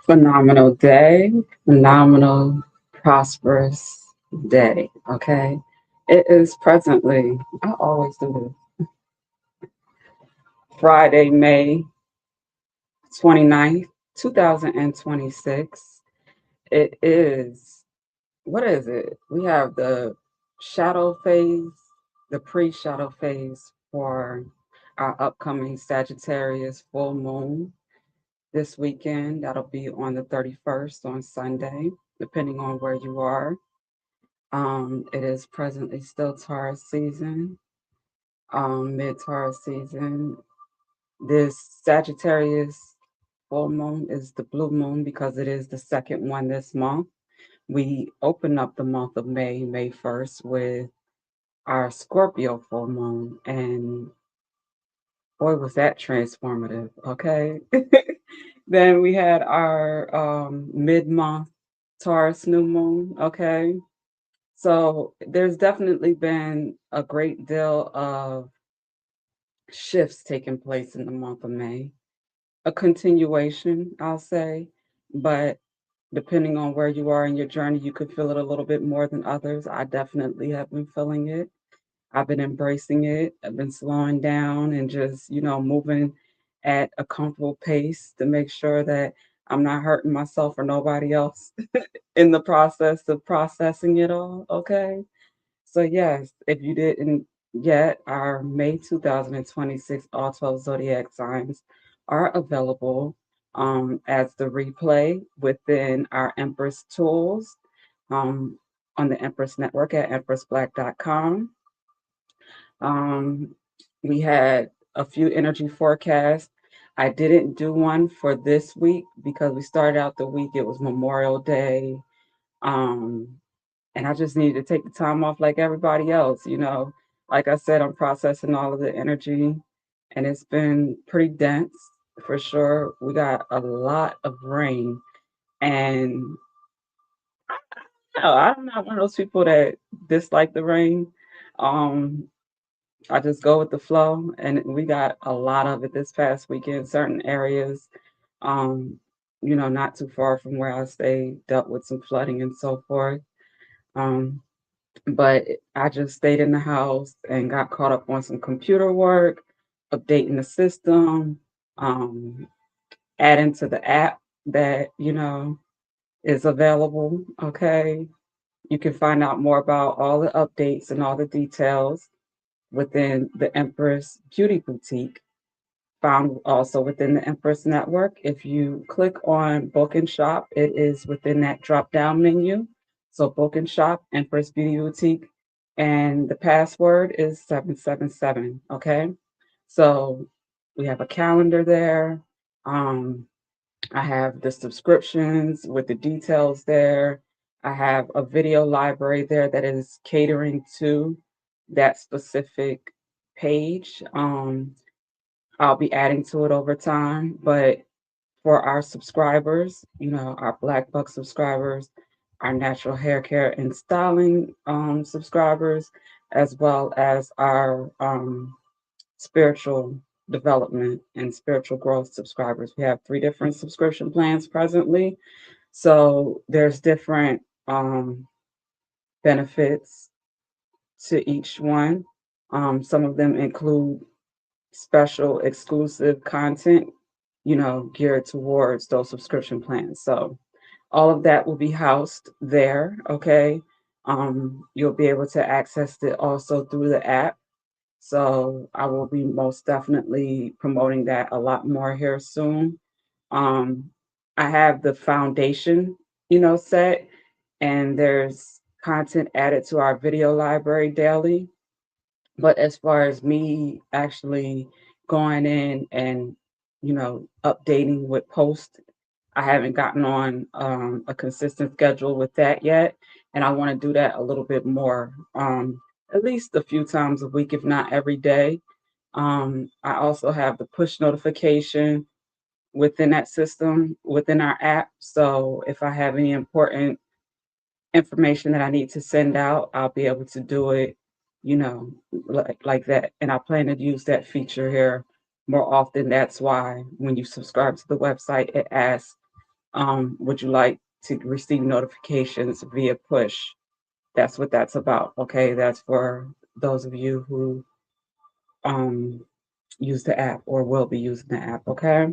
Phenomenal day, phenomenal, prosperous day. Okay. It is presently, I always do this, Friday, May 29th, 2026. It is, what is it? We have the shadow phase, the pre shadow phase for our upcoming Sagittarius full moon this weekend. That'll be on the 31st on Sunday, depending on where you are. It is presently still Taurus season, mid Taurus season. This Sagittarius full moon is the blue moon because it is the second one this month. We open up the month of May, May 1st, with our Scorpio full moon. And boy, was that transformative. Okay. Then we had our mid month Taurus new moon. Okay. So there's definitely been a great deal of shifts taking place in the month of May. A continuation, I'll say, but depending on where you are in your journey, you could feel it a little bit more than others. I definitely have been feeling it. I've been embracing it. I've been slowing down and just, moving at a comfortable pace to make sure that I'm not hurting myself or nobody else in the process of processing it all. Okay. So, yes, if you didn't yet, our May 2026 all 12 zodiac signs are available as the replay within our Empress tools um, on the Empress Network at empressblack.com. Um, we had a few energy forecasts. I didn't do one for this week because we started out the week, it was Memorial Day. Um, and I just needed to take the time off like everybody else, Like I said, I'm processing all of the energy and it's been pretty dense for sure. We got a lot of rain and I'm not one of those people that dislike the rain. Um, I just go with the flow, and we got a lot of it this past weekend. Certain areas, um, not too far from where I stay, dealt with some flooding and so forth. Um, but I just stayed in the house and got caught up on some computer work, updating the system, um, adding to the app that is available. Okay, you can find out more about all the updates and all the details within the Empress Beauty Boutique, found also within the Empress Network. If you click on Book and Shop, it is within that drop down menu. So, Book and Shop, Empress Beauty Boutique, and the password is 777. Okay. So, we have a calendar there. Um, I have the subscriptions with the details there. I have a video library there that is catering to that specific page. I'll be adding to it over time, but for our subscribers, our Black Buck subscribers, our natural hair care and styling subscribers, as well as our spiritual development and spiritual growth subscribers. We have three different subscription plans presently. So there's different benefits to each one. Some of them include special exclusive content, geared towards those subscription plans. So all of that will be housed there. Okay. You'll be able to access it also through the app. So I will be most definitely promoting that a lot more here soon. Um, I have the foundation, set, and there's content added to our video library daily. But as far as me actually going in and, updating with posts, I haven't gotten on a consistent schedule with that yet. And I want to do that a little bit more, at least a few times a week, if not every day. I also have the push notification within that system, within our app. So if I have any important information that I need to send out, I'll be able to do it, like that. And I plan to use that feature here more often. That's why when you subscribe to the website, it asks Would you like to receive notifications via push? That's what that's about. Okay, that's for those of you who um, use the app or will be using the app. Okay.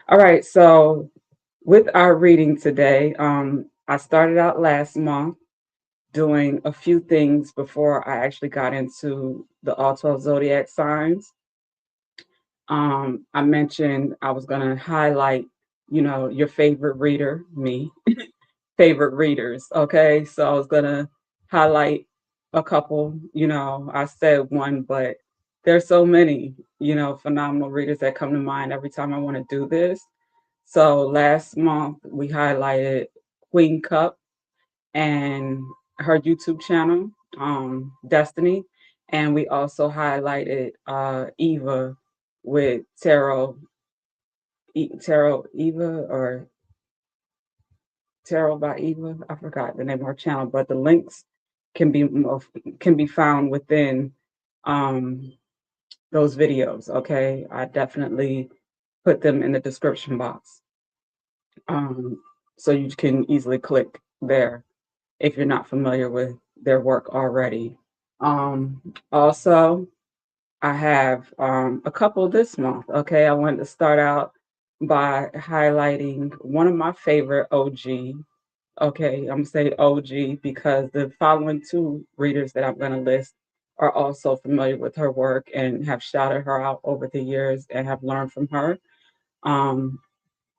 All right. So with our reading today, I started out last month doing a few things before I actually got into the all 12 zodiac signs. I mentioned I was going to highlight, your favorite reader, me, favorite readers. Okay. So I was going to highlight a couple, I said one, but there's so many, phenomenal readers that come to mind every time I want to do this. So last month we highlighted Queen Cup and her YouTube channel, Destiny. And we also highlighted Eva with Tarot Eva or Tarot by Eva. I forgot the name of her channel, but the links can be can be found within um, those videos. Okay, I definitely put them in the description box, um, so you can easily click there if you're not familiar with their work already. Also, I have a couple this month. Okay, I wanted to start out by highlighting one of my favorite OG. Okay, I'm gonna say OG because the following two readers that I'm gonna list are also familiar with her work and have shouted her out over the years and have learned from her. Um,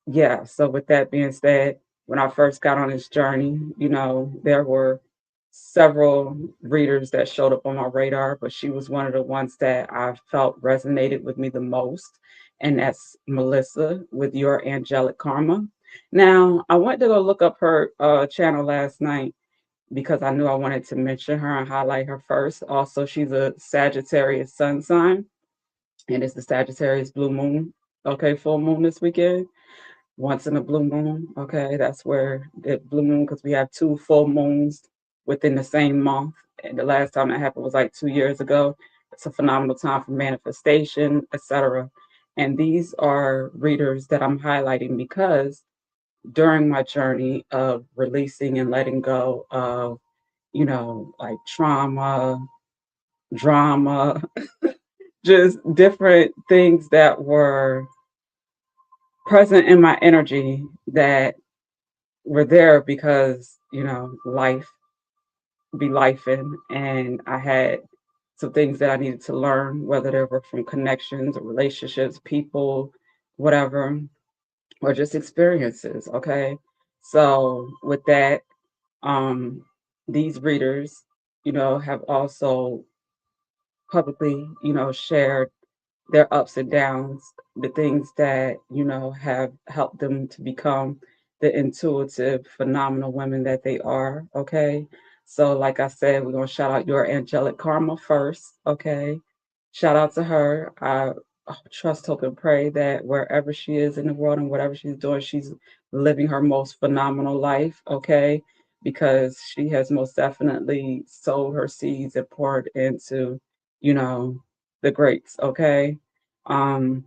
yeah, so with that being said, when I first got on this journey, there were several readers that showed up on my radar, but she was one of the ones that I felt resonated with me the most, and that's Melissa with Your Angelic Karma. Now, I went to go look up her channel last night because I knew I wanted to mention her and highlight her first. Also, she's a Sagittarius sun sign, and it's the Sagittarius blue moon. Okay, full moon this weekend, once in a blue moon. Okay, that's where the blue moon, because we have two full moons within the same month. And the last time that happened was like 2 years ago. It's a phenomenal time for manifestation, etc. And these are readers that I'm highlighting because during my journey of releasing and letting go of, like trauma, drama, just different things that were present in my energy that were there because life be life and I had some things that I needed to learn, whether they were from connections or relationships, people, whatever, or just experiences. Okay, so with that, um these readers have also publicly shared their ups and downs, the things that, have helped them to become the intuitive, phenomenal women that they are. Okay. So, like I said, we're going to shout out Your Angelic Karma first. Okay. Shout out to her. I trust, hope, and pray that wherever she is in the world and whatever she's doing, she's living her most phenomenal life. Okay. Because she has most definitely sowed her seeds and poured into, you know, the greats. Okay. Um,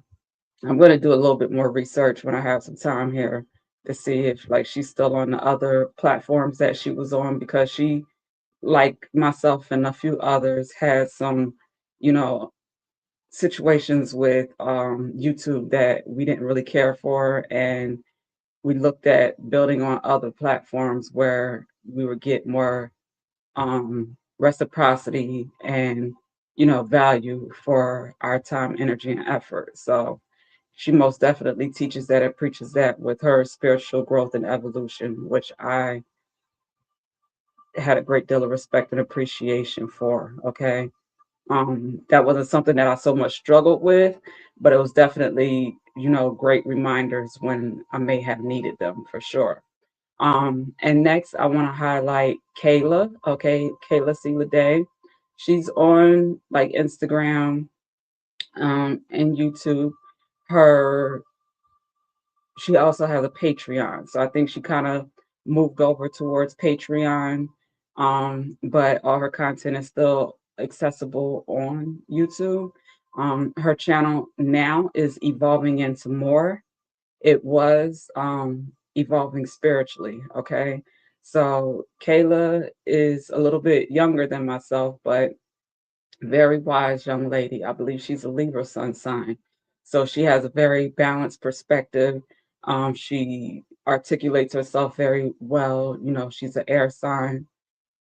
I'm going to do a little bit more research when I have some time here to see if like she's still on the other platforms that she was on, because she, like myself and a few others, had some, you know, situations with YouTube that we didn't really care for, and we looked at building on other platforms where we would get more reciprocity and value for our time, energy, and effort. So she most definitely teaches that and preaches that with her spiritual growth and evolution, which I had a great deal of respect and appreciation for. Okay. That wasn't something that I so much struggled with, but it was definitely, great reminders when I may have needed them for sure. And next I want to highlight Kayla. Okay, Kayla Sela Day. She's on like Instagram and YouTube. Her She also has a Patreon. So I think she kind of moved over towards Patreon. But all her content is still accessible on YouTube. Her channel now is evolving into more. It was evolving spiritually. Okay. So Kayla is a little bit younger than myself, but very wise young lady. I believe she's a Libra sun sign. So she has a very balanced perspective. She articulates herself very well. You know, she's an air sign.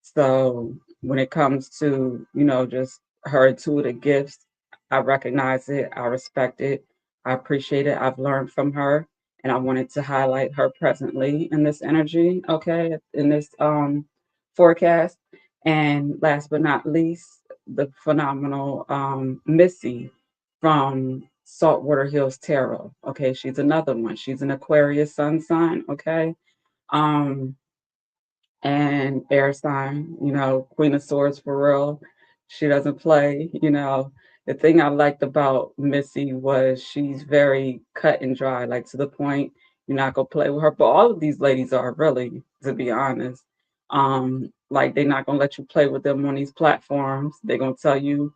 So when it comes to, just her intuitive gifts, I recognize it, I respect it, I appreciate it. I've learned from her and I wanted to highlight her presently in this energy, okay, in this forecast. And last but not least, the phenomenal Missy from Saltwater Hills Tarot. Okay, she's another one. She's an Aquarius sun sign, okay? Um and air sign, Queen of Swords for real. She doesn't play, The thing I liked about Missy was she's very cut and dry, like to the point. You're not gonna play with her. But all of these ladies are really, to be honest. Like they're not gonna let you play with them on these platforms. They're gonna tell you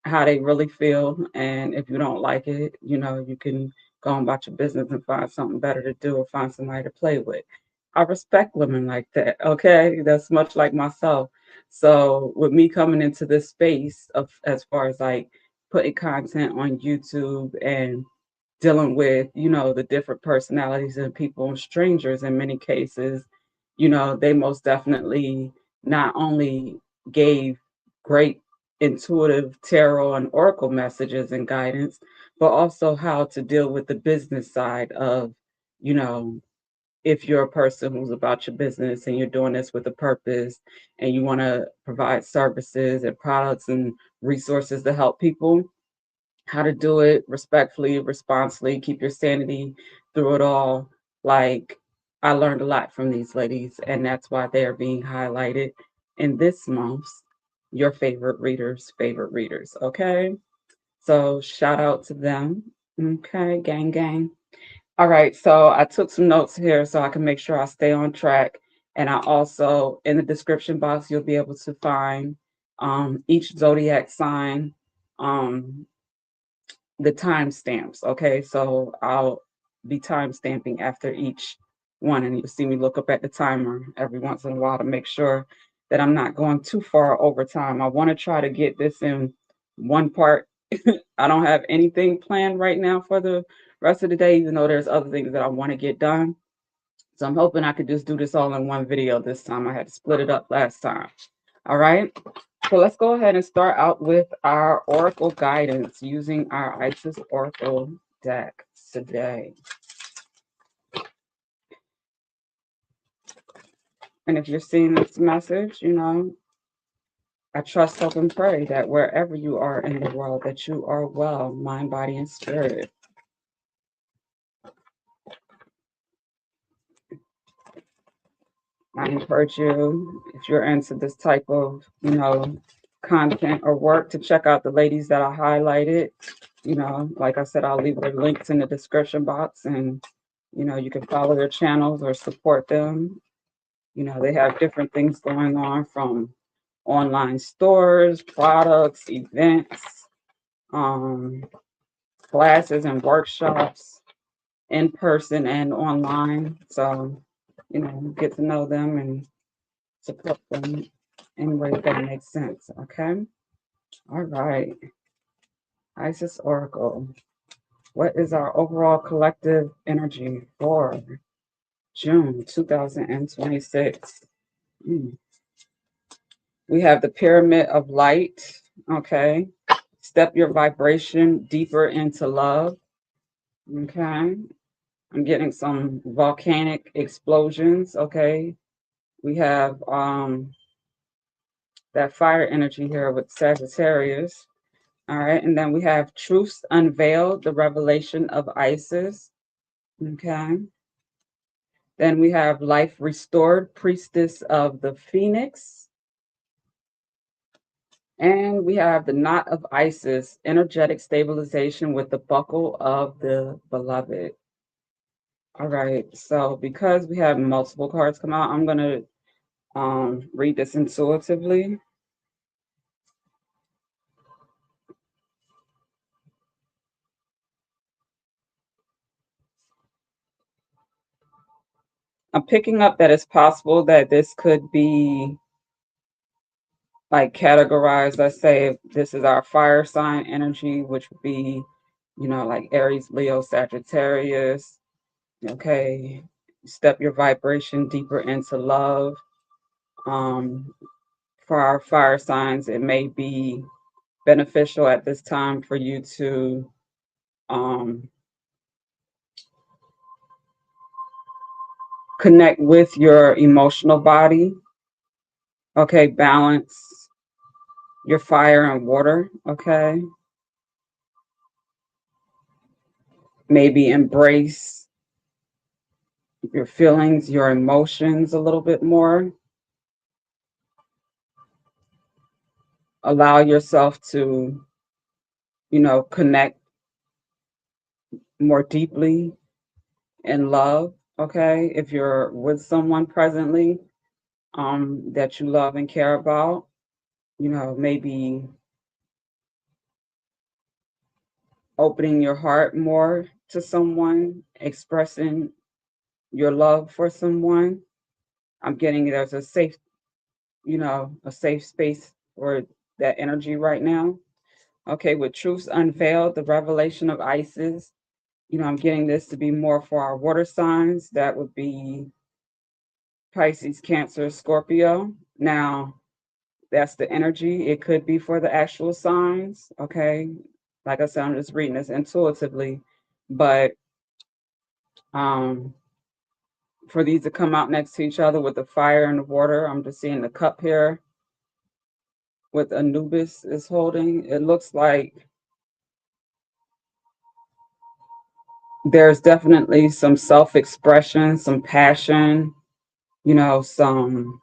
how they really feel. And if you don't like it, you can go on about your business and find something better to do or find somebody to play with. I respect women like that. Okay. That's much like myself. So with me coming into this space of as far as like putting content on YouTube and dealing with, the different personalities and people and strangers in many cases, they most definitely not only gave great intuitive tarot and oracle messages and guidance, but also how to deal with the business side of, you know, if you're a person who's about your business and you're doing this with a purpose and you want to provide services and products and resources to help people, how to do it respectfully, responsibly, keep your sanity through it all. Like, I learned a lot from these ladies, and that's why they are being highlighted in this month's Your Favorite Readers. Okay. So, shout out to them. Okay, gang, gang. All right. So, I took some notes here so I can make sure I stay on track. And I also, in the description box, you'll be able to find each zodiac sign. Um, the timestamps. Okay, so I'll be time stamping after each one, and you'll see me look up at the timer every once in a while to make sure that I'm not going too far over time. I want to try to get this in one part. I don't have anything planned right now for the rest of the day, even though there's other things that I want to get done. So I'm hoping I could just do this all in one video this time. I had to split it up last time. All right. So let's go ahead and start out with our Oracle guidance using our Isis Oracle deck today. And if you're seeing this message, I trust, hope, and pray that wherever you are in the world, that you are well, mind, body, and spirit. I encourage you, if you're into this type of, content or work, to check out the ladies that I highlighted. Like I said, I'll leave their links in the description box, and you can follow their channels or support them. They have different things going on, from online stores, products, events, um, classes and workshops, in person and online. So, get to know them and support them in ways that make sense. Okay. All right. Isis Oracle. What is our overall collective energy for June 2026? Mm. We have the Pyramid of Light. Okay. Step your vibration deeper into love. Okay. I'm getting some volcanic explosions. Okay. We have that fire energy here with Sagittarius. All right. And then we have Truths Unveiled, the revelation of Isis. Okay. Then we have Life Restored, Priestess of the Phoenix. And we have the Knot of Isis, energetic stabilization with the Buckle of the Beloved. All right. So because we have multiple cards come out, I'm going to read this intuitively. I'm picking up that it's possible that this could be like categorized. Let's say if this is our fire sign energy, which would be, like Aries, Leo, Sagittarius. Okay, step your vibration deeper into love. For our fire signs, it may be beneficial at this time for you to um, connect with your emotional body. Okay, balance your fire and water. Okay, maybe embrace your feelings, your emotions a little bit more. Allow yourself to, connect more deeply in love. Okay, if you're with someone presently that you love and care about, maybe opening your heart more to someone, expressing your love for someone. I'm getting there's a safe space for that energy right now. Okay, with truths unveiled, the revelation of Isis, I'm getting this to be more for our water signs. That would be Pisces, Cancer, Scorpio. Now, that's the energy. It could be for the actual signs. Okay. Like I said, I'm just reading this intuitively. But um, for these to come out next to each other with the fire and the water, I'm just seeing the cup here with Anubis is holding. It looks like there's definitely some self-expression, some passion, some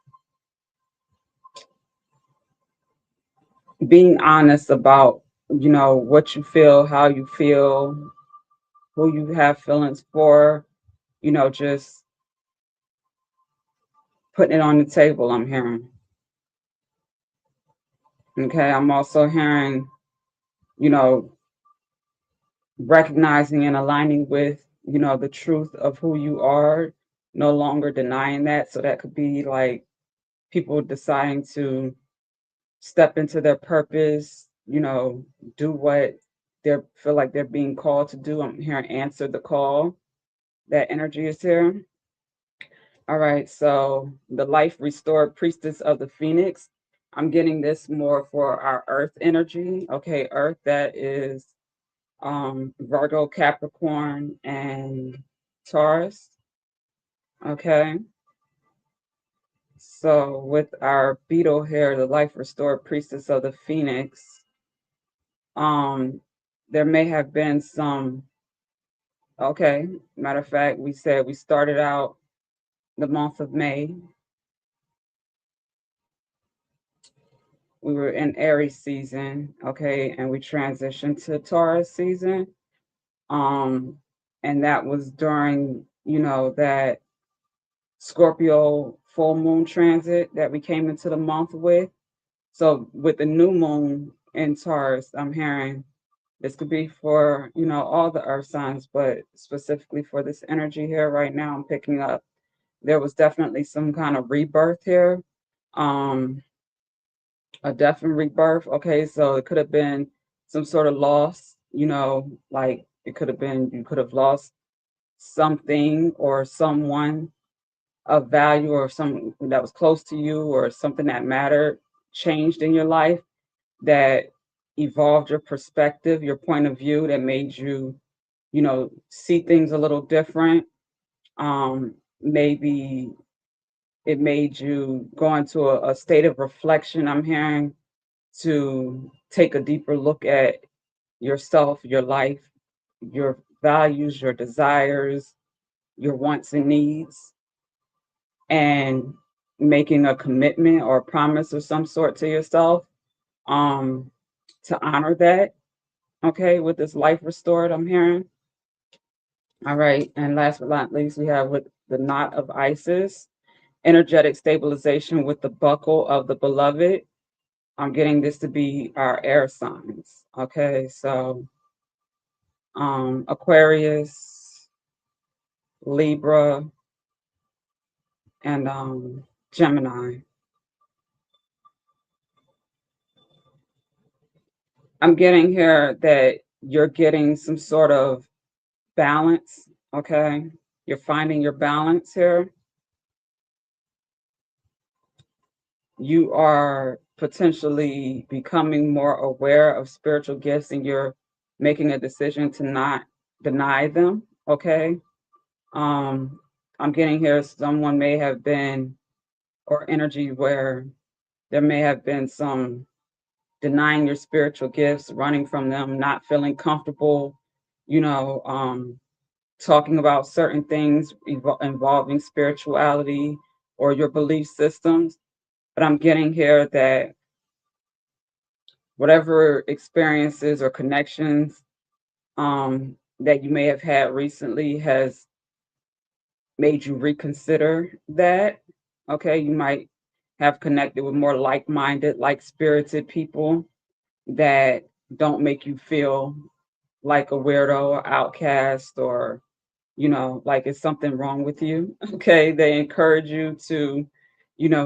being honest about, what you feel, how you feel, who you have feelings for, just putting it on the table, I'm hearing. Okay, I'm also hearing, you know, recognizing and aligning with, the truth of who you are, no longer denying that. So that could be like people deciding to step into their purpose, do what they feel like they're being called to do. I'm hearing answer the call. That energy is here. All right, so the life restored priestess of the Phoenix. I'm getting this more for our earth energy. Okay, earth, that is Virgo, Capricorn, and Taurus. Okay, so with our beetle here, the life restored priestess of the Phoenix, um, there may have been some, okay, matter of fact, we said we started out the month of May. We were in Aries season, okay, and we transitioned to Taurus season. Um, and that was during, that Scorpio full moon transit that we came into the month with. So with the new moon in Taurus, I'm hearing this could be for, all the earth signs, but specifically for this energy here right now, I'm picking up. There was definitely some kind of rebirth here. Um, a death and rebirth. Okay, so it could have been some sort of loss, like it could have been you could have lost something or someone of value or something that was close to you or something that mattered changed in your life that evolved your perspective, your point of view, that made you, see things a little different. Maybe it made you go into a state of reflection. I'm hearing to take a deeper look at yourself, your life, your values, your desires, your wants and needs, and making a commitment or a promise of some sort to yourself um, to honor that. Okay, with this life restored, I'm hearing. All right, and last but not least, we have with the knot of Isis, energetic stabilization with the buckle of the beloved. I'm getting this to be our air signs. Okay, so Aquarius, Libra, and Gemini. I'm getting here that you're getting some sort of balance, okay? You're finding your balance here. You are potentially becoming more aware of spiritual gifts and you're making a decision to not deny them, okay? Um, I'm getting here someone may have been, or energy where there may have been some denying your spiritual gifts, running from them, not feeling comfortable, you know, talking about certain things involving spirituality or your belief systems. But I'm getting here that whatever experiences or connections that you may have had recently has made you reconsider that. Okay, you might have connected with more like-minded, like-spirited people that don't make you feel like a weirdo or outcast or like it's something wrong with you. Okay, they encourage you to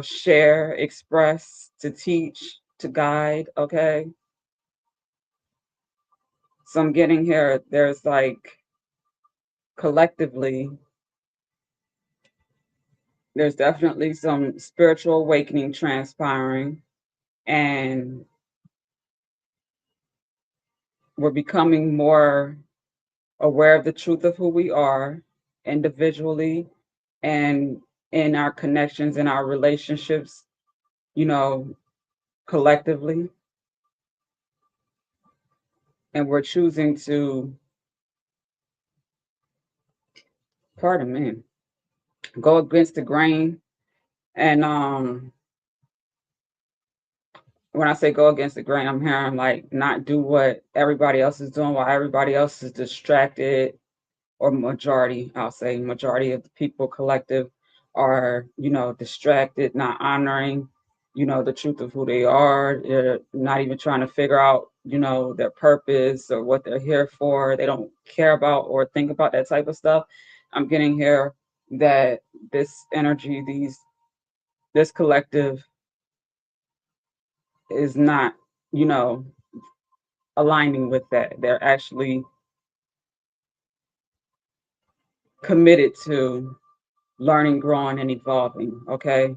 share, express, to teach, to guide. Okay, so I'm getting here there's like collectively there's definitely some spiritual awakening transpiring, and we're becoming more aware of the truth of who we are individually and in our connections in our relationships, you know, collectively. And we're choosing to, pardon me, go against the grain. And when I say go against the grain, I'm hearing like not do what everybody else is doing while everybody else is distracted, or majority, I'll say majority of the people collective are, distracted, not honoring, the truth of who they are. They're not even trying to figure out, their purpose or what they're here for. They don't care about or think about that type of stuff. I'm getting here that this energy, this collective is not, you know, aligning with that. They're actually committed to learning, growing, and evolving. Okay.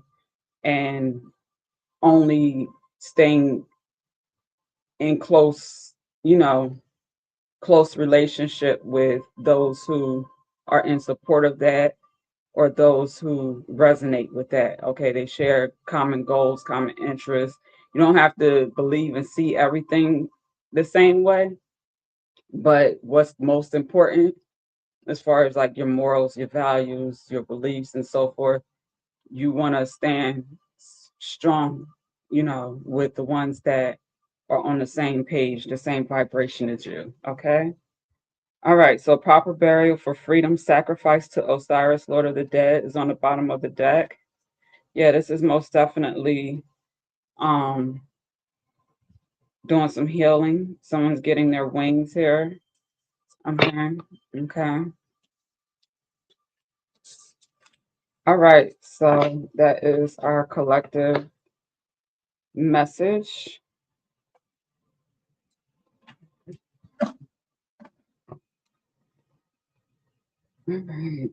And only staying in you know, close relationship with those who are in support of that or those who resonate with that. Okay, they share common goals, common interests. You don't have to believe and see everything the same way, but what's most important as far as like your morals, your values, your beliefs, and so forth, you want to stand strong, with the ones that are on the same page, the same vibration as you. Okay. All right. So proper burial for freedom, sacrifice to Osiris, Lord of the Dead, is on the bottom of the deck. Yeah, this is most definitely um doing some healing. Someone's getting their wings here. I'm hearing. Okay. All right. So that is our collective message. All right.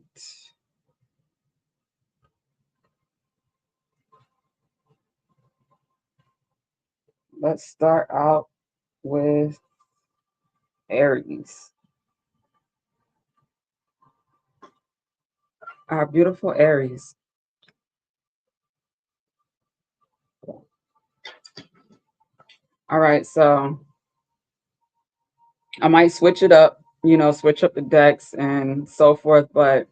Let's start out with Aries. Our beautiful Aries. All right, so I might switch it up, switch up the decks and so forth, but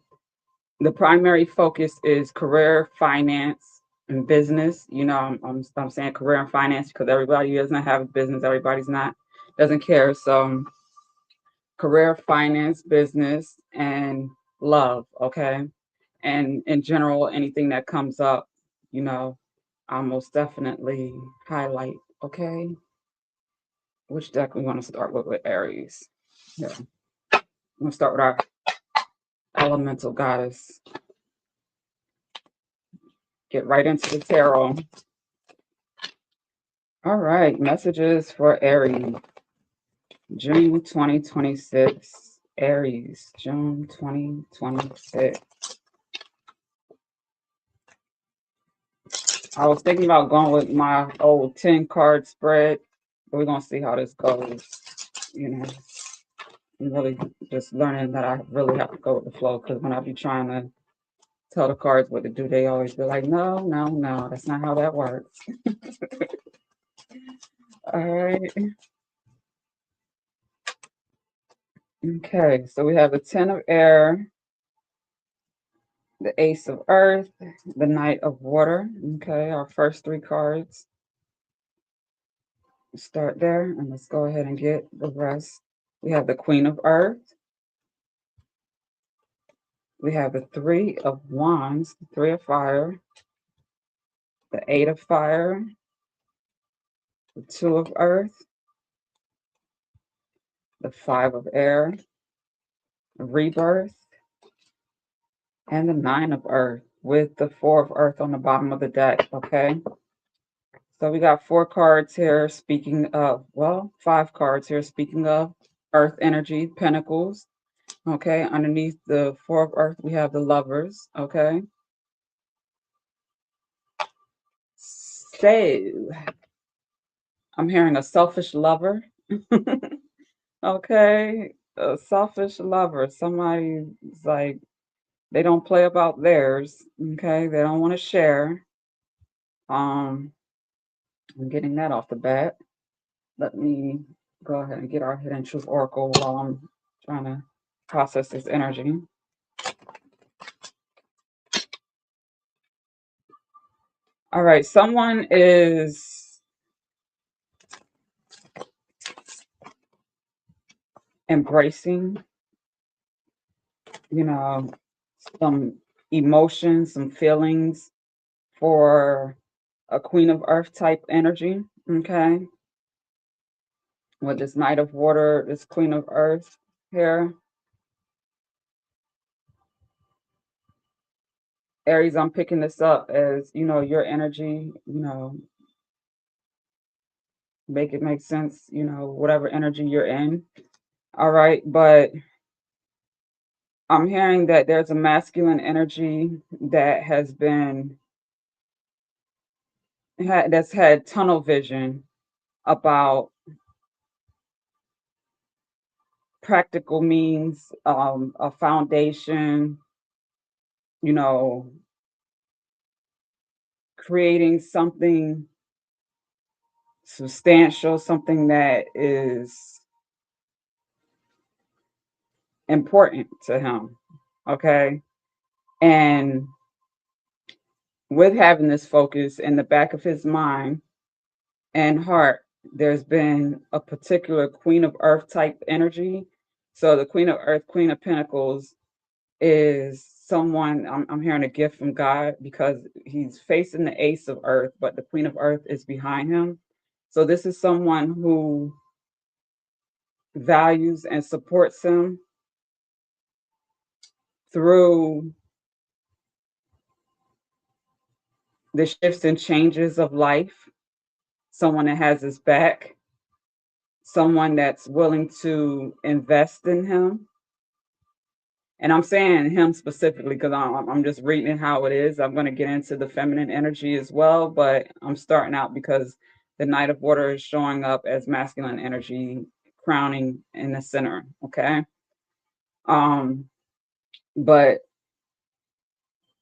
the primary focus is career, finance, and business. I'm saying career and finance because everybody doesn't have a business, everybody's not doesn't care. So career, finance, business, and love, okay? And in general, anything that comes up, I'll most definitely highlight, okay? Which deck we want to start with Aries? Yeah. I'm going to start with our elemental goddess. get right into the tarot. All right, messages for Aries, June 2026. Aries, June 2026. I was thinking about going with my old 10 card spread, but we're going to see how this goes. You know, I'm really just learning that I really have to go with the flow, because when I be trying to tell the cards what to do, they always be like, no, no, no, that's not how that works. All right. Okay, so we have the 10 of air, the ace of earth, the knight of water. Okay, our first three cards. Start there, and let's go ahead and get the rest. We have the queen of earth. We have the three of wands, the three of fire, the eight of fire, the two of earth, the five of air, the rebirth, and the nine of earth, with the four of earth on the bottom of the deck. Okay, so we got four cards here speaking of, well, five cards here speaking of earth energy, pentacles. Okay, underneath the four of earth, we have the lovers. Okay, so I'm hearing a selfish lover. Okay, a selfish lover. Somebody's like, they don't play about theirs. Okay, they don't want to share. I'm getting that off the bat. Let me go ahead and get our hidden truth oracle while I'm trying to process this energy. All right, someone is embracing, you know, some emotions, some feelings for a queen of earth type energy. Okay, with this knight of water, this queen of earth here. Aries, I'm picking this up as, your energy, make it make sense, whatever energy you're in. All right, but I'm hearing that there's a masculine energy that has been that's had tunnel vision about practical means, a foundation, you know, creating something substantial, something that is important to him. Okay. And with having this focus in the back of his mind and heart, there's been a particular queen of earth type energy. So the queen of earth, queen of pentacles, is someone, I'm hearing a gift from God, because he's facing the ace of earth, but the queen of earth is behind him. So this is someone who values and supports him through the shifts and changes of life, someone that has his back, someone that's willing to invest in him. And I'm saying him specifically because I'm just reading how it is. I'm going to get into the feminine energy as well, but I'm starting out because the Knight of Water is showing up as masculine energy, crowning in the center. Okay. But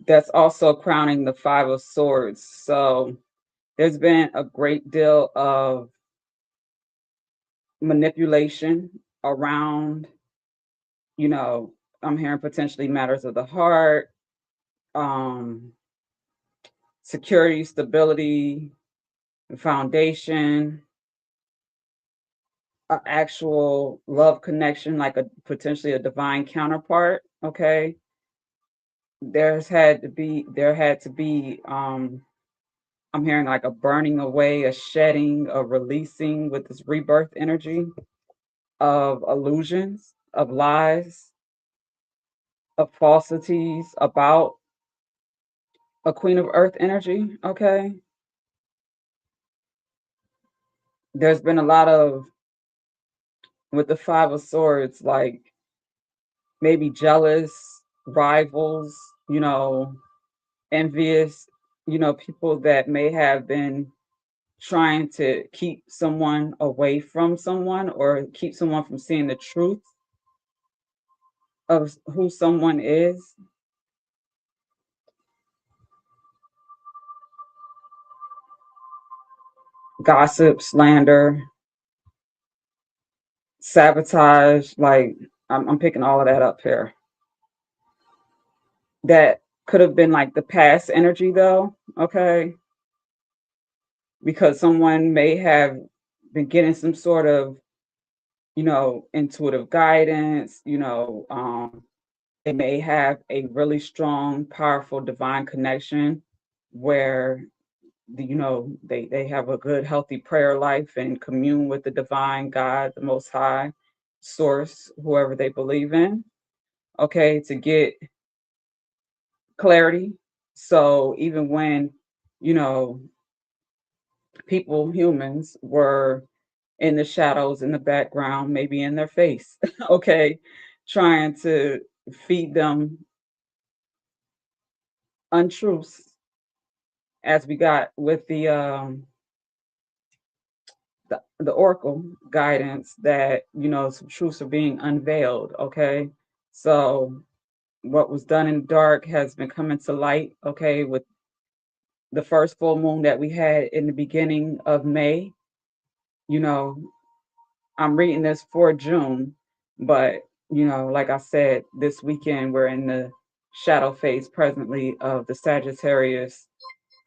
that's also crowning the Five of Swords. So there's been a great deal of manipulation around, I'm hearing potentially matters of the heart, um, security, stability, foundation, an actual love connection, like a potentially a divine counterpart. Okay. There had to be, I'm hearing like a burning away, a shedding, a releasing with this rebirth energy of illusions, of lies, of falsities about a Queen of Earth energy, okay? There's been a lot of, with the Five of Swords, like maybe jealous, rivals, envious, people that may have been trying to keep someone away from someone or keep someone from seeing the truth of who someone is. Gossip, slander, sabotage, like I'm picking all of that up here. That could have been like the past energy though, okay? Because someone may have been getting some sort of, intuitive guidance, they may have a really strong, powerful divine connection where they have a good healthy prayer life and commune with the divine God, the most high source, whoever they believe in, okay, to get clarity. So even when, you know, humans were in the shadows, in the background, maybe in their face, okay, trying to feed them untruths, as we got with the oracle guidance that some truths are being unveiled. Okay, so what was done in dark has been coming to light. Okay, with the first full moon that we had in the beginning of May. You know, I'm reading this for June, but like I said, this weekend we're in the shadow phase presently of the Sagittarius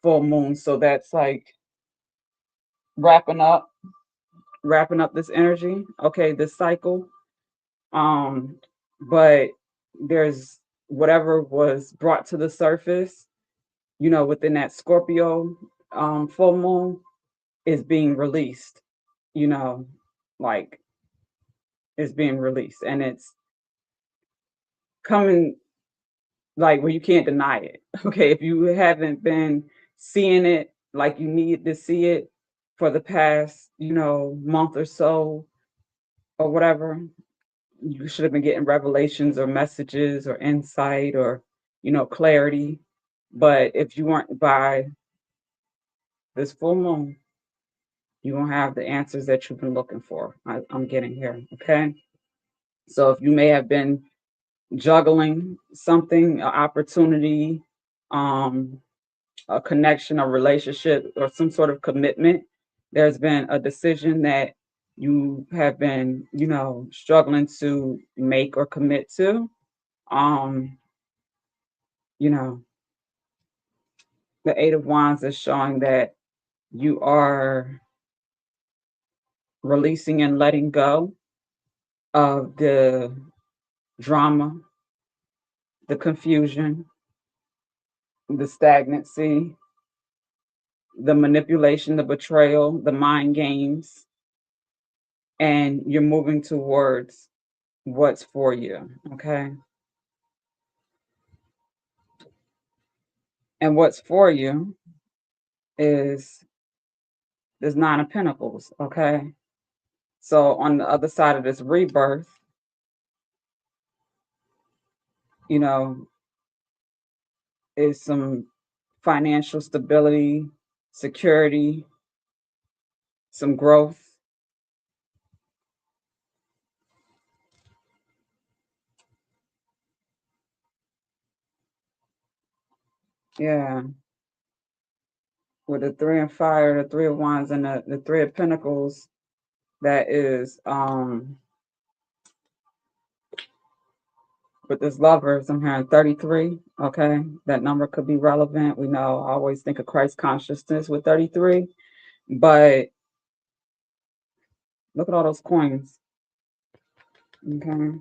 full moon. So that's like wrapping up this energy, okay, this cycle. Um, but there's whatever was brought to the surface, within that Scorpio full moon is being released, you know, like is being released and it's coming like where you can't deny it. Okay, if you haven't been seeing it like you need to see it for the past, month or so or whatever, you should have been getting revelations or messages or insight or clarity. But if you weren't by this full moon, you won't have the answers that you've been looking for. I'm getting here. Okay, so if you may have been juggling something, an opportunity, um a connection, a relationship, or some sort of commitment, there's been a decision that you have been struggling to make or commit to. um you know, the Eight of Wands is showing that you are releasing and letting go of the drama, the confusion, the stagnancy, the manipulation, the betrayal, the mind games, and you're moving towards what's for you. Okay. And what's for you is this Nine of Pentacles. Okay. So on the other side of this rebirth, you know, is some financial stability, security, some growth. Yeah. With the Three of Fire, the Three of Wands, and the Three of Pentacles, that is with this Lovers, I'm hearing 33. Okay. That number could be relevant. We know I always think of Christ consciousness with 33. But look at all those coins. Okay.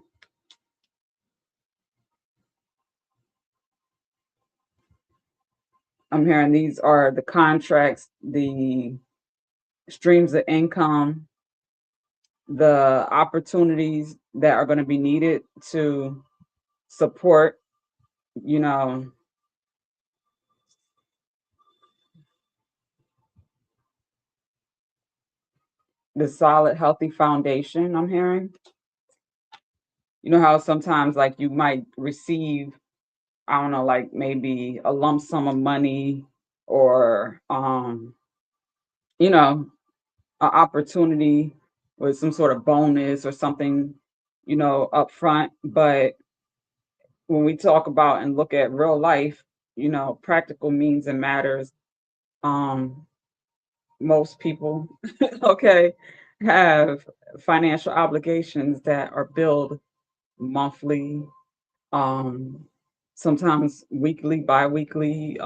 I'm hearing these are the contracts, the streams of income, the opportunities that are going to be needed to support, you know, the solid, healthy foundation I'm hearing. You know how sometimes like you might receive, I don't know, like maybe a lump sum of money or you know, an opportunity with some sort of bonus or something, up front. But when we talk about and look at real life, practical means and matters, um, most people, okay, have financial obligations that are billed monthly, um, sometimes weekly, bi-weekly,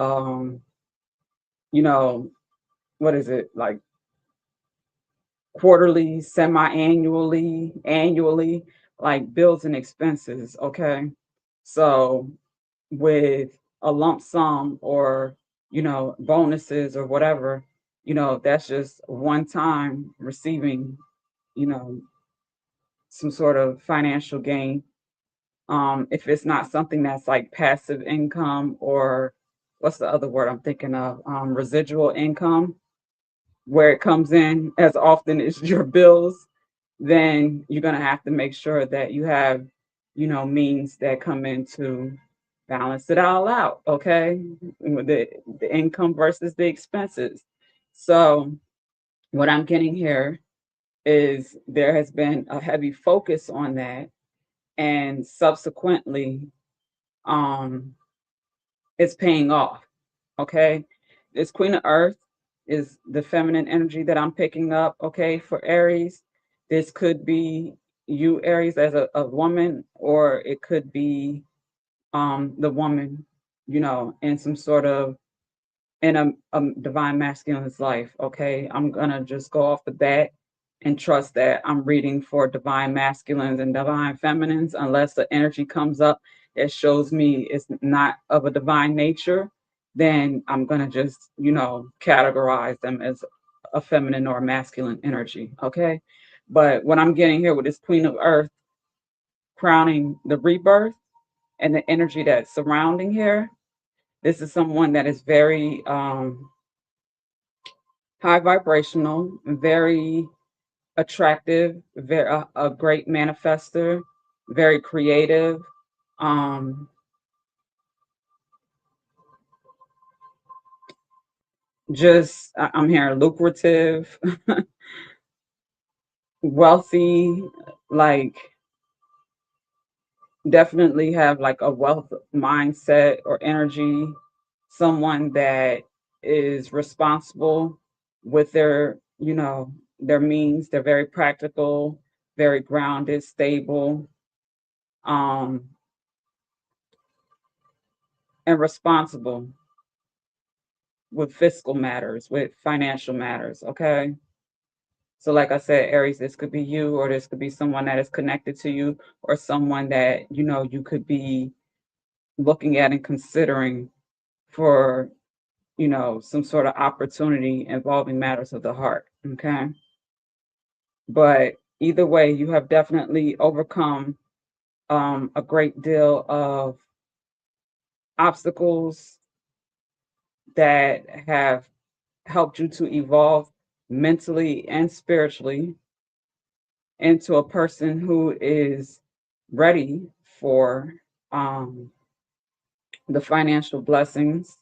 you know, what is it, like quarterly, semi-annually, annually, like bills and expenses, okay? So with a lump sum or, bonuses or whatever, that's just one time receiving, you know, some sort of financial gain. If it's not something that's like passive income or what's the other word I'm thinking of? Residual income, where it comes in as often as your bills, then you're going to have to make sure that you have, means that come in to balance it all out. Okay. The income versus the expenses. So, what I'm getting here is there has been a heavy focus on that. And subsequently, um, it's paying off. Okay. This Queen of Earth is the feminine energy that I'm picking up. Okay. For Aries, this could be you, Aries, as a woman, or it could be the woman, in some sort of in a divine masculine's life. Okay. I'm going to just go off the bat and trust that I'm reading for divine masculines and divine feminines, unless the energy comes up that shows me it's not of a divine nature, then I'm going to just, categorize them as a feminine or a masculine energy. Okay. But what I'm getting here with this Queen of Earth crowning the rebirth and the energy that's surrounding here, this is someone that is very high vibrational, very attractive, very a great manifester, very creative. Um, I'm hearing lucrative, wealthy, like definitely have like a wealth mindset or energy. Someone that is responsible with their, their means. They're very practical, very grounded, stable, um, and responsible with fiscal matters, with financial matters. Okay. So, like I said, Aries, this could be you, or this could be someone that is connected to you, or someone that, you could be looking at and considering for, some sort of opportunity involving matters of the heart. Okay. But either way, you have definitely overcome a great deal of obstacles that have helped you to evolve mentally and spiritually into a person who is ready for um, the financial blessings,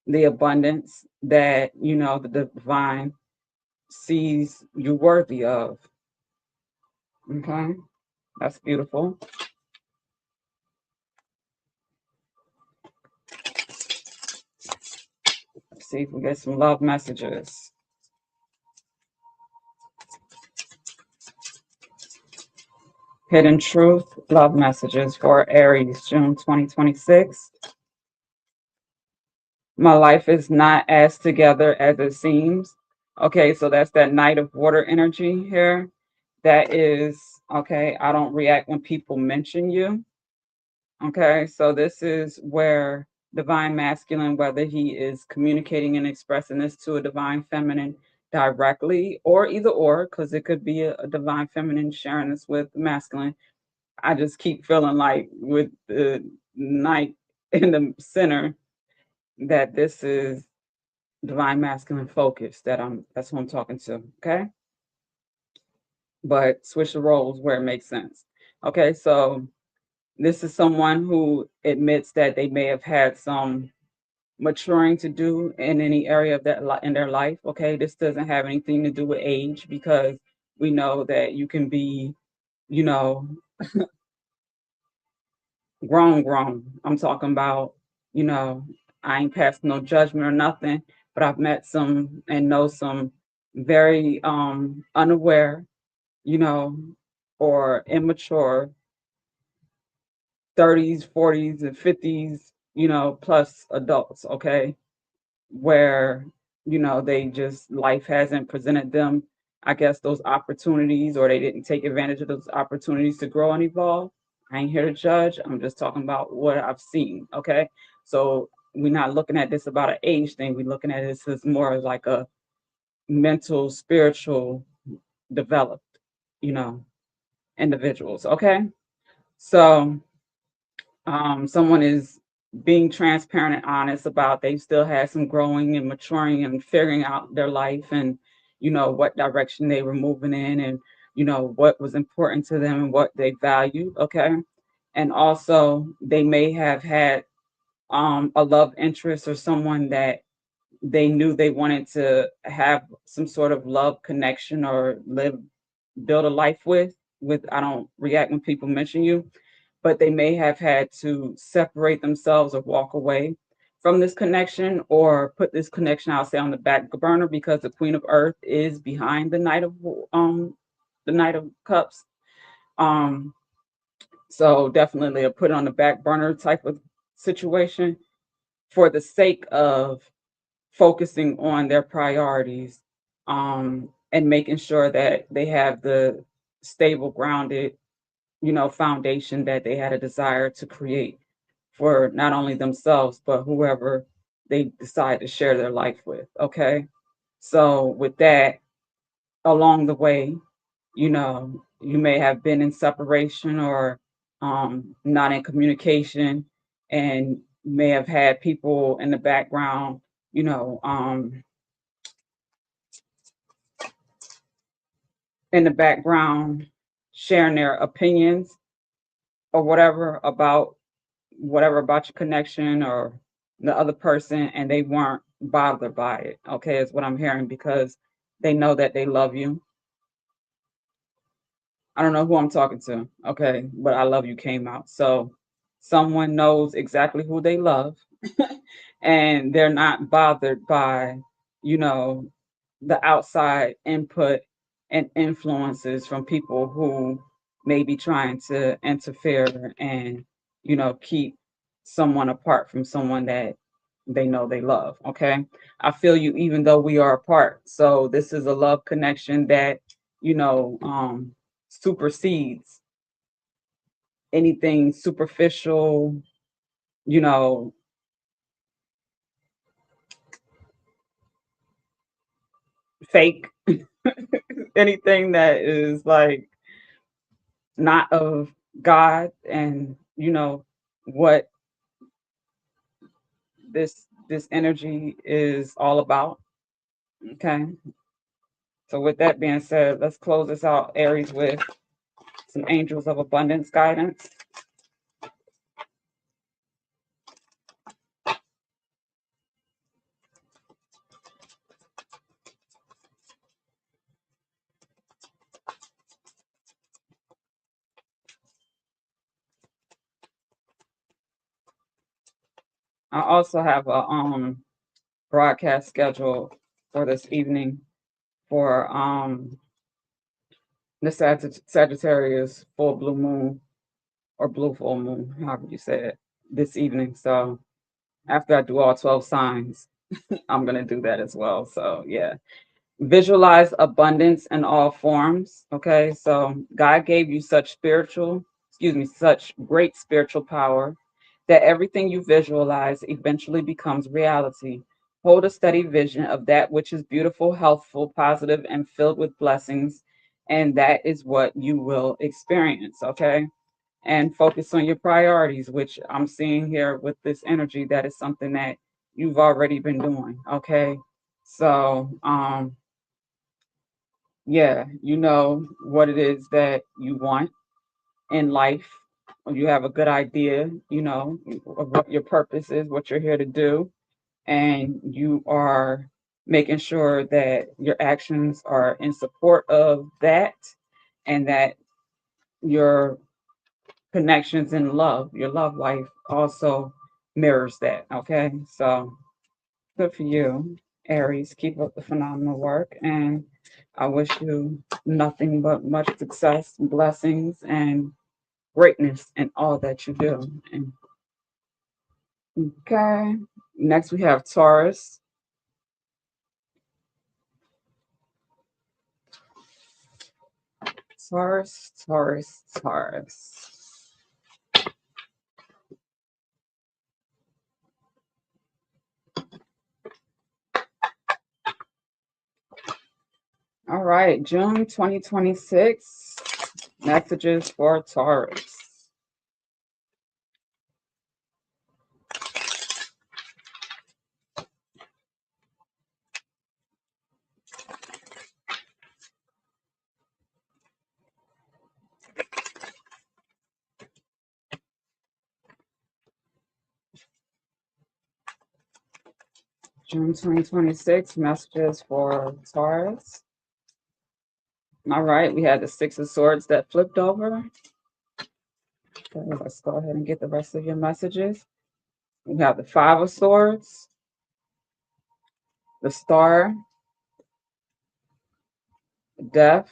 the abundance that the divine sees you worthy of. Okay, that's beautiful. Let's see if we get some love messages. Hidden Truth love messages for Aries, June 2026. My life is not as together as it seems. Okay, so that's that Knight of Water energy here. That is, okay, I don't react when people mention you. Okay, so this is where divine masculine, whether he is communicating and expressing this to a divine feminine directly, or either or, because it could be a divine feminine sharing this with masculine. I just keep feeling like with the Knight in the center that this is divine masculine focus, that's who I'm talking to. Okay. but switch the roles where it makes sense. Okay, so this is someone who admits that they may have had some maturing to do in any area of in their life. Okay, this doesn't have anything to do with age, because we know that you can be, you know, grown. I'm talking about, you know, I ain't passing no judgment or nothing, but I've met some and know some very unaware, you know, or immature 30s, 40s, and 50s, plus adults, okay? Where, they just, life hasn't presented them, I guess, those opportunities, or they didn't take advantage of those opportunities to grow and evolve. I ain't here to judge. I'm just talking about what I've seen, okay? So we're not looking at this about an age thing. We're looking at this as more like a mental, spiritual, developed, you know, individuals, okay? So someone is being transparent and honest about they still had some growing and maturing and figuring out their life, and what direction they were moving in, and what was important to them and what they valued, okay? And also they may have had a love interest, or someone that they knew they wanted to have some sort of love connection or build a life with. I don't react when people mention you, but they may have had to separate themselves or walk away from this connection, or put this connection, I'll say, on the back burner, because the Queen of Earth is behind the Knight of Cups. Um, so definitely a put on the back burner type of situation, for the sake of focusing on their priorities, and making sure that they have the stable, grounded, foundation that they had a desire to create for not only themselves, but whoever they decide to share their life with. Okay. So, with that, along the way, you may have been in separation, or not in communication, and may have had people in the background, you know, um, in the background, sharing their opinions or whatever about your connection or the other person, and they weren't bothered by it. Okay, is what I'm hearing, because they know that they love you. I don't know who I'm talking to, okay, but I love you came out. So someone knows exactly who they love, and they're not bothered by, you know, the outside input and influences from people who may be trying to interfere and, keep someone apart from someone that they know they love. Okay. I feel you, even though we are apart. So this is a love connection that, you know, um, supersedes anything superficial, you know, fake, anything that is like not of God, and what this energy is all about. Okay. So with that being said, let's close this out, Aries, with some angels of abundance guidance. I also have a broadcast schedule for this evening for the Sagittarius full blue moon, or blue full moon, however you say it, this evening. So after I do all 12 signs, I'm gonna do that as well. So yeah. Visualize abundance in all forms. Okay. So God gave you such great spiritual power, that everything you visualize eventually becomes reality. Hold a steady vision of that which is beautiful, healthful, positive, and filled with blessings. And that is what you will experience. Okay. And focus on your priorities, which I'm seeing here with this energy. That is something that you've already been doing. Okay. So, yeah, you know what it is that you want in life. You have a good idea, you know, of what your purpose is, what you're here to do, and you are making sure that your actions are in support of that, and that your connections in love, your love life also mirrors that. Okay, so good for you, Aries. Keep up the phenomenal work, and I wish you nothing but much success, blessings, and greatness in all that you do. And okay, next we have Taurus. Taurus, Taurus, Taurus. All right, June 2026, messages for Taurus. June 2026, messages for Taurus. All right, we had the Six of Swords that flipped over. Okay, let's go ahead and get the rest of your messages. We have the Five of Swords, the Star, Death,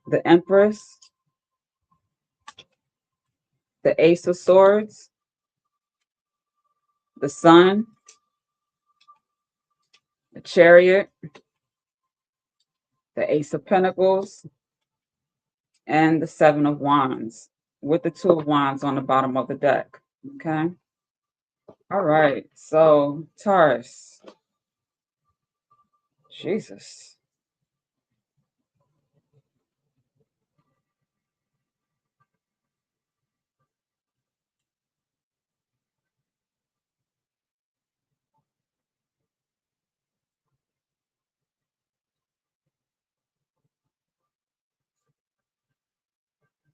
the Empress, the Ace of Swords, the Sun, the Chariot, the Ace of Pentacles, and the Seven of Wands, with the Two of Wands on the bottom of the deck. Okay. All right. So, Taurus, Jesus.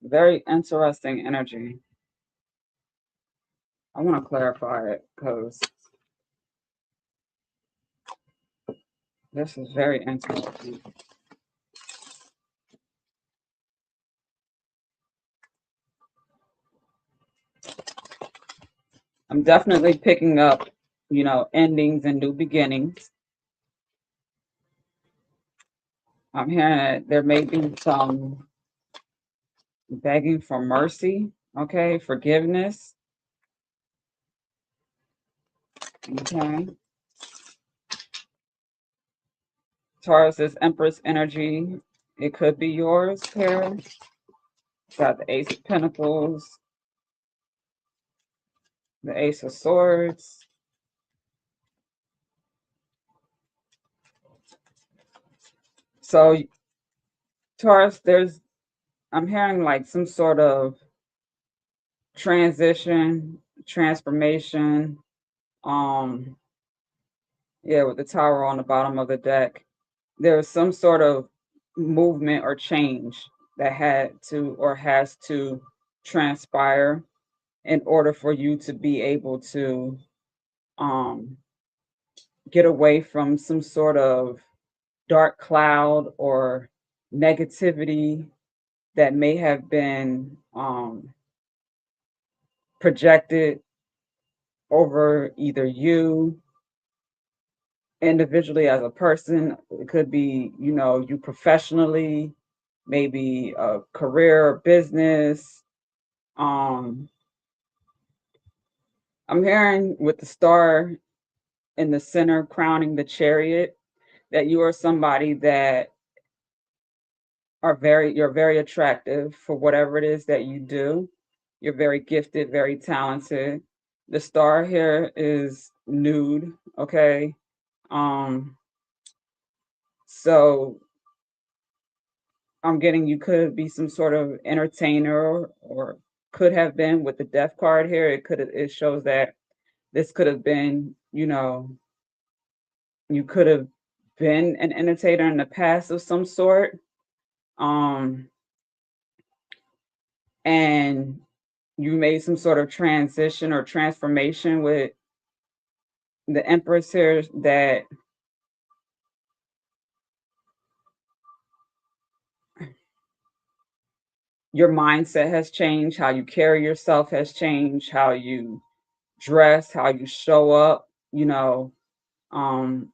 Very interesting energy. I want to clarify it because this is very interesting. I'm definitely picking up, you know, endings and new beginnings. I'm hearing that there may be some begging for mercy, okay, forgiveness. Okay. Taurus is Empress energy. It could be yours here. Got the Ace of Pentacles, the Ace of Swords. So Taurus, I'm hearing like some sort of transition, transformation. Um, yeah, with the Tower on the bottom of the deck. There was some sort of movement or change that had to or has to transpire in order for you to be able to um get away from some sort of dark cloud or negativity that may have been projected over either you individually as a person. It could be, you know, you professionally, maybe a career or business. Um, I'm hearing with the star in the center crowning the chariot that you are somebody that you're very attractive for whatever it is that you do. You're very gifted, very talented. The star here is nude, okay? Um, so I'm getting you could be some sort of entertainer or could have been with the death card here. It shows that this could have been, you know, you could have been an entertainer in the past of some sort. Um, and you made some sort of transition or transformation with the Empress here, that your mindset has changed, how you carry yourself has changed, how you dress, how you show up,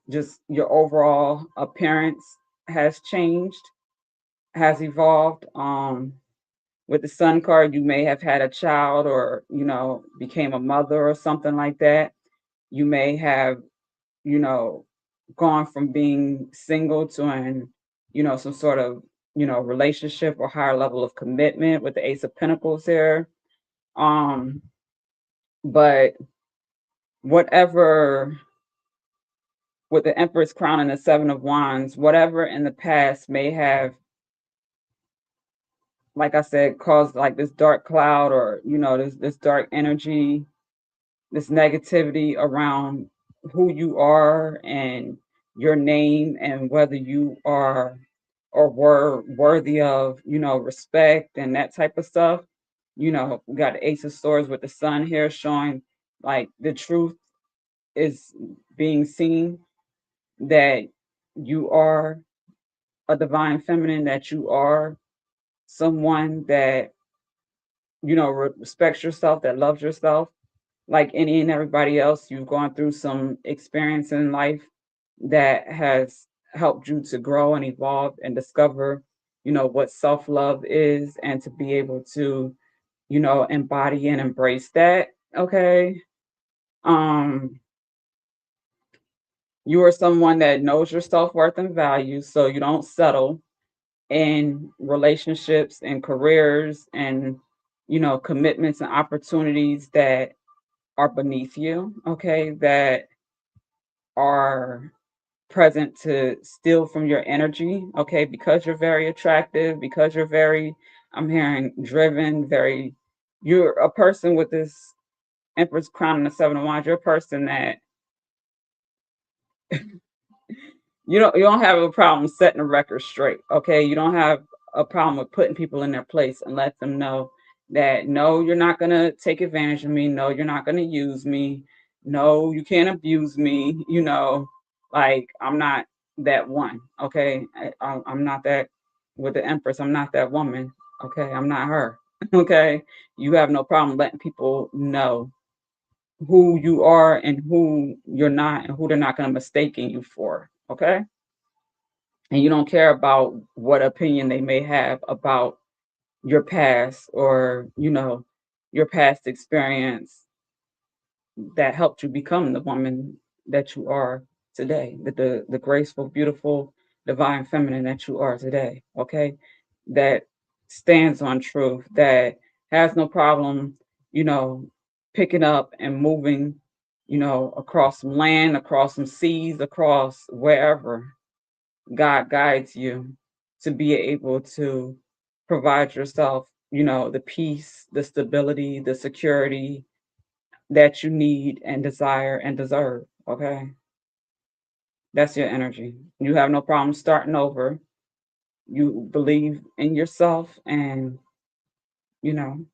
just your overall appearance has changed, has evolved. With the Sun card, you may have had a child, or, became a mother or something like that. You may have, you know, gone from being single to some sort of, relationship or higher level of commitment with the Ace of Pentacles here. Um, but whatever, with the Empress crown and the Seven of Wands, whatever in the past may have, like I said, caused like this dark cloud, or, this dark energy, this negativity around who you are and your name, and whether you are or were worthy of, respect and that type of stuff. We got the Ace of Swords with the Sun here, showing like the truth is being seen, that you are a divine feminine, that you are someone that, respects yourself, that loves yourself. Like any and everybody else, you've gone through some experience in life that has helped you to grow and evolve and discover, what self-love is, and to be able to, embody and embrace that. Okay. Um, you are someone that knows your self-worth and value, so you don't settle in relationships and careers and, commitments and opportunities that are beneath you, okay, that are present to steal from your energy, okay, because you're very attractive, because you're very, I'm hearing, driven, very, you're a person with this Empress crown and the Seven of Wands. You're a person that you don't have a problem setting the record straight, okay? You don't have a problem with putting people in their place and let them know that, no, you're not going to take advantage of me, no, you're not going to use me, no, you can't abuse me, like, I'm not that one, okay? I'm not that. With the Empress, I'm not that woman, okay? I'm not her. Okay, you have no problem letting people know who you are and who you're not, and who they're not going to mistaken you for, okay? And you don't care about what opinion they may have about your past, or, your past experience that helped you become the woman that you are today, the graceful, beautiful, divine feminine that you are today, okay? That stands on truth, that has no problem, you know, picking up and moving, across some land, across some seas, across wherever God guides you, to be able to provide yourself, the peace, the stability, the security that you need and desire and deserve. Okay. That's your energy. You have no problem starting over. You believe in yourself, and, you know,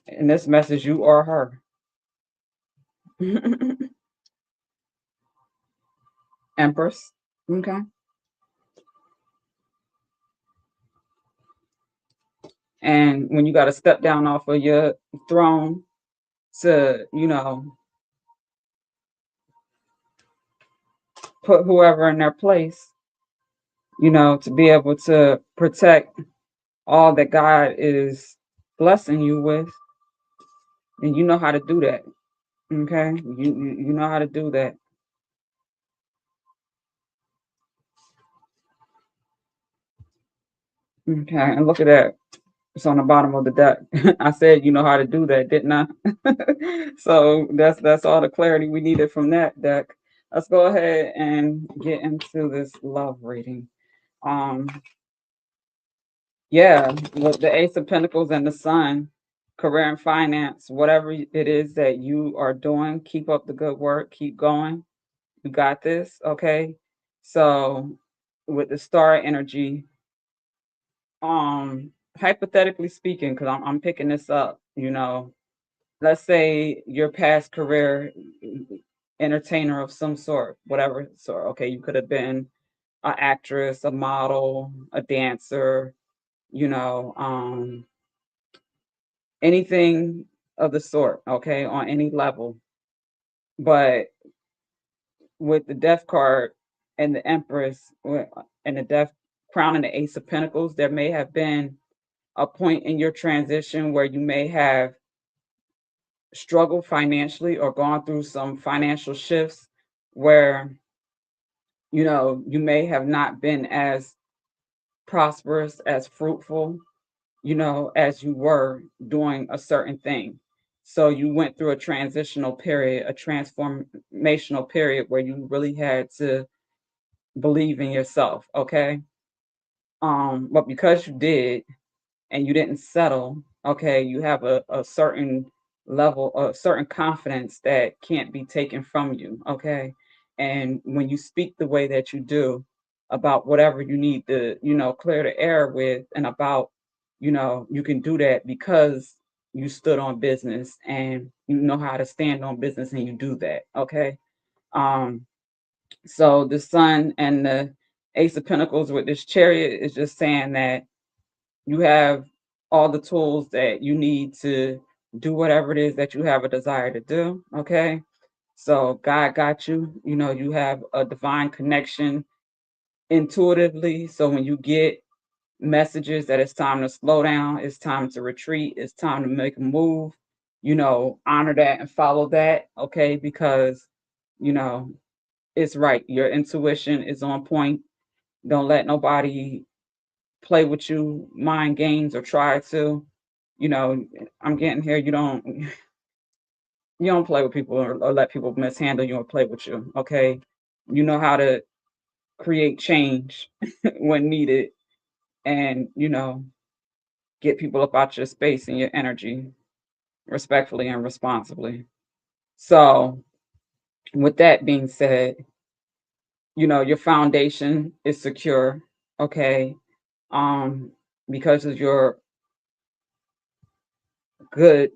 in this message, you are her. Empress. Okay. And when you got to step down off of your throne to, put whoever in their place, to be able to protect all that God is blessing you with, and you know how to do that. Okay, you know how to do that. Okay, and look at that. It's on the bottom of the deck. I said you know how to do that, didn't I? So that's all the clarity we needed from that deck. Let's go ahead and get into this love reading. Um, yeah, with the Ace of Pentacles and the Sun, career and finance, whatever it is that you are doing, keep up the good work, keep going. You got this, okay? So with the star energy, hypothetically speaking, because I'm picking this up, let's say your past career, entertainer of some sort, whatever sort. Okay, you could have been an actress, a model, a dancer, you know, anything of the sort, okay, on any level. But with the death card and the Empress and the death crown and the Ace of Pentacles, there may have been a point in your transition where you may have struggled financially or gone through some financial shifts where, you may have not been as prosperous, as fruitful, as you were doing a certain thing. So you went through a transitional period, a transformational period where you really had to believe in yourself, okay? But because you did and you didn't settle, okay, you have a certain level, a certain confidence that can't be taken from you, okay? And when you speak the way that you do about whatever you need to, clear the air with, and about, you can do that because you stood on business and you know how to stand on business and you do that, okay? Um, so the sun and the Ace of Pentacles with this chariot is just saying that you have all the tools that you need to do whatever it is that you have a desire to do. Okay. So God got you. You have a divine connection intuitively. So when you get messages that it's time to slow down, it's time to retreat, it's time to make a move, honor that and follow that. Okay. Because, you know, it's right. Your intuition is on point. Don't let nobody play with you, mind games, or try to. I'm getting here. You don't play with people, or let people mishandle you or play with you. Okay, you know how to create change when needed, and get people up out your space and your energy respectfully and responsibly. So, with that being said, your foundation is secure. Okay, um, because of good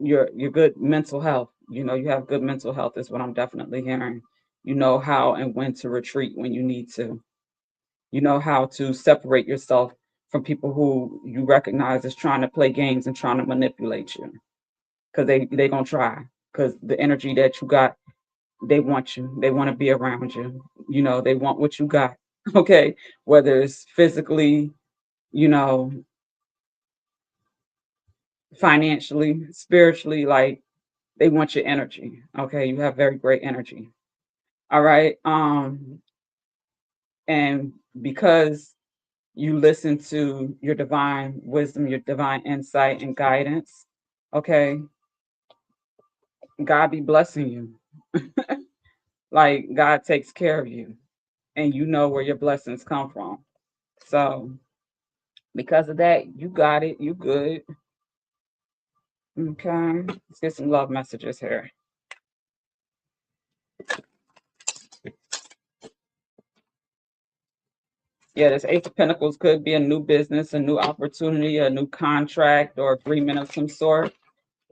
your good mental health. You have good mental health is what I'm definitely hearing. You know how and when to retreat when you need to. You know how to separate yourself from people who you recognize as trying to play games and trying to manipulate you. Because they gonna try. Because the energy that you got, they want you. They want to be around you. They want what you got. Okay. Whether it's physically, you know, financially, spiritually, like they want your energy. Okay. You have very great energy. All right. And because you listen to your divine wisdom, your divine insight and guidance, okay, God be blessing you. Like God takes care of you and you know where your blessings come from. So because of that, you got it, you good. Okay. Let's get some love messages here. Yeah, this Ace of Pentacles could be a new business, a new opportunity, a new contract or agreement of some sort.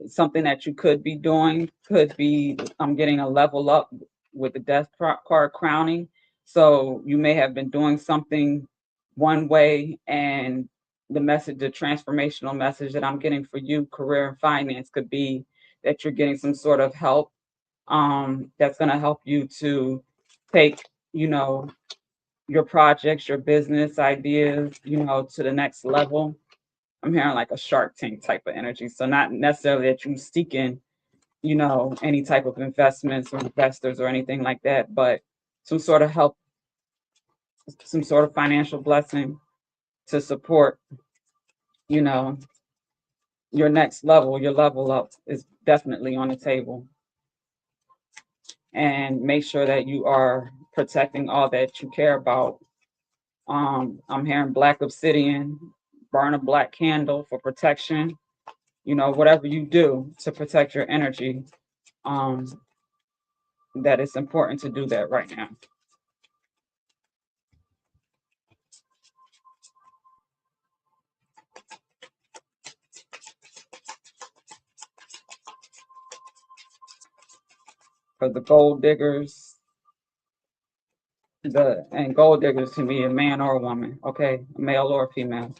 Something that you could be doing could be, I'm getting a level up with the death card crowning. So you may have been doing something one way, and the transformational message that I'm getting for you, career and finance, could be that you're getting some sort of help, that's going to help you to take, you know, your projects, your business ideas, to the next level. I'm hearing like a Shark Tank type of energy. So not necessarily that you seeking, any type of investments or investors or anything like that, but some sort of help, some sort of financial blessing to support, you know, your next level, your level up is definitely on the table. And make sure that you are protecting all that you care about. I'm hearing black obsidian, burn a black candle for protection. Whatever you do to protect your energy, um, that it's important to do that right now. For the gold diggers, and gold diggers can be a man or a woman, okay, a male or a female.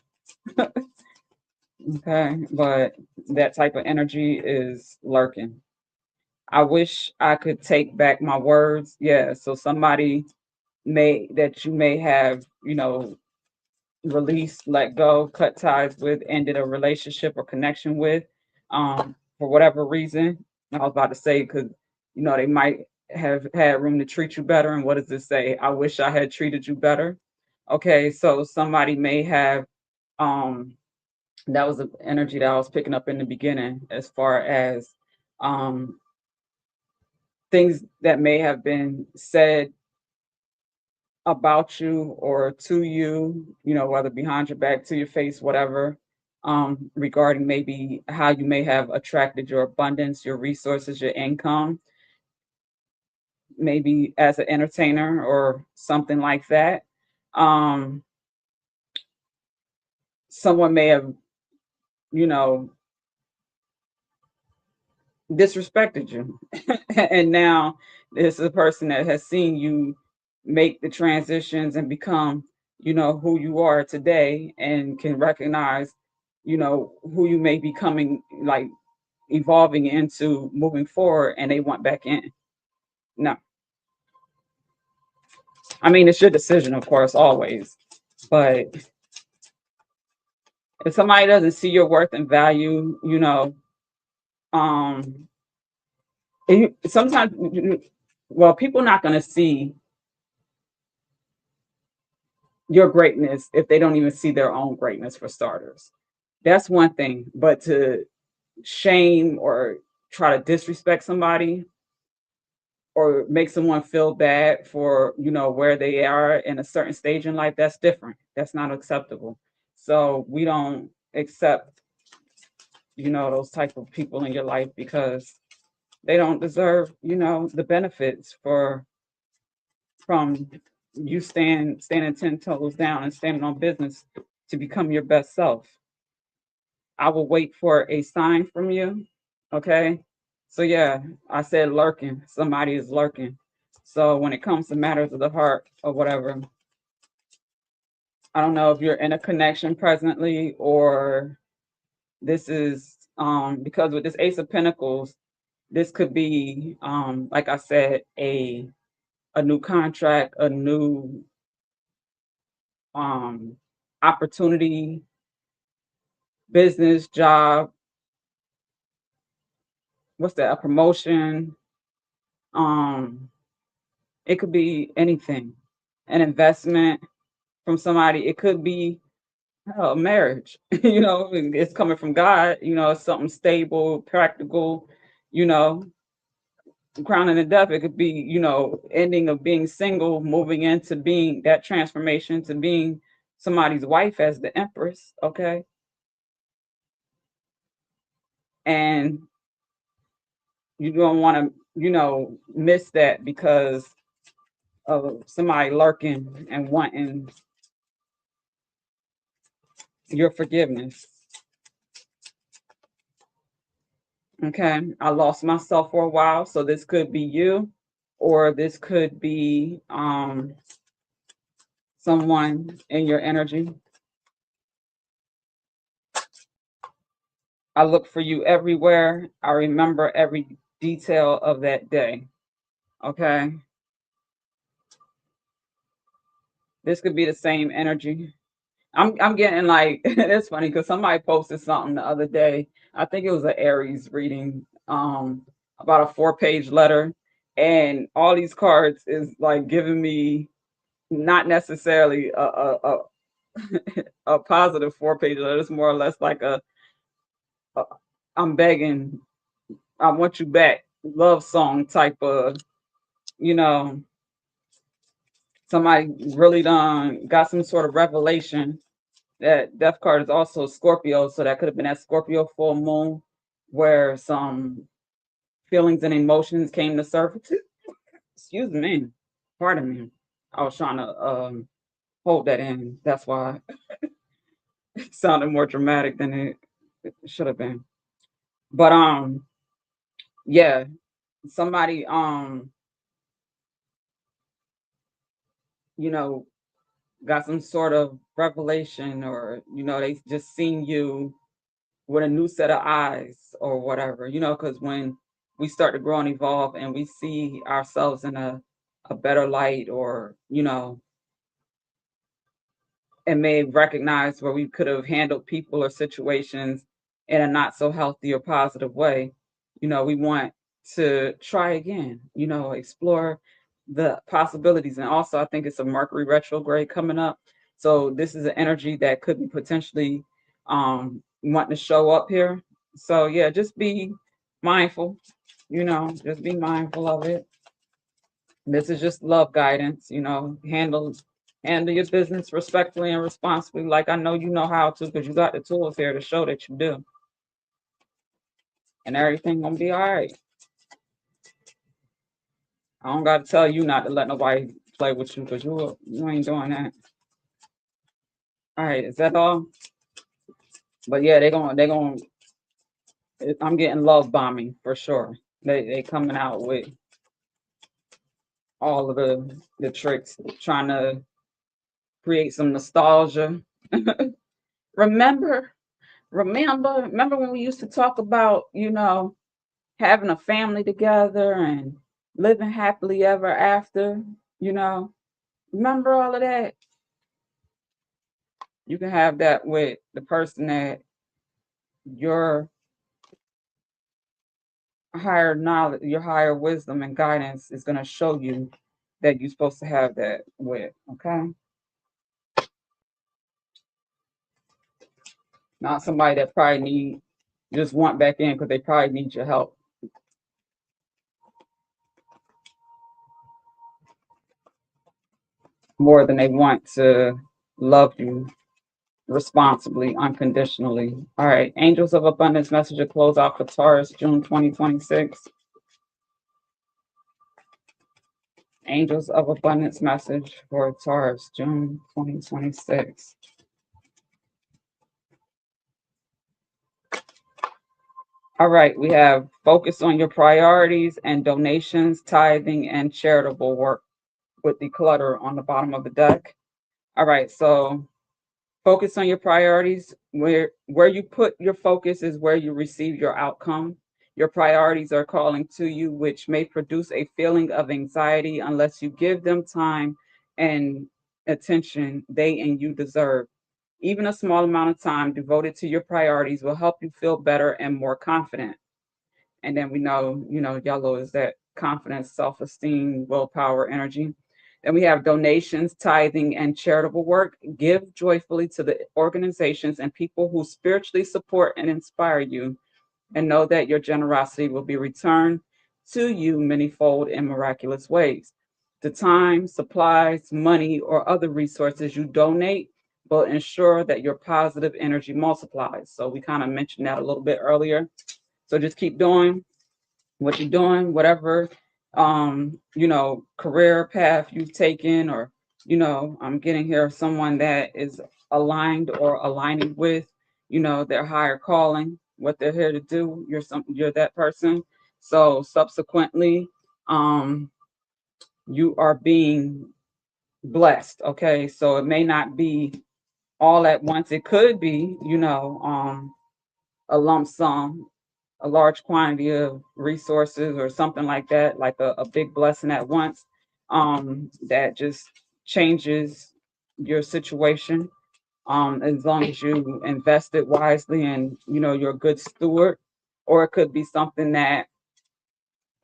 Okay, but that type of energy is lurking. I wish I could take back my words. Yeah, so somebody that you may have, released, let go, cut ties with, ended a relationship or connection with, for whatever reason. I was about to say, because they might have had room to treat you better. And what does it say? I wish I had treated you better. Okay, so somebody may have, that was the energy that I was picking up in the beginning, as far as um things that may have been said about you or to you, whether behind your back, to your face, whatever, regarding maybe how you may have attracted your abundance, your resources, your income, maybe as an entertainer or something like that. Um, Someone may have, you know, disrespected you. And now this is a person that has seen you make the transitions and become, who you are today, and can recognize, who you may be coming, like evolving into moving forward, and they want back in. No, I mean, it's your decision, of course, always. But if somebody doesn't see your worth and value, um, sometimes, well, people not going to see your greatness if they don't even see their own greatness, for starters. That's one thing. But to shame or try to disrespect somebody or make someone feel bad for, where they are in a certain stage in life, that's different. That's not acceptable. So we don't accept, those type of people in your life, because they don't deserve, the benefits from you standing 10 toes down and standing on business to become your best self. I will wait for a sign from you. Okay. So yeah, I said lurking. Somebody is lurking. So when it comes to matters of the heart or whatever, I don't know if you're in a connection presently, or this is because with this Ace of Pentacles, this could be like I said, a new contract, a new um opportunity, business, job, what's that, a promotion, um it could be anything, an investment from somebody. It could be a marriage. It's coming from God. It's something stable, practical. You know, crowning the death. It could be, ending of being single, moving into being that transformation to being somebody's wife as the Empress. Okay, and you don't want to, miss that because of somebody lurking and wanting your forgiveness. Okay, I lost myself for a while, so this could be you, or this could be someone in your energy. I look for you everywhere. I remember every detail of that day. Okay, this could be the same energy. I'm getting like it's funny because somebody posted something the other day. I think it was an Aries reading, about a 4-page letter, and all these cards is like giving me not necessarily a positive 4-page letter. It's more or less like a I'm begging, I want you back love song type of, you know, somebody really done got some sort of revelation. That death card is also Scorpio, so that could have been that Scorpio full moon where some feelings and emotions came to surface. Excuse me. Pardon me. I was trying to hold that in. That's why it sounded more dramatic than it should have been. But yeah, somebody you know, got some sort of revelation, or they just seen you with a new set of eyes or whatever, because when we start to grow and evolve and we see ourselves in a better light, or and may recognize where we could have handled people or situations in a not so healthy or positive way, we want to try again, explore the possibilities. And also, I think it's a Mercury retrograde coming up. So this is an energy that could be potentially wanting to show up here. So yeah, just be mindful, just be mindful of it. This is just love guidance, handle your business respectfully and responsibly, like I know you know how to, because you got the tools here to show that you do. And everything gonna be all right. I don't gotta tell you not to let nobody play with you, because you ain't doing that. All right, is that all? But yeah, they gonna I'm getting love bombing for sure. They coming out with all of the tricks, trying to create some nostalgia. remember remember when we used to talk about, having a family together and living happily ever after, you know? Remember all of that? You can have that with the person that your higher knowledge, your higher wisdom and guidance is going to show you that you're supposed to have that with, okay? Not somebody that probably just want back in because they probably need your help more than they want to love you responsibly, unconditionally. All right, Angels of Abundance message to close out for Taurus, June 2026. Angels of Abundance message for Taurus, June 2026. All right, we have focus on your priorities and donations, tithing, and charitable work with the clutter on the bottom of the deck. All right, so focus on your priorities. Where you put your focus is where you receive your outcome. Your priorities are calling to you, which may produce a feeling of anxiety unless you give them time and attention they and you deserve. Even a small amount of time devoted to your priorities will help you feel better and more confident. And then we know, yellow is that confidence, self-esteem, willpower, energy. Then we have donations, tithing, and charitable work. Give joyfully to the organizations and people who spiritually support and inspire you, and know that your generosity will be returned to you manyfold in miraculous ways. The time, supplies, money, or other resources you donate will ensure that your positive energy multiplies. So we kind of mentioned that a little bit earlier. So just keep doing what you're doing, whatever career path you've taken, or I'm getting here someone that is aligned or aligning with, their higher calling, what they're here to do. You're that person. So subsequently, you are being blessed. Okay. So it may not be all at once. It could be, a lump sum, a large quantity of resources or something like that, like a big blessing at once, that just changes your situation. As long as you invest it wisely and you're a good steward. Or it could be something that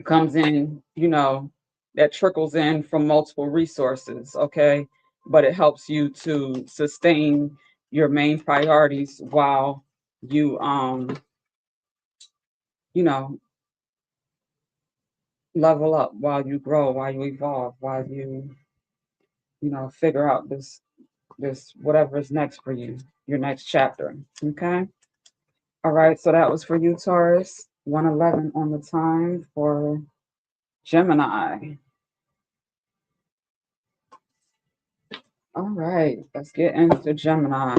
comes in, that trickles in from multiple resources, okay? But it helps you to sustain your main priorities while you you know level up, while you grow, while you evolve, while you figure out this whatever is next for you, your next chapter. Okay. All right. So that was for you, Taurus. 111 on the time for Gemini. All right, let's get into Gemini.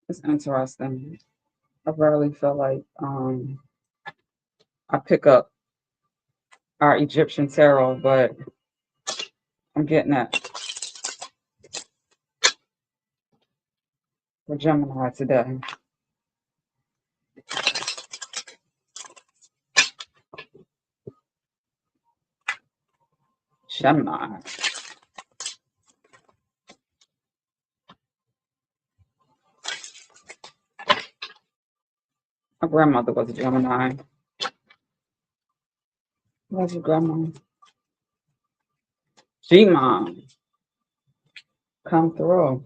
It's interesting. I rarely feel like I pick up our Egyptian tarot, but I'm getting that for Gemini today. Gemini. My grandmother was a Gemini. What's your grandma? G-Mom. Come through.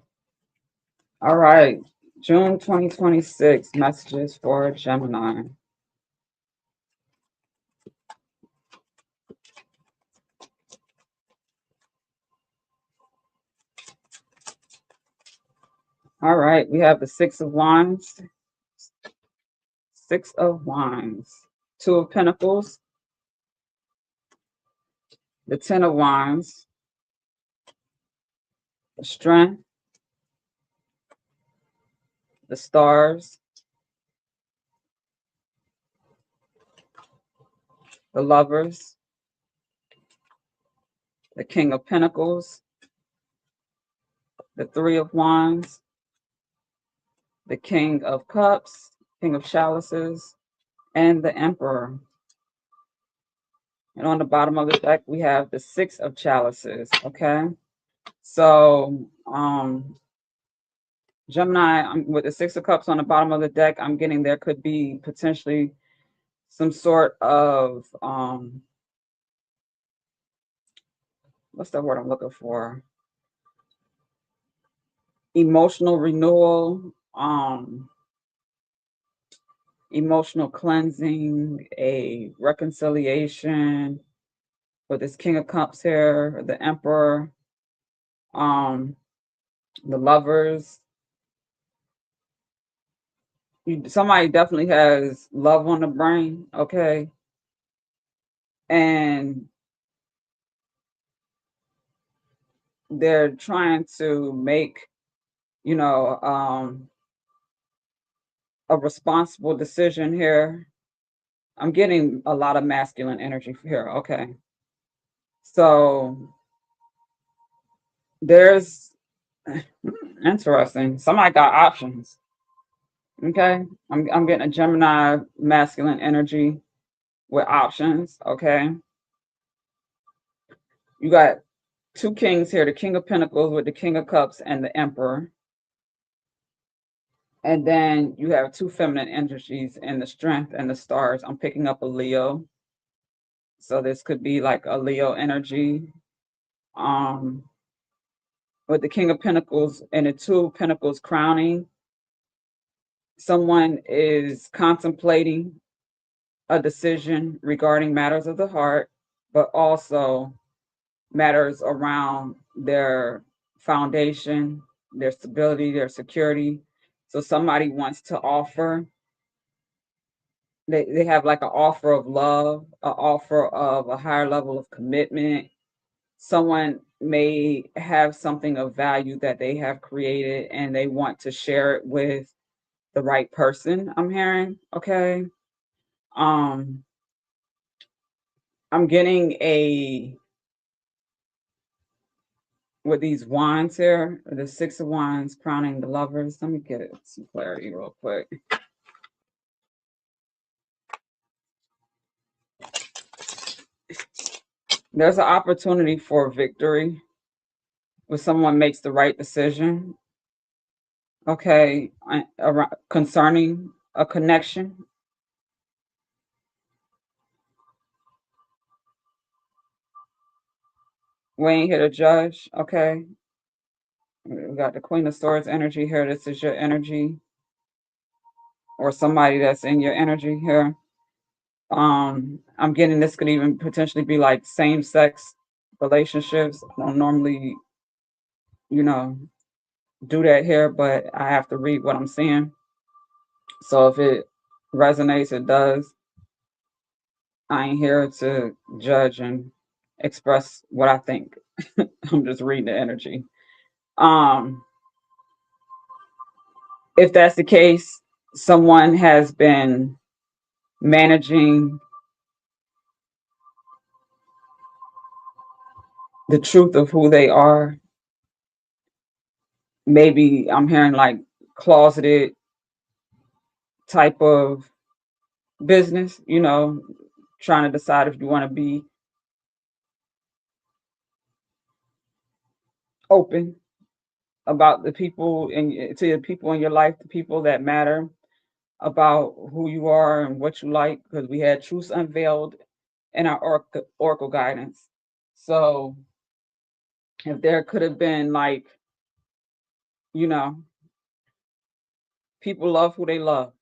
All right. June 2026. Messages for Gemini. All right. We have the Six of Wands. Six of Wands. Two of Pentacles. The Ten of Wands. The Strength. The Stars. The Lovers. The King of Pentacles. The Three of Wands. The King of Cups. King of Chalices. And the Emperor. And on the bottom of the deck, we have the Six of Chalices. Okay. So, Gemini, with the Six of Cups on the bottom of the deck, I'm getting there could be potentially some sort of, what's the word I'm looking for? Emotional renewal, emotional cleansing, a reconciliation with this King of Cups here, the Emperor, the Lovers. Somebody definitely has love on the brain, okay? And they're trying to make, you know, a responsible decision here. I'm getting a lot of masculine energy here, okay? So there's interesting. Somebody got options. Okay. I'm getting a Gemini masculine energy with options. Okay. You got two kings here, the King of Pentacles with the King of Cups and the Emperor. And then you have two feminine energies in the Strength and the Stars. I'm picking up a Leo. So this could be like a Leo energy. With the King of Pentacles and the Two of Pentacles crowning, someone is contemplating a decision regarding matters of the heart, but also matters around their foundation, their stability, their security. So somebody wants to offer, they have like an offer of love, an offer of a higher level of commitment. Someone may have something of value that they have created and they want to share it with the right person, I'm hearing. Okay. Um, I'm getting a, with these wands here, the Six of Wands crowning the Lovers. Let me get some clarity real quick. There's an opportunity for victory when someone makes the right decision. Okay, concerning a connection. We ain't here to judge. Okay, we got the Queen of Swords energy here. This is your energy, or somebody that's in your energy here. I'm getting this could even potentially be like same-sex relationships. I don't normally, you know, do that here, but I have to read what I'm seeing. So if it resonates, it does. I ain't here to judge and express what I think. I'm just reading the energy. Um, if that's the case, someone has been managing the truth of who they are. Maybe I'm hearing like closeted type of business, trying to decide if you want to be open about the people and to the people in your life, the people that matter, about who you are and what you like, because we had truths unveiled in our oracle guidance. So if there could have been like, you know, people love who they love,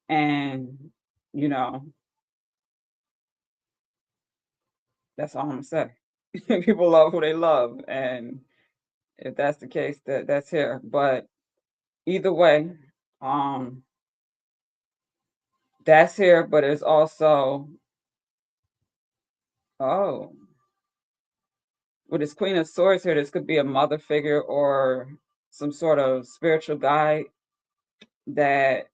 and you know, that's all I'm gonna say. People love who they love, and if that's the case, that's here. But either way, um, that's here. But it's also, oh, with this Queen of Swords here, this could be a mother figure or some sort of spiritual guide that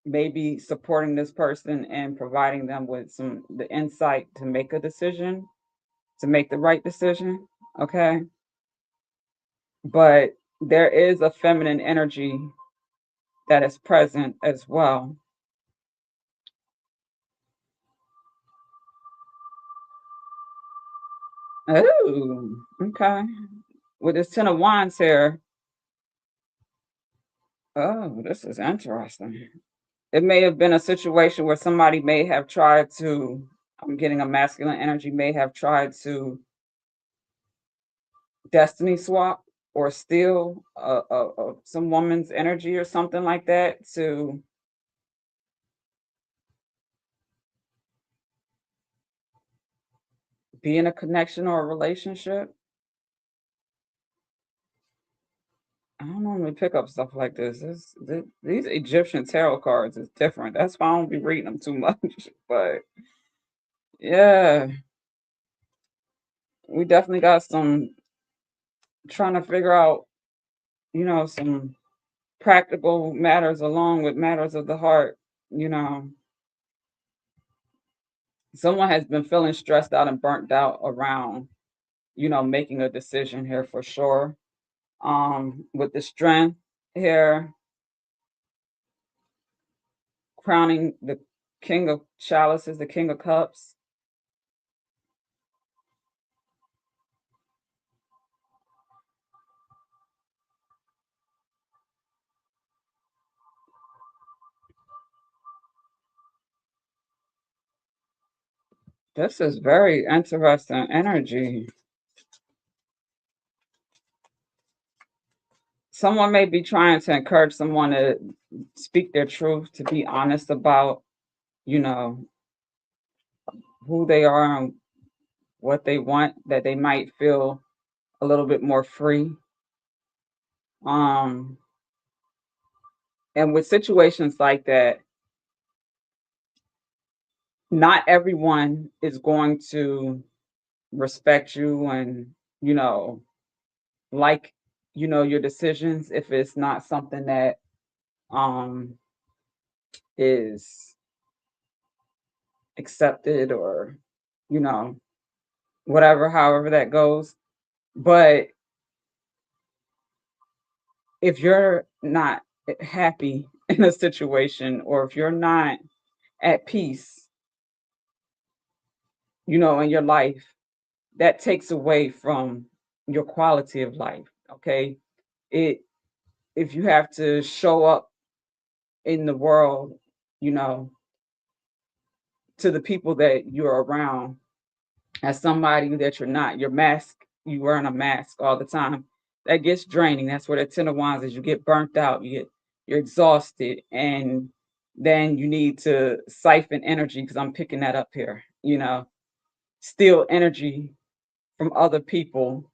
may be supporting this person and providing them with some the insight to make a decision, to make the right decision. Okay. But there is a feminine energy that is present as well. Oh, okay. With this Ten of Wands here, oh, this is interesting. It may have been a situation where somebody may have tried to, I'm getting a masculine energy, may have tried to destiny swap or steal some woman's energy or something like that to be in a connection or a relationship. I don't normally pick up stuff like this. These Egyptian tarot cards is different. That's why I don't be reading them too much. But yeah, we definitely got some trying to figure out, some practical matters along with matters of the heart. You know, someone has been feeling stressed out and burnt out around, making a decision here for sure. With the strength here, crowning the King of Chalices, the King of Cups. This is very interesting energy. Someone may be trying to encourage someone to speak their truth, to be honest about, you know, who they are and what they want, that they might feel a little bit more free. Um, and with situations like that, not everyone is going to respect you and, you know, like, your decisions if it's not something that um is accepted or, you know, whatever, however that goes. But if you're not happy in a situation or if you're not at peace, in your life, that takes away from your quality of life. Okay. It If you have to show up in the world, you know, to the people that you're around as somebody that you're not, your mask, you wearing a mask all the time. That gets draining. That's where the Ten of Wands is. You get burnt out. You're exhausted, and then you need to siphon energy because I'm picking that up here. Steal energy from other people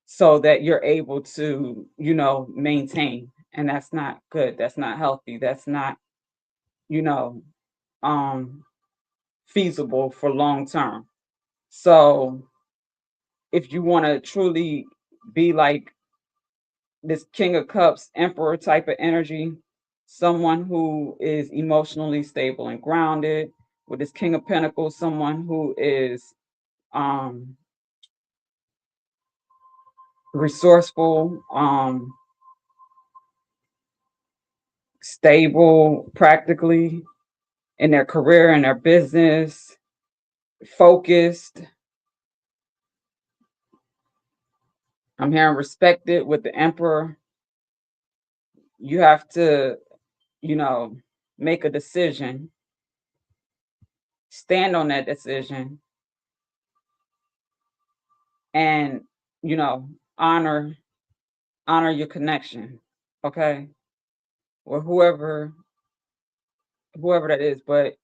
so that you're able to, maintain. And that's not good. That's not healthy. That's not, you know, um, feasible for long term. So if you want to truly be like this King of Cups, Emperor type of energy, someone who is emotionally stable and grounded, with this King of Pentacles, someone who is um, resourceful, stable practically in their career and their business, focused. I'm hearing respected with the Emperor. You have to, you know, make a decision, stand on that decision, and you know, honor your connection, okay, or whoever that is. But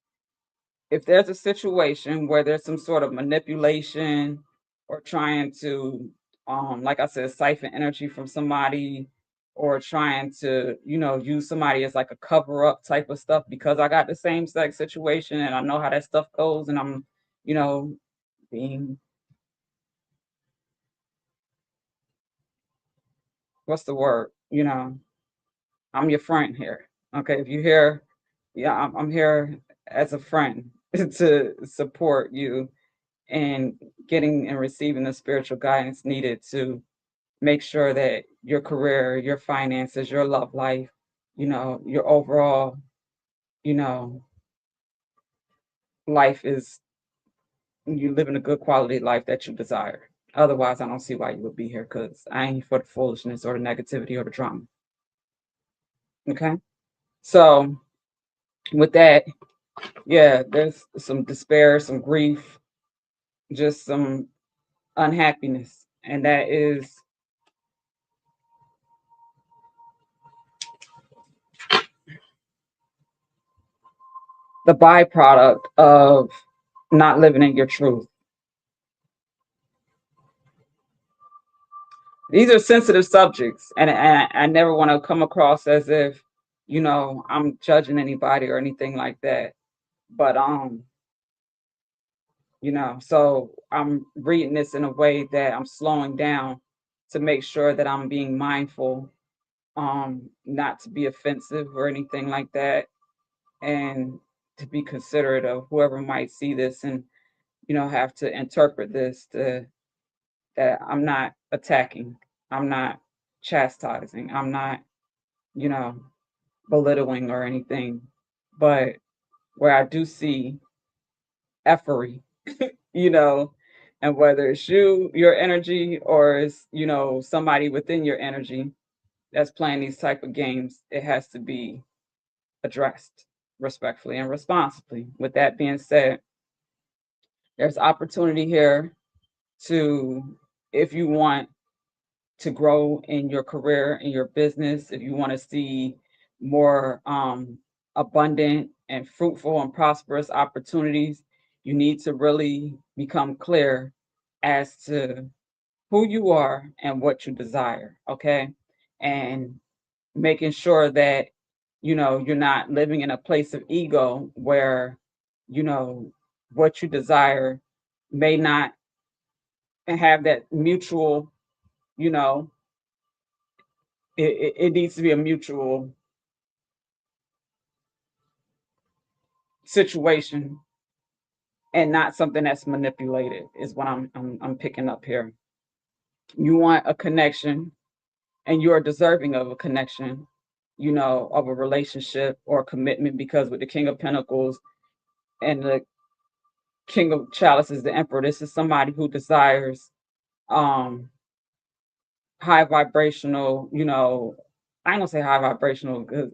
if there's a situation where there's some sort of manipulation or trying to like I said, siphon energy from somebody, or trying to, you know, use somebody as like a cover up type of stuff, because I got the same sex situation and I know how that stuff goes, and I'm, you know, being, what's the word, you know, I'm your friend here. Okay, if you're here, yeah, I'm here as a friend to support you and getting and receiving the spiritual guidance needed to make sure that your career, your finances, your love life, you know, your overall, you know, life is, you living a good quality life that you desire. Otherwise, I don't see why you would be here, because I ain't for the foolishness or the negativity or the drama. Okay. So with that, yeah, there's some despair, some grief, just some unhappiness. And that is the byproduct of not living in your truth. These are sensitive subjects, and I never want to come across as if, you know, I'm judging anybody or anything like that. But you know, so I'm reading this in a way that I'm slowing down to make sure that I'm being mindful, not to be offensive or anything like that, and to be considerate of whoever might see this and, you know, have to interpret this to, that I'm not attacking, I'm not chastising, I'm not, you know, belittling or anything. But where I do see effery, you know, and whether it's you, your energy, or it's, you know, somebody within your energy that's playing these type of games, it has to be addressed respectfully and responsibly. With that being said, there's opportunity here to, if you want to grow in your career, in your business, if you want to see more abundant and fruitful and prosperous opportunities, you need to really become clear as to who you are and what you desire, okay? And making sure that, you know, you're not living in a place of ego where, you know, what you desire may not have that mutual, you know, it needs to be a mutual situation and not something that's manipulated, is what I'm picking up here. You want a connection, and you are deserving of a connection, you know, of a relationship or a commitment, because with the King of Pentacles and the King of Chalices, the Emperor, this is somebody who desires um high vibrational, you know, I ain't gonna say high vibrational because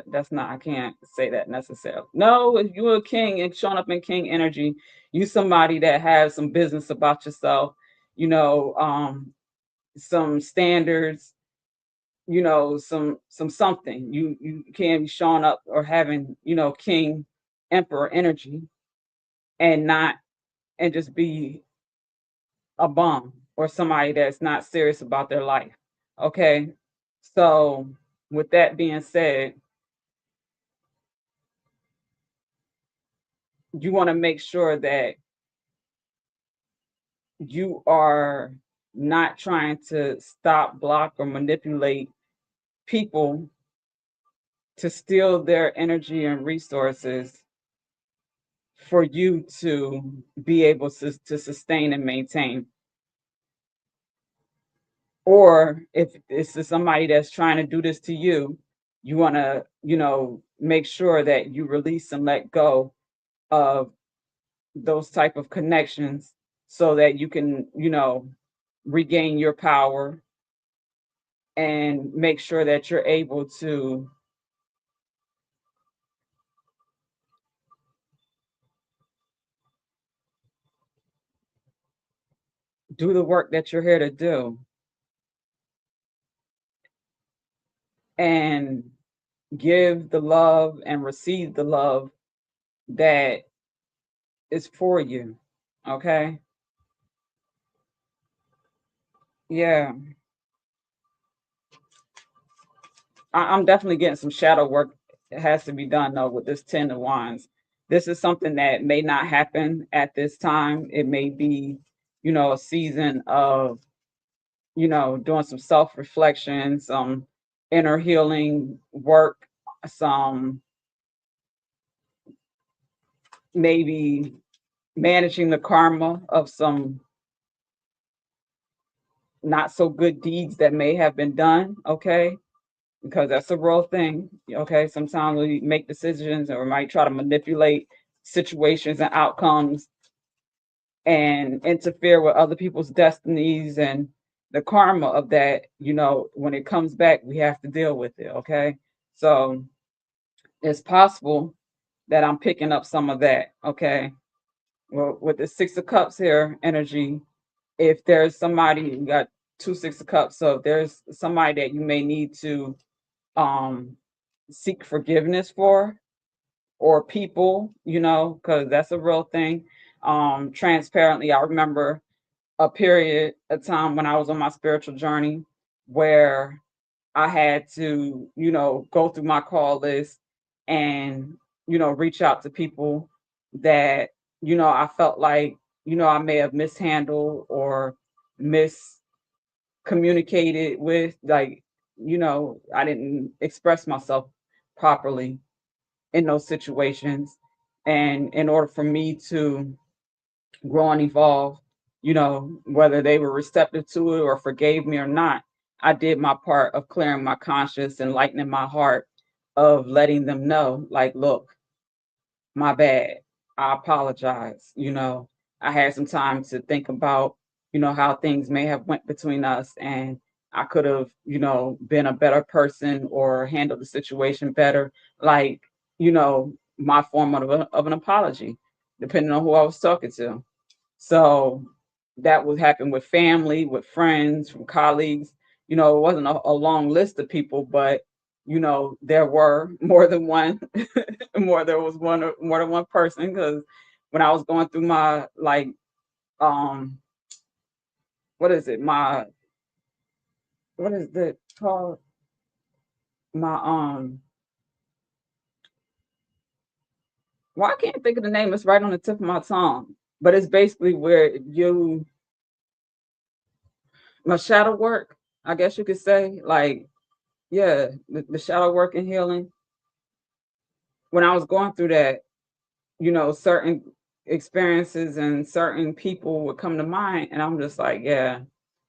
that's not, I can't say that necessarily. No, if you're a king and showing up in king energy, you somebody that has some business about yourself, you know, some standards, you know, some something. You can't be showing up or having, you know, king emperor energy and not, and just be a bum or somebody that's not serious about their life. Okay. So, with that being said, you want to make sure that you are not trying to stop, block, or manipulate people to steal their energy and resources for you to be able to sustain and maintain. Or if it's somebody that's trying to do this to you, you want to, make sure that you release and let go of those type of connections so that you can, regain your power and make sure that you're able to do the work that you're here to do and give the love and receive the love that is for you. Okay? Yeah. I'm definitely getting some shadow work that has to be done though with this 10 of wands. This is something that may not happen at this time. It may be, a season of, doing some self-reflection, some inner healing work, some maybe managing the karma of some not so good deeds that may have been done. Okay, because that's a real thing. Okay, sometimes we make decisions or might try to manipulate situations and outcomes and interfere with other people's destinies, and the karma of that, when it comes back, we have to deal with it. Okay, so it's possible that I'm picking up some of that. Okay, well, with the 6 of cups here energy, if there's somebody, you got 2 6 of cups, so if there's somebody that you may need to um seek forgiveness for, or people, because that's a real thing. Transparently, I remember a period of time when I was on my spiritual journey where I had to, go through my call list and, reach out to people that, I felt like, I may have mishandled or miscommunicated with, like, I didn't express myself properly in those situations. And in order for me to grow and evolve, whether they were receptive to it or forgave me or not, I did my part of clearing my conscience and lightening my heart, of letting them know, like, look, my bad. I apologize. I had some time to think about, how things may have went between us, and I could have, been a better person or handled the situation better. Like, my form of an apology, depending on who I was talking to. So that would happen with family, with friends, from colleagues. It wasn't a long list of people, but there were more than one. There was more than one person, because when I was going through my, like, um what is it? My, what is it called? My well, I can't think of the name. It's right on the tip of my tongue. But it's basically where you my shadow work, I guess you could say. Like, yeah, the shadow work and healing. When I was going through that, certain experiences and certain people would come to mind, and I'm just like, yeah,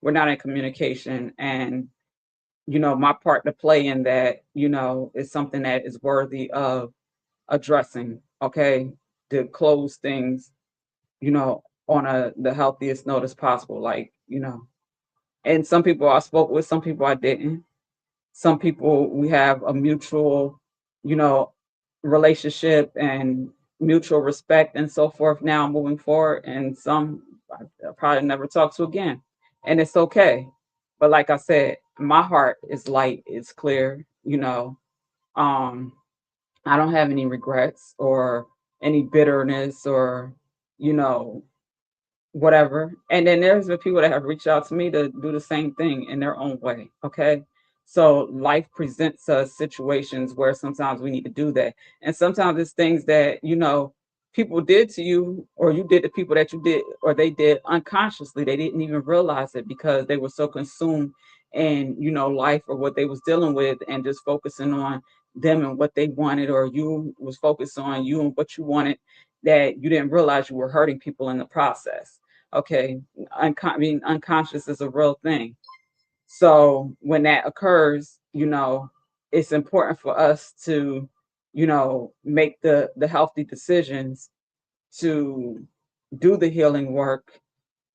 we're not in communication, and my part to play in that, is something that is worthy of addressing. Okay, to close things, on the healthiest note as possible. Like, and some people I spoke with, some people I didn't. Some people we have a mutual, you know, relationship and mutual respect and so forth now moving forward. And some I'll probably never talk to again. And it's okay. But like I said, my heart is light, it's clear, Um, I don't have any regrets or any bitterness or, you know, whatever. And then there's the people that have reached out to me to do the same thing in their own way. Okay. So life presents us situations where sometimes we need to do that. And sometimes it's things that, people did to you, or you did to people that you did, or they did unconsciously. They didn't even realize it because they were so consumed in, life or what they was dealing with, and just focusing on them and what they wanted, or you was focused on you and what you wanted, that you didn't realize you were hurting people in the process. Okay, being unconscious is a real thing. So when that occurs, it's important for us to, make the healthy decisions to do the healing work,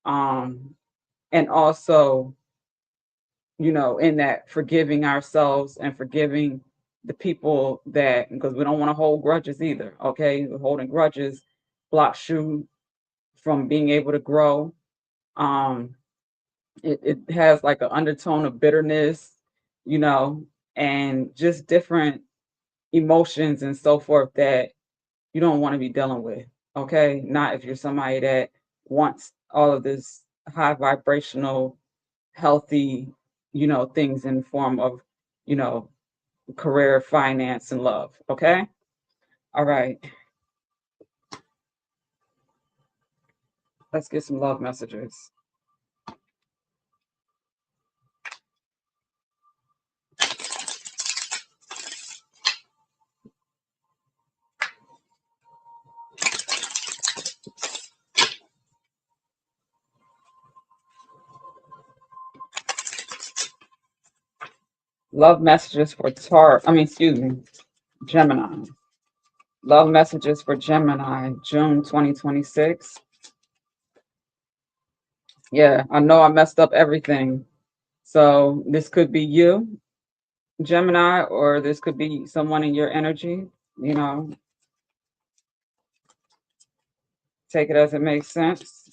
um and also, in that forgiving ourselves and forgiving the people, that because we don't want to hold grudges either. Okay, holding grudges blocks you from being able to grow. um it has like an undertone of bitterness, you know and just different emotions and so forth that you don't want to be dealing with. Okay, not if you're somebody that wants all of this high vibrational, healthy, things in form of, you know career, finance, and love. Okay. All right, let's get some love messages. Love messages for excuse me, Gemini. Love messages for Gemini, June 2026. Yeah, I know I messed up everything. So this could be you, Gemini, or this could be someone in your energy. You know, take it as it makes sense.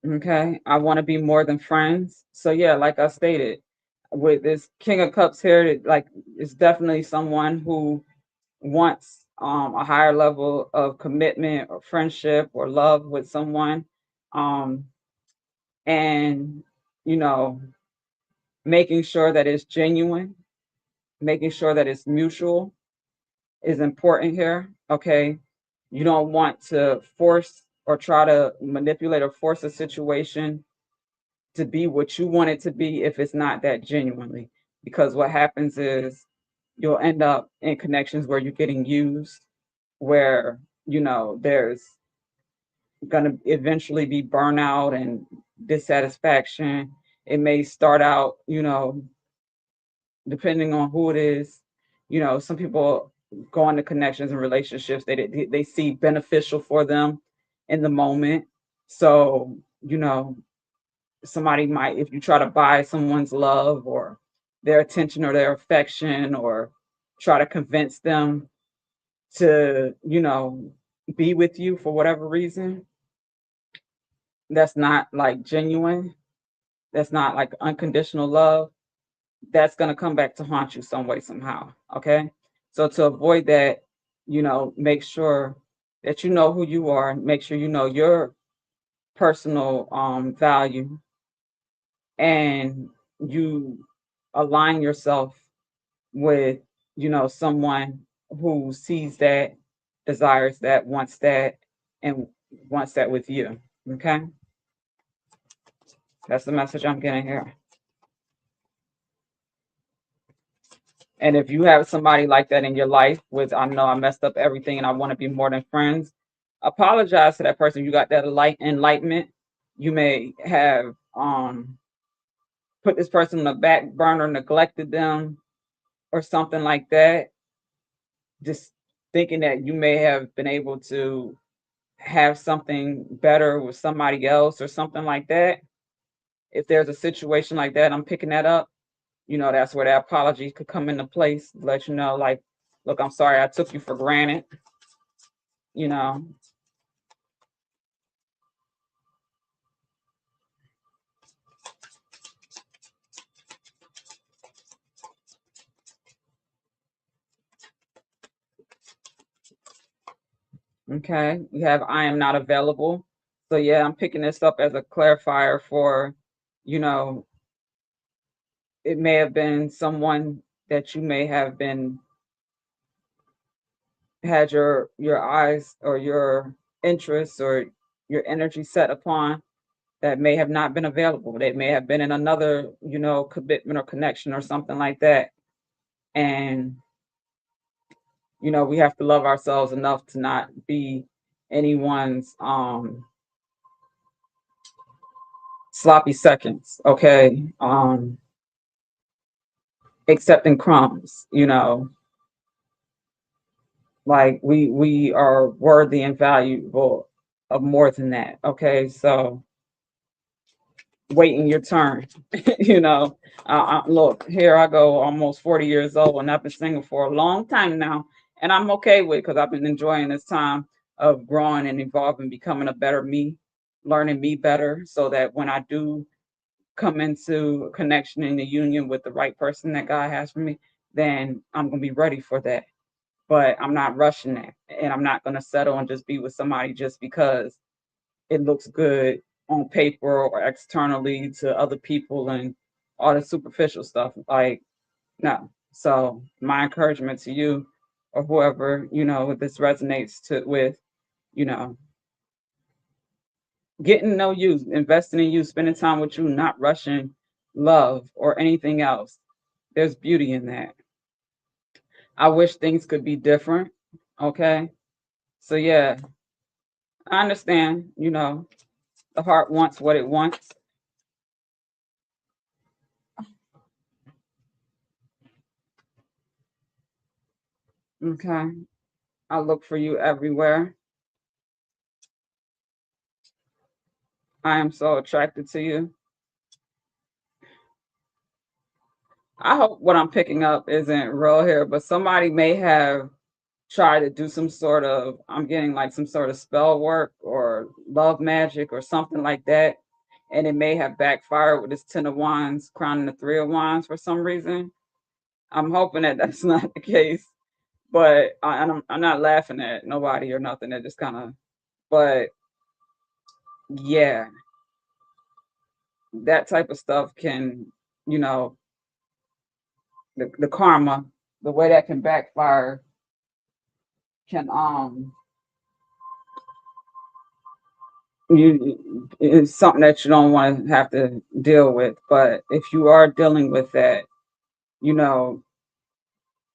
Okay. I want to be more than friends. So yeah, like I stated, with this King of Cups here, like, it's definitely someone who wants a higher level of commitment or friendship or love with someone. Um, and you know, making sure that it's genuine, making sure that it's mutual is important here. Okay. You don't want to force or try to manipulate or force a situation to be what you want it to be if it's not that genuinely. Because what happens is you'll end up in connections where you're getting used, where, there's going to eventually be burnout and dissatisfaction. It may start out, depending on who it is. Some people go into connections and relationships they see beneficial for them in the moment. So, somebody might, if you try to buy someone's love or their attention or their affection, or try to convince them to, be with you for whatever reason, that's not like genuine. That's not like unconditional love. That's going to come back to haunt you some way, somehow. Okay. So to avoid that, make sure that you know who you are, make sure you know your personal value, and you align yourself with, someone who sees that, desires that, wants that, and wants that with you. Okay. That's the message I'm getting here. And if you have somebody like that in your life, with, I know I messed up everything and I want to be more than friends, apologize to that person. You got that enlightenment. You may have put this person on the back burner, neglected them, or something like that. Just thinking that you may have been able to have something better with somebody else or something like that. If there's a situation like that, I'm picking that up. That's where that apology could come into place. Let you know, like, look, I'm sorry I took you for granted. You know, okay. You have I am not available. So yeah, I'm picking this up as a clarifier for, you know, it may have been someone that you may have been had your eyes or your interests or your energy set upon that may have not been available. They may have been in another, commitment or connection or something like that. And, we have to love ourselves enough to not be anyone's sloppy seconds, okay? Accepting crumbs, like we are worthy and valuable of more than that, okay? So waiting your turn. Look, here I go, almost 40 years old, and I've been single for a long time now, and I'm okay with it because I've been enjoying this time of growing and evolving, becoming a better me, learning me better, so that when I do come into a connection in the union with the right person that God has for me, then I'm gonna be ready for that. But I'm not rushing that, and I'm not gonna settle and just be with somebody just because it looks good on paper or externally to other people and all the superficial stuff. Like, no. So my encouragement to you or whoever, this resonates to with, you know, getting to know you, investing in you, spending time with you, not rushing love or anything else. There's beauty in that. I wish things could be different. Okay. So yeah, I understand, the heart wants what it wants. Okay. I look for you everywhere. I am so attracted to you. I hope what I'm picking up isn't real here, but somebody may have tried to do some sort of, I'm getting like some sort of spell work or love magic or something like that. And it may have backfired with this 10 of Wands crowning the 3 of Wands for some reason. I'm hoping that that's not the case, but I'm not laughing at nobody or nothing. That just kind of, but yeah, that type of stuff can, you know, the karma, the way that can backfire can you it's something that you don't want to have to deal with. But if you are dealing with that, you know,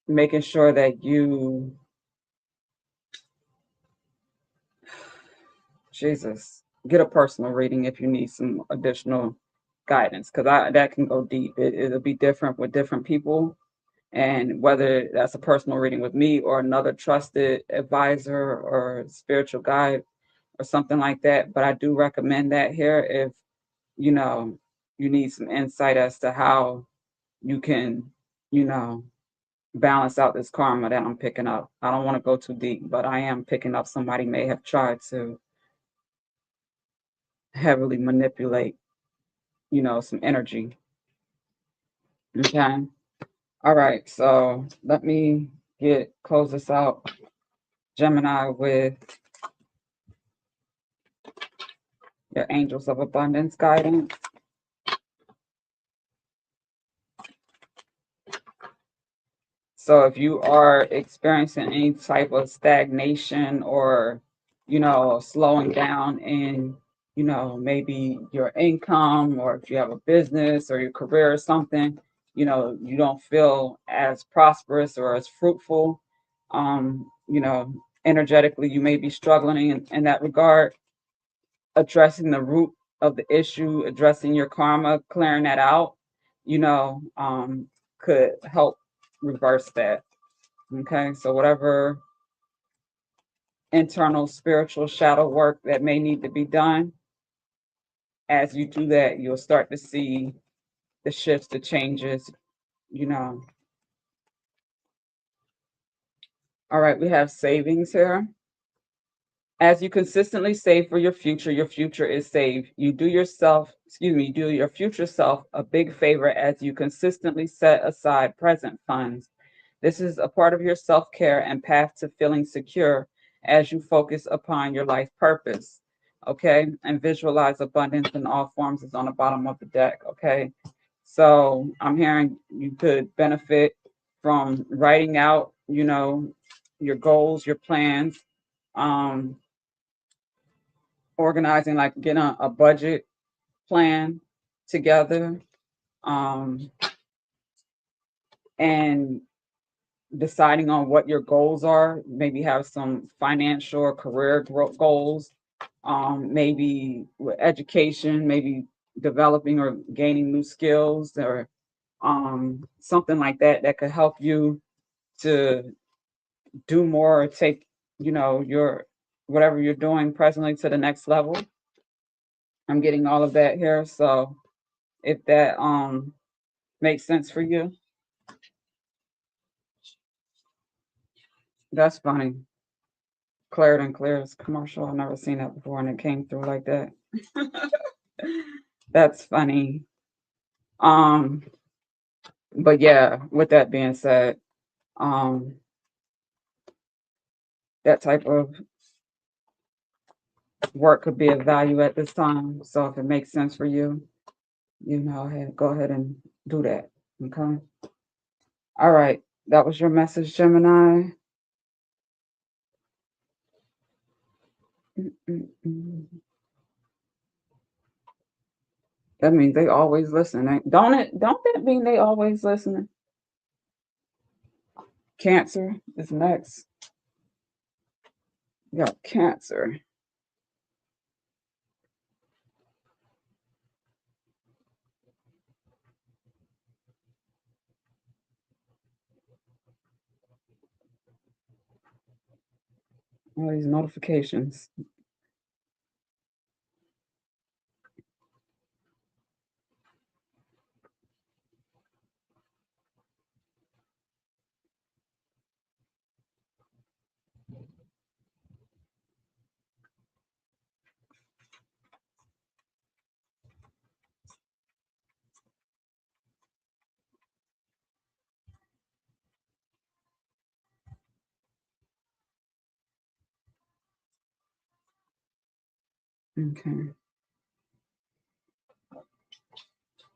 making sure that you Jesus get a personal reading if you need some additional guidance because I that can go deep. It'll be different with different people. And whether that's a personal reading with me or another trusted advisor or spiritual guide or something like that. But I do recommend that here if you know you need some insight as to how you can, you know, balance out this karma that I'm picking up. I don't want to go too deep, but I am picking up somebody may have tried to heavily manipulate, some energy. Okay. All right. So let me get close this out. Gemini with your angels of abundance guidance. So if you are experiencing any type of stagnation or, slowing down in, maybe your income or if you have a business or your career or something, you don't feel as prosperous or as fruitful, energetically, you may be struggling in that regard. Addressing the root of the issue, addressing your karma, clearing that out, could help reverse that. Okay, so whatever internal spiritual shadow work that may need to be done, as you do that, you'll start to see the shifts, the changes, you know. All right, we have savings here. As you consistently save for your future is saved. You do your future self a big favor as you consistently set aside present funds. This is a part of your self care and path to feeling secure as you focus upon your life purpose. Okay. And visualize abundance in all forms is on the bottom of the deck. Okay. So I'm hearing you could benefit from writing out, your goals, your plans, organizing, like getting a budget plan together, and deciding on what your goals are. Maybe have some financial or career goals, maybe with education, maybe developing or gaining new skills, or something like that that could help you to do more or take, your whatever you're doing presently to the next level. I'm getting all of that here. So if that makes sense for you, that's funny. Clear and Clear's commercial. I've never seen that before, and it came through like that. That's funny. Um, but yeah, with that being said, um, that type of work could be of value at this time. So if it makes sense for you, go ahead and do that. Okay. All right. That was your message, Gemini. Mm-mm-mm. That means they always listen, don't it? Don't that mean they always listening? Cancer is next. You got Cancer. All these notifications. Okay.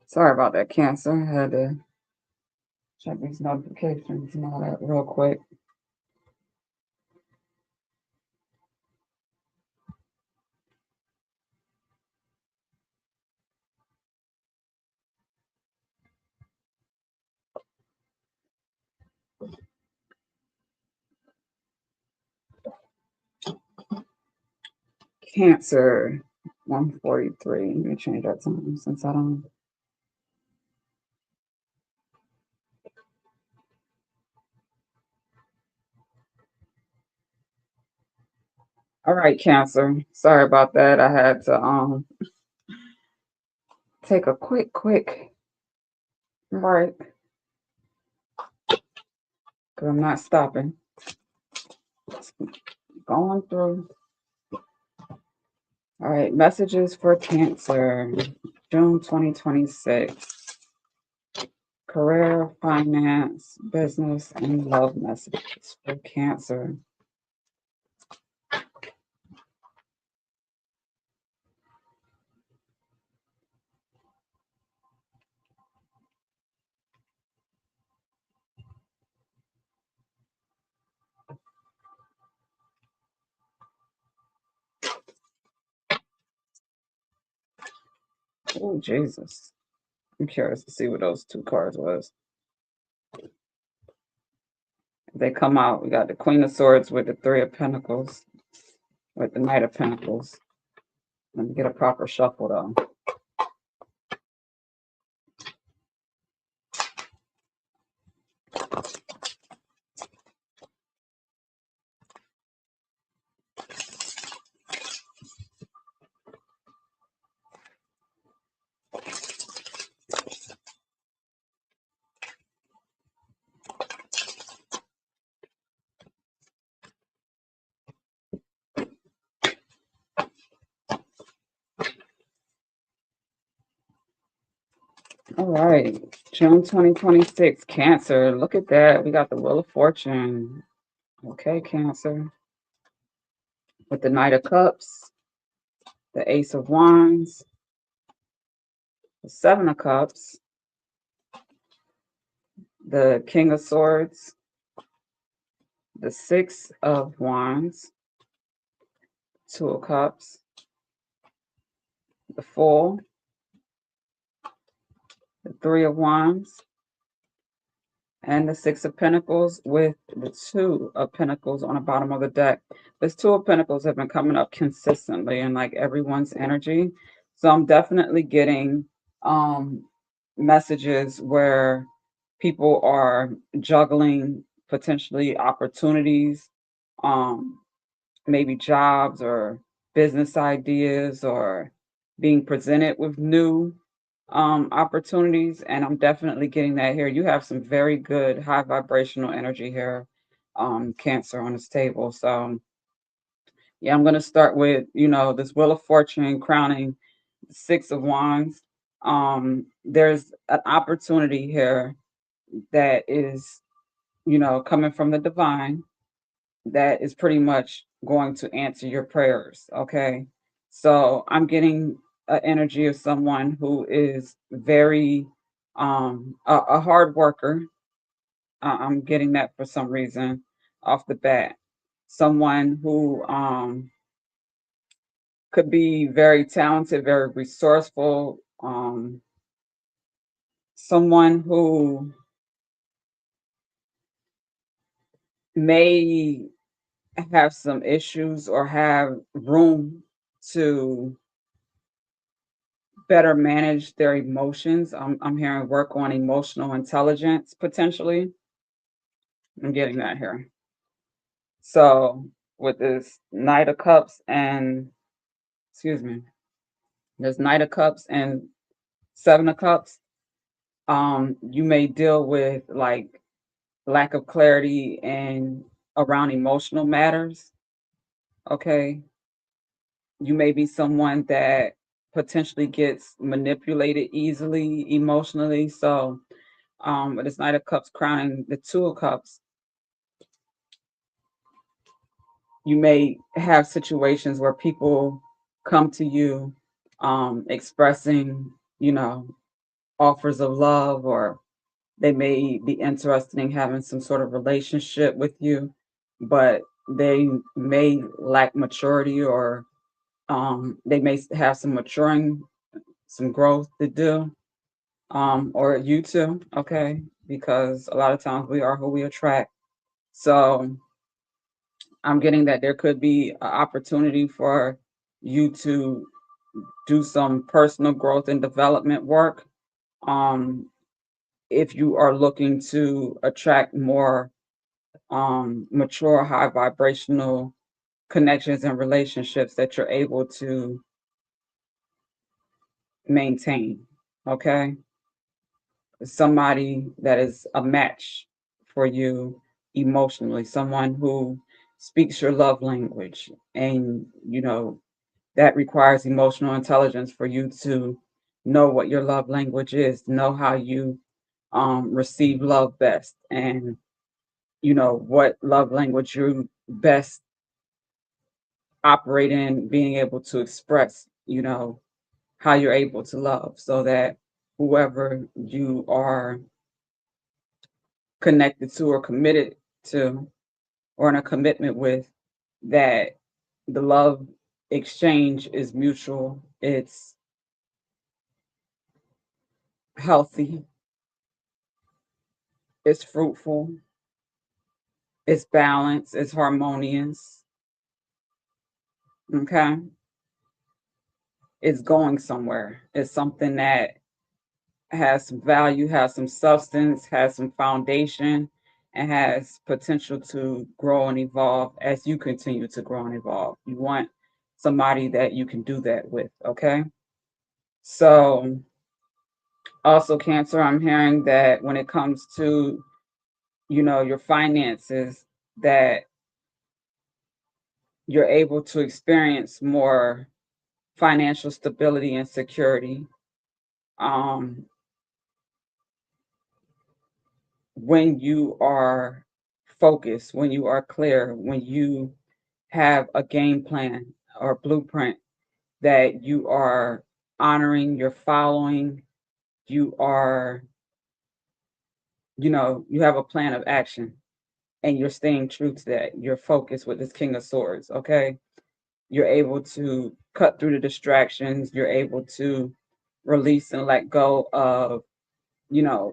Sorry about that, Cancer. I had to check these notifications and all that real quick. Cancer 1:43. Let me change that time since I don't. All right, Cancer. Sorry about that. I had to take a quick break because I'm not stopping. Going through. All right, messages for Cancer, June 2026. Career, finance, business, and love messages for Cancer. Oh, Jesus. I'm curious to see what those two cards was. If they come out, we got the Queen of Swords with the Three of Pentacles, with the Knight of Pentacles. Let me get a proper shuffle, though. All right, June 2026, Cancer. Look at that. We got the Wheel of Fortune. Okay, Cancer. With the Knight of Cups, the Ace of Wands, the Seven of Cups, the King of Swords, the Six of Wands, Two of Cups, the Fool, the Three of Wands, and the Six of Pentacles with the Two of Pentacles on the bottom of the deck. This Two of Pentacles have been coming up consistently in like everyone's energy. So I'm definitely getting messages where people are juggling potentially opportunities, um, maybe jobs or business ideas, or being presented with new opportunities. And I'm definitely getting that here. You have some very good high vibrational energy here, Cancer, on this table. So yeah, I'm going to start with, this Wheel of Fortune crowning the Six of Wands. There's an opportunity here that is, coming from the divine, that is pretty much going to answer your prayers. Okay. So I'm getting an energy of someone who is very, a hard worker. I'm getting that for some reason off the bat. Someone who, could be very talented, very resourceful, someone who may have some issues or have room to better manage their emotions. I'm hearing work on emotional intelligence potentially. I'm getting that here. So with this Knight of Cups and, excuse me, this Knight of Cups and Seven of Cups, you may deal with like lack of clarity and around emotional matters. Okay. You may be someone that potentially gets manipulated easily emotionally. So with this Knight of Cups crowning the Two of Cups, you may have situations where people come to you expressing, offers of love, or they may be interested in having some sort of relationship with you, but they may lack maturity, or they may have some maturing, some growth to do, or you too, okay? Because a lot of times we are who we attract. So I'm getting that there could be an opportunity for you to do some personal growth and development work. Um, if you are looking to attract more mature, high vibrational connections and relationships that you're able to maintain. Okay. Somebody that is a match for you emotionally, someone who speaks your love language, and that requires emotional intelligence for you to know what your love language is, know how you receive love best, and what love language you best operate in, being able to express, how you're able to love, so that whoever you are connected to or committed to or in a commitment with, that the love exchange is mutual, it's healthy, it's fruitful, it's balanced, it's harmonious. Okay. It's going somewhere. It's something that has some value, has some substance, has some foundation, and has potential to grow and evolve as you continue to grow and evolve. You want somebody that you can do that with. Okay. So also, Cancer, I'm hearing that when it comes to, your finances, that you're able to experience more financial stability and security, um, when you are focused, when you are clear, when you have a game plan or blueprint that you are honoring, you're following, you are, you have a plan of action. and you're staying true to that. You're focused with this King of Swords, okay? You're able to cut through the distractions. You're able to release and let go of,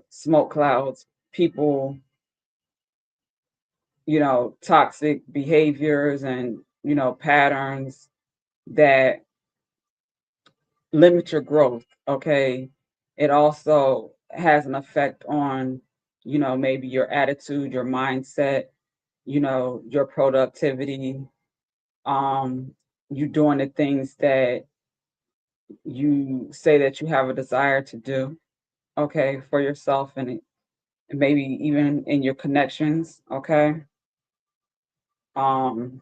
smoke clouds, people, toxic behaviors and, patterns that limit your growth, okay? It also has an effect on, maybe your attitude, your mindset, your productivity, um, you doing the things that you say that you have a desire to do, okay, for yourself and maybe even in your connections, okay? Um,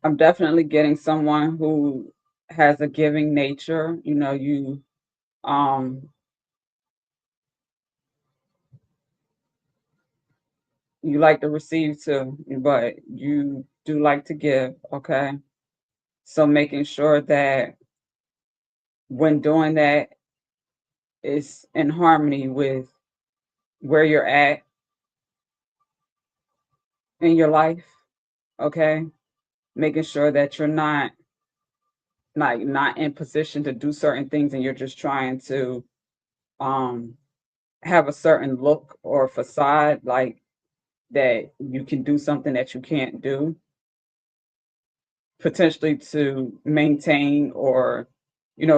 I'm definitely getting someone who has a giving nature. Um you like to receive too, but you do like to give, okay? So making sure that when doing that, it's in harmony with where you're at in your life, okay? Making sure that you're not in position to do certain things and you're just trying to um have a certain look or facade, like that you can do something that you can't do, potentially to maintain or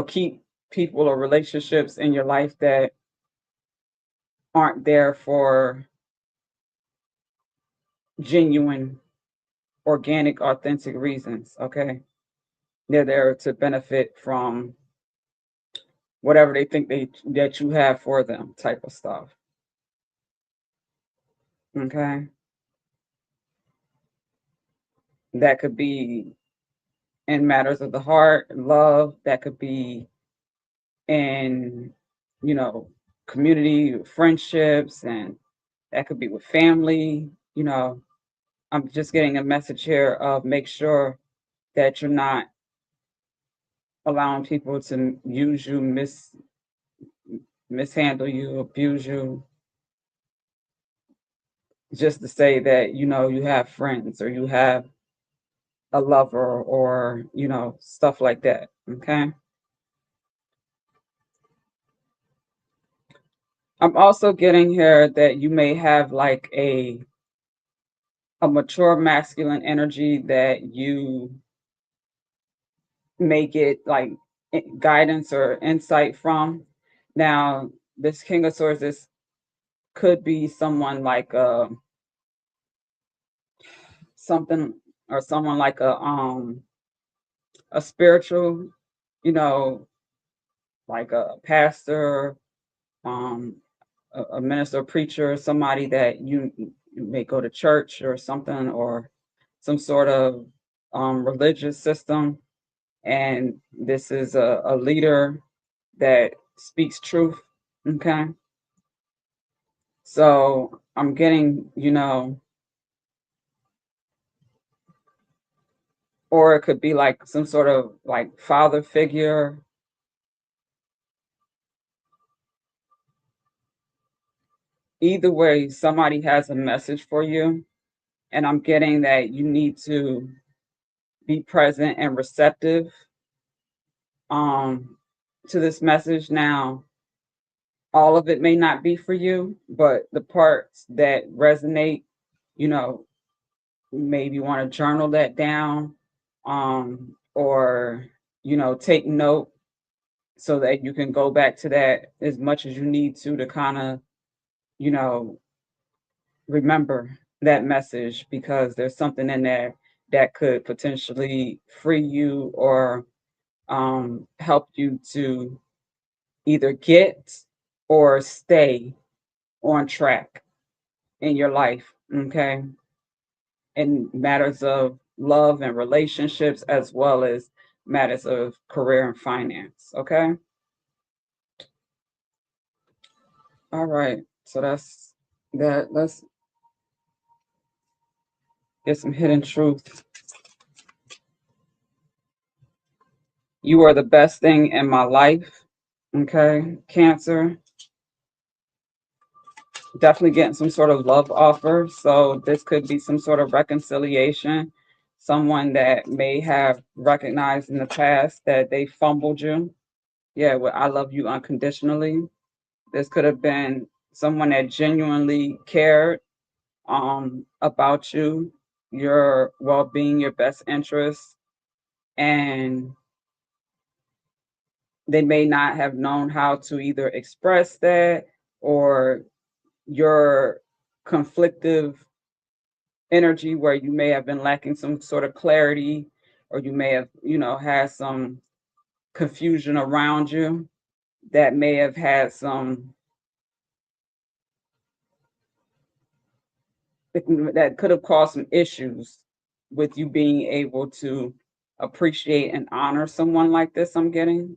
keep people or relationships in your life that aren't there for genuine, organic, authentic reasons, okay? They're there to benefit from whatever they think that you have for them, type of stuff, okay? That could be in matters of the heart, love, that could be in, you know, community, friendships, and that could be with family. I'm just getting a message here of make sure that you're not allowing people to use you, mishandle you, abuse you, just to say that, you have friends or you have a lover or, stuff like that. Okay. I'm also getting here that you may have like a mature masculine energy that you may get like guidance or insight from. Now, this King of Swords, this could be someone like something or someone like a spiritual, you know, like a pastor, um, a minister, preacher, somebody that you may go to church or something, or some sort of religious system. And this is a leader that speaks truth. Okay. So I'm getting, or it could be like some sort of like father figure. Either way, somebody has a message for you. And I'm getting that you need to be present and receptive um, to this message. Now, all of it may not be for you, but the parts that resonate, you know, maybe want to journal that down, or, take note so that you can go back to that as much as you need to kind of, you know, remember that message, because there's something in there that could potentially free you or help you to either get or stay on track in your life, okay? In matters of love and relationships, as well as matters of career and finance, okay? All right, so that's that. Let's get some hidden truth. You are the best thing in my life, okay? Cancer. definitely getting some sort of love offer. So this could be some sort of reconciliation. Someone that may have recognized in the past that they fumbled you. Yeah, well, I love you unconditionally. This could have been someone that genuinely cared about you, your well-being, your best interests, and they may not have known how to either express that, or your conflictive energy where you may have been lacking some sort of clarity, or you may have, had some confusion around you that may have had some that could have caused some issues with you being able to appreciate and honor someone like this. I'm getting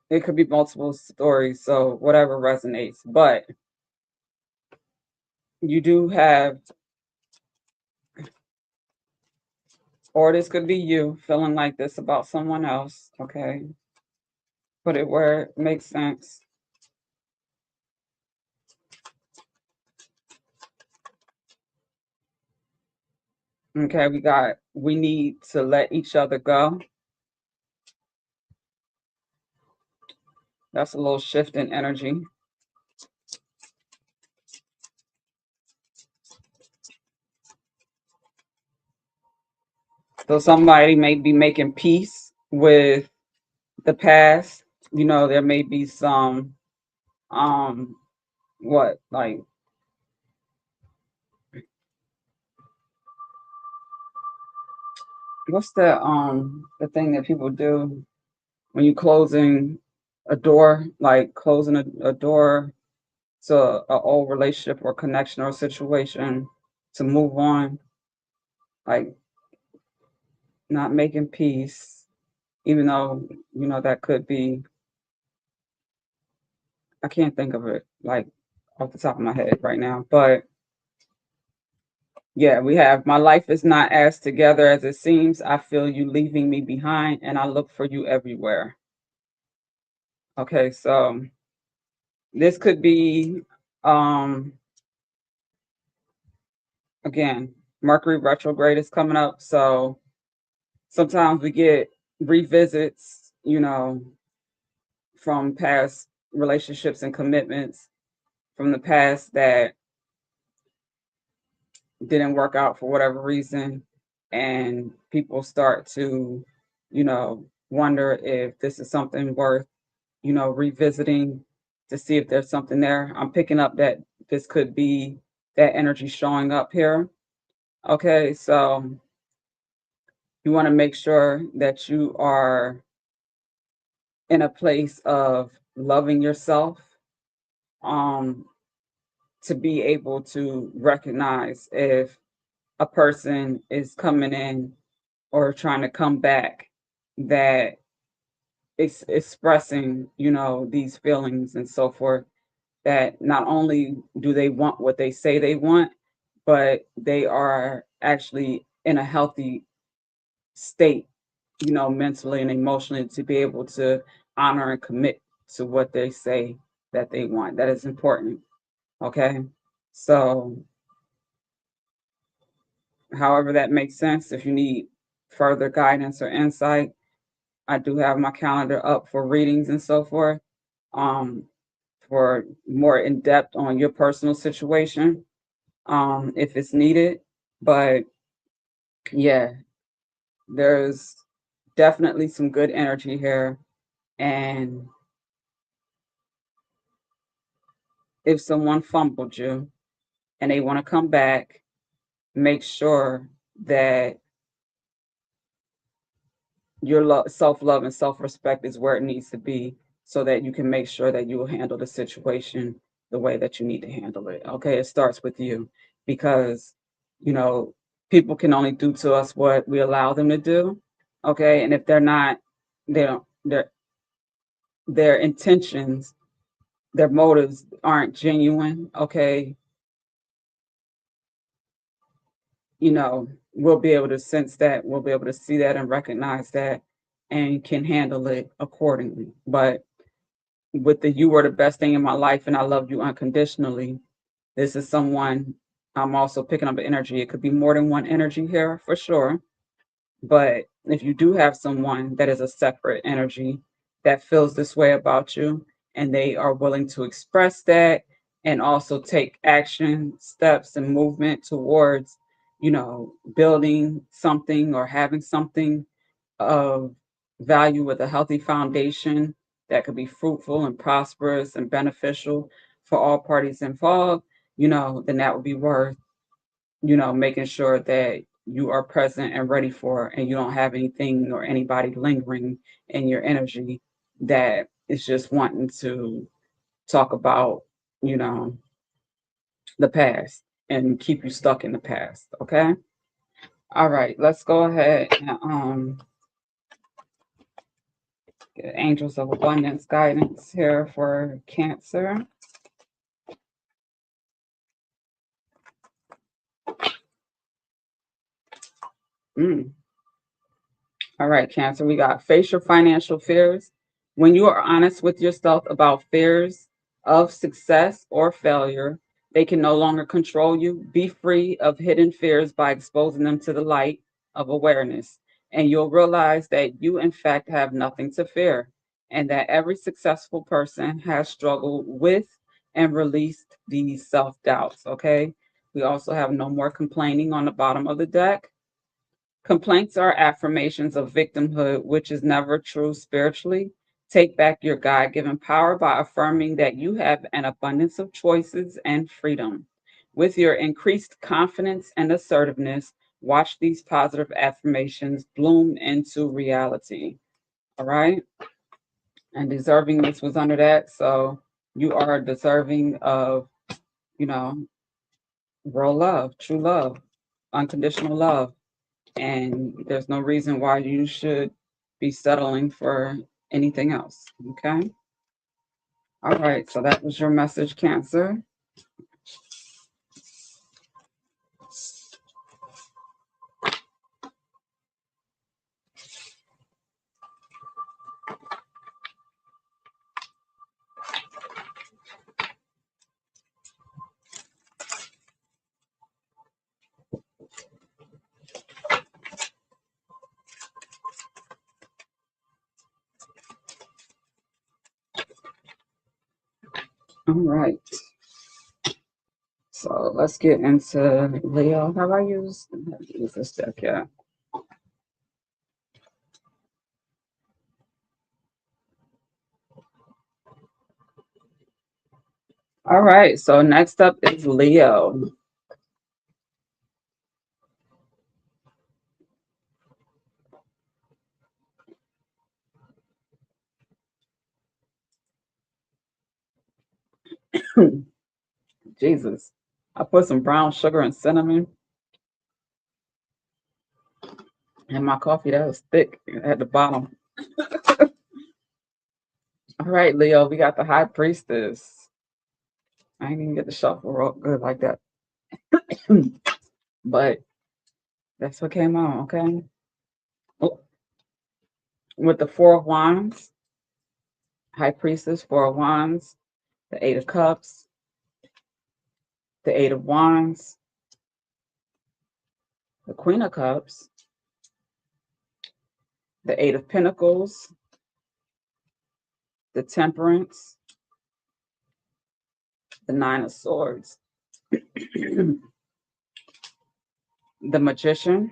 it could be multiple stories, so whatever resonates, but you do have, or this could be you feeling like this about someone else. Okay, put it where it makes sense. Okay, we need to let each other go. That's a little shift in energy. So somebody may be making peace with the past. There may be some um what like what's the thing that people do when you closing a door, like closing a door to an old relationship or connection or situation to move on, like not making peace, even though that could be, I can't think of it like off the top of my head right now, but yeah, we have my life is not as together as it seems. I feel you leaving me behind and I look for you everywhere. Okay, so this could be um again, Mercury retrograde is coming up, so sometimes we get revisits, from past relationships and commitments from the past that didn't work out for whatever reason, and people start to wonder if this is something worth revisiting to see if there's something there. I'm picking up that this could be that energy showing up here. Okay, so you want to make sure that you are in a place of loving yourself, um to be able to recognize if a person is coming in or trying to come back that is expressing, these feelings and so forth, that not only do they want what they say they want, but they are actually in a healthy state, mentally and emotionally, to be able to honor and commit to what they say that they want. That is important. Okay. So, however that makes sense, if you need further guidance or insight, I do have my calendar up for readings and so forth, um, for more in depth on your personal situation, if it's needed. But yeah, there's definitely some good energy here. And if someone fumbled you and they want to come back, make sure that your self-love and self-respect is where it needs to be, so that you can make sure that you will handle the situation the way that you need to handle it. Okay, it starts with you, because you know people can only do to us what we allow them to do. Okay, and if they're not, they don't, their intentions, their motives aren't genuine. Okay, we'll be able to sense that, we'll be able to see that and recognize that, and can handle it accordingly. But with the "you were the best thing in my life and I love you unconditionally." This is someone, I'm also picking up an energy. It could be more than one energy here for sure. But if you do have someone that is a separate energy that feels this way about you and they are willing to express that and also take action steps and movement towards, building something or having something of value with a healthy foundation that could be fruitful and prosperous and beneficial for all parties involved, then that would be worth, making sure that you are present and ready for, and you don't have anything or anybody lingering in your energy that is just wanting to talk about, you know, the past and keep you stuck in the past. Okay. All right. Let's go ahead and get Angels of Abundance guidance here for Cancer. Mm. All right, Cancer, we got face your financial fears. When you are honest with yourself about fears of success or failure, they can no longer control you. Be free of hidden fears by exposing them to the light of awareness. And you'll realize that you, in fact, have nothing to fear, and that every successful person has struggled with and released these self doubts. Okay. We also have no more complaining on the bottom of the deck. Complaints are affirmations of victimhood, which is never true spiritually. Take back your God given power by affirming that you have an abundance of choices and freedom. With your increased confidence and assertiveness, watch these positive affirmations bloom into reality. All right. And deservingness was under that. So you are deserving of, you know, real love, true love, unconditional love. And there's no reason why you should be settling for anything else. Okay. All right. So that was your message, Cancer. All right. So let's get into Leo. Have I used this deck yet? All right. So next up is Leo. Jesus. I put some brown sugar and cinnamon in my coffee. That was thick at the bottom. All right, Leo, we got the High Priestess. I ain't even get the shuffle real good like that. But that's what came out, okay? Oh, with the Four of Wands, High Priestess, Four of Wands, the Eight of Cups, the Eight of Wands, the Queen of Cups, the Eight of Pentacles, the Temperance, the Nine of Swords, the Magician,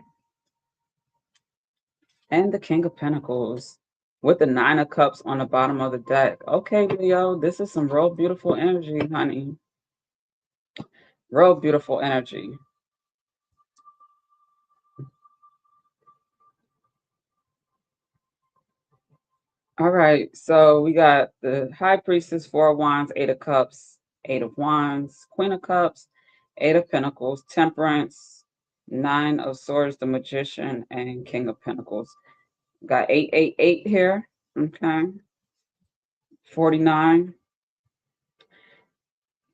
and the King of Pentacles with the Nine of Cups on the bottom of the deck. Okay, Leo, this is some real beautiful energy, honey. Real beautiful energy. All right, so we got the High Priestess, Four of Wands, Eight of Cups, Eight of Wands, Queen of Cups, Eight of Pentacles, Temperance, Nine of Swords, the Magician, and King of Pentacles. Got 888 here. Okay. 49.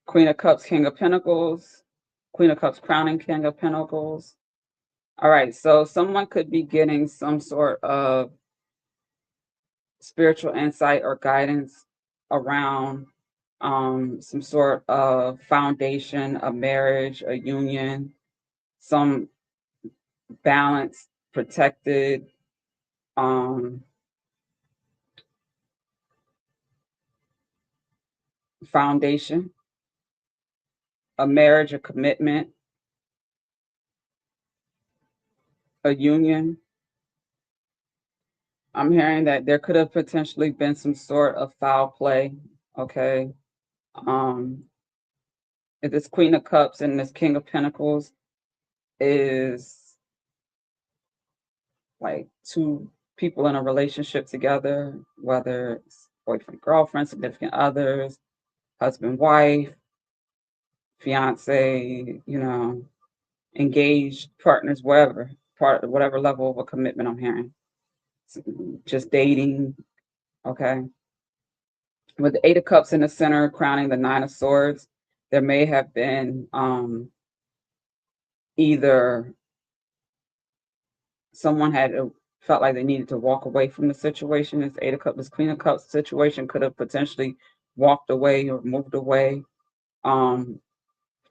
Queen of Cups, King of Pentacles, Queen of Cups, crowning King of Pentacles. All right, so someone could be getting some sort of spiritual insight or guidance around some sort of foundation, a marriage, a union, some balanced, protected foundation, a marriage, a commitment, a union. I'm hearing that there could have potentially been some sort of foul play. Okay. Um, if this Queen of Cups and this King of Pentacles is like two people in a relationship together, whether it's boyfriend, girlfriend, significant others, husband, wife, fiance, engaged partners, whatever level of a commitment I'm hearing. Just dating, okay. With the Eight of Cups in the center, crowning the Nine of Swords, there may have been either someone felt like they needed to walk away from the situation. This Eight of Cups, this Queen of Cups situation could have potentially walked away or moved away from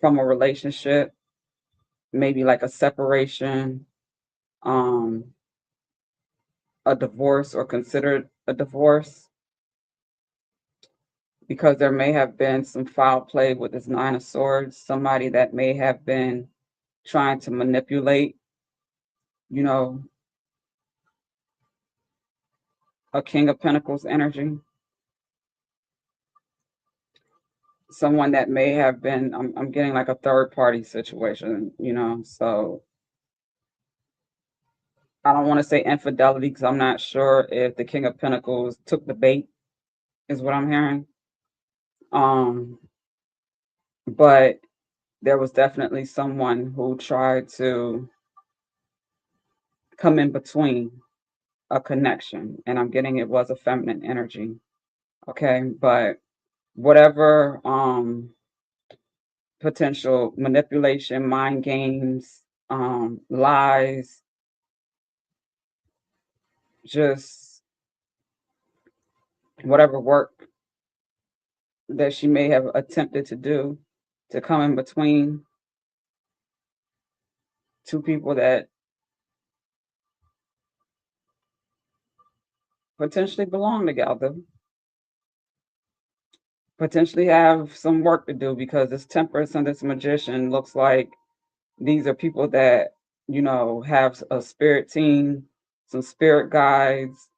a relationship, maybe like a separation, um, a divorce, or considered a divorce, because there may have been some foul play with this Nine of Swords, somebody that may have been trying to manipulate, you know, a King of Pentacles energy. Someone that may have been, I'm getting like a third party situation, so I don't want to say infidelity because I'm not sure if the King of Pentacles took the bait, is what I'm hearing. But there was definitely someone who tried to come in between a connection, and I'm getting it was a feminine energy. Okay, but whatever potential manipulation, mind games, lies, just whatever work that she may have attempted to do to come in between two people that potentially belong together, potentially have some work to do, because this Temperance and this Magician looks like these are people that, have a spirit team, some spirit guides,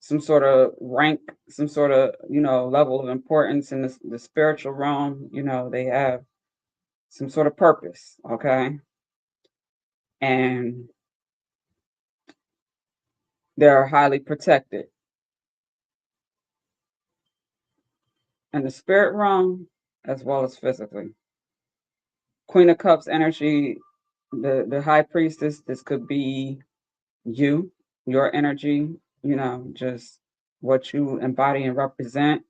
some sort of rank, some sort of, level of importance in the spiritual realm. They have some sort of purpose, okay? And they're highly protected. In the spirit realm, as well as physically. Queen of Cups energy, the High Priestess, this could be you, your energy, just what you embody and represent.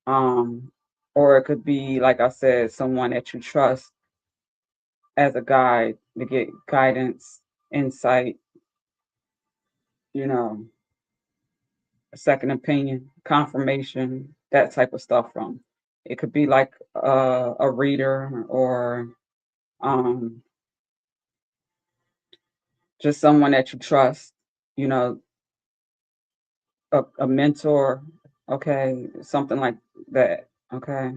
Or it could be, like I said, someone that you trust as a guide to get guidance, insight, you know, a second opinion, confirmation, that type of stuff from. It could be like a reader, or um, just someone that you trust, you know, a mentor, okay, something like that, okay.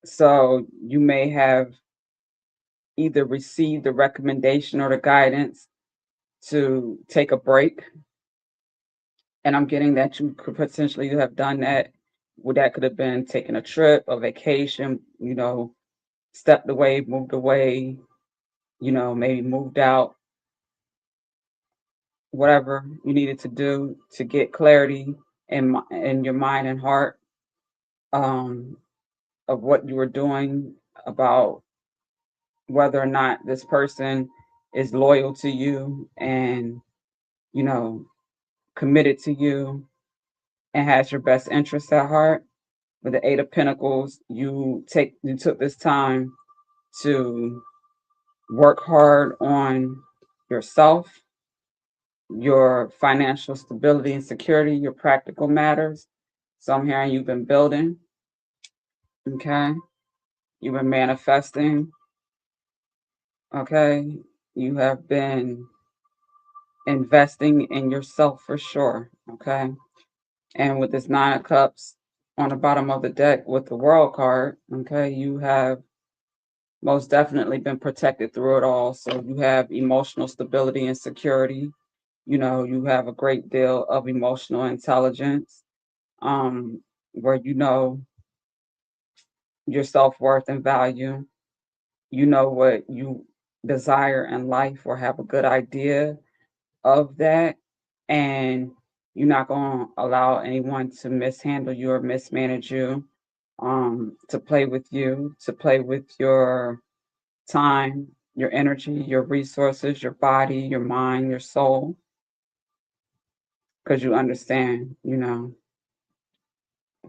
So you may have either received the recommendation or the guidance to take a break, and I'm getting that you could potentially have done that. Well, that could have been taking a trip, a vacation, stepped away, moved away, maybe moved out, whatever you needed to do to get clarity in your mind and heart, um, of what you were doing, about whether or not this person is loyal to you and, you know, committed to you and has your best interests at heart. With the Eight of Pentacles, you took this time to work hard on yourself, your financial stability and security, your practical matters. So I'm hearing you've been building, okay? You've been manifesting, okay? You have been investing in yourself for sure, okay? And with this Nine of Cups on the bottom of the deck with the World card, okay, you have most definitely been protected through it all. So you have emotional stability and security. You know, you have a great deal of emotional intelligence, where you know your self-worth and value. You know what you desire in life or have a good idea of that. And you're not going to allow anyone to mishandle you or mismanage you, to play with you, to play with your time, your energy, your resources, your body, your mind, your soul, because you understand, you know,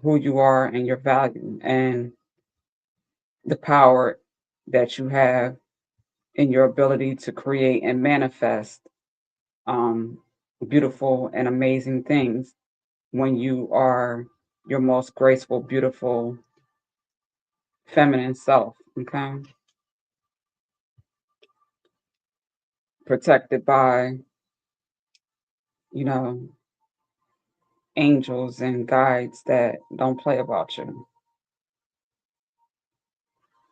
who you are and your value and the power that you have in your ability to create and manifest um, beautiful and amazing things when you are your most graceful, beautiful, feminine self. Okay, protected by, you know, angels and guides that don't play about you,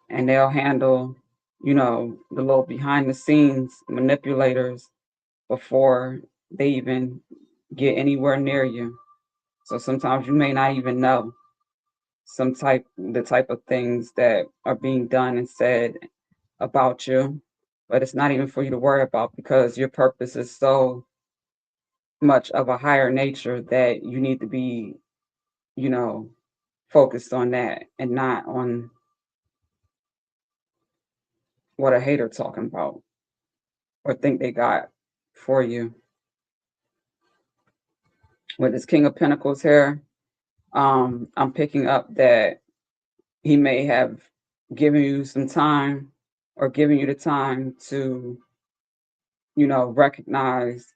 and they'll handle, you know, the little behind the scenes manipulators before they even get anywhere near you. So sometimes you may not even know the type of things that are being done and said about you, but it's not even for you to worry about because your purpose is so much of a higher nature that you need to be, you know, focused on that and not on what a hater talking about or think they got for you. With this King of Pentacles here, I'm picking up that he may have given you some time or given you the time to, you know, recognize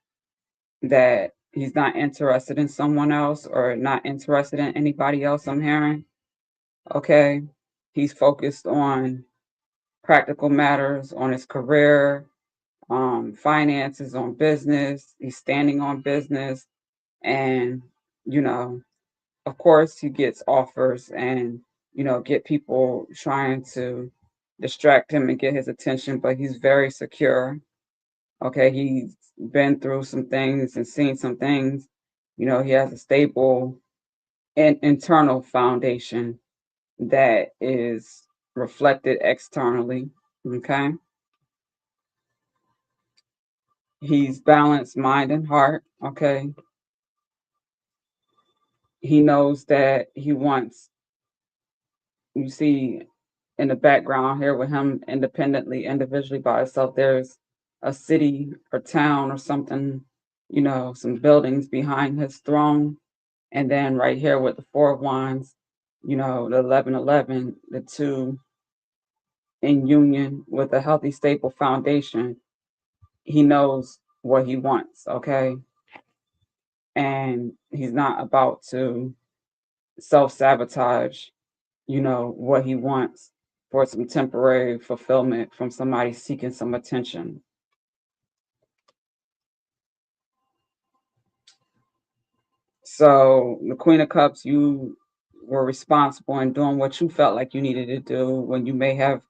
that he's not interested in someone else or not interested in anybody else, I'm hearing. Okay. He's focused on practical matters, on his career, finances, on business. He's standing on business. And, you know, of course, he gets offers and, you know, get people trying to distract him and get his attention, but he's very secure. Okay. He's been through some things and seen some things. You know, he has a stable and internal foundation that is reflected externally. Okay. He's balanced mind and heart. Okay. He knows that he wants, you see in the background here with him independently, individually by himself, there's a city or town or something, you know, some buildings behind his throne. And then right here with the Four of Wands, you know, the 1111, the two in union with a healthy, stable foundation. He knows what he wants, okay? And he's not about to self-sabotage, you know, what he wants for some temporary fulfillment from somebody seeking some attention. So the Queen of Cups, you were responsible in doing what you felt like you needed to do when you may have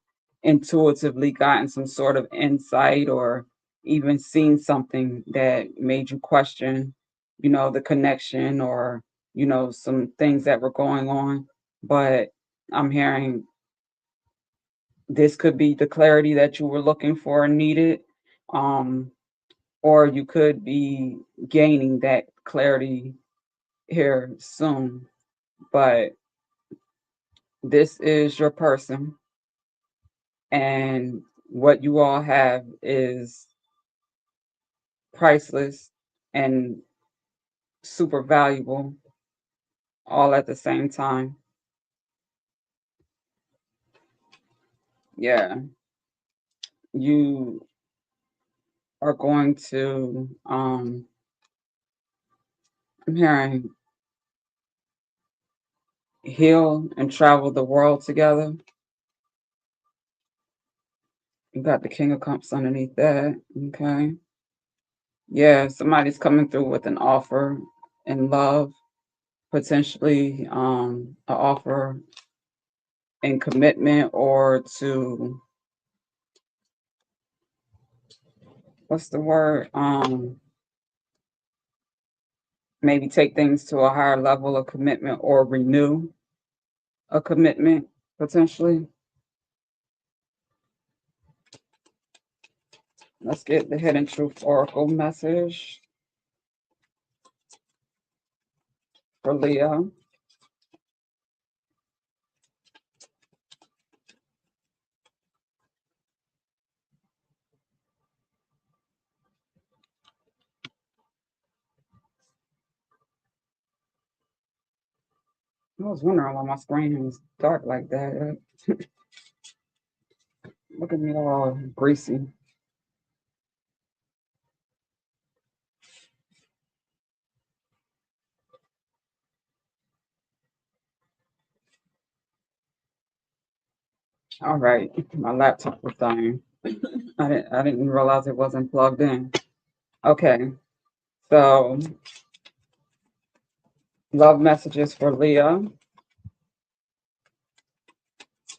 intuitively gotten some sort of insight or even seen something that made you question, you know, the connection or, you know, some things that were going on. But I'm hearing this could be the clarity that you were looking for and needed. Um, or you could be gaining that clarity here soon. But this is your person, and what you all have is priceless and super valuable all at the same time. Yeah, you are going to, I'm hearing, heal and travel the world together. You got the King of Cups underneath that. Okay. Yeah, somebody's coming through with an offer in love, potentially an offer in commitment, or to, what's the word? Maybe take things to a higher level of commitment or renew a commitment potentially. Let's get the Hidden Truth Oracle message for Leo. I was wondering why my screen is dark like that. Look at me all greasy. All right, my laptop was dying. I didn't realize it wasn't plugged in. Okay, so love messages for Leo.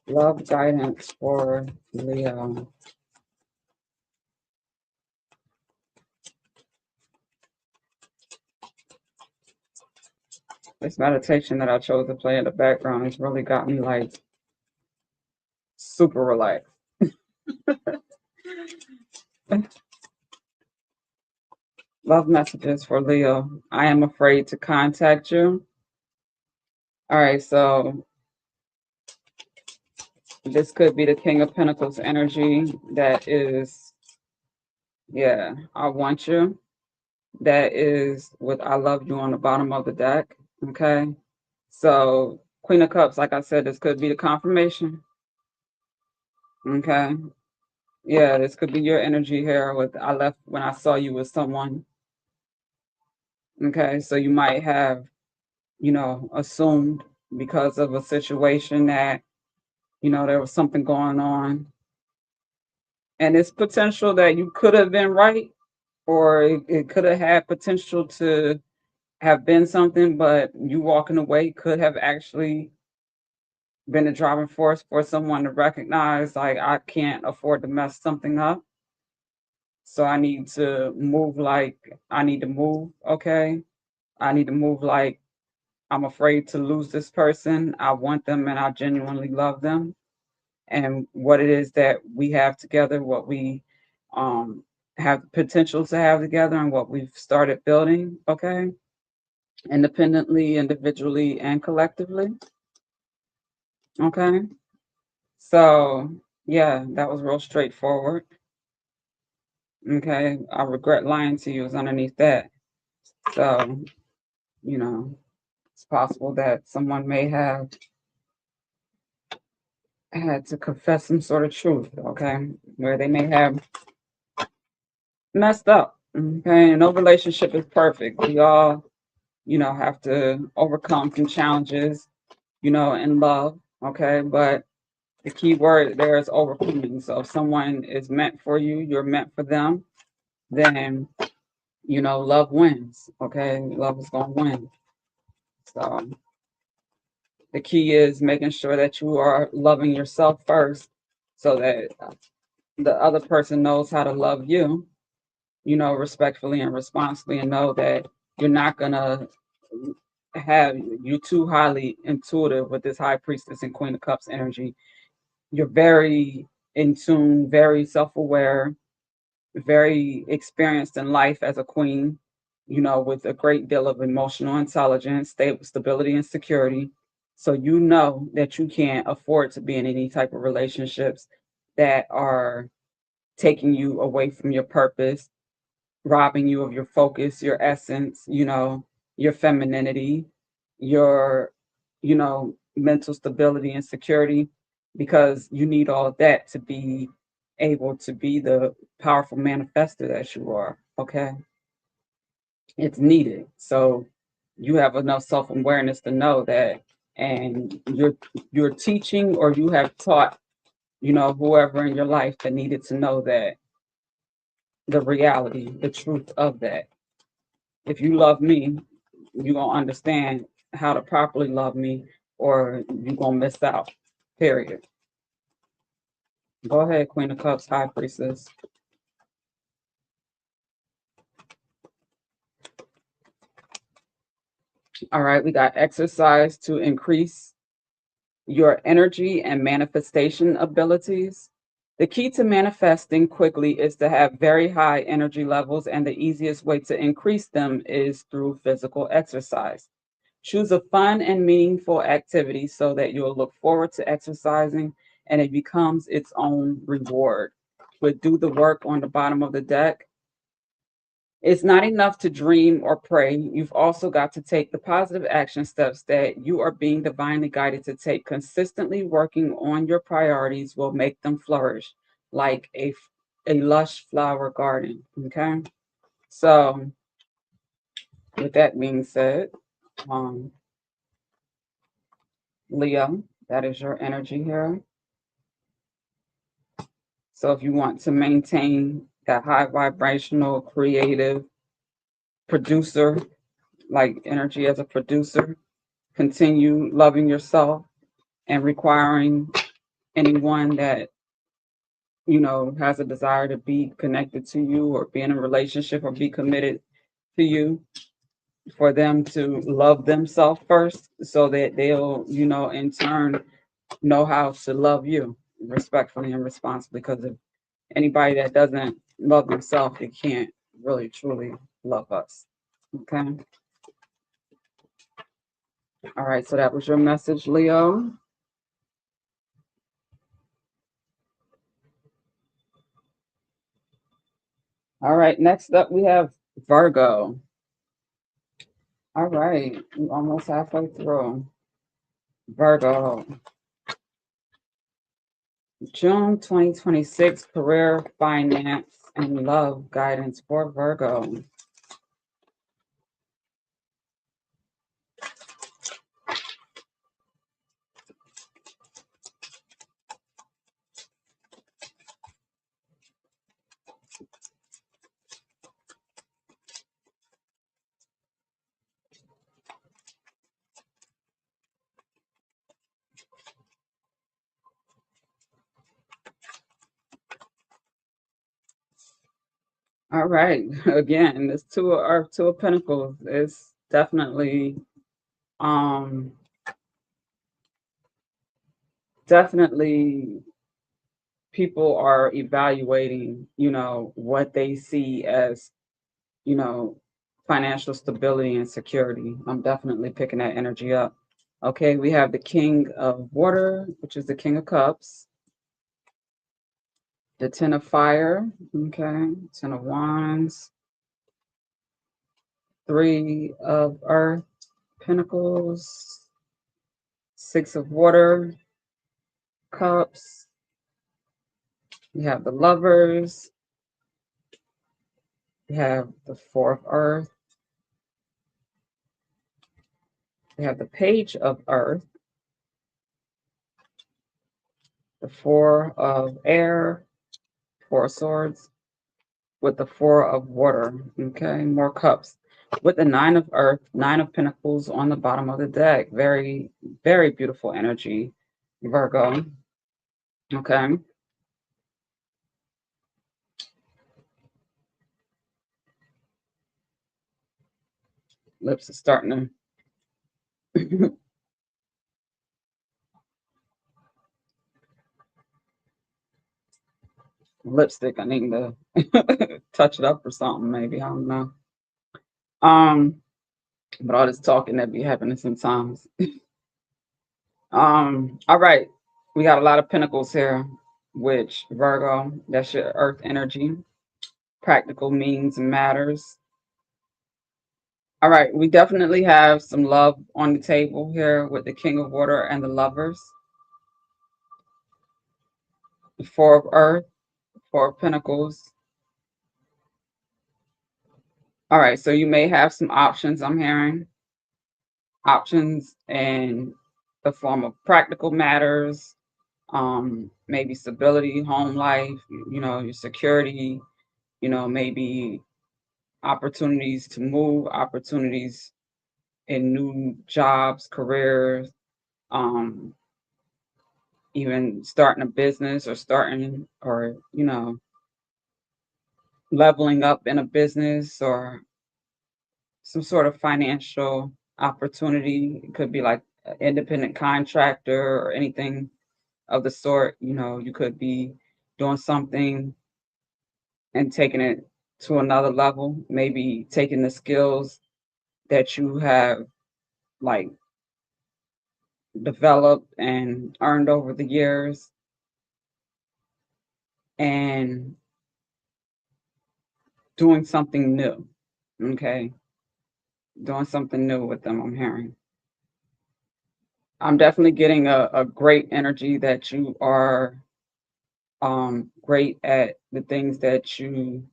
Love guidance for Leo. This meditation that I chose to play in the background has really got me like super relaxed. Love messages for Leo. I am afraid to contact you. All right, so this could be the King of Pentacles energy that is, yeah, I want you. That is with I love you on the bottom of the deck. Okay. So Queen of Cups, like I said, this could be the confirmation. Okay. Yeah, this could be your energy here with I left when I saw you with someone. Okay. So you might have, assumed because of a situation that, there was something going on. And it's potential that you could have been right, or it could have had potential to have been something, but you walking away could have actually been a driving force for someone to recognize, like, I can't afford to mess something up. So I need to move like I need to move. Okay. I need to move like I'm afraid to lose this person. I want them and I genuinely love them. And what it is that we have together, what we um, have potential to have together, and what we've started building. Okay. Independently, individually, and collectively. Okay. So, yeah, that was real straightforward. Okay. I regret lying to you is underneath that. So, you know, it's possible that someone may have had to confess some sort of truth. Okay. Where they may have messed up. Okay. And no relationship is perfect. We all, have to overcome some challenges, in love. Okay. But the key word there is overcoming. So if someone is meant for you, you're meant for them, then love wins. Okay, love is gonna win. So the key is making sure that you are loving yourself first, so that the other person knows how to love you, respectfully and responsibly, and know that you're not gonna have you too highly intuitive with this High Priestess and Queen of Cups energy. You're very in tune, very self-aware, very experienced in life as a queen, with a great deal of emotional intelligence, stability, and security. So you know that you can't afford to be in any type of relationships that are taking you away from your purpose, robbing you of your focus, your essence, your femininity, your, mental stability and security, because you need all of that to be able to be the powerful manifester that you are. Okay, it's needed. So you have enough self-awareness to know that, and you're teaching, or you have taught, whoever in your life that needed to know that, the reality, the truth of that. If you love me, you're gonna understand how to properly love me, or you're gonna miss out. Period. Go ahead, Queen of Cups, High Priestess. All right, we got exercise to increase your energy and manifestation abilities. The key to manifesting quickly is to have very high energy levels, and the easiest way to increase them is through physical exercise. Choose a fun and meaningful activity so that you'll look forward to exercising and it becomes its own reward. But do the work on the bottom of the deck. It's not enough to dream or pray. You've also got to take the positive action steps that you are being divinely guided to take. Consistently working on your priorities will make them flourish like a lush flower garden. Okay. So, with that being said, um, Leo, that is your energy here. So, if you want to maintain that high vibrational, creative producer, like energy as a producer, continue loving yourself and requiring anyone that has a desire to be connected to you or be in a relationship or be committed to you, for them to love themselves first so that they'll in turn know how to love you respectfully and responsibly, because if anybody that doesn't love themselves, they can't really truly love us. Okay. All right, so that was your message, Leo. All right, next up we have Virgo. All right, we're almost halfway through. Virgo, June 2026, career, finance, and love guidance for Virgo. All right, again, this two of Earth, two of Pentacles is definitely, um, definitely people are evaluating, what they see as, you know, financial stability and security. I'm definitely picking that energy up. Okay, we have the King of Water, which is the King of Cups, the Ten of Fire, okay, Ten of Wands, Three of Earth, Pentacles, Six of Water, Cups. We have the Lovers. We have the Four of Earth. We have the Page of Earth, the Four of Air, Four of Swords, with the Four of Water. Okay, more cups. With the Nine of Earth, Nine of Pentacles on the bottom of the deck. Very, very beautiful energy, Virgo. Okay. Lips is starting to lipstick. I need to touch it up or something, maybe. I don't know. Um, but all this talking that be happening sometimes. All right. We got a lot of pentacles here, which Virgo, that's your earth energy. Practical means matters. All right, we definitely have some love on the table here with the King of Water and the Lovers. The Four of Earth, Four of Pentacles. All right, so you may have some options. I'm hearing options in the form of practical matters, maybe stability, home life, your security, maybe opportunities to move, opportunities in new jobs, careers, um, even starting a business or leveling up in a business or some sort of financial opportunity. It could be like an independent contractor or anything of the sort. You could be doing something and taking it to another level, maybe taking the skills that you have like developed and earned over the years and doing something new. Okay. Doing something new with them, I'm hearing. I'm definitely getting a great energy that you are great at the things that you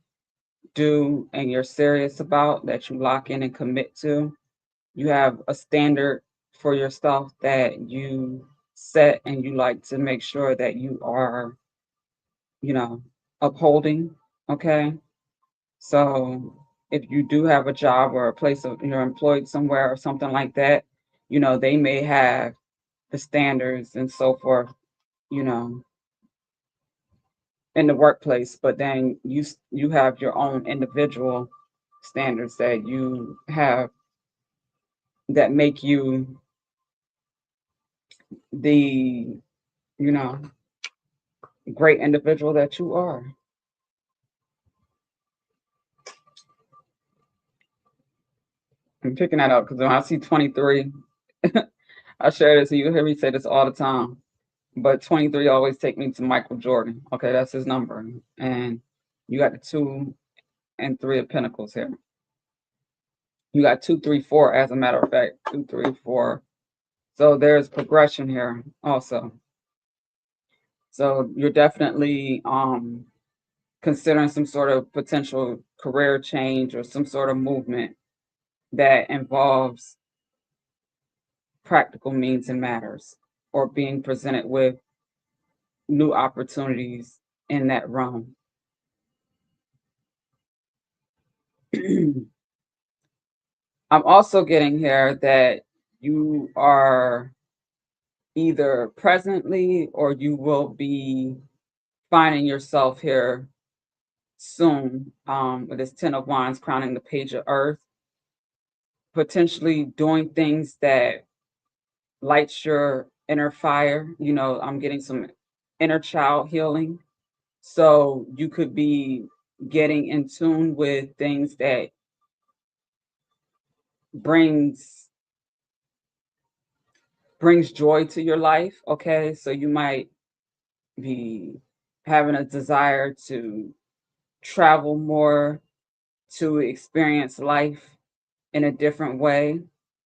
do and you're serious about, that you lock in and commit to. You have a standard for yourself that you set and you like to make sure that you are, you know, upholding. Okay. So if you do have a job or a place of you're employed somewhere or something like that, they may have the standards and so forth, you know, in the workplace, but then you have your own individual standards that you have that make you the, you know, great individual that you are. I'm picking that up because when I see 23, I share this, and you hear me say this all the time. But 23 always take me to Michael Jordan. Okay, that's his number. And you got the 2 and 3 of Pentacles here. You got 2, 3, 4, as a matter of fact. 2, 3, 4. So there's progression here also. So you're definitely considering some sort of potential career change or some sort of movement that involves practical means and matters, or being presented with new opportunities in that realm. I'm also getting here that you are either presently or you will be finding yourself here soon, with this 10 of Wands crowning the Page of Earth, potentially doing things that lights your inner fire. I'm getting some inner child healing. So you could be getting in tune with things that brings joy to your life. Okay. So you might be having a desire to travel more, to experience life in a different way.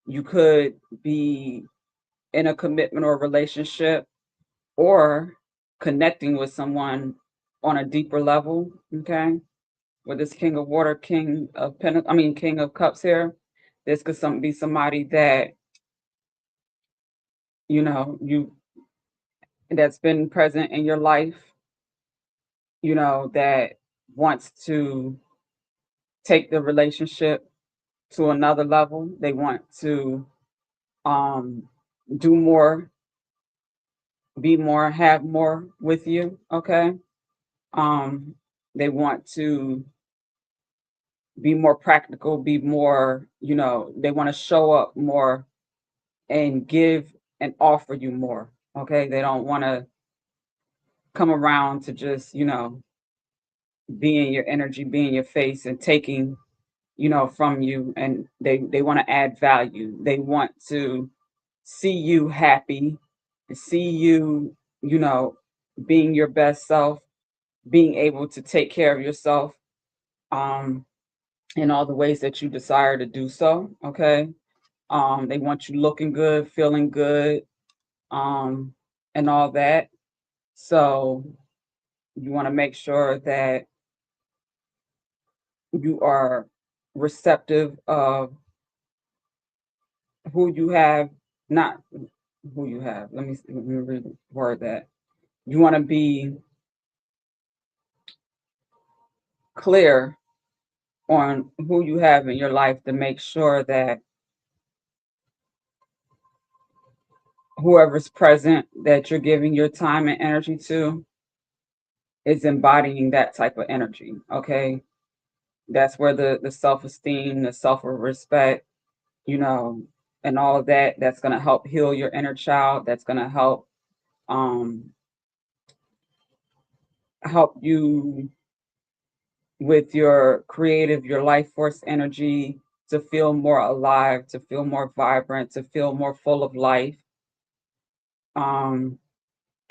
You could be in a commitment or relationship or connecting with someone on a deeper level. Okay. With this King of Water, King of Cups here, this could be somebody that, you that's been present in your life, that wants to take the relationship to another level. They want to um do more, be more, have more with you. Okay. Um they want to be more practical, be more, they want to show up more and give and offer you more. Okay. They don't want to come around to just, be in your energy, be in your face and taking, from you. And they want to add value. They want to see you happy, see you, being your best self, being able to take care of yourself um, in all the ways that you desire to do so. Okay. They want you looking good, feeling good, and all that. So You want to make sure that you are receptive of who you have, not who you have. Let me reword that. You want to be clear on who you have in your life to make sure that whoever's present that you're giving your time and energy to is embodying that type of energy. Okay. That's where the self-esteem, the self-respect, you know, and all of that, that's going to help heal your inner child. That's going to um help you with your creative, your life force energy to feel more alive, to feel more vibrant, to feel more full of life. Um,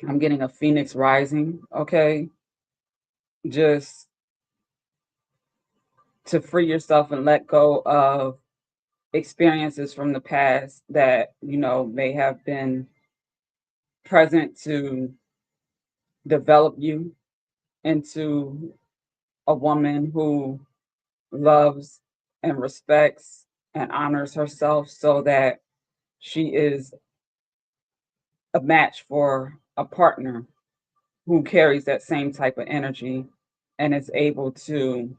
I'm getting a phoenix rising, okay? Just to free yourself and let go of experiences from the past that, may have been present to develop you into a woman who loves and respects and honors herself so that she is a match for a partner who carries that same type of energy and is able to,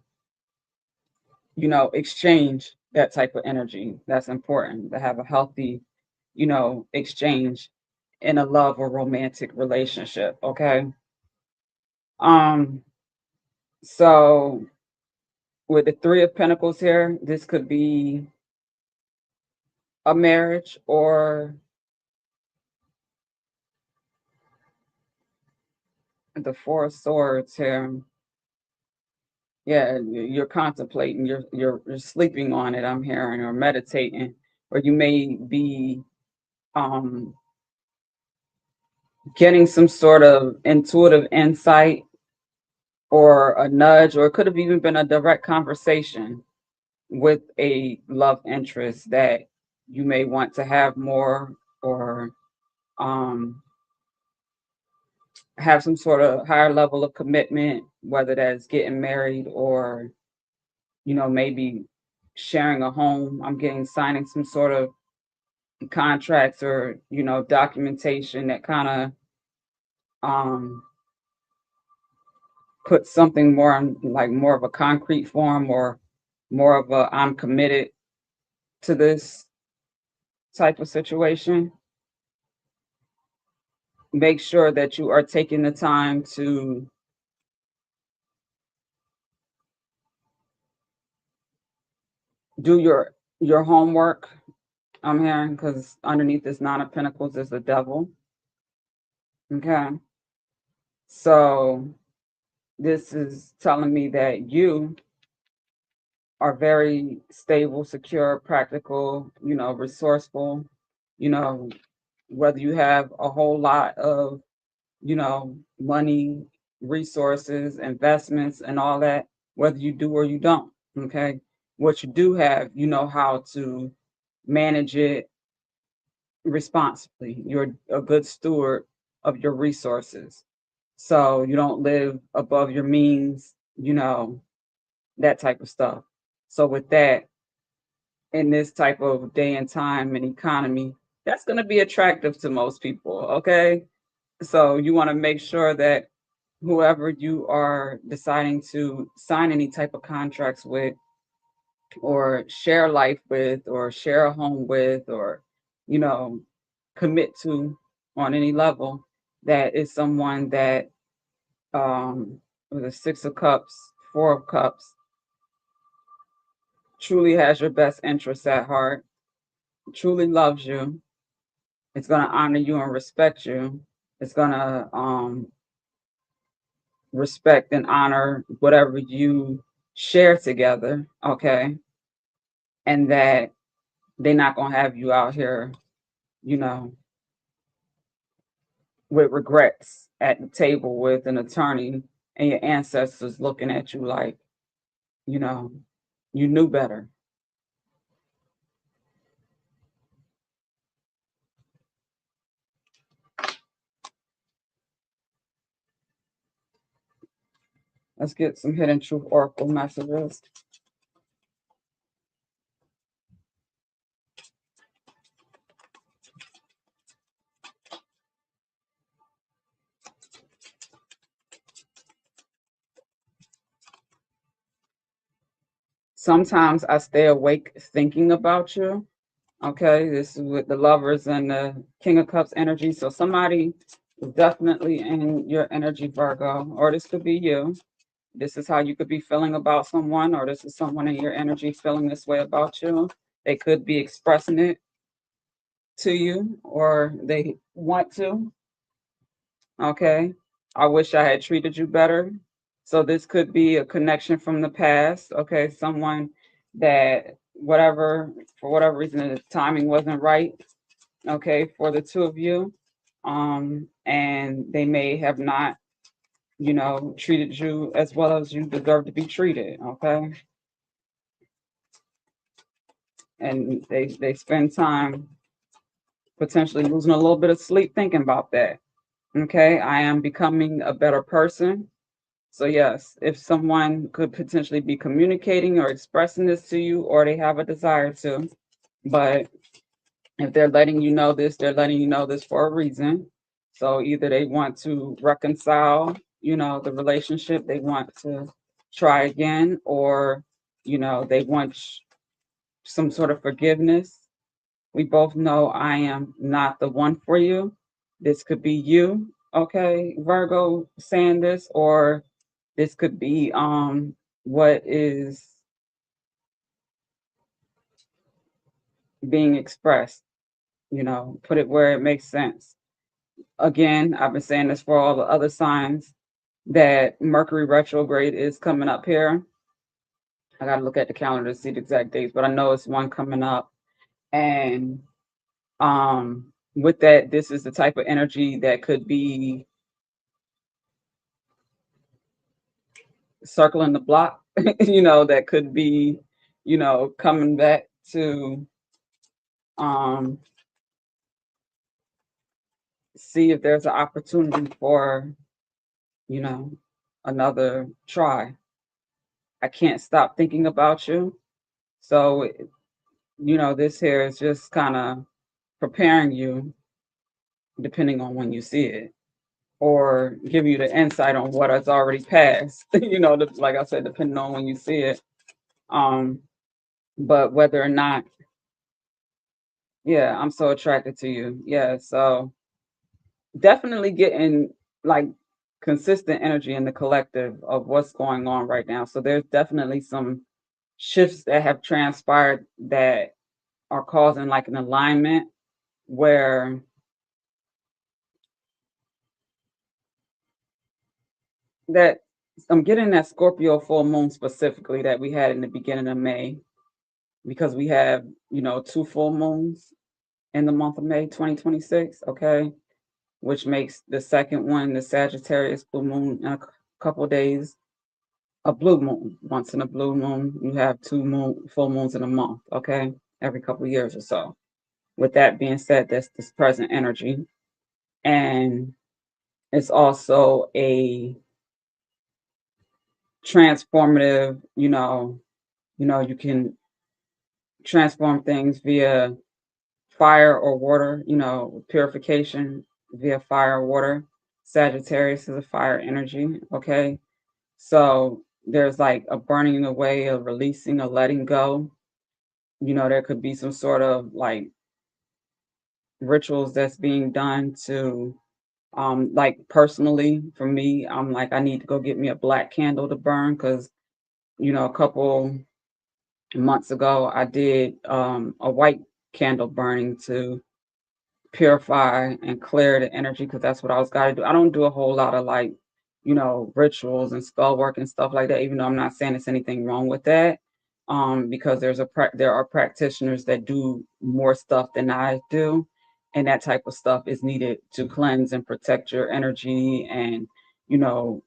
exchange that type of energy. That's important to have a healthy, exchange in a love or romantic relationship. Okay. Um, so with the Three of Pentacles here, this could be a marriage or the Four of Swords here. Yeah, you're contemplating, you're sleeping on it, I'm hearing, or meditating, or you may be um getting some sort of intuitive insight or a nudge, or it could have even been a direct conversation with a love interest that you may want to have more, or um have some sort of higher level of commitment, whether that's getting married or, maybe sharing a home. I'm getting signing some sort of contracts or, documentation that kind of um put something more in, like, more of a concrete form, or more of a I'm committed to this type of situation. Make sure that you are taking the time to do your homework. I'm hearing, because underneath this Nine of Pentacles is the devil. Okay. So this is telling me that you are very stable, secure, practical, resourceful, you know, whether you have a whole lot of, money, resources, investments, and all that, whether you do or you don't. Okay. What you do have, you know how to manage it responsibly. You're a good steward of your resources. So you don't live above your means, that type of stuff. So with that, in this type of day and time and economy, that's going to be attractive to most people. Okay. So you want to make sure that whoever you are deciding to sign any type of contracts with, or share life with, or share a home with, or, you know, commit to on any level, that is someone that, with a Six of Cups, Four of Cups, truly has your best interests at heart, truly loves you. It's going to honor you and respect you. It's going to respect and honor whatever you share together, okay? And that they're not going to have you out here, you know, with regrets at the table with an attorney and your ancestors looking at you like, you know, you knew better. Let's get some hidden truth oracle messages. Sometimes I stay awake thinking about you. Okay, this is with the lovers and the King of Cups energy. So somebody is definitely in your energy, Virgo, or this could be you. This is how you could be feeling about someone, or this is someone in your energy feeling this way about you. They could be expressing it to you, or they want to. Okay, I wish I had treated you better. So this could be a connection from the past. Okay, someone that whatever for whatever reason the timing wasn't right. Okay, for the two of you, and they may have not, treated you as well as you deserve to be treated. Okay, and they spend time potentially losing a little bit of sleep thinking about that. Okay, I am becoming a better person. So yes, if someone could potentially be communicating or expressing this to you, or they have a desire to, but if they're letting you know this, they're letting you know this for a reason. So either they want to reconcile, the relationship, they want to try again, or they want some sort of forgiveness. We both know I am not the one for you. This could be you, okay, Virgo, saying this, or this could be what is being expressed, put it where it makes sense. Again, I've been saying this for all the other signs that Mercury retrograde is coming up here. I got to look at the calendar to see the exact dates, but I know it's one coming up. And with that, this is the type of energy that could be circling the block, that could be, coming back to um, see if there's an opportunity for, you know, another try. I can't stop thinking about you. So, this here is just kind of preparing you depending on when you see it, or give you the insight on what has already passed, like I said, depending on when you see it. Um, but whether or not, yeah, I'm so attracted to you. Yeah, so definitely getting like consistent energy in the collective of what's going on right now. So there's definitely some shifts that have transpired that are causing like an alignment where that I'm getting that Scorpio full moon specifically that we had in the beginning of May, because we have, two full moons in the month of May 2026, okay, which makes the second one, the Sagittarius blue moon, in a couple of days, a blue moon. Once in a blue moon, you have full moons in a month, okay, every couple of years or so. With that being said, that's this present energy. And it's also a transformative, you can transform things via fire or water, purification via fire or water. Sagittarius is a fire energy, okay? So there's like a burning away, a releasing, a letting go. There could be some sort of like rituals that's being done to like personally for me, I'm like I need to go get me a black candle to burn, because a couple months ago I did a white candle burning to purify and clear the energy, because that's what I was got to do. I don't do a whole lot of like, rituals and spell work and stuff like that, even though I'm not saying there's anything wrong with that. Because there are practitioners that do more stuff than I do, and that type of stuff is needed to cleanse and protect your energy, and you know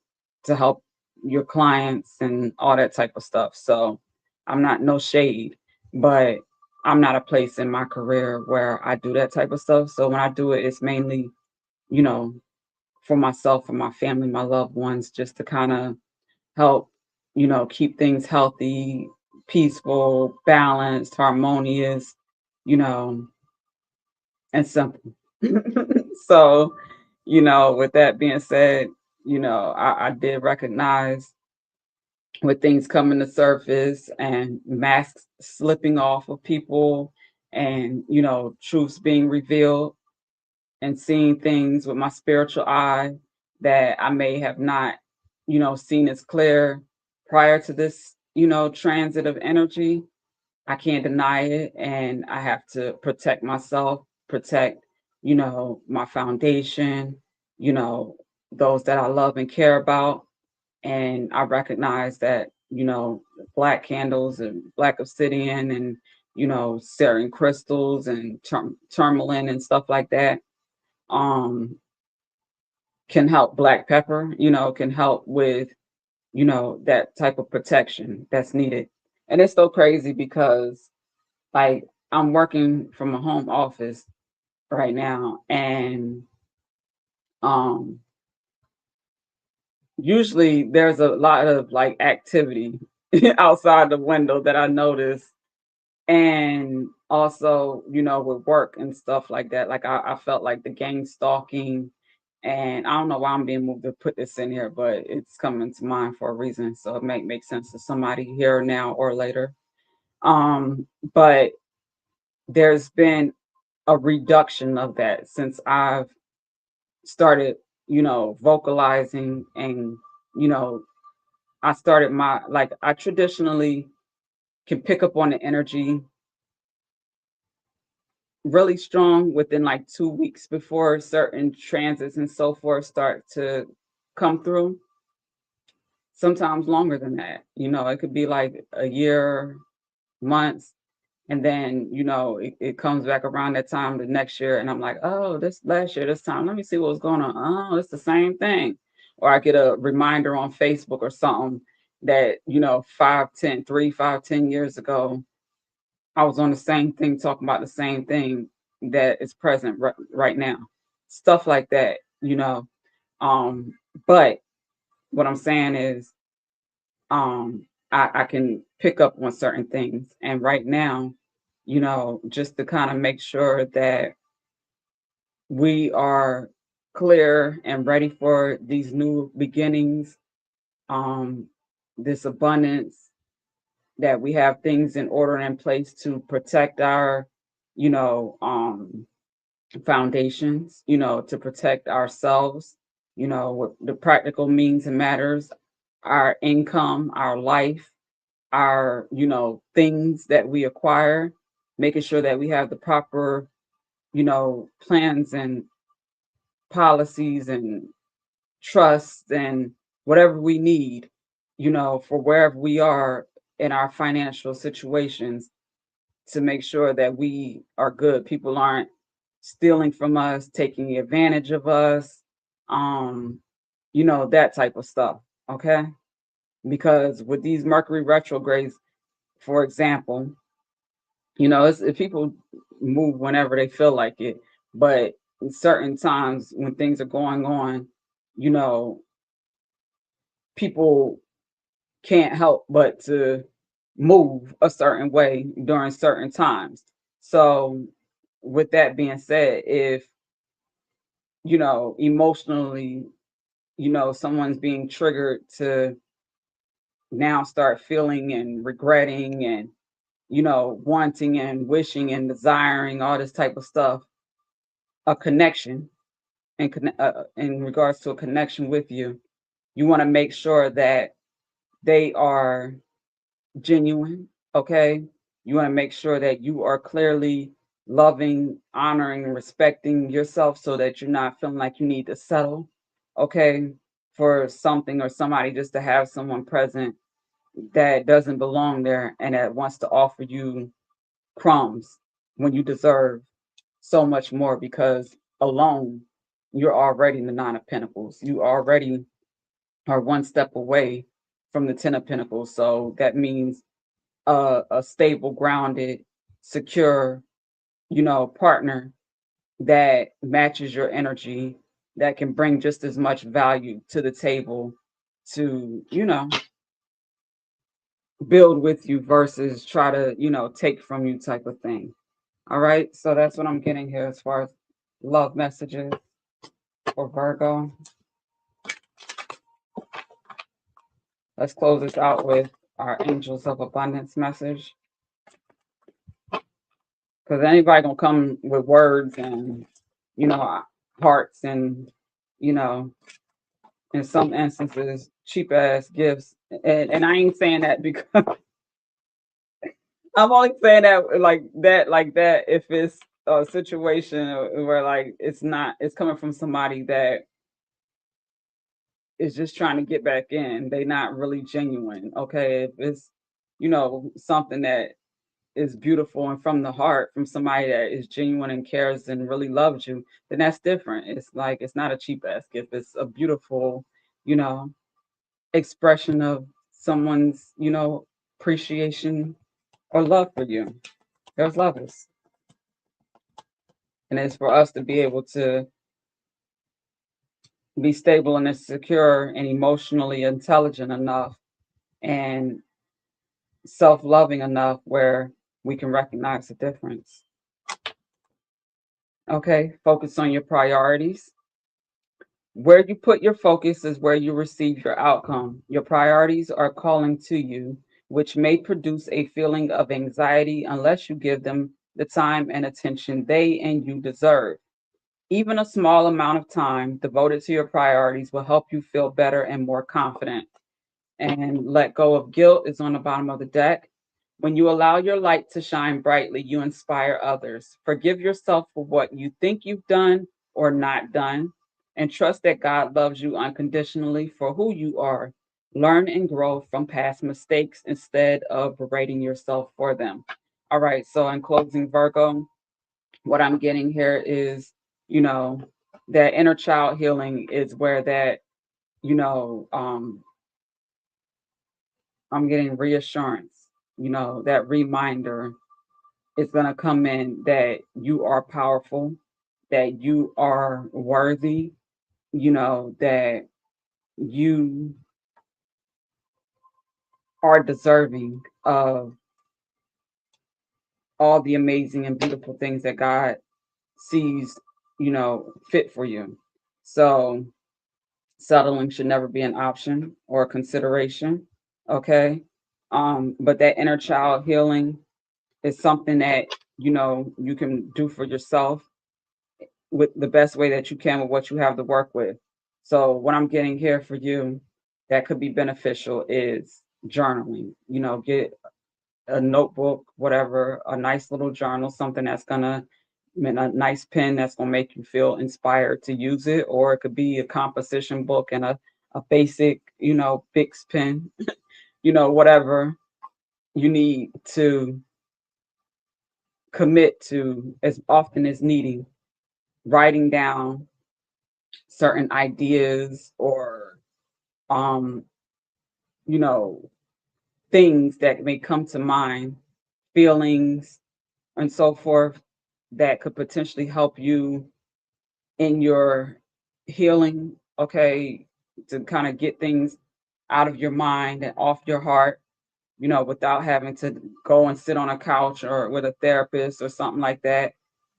to help your clients and all that type of stuff. So I'm not, no shade, but I'm not a place in my career where I do that type of stuff. So when I do it, it's mainly, you know, for myself, for my family, my loved ones, just to kind of help, keep things healthy, peaceful, balanced, harmonious, you know, and simple. So, with that being said, I did recognize with things coming to surface and masks slipping off of people and, truths being revealed and seeing things with my spiritual eye that I may have not, seen as clear prior to this, transit of energy. I can't deny it. And I have to protect myself, protect, my foundation, you know, those that I love and care about. And I recognize that, black candles and black obsidian and, certain crystals and tourmaline and stuff like that um can help. Black pepper, can help with, that type of protection that's needed. And it's so crazy because, like, I'm working from a home office right now, and um usually there's a lot of like activity outside the window that I notice. And also, with work and stuff like that, like I felt like the gang stalking. And I don't know why I'm being moved to put this in here, but it's coming to mind for a reason. So it may make sense to somebody here now or later. But there's been a reduction of that since I've started, vocalizing. And, you know, I started my, like, I traditionally can pick up on the energy really strong within like 2 weeks before certain transits and so forth start to come through. Sometimes longer than that. It could be like a year, months, and then it comes back around that time the next year, and I'm like, oh, this last year, this time, let me see what was going on. Oh, it's the same thing. Or I get a reminder on Facebook or something that 5, 10 years ago, I was on the same thing, talking about the same thing that is present right now. Stuff like that. Um, but what I'm saying is, I can pick up on certain things. And right now, just to kind of make sure that we are clear and ready for these new beginnings, um, this abundance, that we have things in order and in place to protect our, you know, um, foundations, to protect ourselves, with the practical means and matters, our income, our life, our, things that we acquire, making sure that we have the proper, plans and policies and trusts and whatever we need, for wherever we are in our financial situations, to make sure that we are good. People aren't stealing from us, taking advantage of us, um, that type of stuff. Okay. Because with these Mercury retrogrades, for example, if people move whenever they feel like it, but in certain times when things are going on, you know, people can't help but to move a certain way during certain times. So, with that being said, if emotionally, someone's being triggered to now start feeling and regretting and wanting and wishing and desiring all this type of stuff, a connection, and in regards to a connection with you, you want to make sure that they are genuine. Okay. You want to make sure that you are clearly loving, honoring, and respecting yourself, so that you're not feeling like you need to settle, okay, for something or somebody, just to have someone present that doesn't belong there and that wants to offer you crumbs when you deserve so much more, because alone you're already in the Nine of Pentacles. You already are one step away from the Ten of Pentacles. So that means a stable, grounded, secure, partner that matches your energy, that can bring just as much value to the table to, build with you versus try to, take from you type of thing. All right. So that's what I'm getting here as far as love messages for Virgo. Let's close this out with our Angels of Abundance message. Because anybody gonna come with words and, hearts and, you know, in some instances, cheap ass gifts. And I ain't saying that because I'm only saying that like that if it's a situation where like it's coming from somebody that is just trying to get back in. They not really genuine. Okay. If it's, something that is beautiful and from the heart from somebody that is genuine and cares and really loves you, then that's different. It's like it's not a cheap ass gift. It's a beautiful, you know, expression of someone's, appreciation or love for you. There's levels. And it's for us to be able to be stable and secure and emotionally intelligent enough and self-loving enough where we can recognize the difference. Okay, focus on your priorities. Where you put your focus is where you receive your outcome. Your priorities are calling to you, which may produce a feeling of anxiety unless you give them the time and attention they and you deserve. Even a small amount of time devoted to your priorities will help you feel better and more confident. And let go of guilt is on the bottom of the deck. When you allow your light to shine brightly, you inspire others. Forgive yourself for what you think you've done or not done, and trust that God loves you unconditionally for who you are. Learn and grow from past mistakes instead of berating yourself for them. All right, so in closing, Virgo, what I'm getting here is, you know, that inner child healing is where that, you know, I'm getting reassurance, that reminder is going to come in that you are powerful, that you are worthy, that you are deserving of all the amazing and beautiful things that God sees, fit for you. So settling should never be an option or a consideration. Okay. But that inner child healing is something that, you can do for yourself with the best way that you can with what you have to work with. So what I'm getting here for you that could be beneficial is journaling. Get a notebook, whatever, a nice little journal, something that's gonna a nice pen that's gonna make you feel inspired to use it, or it could be a composition book and a basic, Bix pen, whatever you need to commit to as often as needing, writing down certain ideas or um, you know, things that may come to mind, feelings and so forth that could potentially help you in your healing, okay, to kind of get things out of your mind and off your heart, without having to go and sit on a couch or with a therapist or something like that.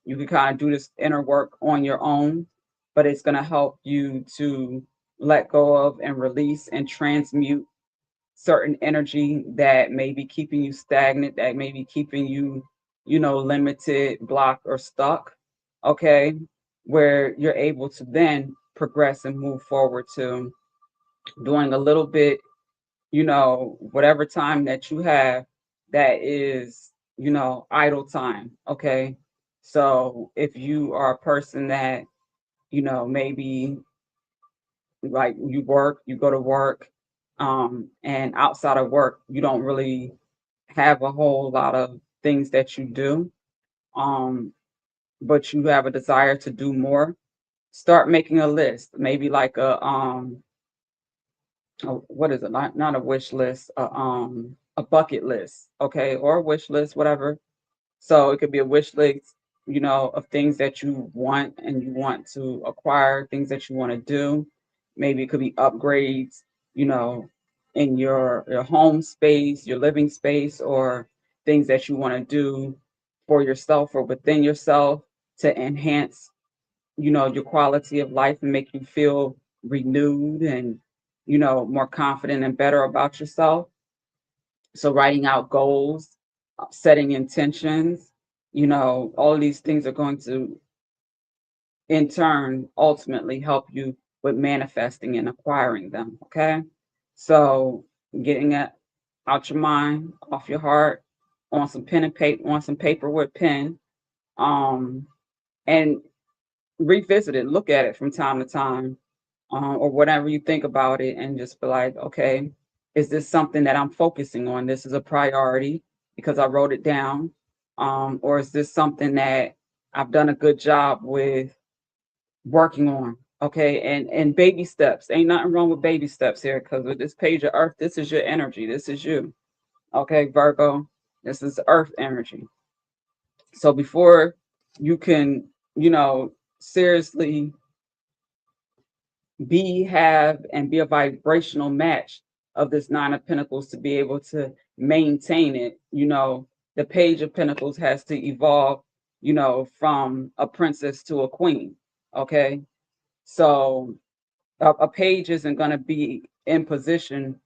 You can kind of do this inner work on your own, but it's going to help you to let go of and release and transmute certain energy that may be keeping you stagnant, that may be keeping you, limited, blocked, or stuck. Okay. Where you're able to then progress and move forward to doing a little bit, whatever time that you have that is, idle time. Okay. So if you are a person that, maybe like you go to work, and outside of work, you don't really have a whole lot of things that you do, um, but you have a desire to do more. Start making a list, maybe like what is it? Not a wish list, a bucket list, okay, or a wish list, whatever. So it could be a wish list, of things that you want and you want to acquire, things that you want to do. Maybe it could be upgrades, you know, in your home space, your living space, or things that you want to do for yourself or within yourself to enhance, your quality of life and make you feel renewed and, more confident and better about yourself. So writing out goals, setting intentions, all of these things are going to in turn ultimately help you with manifesting and acquiring them. Okay. So getting it out your mind, off your heart, on some pen and paper, on some paper with pen, um, and revisit it, look at it from time to time, or whatever you think about it, and just be like, okay, is this something that I'm focusing on? This is a priority because I wrote it down, or is this something that I've done a good job with working on? Okay, and baby steps. Ain't nothing wrong with baby steps here, because with this page of Earth, this is your energy. This is you. Okay, Virgo, this is Earth energy. So before you can, seriously be a vibrational match of this Nine of Pentacles to be able to maintain it, the Page of Pentacles has to evolve, from a princess to a queen. Okay. So a page isn't going to be in position,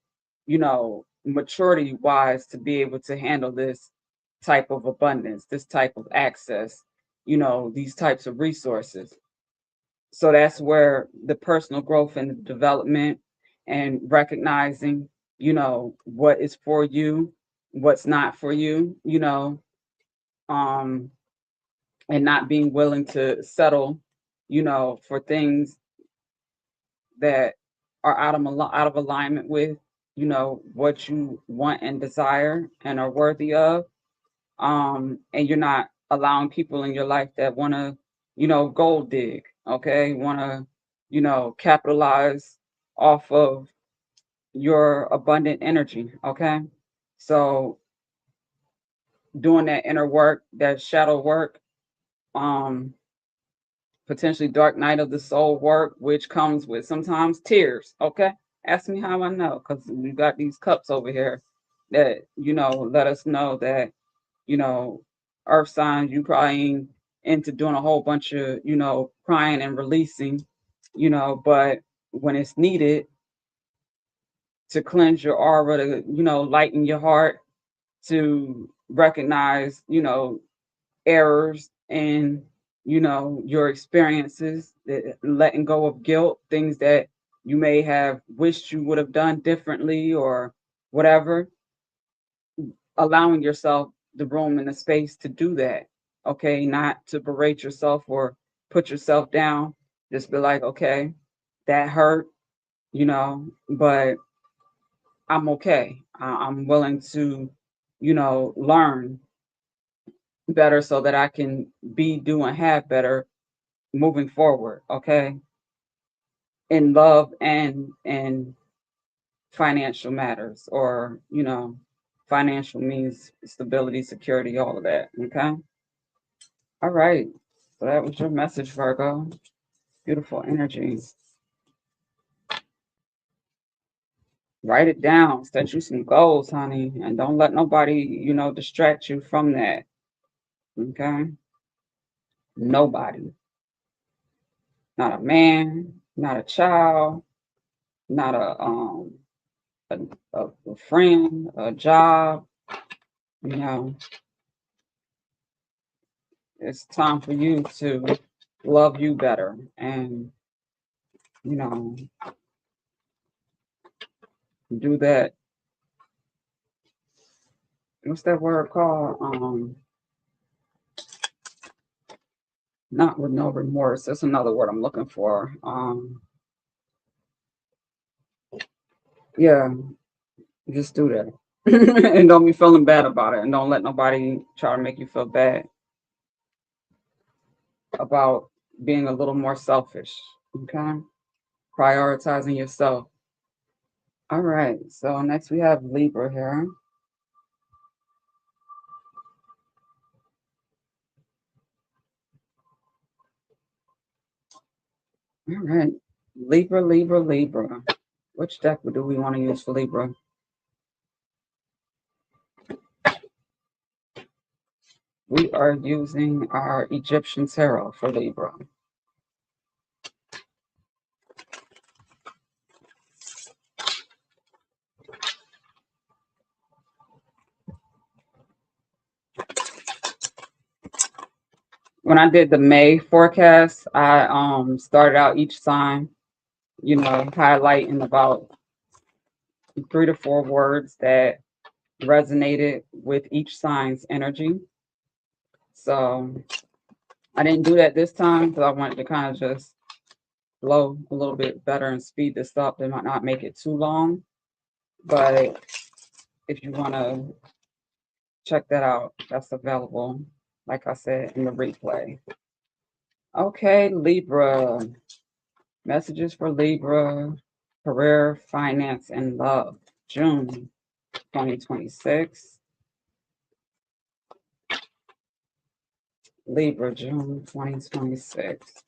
maturity wise, to be able to handle this type of abundance, this type of access, these types of resources. So that's where the personal growth and development and recognizing, what is for you, what's not for you, um, and not being willing to settle, for things that are out of alignment with, what you want and desire and are worthy of. And you're not allowing people in your life that want to, gold dig, okay, want to, capitalize off of your abundant energy. Okay. So doing that inner work, that shadow work, um potentially dark night of the soul work, which comes with sometimes tears. Okay. Ask me how I know, because we got these cups over here that, let us know that, you know, earth signs, you probably ain't into doing a whole bunch of, crying and releasing, but when it's needed to cleanse your aura, to, lighten your heart, to recognize, errors and, your experiences, that letting go of guilt, things that you may have wished you would have done differently or whatever, allowing yourself the room and the space to do that. Okay, not to berate yourself or put yourself down. Just be like, okay, that hurt, but I'm okay. I'm willing to, learn better so that I can be, do, and have better moving forward. Okay, in love and financial matters, or financial means stability, security, all of that. Okay. All right. So that was your message, Virgo. Beautiful energy. Write it down. Set you some goals, honey. And don't let nobody, distract you from that. Okay? Nobody. Not a man, not a child, not a, a friend, a job. You know, it's time for you to love you better and, you know, do that. What's that word called? Not with no remorse. That's another word I'm looking for. Yeah, just do that. And don't be feeling bad about it. And don't let nobody try to make you feel bad about being a little more selfish. Okay. Prioritizing yourself. All right. So next we have Libra here. All right. Libra, Libra, Libra. Which deck do we want to use for Libra? We are using our Egyptian Tarot for Libra. When I did the May forecast, I started out each sign, highlighting about 3 to 4 words that resonated with each sign's energy. So I didn't do that this time because I wanted to kind of just flow a little bit better and speed this up. They might not make it too long, but if you want to check that out, that's available, like I said, in the replay. Okay, Libra. Messages for Libra, career, finance, and love. June 2026. Libra, June 2026.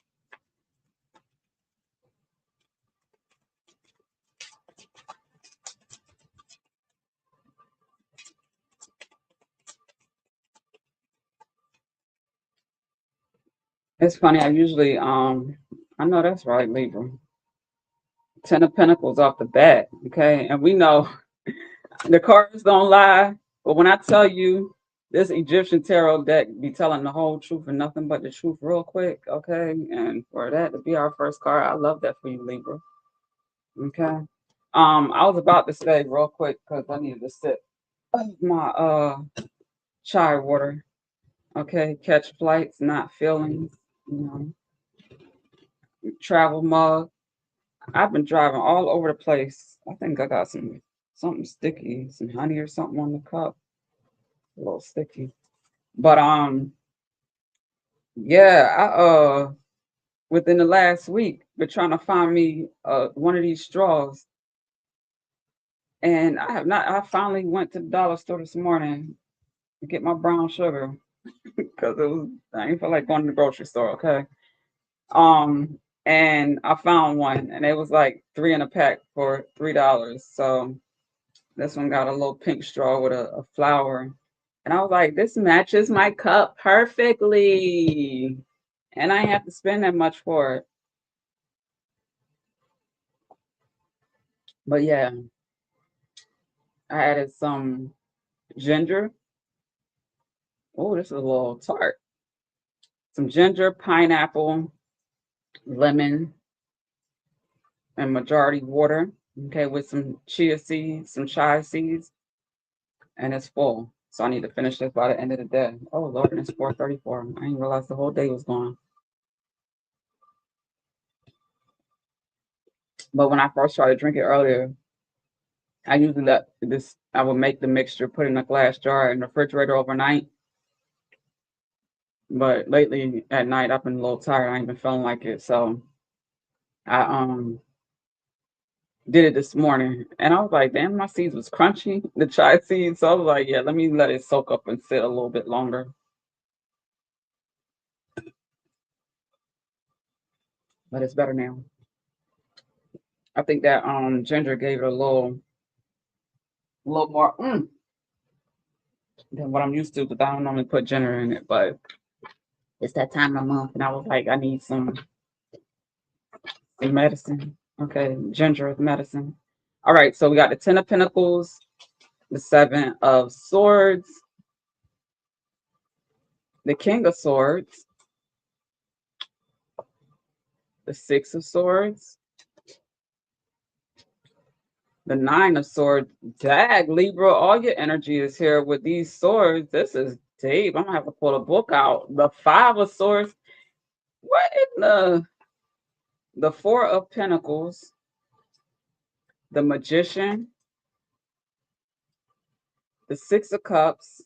It's funny, I usually I know that's right, Libra. 10 of Pentacles off the bat, okay? And we know the cards don't lie, but when I tell you this Egyptian tarot deck be telling the whole truth and nothing but the truth real quick, okay? And for that to be our first card, I love that for you, Libra. Okay. I was about to say real quick because I needed to sip my chai water. Okay, catch flights, not feelings, you know, travel mug. I've been driving all over the place. I think I got something sticky, some honey or something on the cup. A little sticky. But yeah, I within the last week been trying to find me one of these straws. And I have not I finally went to the dollar store this morning to get my brown sugar because I didn't feel like going to the grocery store, okay? And I found one and it was like 3 in a pack for $3. So this one got a little pink straw with a flower. And I was like, this matches my cup perfectly. And I ain't have to spend that much for it. But yeah, I added some ginger. Oh, this is a little tart. Some ginger, pineapple, lemon, and majority water. Okay, with some chia seeds, some chai seeds, and it's full. So I need to finish this by the end of the day. Oh Lord, and it's 4:34. I didn't realize the whole day was gone. But when I first tried to drink it earlier, I usually I would make the mixture, put it in a glass jar in the refrigerator overnight. But lately at night I've been a little tired. I ain't been feeling like it. So I did it this morning and I was like, damn, my seeds was crunchy, the chai seeds. So I was like, yeah, let me let it soak up and sit a little bit longer. But it's better now. I think that ginger gave it a little more than what I'm used to, because I don't normally put ginger in it, but it's that time of month and I was like, I need some medicine. Okay, ginger is medicine. All right, so we got the 10 of Pentacles, the 7 of Swords, the King of Swords, the 6 of Swords, the 9 of Swords. Dag, Libra, all your energy is here with these swords. This is deep. I'm gonna have to pull a book out. The 5 of Swords. What in the 4 of Pentacles, the Magician, the 6 of Cups,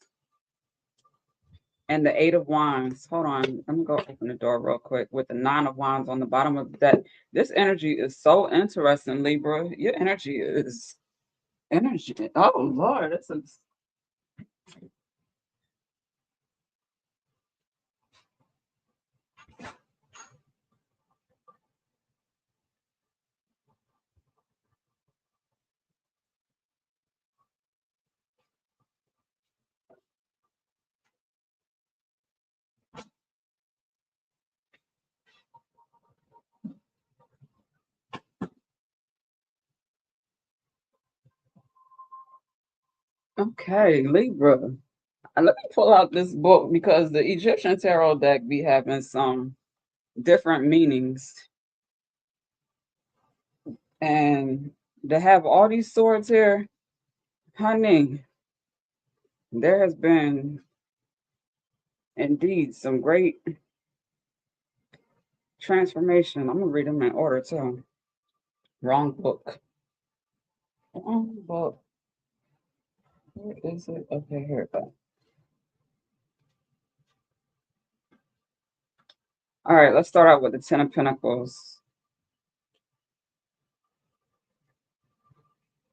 and the 8 of Wands. Hold on. Let me go open the door real quick with the 9 of Wands on the bottom of that. This energy is so interesting, Libra. Your energy is energy. Oh, Lord. This is. Okay, Libra. And let me pull out this book because the Egyptian tarot deck be having some different meanings. And to have all these swords here, honey, there has been indeed some great transformation. I'm gonna read them in order too. Wrong book. Wrong book. Where is it? Okay, here it goes. All right, let's start out with the Ten of Pentacles.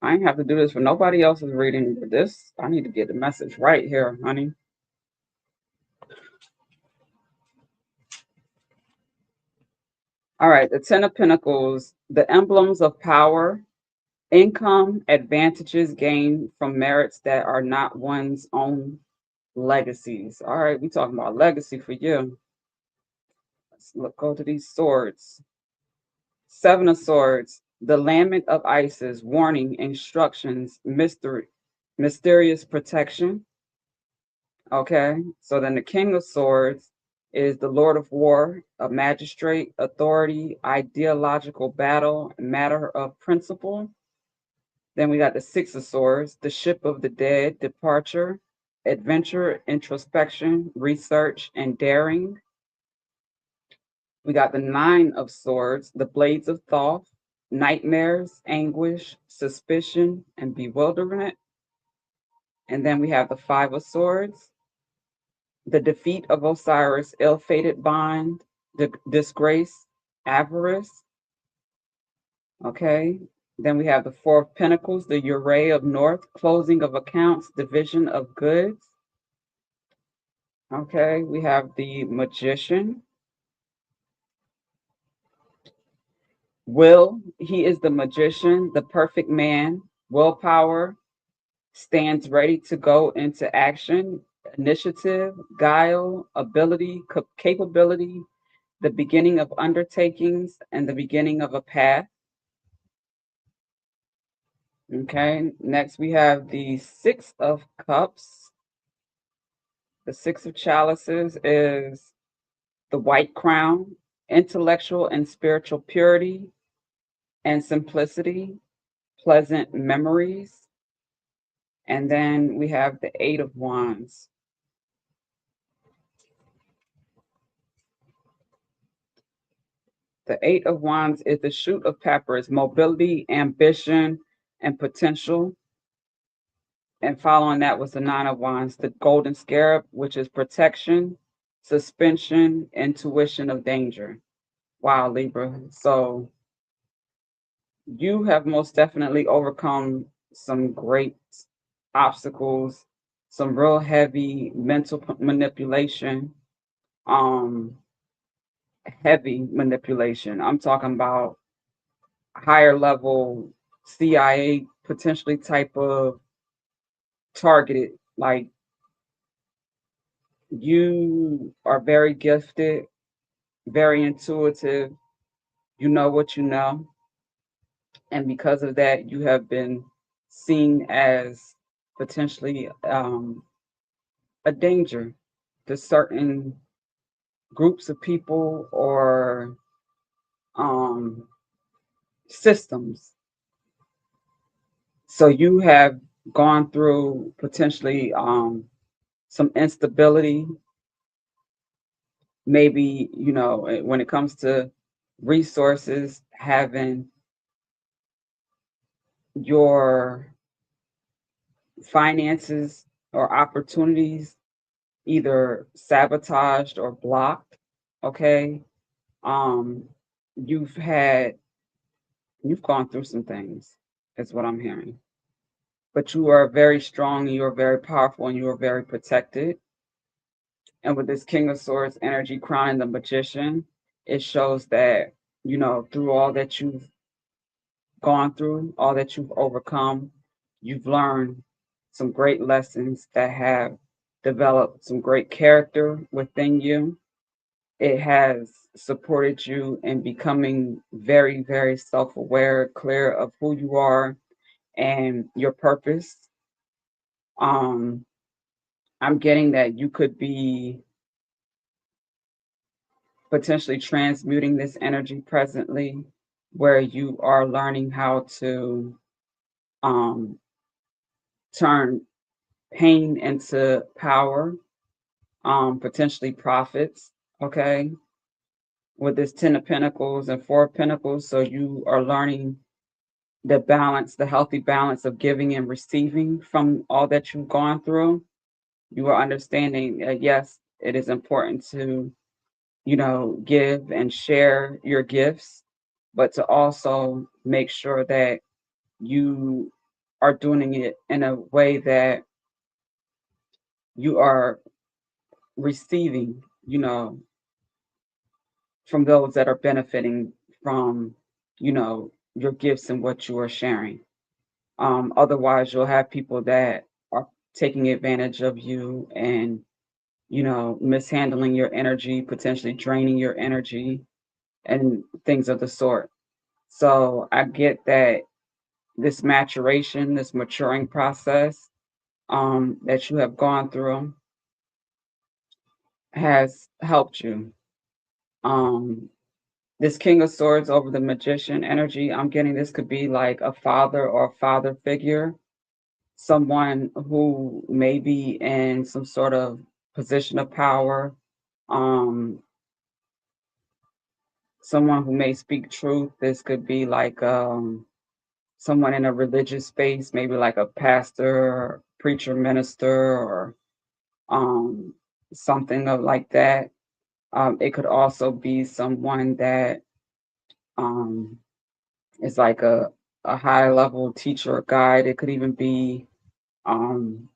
I ain't have to do this for nobody else's reading, but this, I need to get the message right here, honey. All right, the Ten of Pentacles, the emblems of power, income, advantages gained from merits that are not one's own legacies. All right, we talking about legacy for you. Let's go to these swords. Seven of Swords, the Lament of Isis, warning, instructions, mystery, mysterious protection. Okay, so then the King of Swords is the Lord of War, a magistrate, authority, ideological battle, matter of principle. Then we got the Six of Swords, the Ship of the Dead, departure, adventure, introspection, research, and daring. We got the Nine of Swords, the Blades of Thoth, nightmares, anguish, suspicion, and bewilderment. And then we have the Five of Swords, the defeat of Osiris, ill-fated bond, the disgrace, avarice. Okay. Then we have the Four of Pentacles, the Uray of North, closing of accounts, division of goods. Okay. We have the Magician. Will, he is the magician, the perfect man, willpower, stands ready to go into action, initiative, guile, ability, capability, the beginning of undertakings, and the beginning of a path. Okay, next we have the Six of Cups. The Six of Chalices is the white crown, intellectual and spiritual purity and simplicity, pleasant memories. And then we have the Eight of Wands. The Eight of Wands is the shoot of peppers, mobility, ambition, and potential. And following that was the Nine of Wands, the Golden Scarab, which is protection, suspension, intuition of danger. Wow, Libra. So you have most definitely overcome some great obstacles, some real heavy mental manipulation, heavy manipulation. I'm talking about higher level CIA potentially type of targeted. Like, you are very gifted, very intuitive, you know what you know. And because of that, you have been seen as potentially a danger to certain groups of people or systems. So you have gone through potentially some instability, maybe, when it comes to resources, having your finances or opportunities either sabotaged or blocked. Okay. Um, you've had, you've gone through some things, is what I'm hearing. But you are very strong, you are very powerful, and you are very protected. And with this King of Swords energy crowning the Magician, it shows that, through all that you've gone through, all that you've overcome, you've learned some great lessons that have developed some great character within you. It has supported you in becoming very, very self aware, clear of who you are and your purpose. Um, I'm getting that you could be potentially transmuting this energy presently, where you are learning how to um, turn pain into power, potentially profits. Okay, with this Ten of Pentacles and Four of Pentacles, so you are learning the balance, the healthy balance of giving and receiving from all that you've gone through. You are understanding that yes, it is important to, give and share your gifts, but to also make sure that you are doing it in a way that you are receiving, from those that are benefiting from, your gifts and what you are sharing. Otherwise, you'll have people that are taking advantage of you and, mishandling your energy, potentially draining your energy and things of the sort. So I get that this maturation, this maturing process that you have gone through has helped you. Um, this King of Swords over the Magician energy, I'm getting this could be like a father or a father figure, someone who may be in some sort of position of power, um, someone who may speak truth. This could be like someone in a religious space, maybe like a pastor, preacher, minister, or um, something of like that. It could also be someone that um, is like a high level teacher or guide. It could even be um,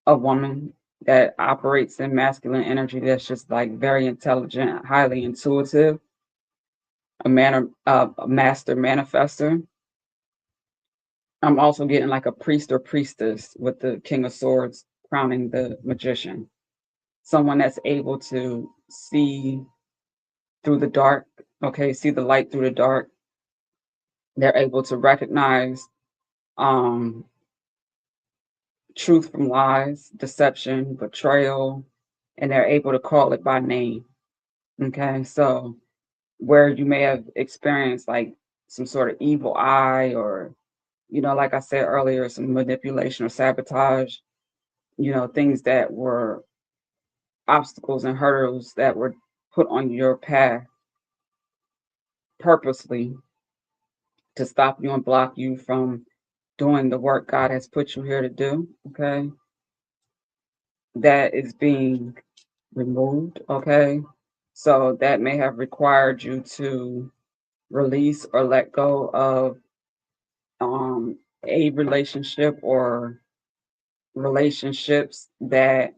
a woman that operates in masculine energy that's just like very intelligent, highly intuitive, a master manifester. I'm also getting like a priest or priestess with the King of Swords crowning the magician. Someone that's able to see through the dark, okay, see the light through the dark. They're able to recognize um, truth from lies, deception, betrayal, and they're able to call it by name. Okay, so where you may have experienced like some sort of evil eye or, like I said earlier, some manipulation or sabotage, things that were obstacles and hurdles that were put on your path purposely to stop you and block you from doing the work God has put you here to do. Okay, that is being removed. Okay, so that may have required you to release or let go of a relationship or relationships that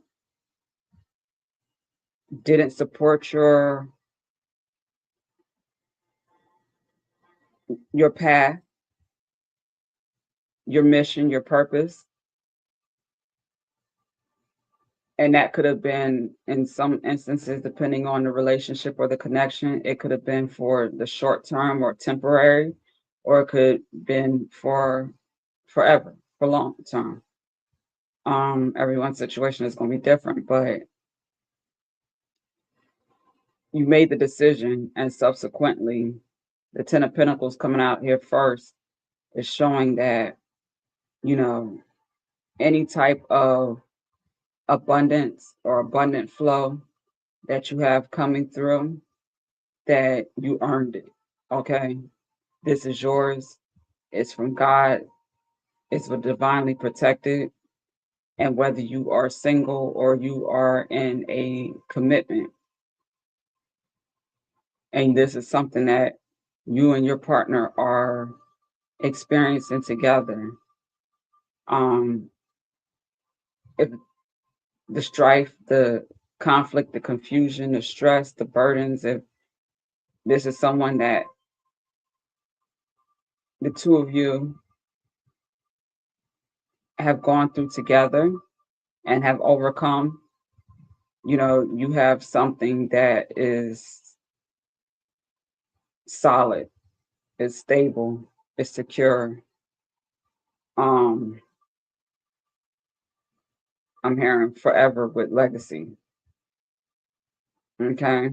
didn't support your path, your mission, your purpose. And that could have been, in some instances, depending on the relationship or the connection, it could have been for the short term or temporary, or it could have been for forever, for long term. Everyone's situation is going to be different, but you made the decision, and subsequently, the Ten of Pentacles coming out here first is showing that, you know, any type of abundance or abundant flow that you have coming through, that you earned it. Okay. This is yours. It's from God. It's divinely protected. And whether you are single or you are in a commitment, and this is something that you and your partner are experiencing together, um, if the strife, the conflict, the confusion, the stress, the burdens, if this is someone that the two of you have gone through together and have overcome, you have something that is solid, is stable, is secure. Um, I'm hearing forever with legacy. Okay.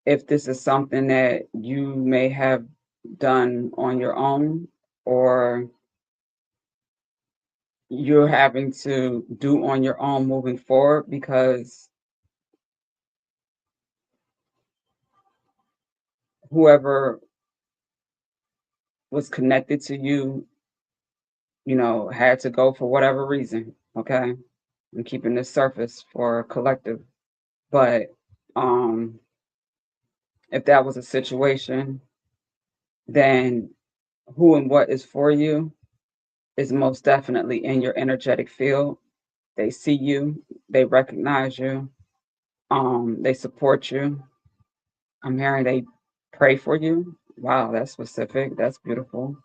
If this is something that you may have done on your own, or you're having to do on your own moving forward, because whoever was connected to you, had to go for whatever reason. Okay. I'm keeping this surface for collective. But if that was a situation, then who and what is for you is most definitely in your energetic field. They see you, they recognize you, they support you. I'm hearing they pray for you. Wow, that's specific. That's beautiful.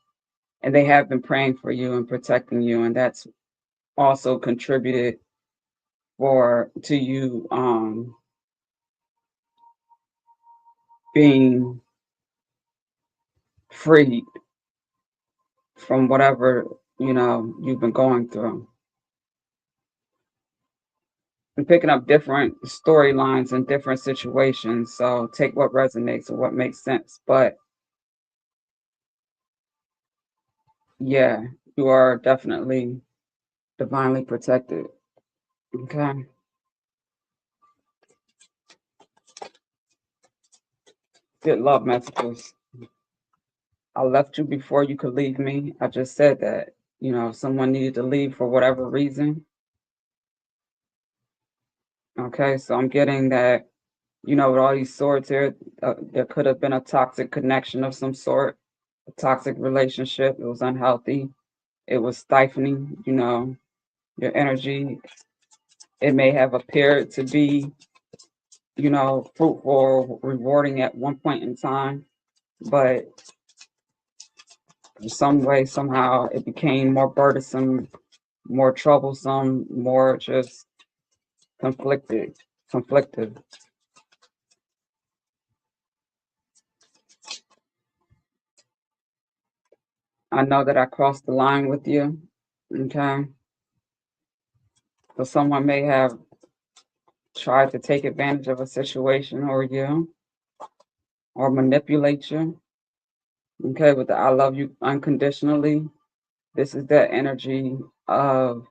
And they have been praying for you and protecting you, and that's also contributed for to you being freed from whatever you've been going through. I'm picking up different storylines in different situations, so take what resonates and what makes sense. But yeah, you are definitely divinely protected. Okay. Good love messages. I left you before you could leave me. I just said that, if someone needed to leave for whatever reason. Okay, so I'm getting that, with all these swords here, there could have been a toxic connection of some sort, a toxic relationship. It was unhealthy. It was stifling, your energy. It may have appeared to be, fruitful or rewarding at one point in time, but in some way, somehow, it became more burdensome, more troublesome, more just conflicted. I know that I crossed the line with you. Okay. So someone may have tried to take advantage of a situation or you, or manipulate you. Okay, with the I love you unconditionally. This is that energy of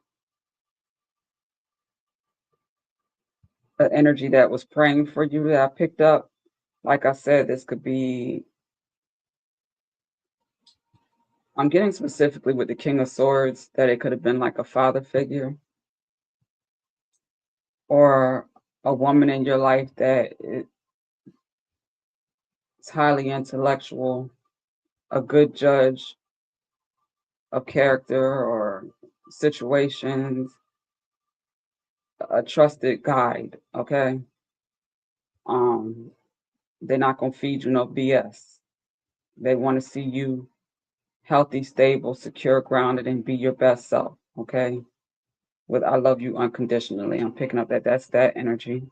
the energy that was praying for you that I picked up. Like I said, this could be, I'm getting specifically with the King of Swords that it could have been like a father figure, or a woman in your life that is highly intellectual, a good judge of character or situations, a trusted guide. Okay. Um, they're not gonna feed you no BS. They want to see you healthy, stable, secure, grounded, and be your best self. Okay. With I love you unconditionally. I'm picking up that that's that energy.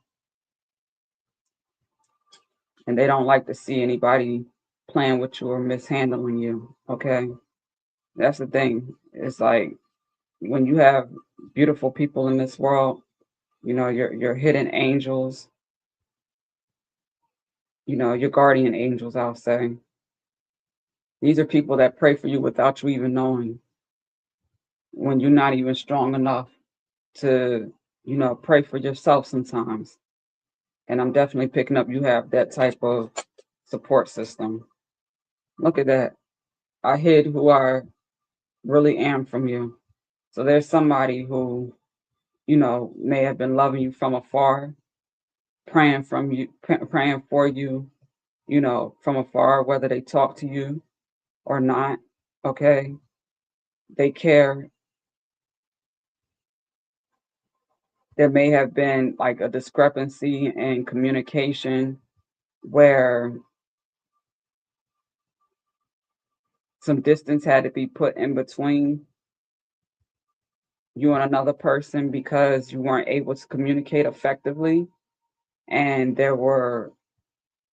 And they don't like to see anybody playing with you or mishandling you. Okay. That's the thing. It's like when you have beautiful people in this world, your hidden angels, your guardian angels, I'll say. These are people that pray for you without you even knowing, when you're not even strong enough to, pray for yourself sometimes. And I'm definitely picking up you have that type of support system. Look at that. I hid who I really am from you. So there's somebody who, may have been loving you from afar, praying for you, from afar, whether they talk to you or not. Okay. They care. There may have been like a discrepancy in communication where some distance had to be put in between you and another person because you weren't able to communicate effectively. And there was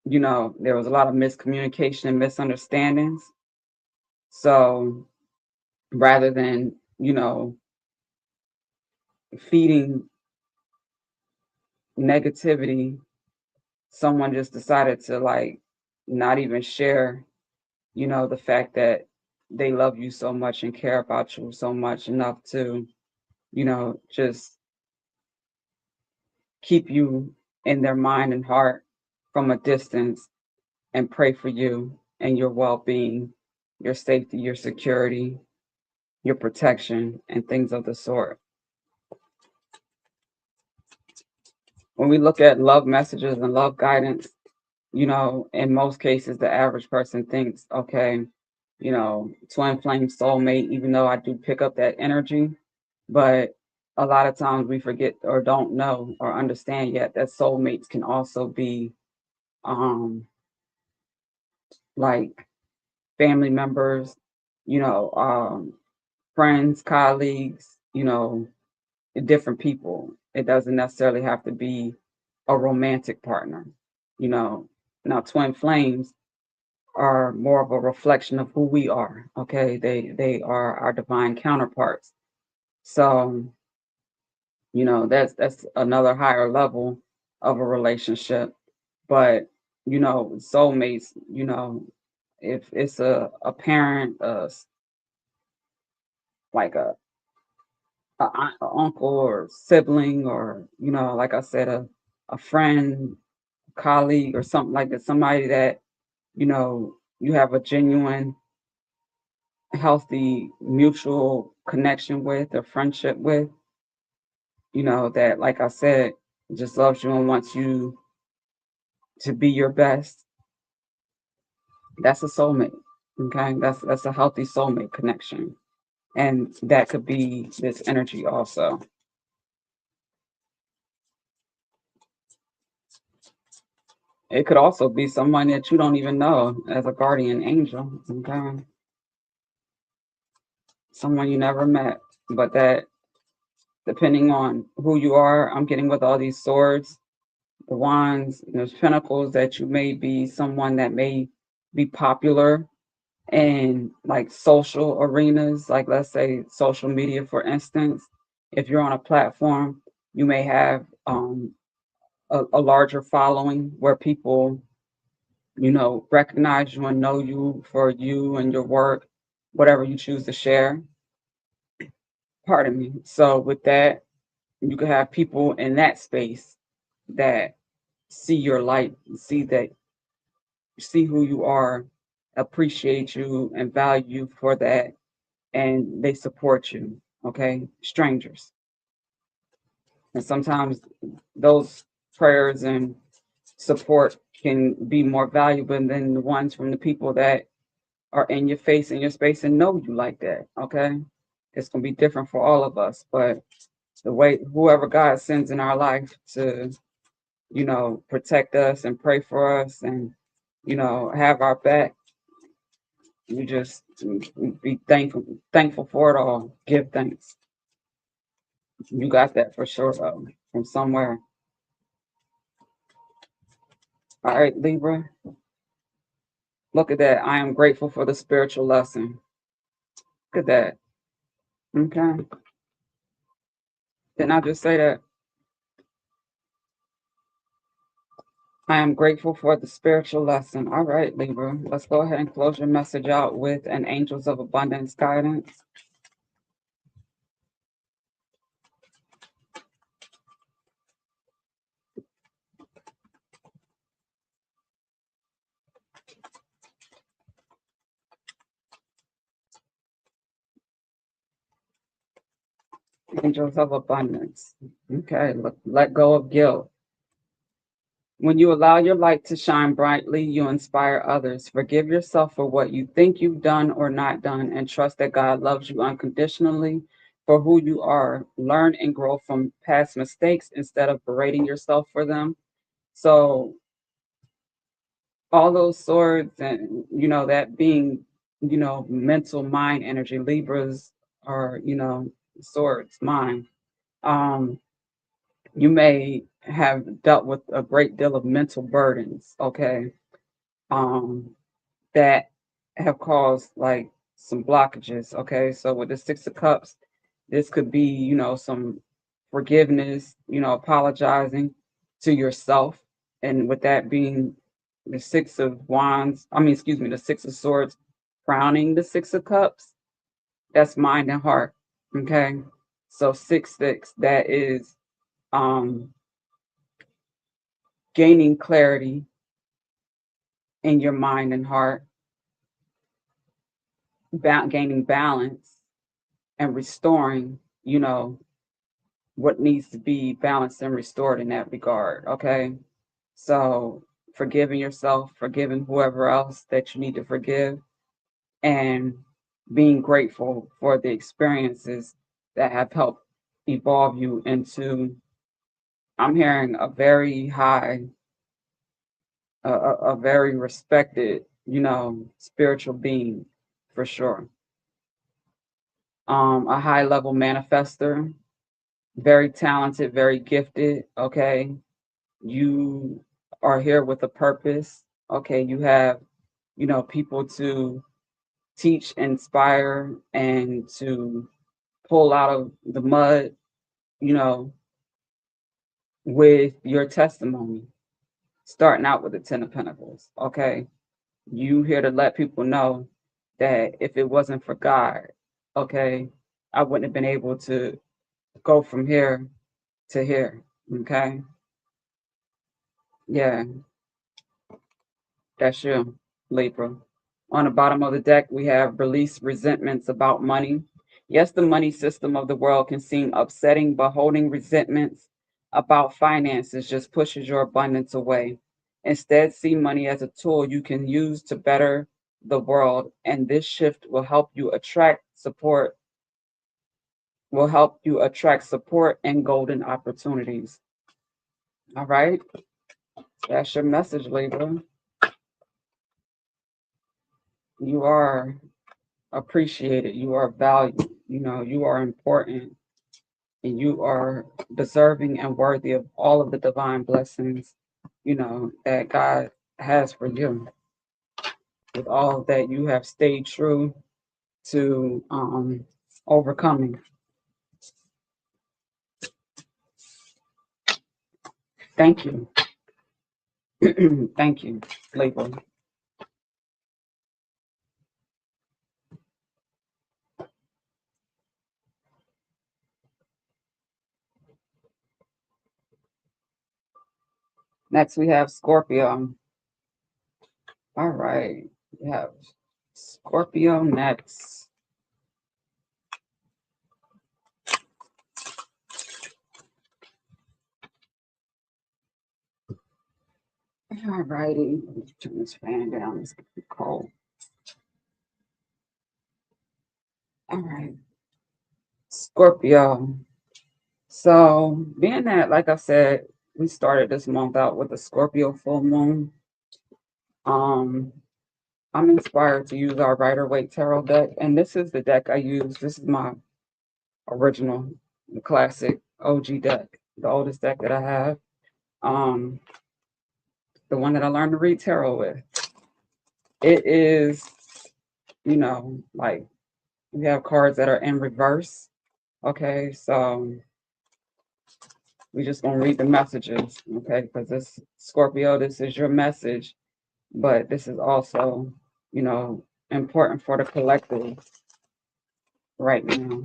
a lot of miscommunication and misunderstandings. So rather than, feeding negativity, someone just decided to like not even share, the fact that they love you so much and care about you so much enough to, just keep you in their mind and heart from a distance and pray for you and your well-being, your safety, your security, your protection, and things of the sort. When we look at love messages and love guidance, in most cases, the average person thinks, okay, twin flame soulmate, even though I do pick up that energy, but a lot of times we forget or don't know or understand yet that soulmates can also be like family members, you know, um, friends, colleagues, different people. It doesn't necessarily have to be a romantic partner, you know. Now, twin flames are more of a reflection of who we are. Okay, they are our divine counterparts. So, that's another higher level of a relationship. But soulmates, if it's a parent, like a aunt, a uncle or sibling, or like I said, a friend, colleague, or something like that, somebody that you have a genuine, healthy, mutual connection with or friendship with, that, like I said, just loves you and wants you to be your best. That's a soulmate. Okay, that's a healthy soulmate connection, and that could be this energy also. It could also be someone that you don't even know as a guardian angel. Okay, someone you never met, but that, depending on who you are, I'm getting with all these swords, the wands, and those pentacles, that you may be someone that may be popular in like social arenas, like let's say social media, for instance. If you're on a platform, you may have a larger following where people, recognize you and know you for you and your work, whatever you choose to share. Pardon me. So with that, you could have people in that space that see your light, see who you are, appreciate you and value you for that, and they support you. Okay, strangers. And sometimes those prayers and support can be more valuable than the ones from the people that are in your face, in your space, and know you like that. Okay, it's gonna be different for all of us, but the way whoever God sends in our life to, protect us and pray for us and, have our back, you just be thankful for it all. Give thanks. You got that for sure, though, from somewhere. All right, Libra, look at that. I am grateful for the spiritual lesson. Look at that. Okay. Didn't I just say that? I am grateful for the spiritual lesson. All right, Libra, let's go ahead and close your message out with an Angels of Abundance guidance. Angels of Abundance. Okay, let go of guilt. When you allow your light to shine brightly, you inspire others. Forgive yourself for what you think you've done or not done, and trust that God loves you unconditionally for who you are. Learn and grow from past mistakes instead of berating yourself for them. So, all those swords, and that being, mental mind energy, Libras are, swords, mind. Um, you may have dealt with a great deal of mental burdens, okay, um, that have caused like some blockages, okay. So with the Six of Cups, this could be, some forgiveness, apologizing, to yourself. And with that being the Six of Wands, excuse me, the Six of Swords crowning the Six of Cups, that's mind and heart. Okay. So 6 6, that is um gaining clarity in your mind and heart, gaining balance and restoring, what needs to be balanced and restored in that regard. Okay. So forgiving yourself, forgiving whoever else that you need to forgive, and being grateful for the experiences that have helped evolve you into, I'm hearing a very high, a very respected, spiritual being for sure. A high level manifester, very talented, very gifted. Okay. You are here with a purpose. Okay. You have, people to teach, inspire, and to pull out of the mud, you know, with your testimony, starting out with the 10 of Pentacles. Okay. You here to let people know that if it wasn't for God, okay, I wouldn't have been able to go from here to here. Okay. Yeah, that's you, Libra. On the bottom of the deck, we have release resentments about money. Yes, the money system of the world can seem upsetting, but holding resentments about finances just pushes your abundance away. Instead, see money as a tool you can use to better the world, and this shift will help you attract support and golden opportunities. All right, that's your message, Libra. You are appreciated. You are valued. You are important, and you are deserving and worthy of all of the divine blessings, that God has for you. With all that you have stayed true to overcoming. Thank you. Thank you, Libra. Next, we have Scorpio. All right. We have Scorpio next. All righty. Let's turn this fan down. It's getting cold. All right. Scorpio. So, being that, like I said, we started this month out with a Scorpio full moon, um, I'm inspired to use our Rider Waite Tarot deck. And this is the deck I use. This is my original, classic OG deck, the oldest deck that I have. Um, the one that I learned to read tarot with. It is, like we have cards that are in reverse. Okay, so we just gonna read the messages, okay? Because this Scorpio, this is your message, but this is also, important for the collective right now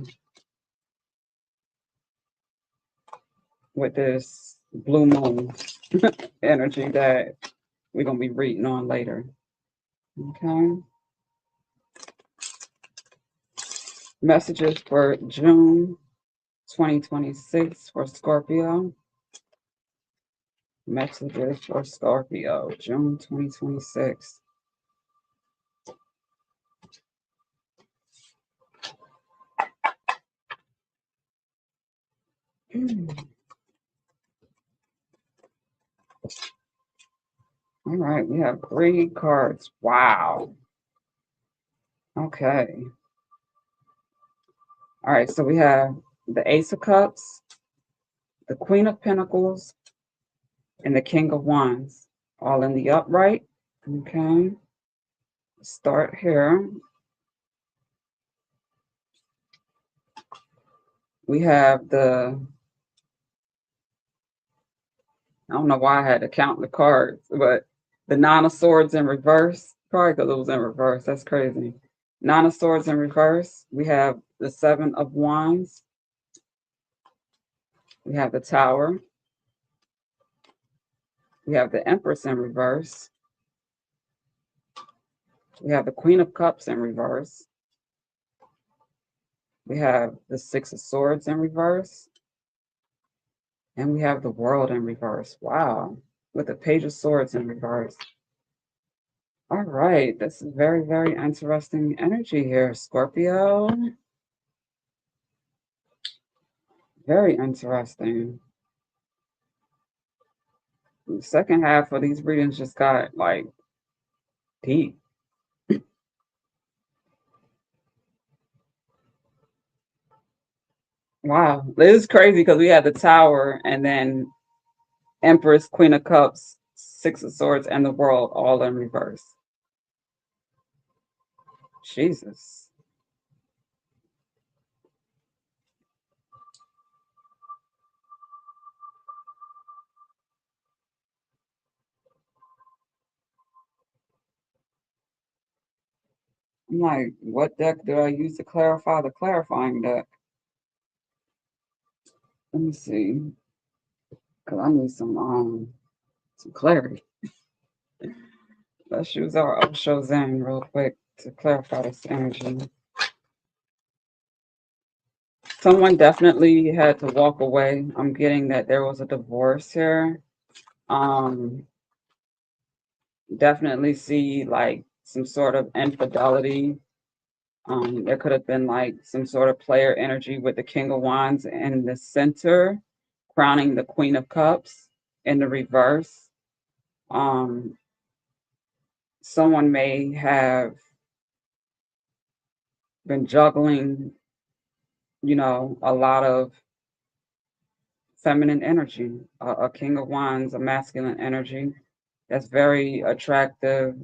with this blue moon energy that we're gonna be reading on later. Okay. Messages for June 2026 for Scorpio. Messages for Scorpio, June 2026. All right, we have 3 cards. Wow. Okay. All right, so we have the Ace of Cups, the Queen of Pentacles, and the King of Wands, all in the upright. Okay. Start here. We have the I don't know why I had to count the cards, but the Nine of Swords in reverse, probably because it was in reverse. That's crazy. Nine of Swords in reverse. We have the Seven of Wands. We have the Tower. We have the Empress in reverse. We have the Queen of Cups in reverse. We have the Six of Swords in reverse. And we have the World in reverse. Wow. With the Page of Swords in reverse. All right. This is very, very interesting energy here, Scorpio. Very interesting. The second half of these readings just got like deep. Wow. It is crazy because we had the Tower and then Empress, Queen of Cups, Six of Swords, and the World all in reverse. Jesus. I'm like, what deck did I use to clarify the clarifying deck? Let me see. Cause I need some clarity. Let's use our Osho Zen real quick to clarify this energy. Someone definitely had to walk away. I'm getting that there was a divorce here. Um, definitely see like some sort of infidelity. There could have been like some sort of player energy with the King of Wands in the center, crowning the Queen of Cups in the reverse. Um, someone may have been juggling, a lot of feminine energy, a King of Wands, a masculine energy that's very attractive,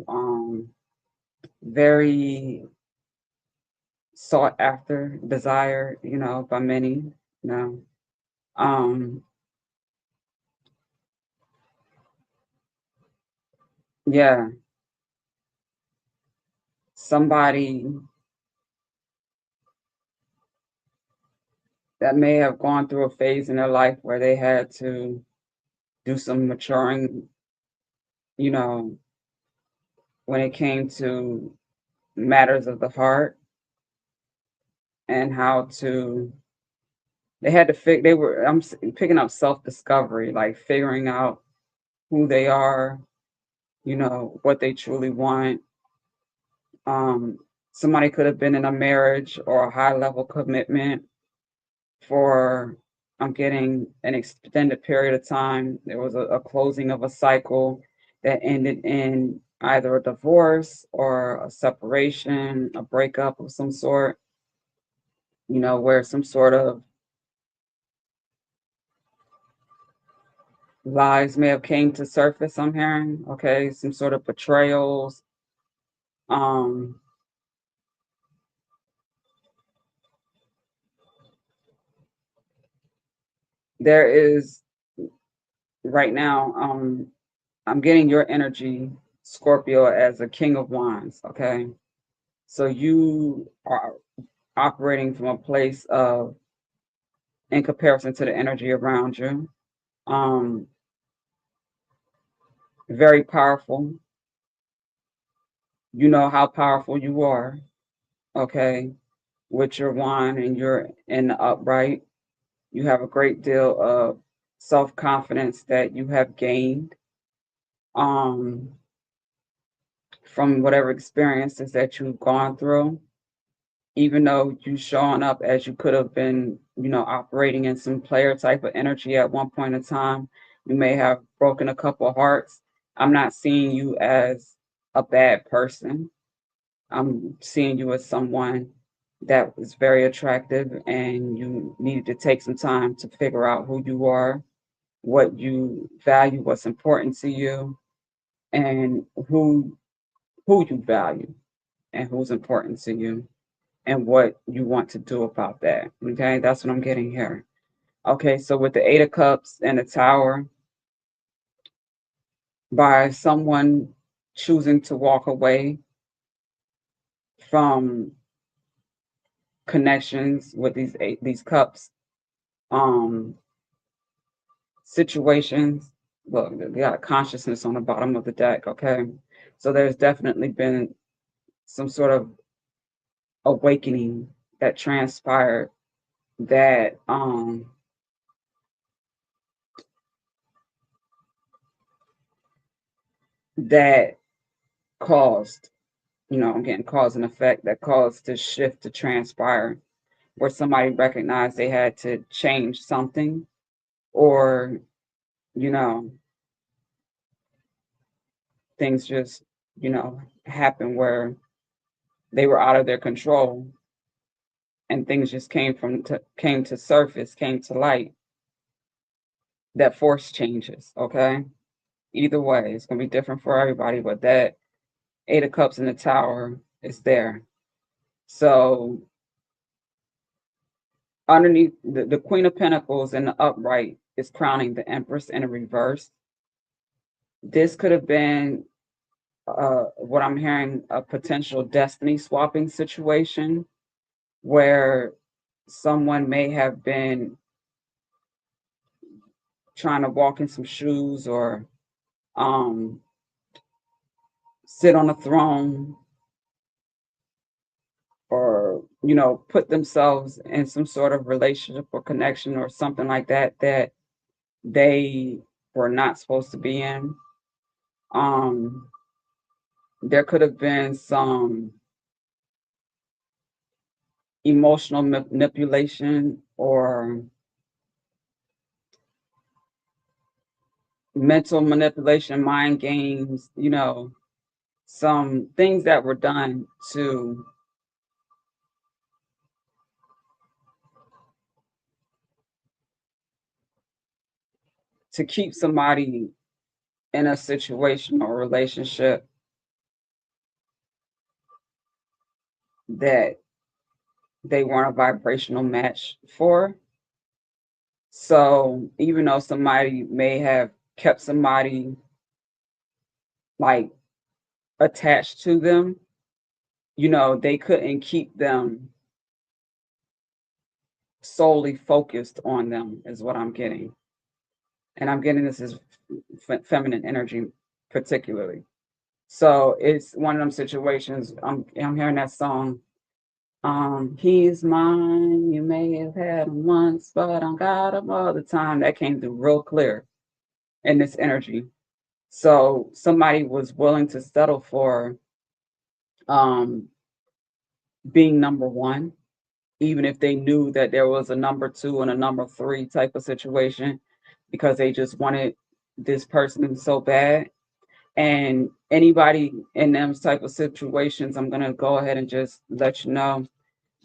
very sought after, desired, by many. Um, yeah, somebody that may have gone through a phase in their life where they had to do some maturing, you know, when it came to matters of the heart and how to they had to they were picking up self-discovery, like figuring out who they are, what they truly want. um Somebody could have been in a marriage or a high level commitment for, I'm getting, an extended period of time. There was a closing of a cycle that ended in either a divorce or a separation, a breakup of some sort, where some sort of lies may have came to surface, I'm hearing. Okay, some sort of betrayals. Um, there is right now, I'm getting your energy, Scorpio, as a King of Wands. Okay, so you are operating from a place of, in comparison to the energy around you, um, very powerful. You know how powerful you are. Okay, with your wand and you're in the upright, you have a great deal of self confidence that you have gained, um, from whatever experiences that you've gone through. Even though you showing up as you could have been, operating in some player type of energy at one point in time, you may have broken a couple of hearts. I'm not seeing you as a bad person. I'm seeing you as someone that was very attractive and you needed to take some time to figure out who you are, what you value, what's important to you, and who you value and who's important to you and what you want to do about that. Okay, that's what I'm getting here. Okay, so with the Eight of Cups and the Tower, by someone choosing to walk away from connections with these cups, um, situations. Look, they got consciousness on the bottom of the deck, okay? So there's definitely been some sort of awakening that transpired that that caused, again, cause and effect, that caused this shift to transpire, where somebody recognized they had to change something, or you know things just happen where they were out of their control, and things just came to surface, came to light, that force changes. Okay, either way it's going to be different for everybody, but that Eight of Cups in the Tower is there. So underneath the Queen of Pentacles in the upright is crowning the Empress in a reverse. This could have been, what I'm hearing, a potential destiny swapping situation, where someone may have been trying to walk in some shoes, or um, sit on a throne, or put themselves in some sort of relationship or connection or something like that that they were not supposed to be in. um there could have been some emotional manipulation, or mental manipulation, mind games, some things that were done to keep somebody in a situation or relationship that they weren't a vibrational match for. So even though somebody may have kept somebody like attached to them, they couldn't keep them solely focused on them, is what I'm getting. And I'm getting this as feminine energy particularly. So it's one of them situations. I'm hearing that song. He's mine. You may have had him once, but I got him all the time. That came through real clear in this energy. So somebody was willing to settle for um, being number one, even if they knew that there was a number two and a number three type of situation, because they just wanted this person so bad. And anybody in them type of situations, I'm gonna go ahead and just let you know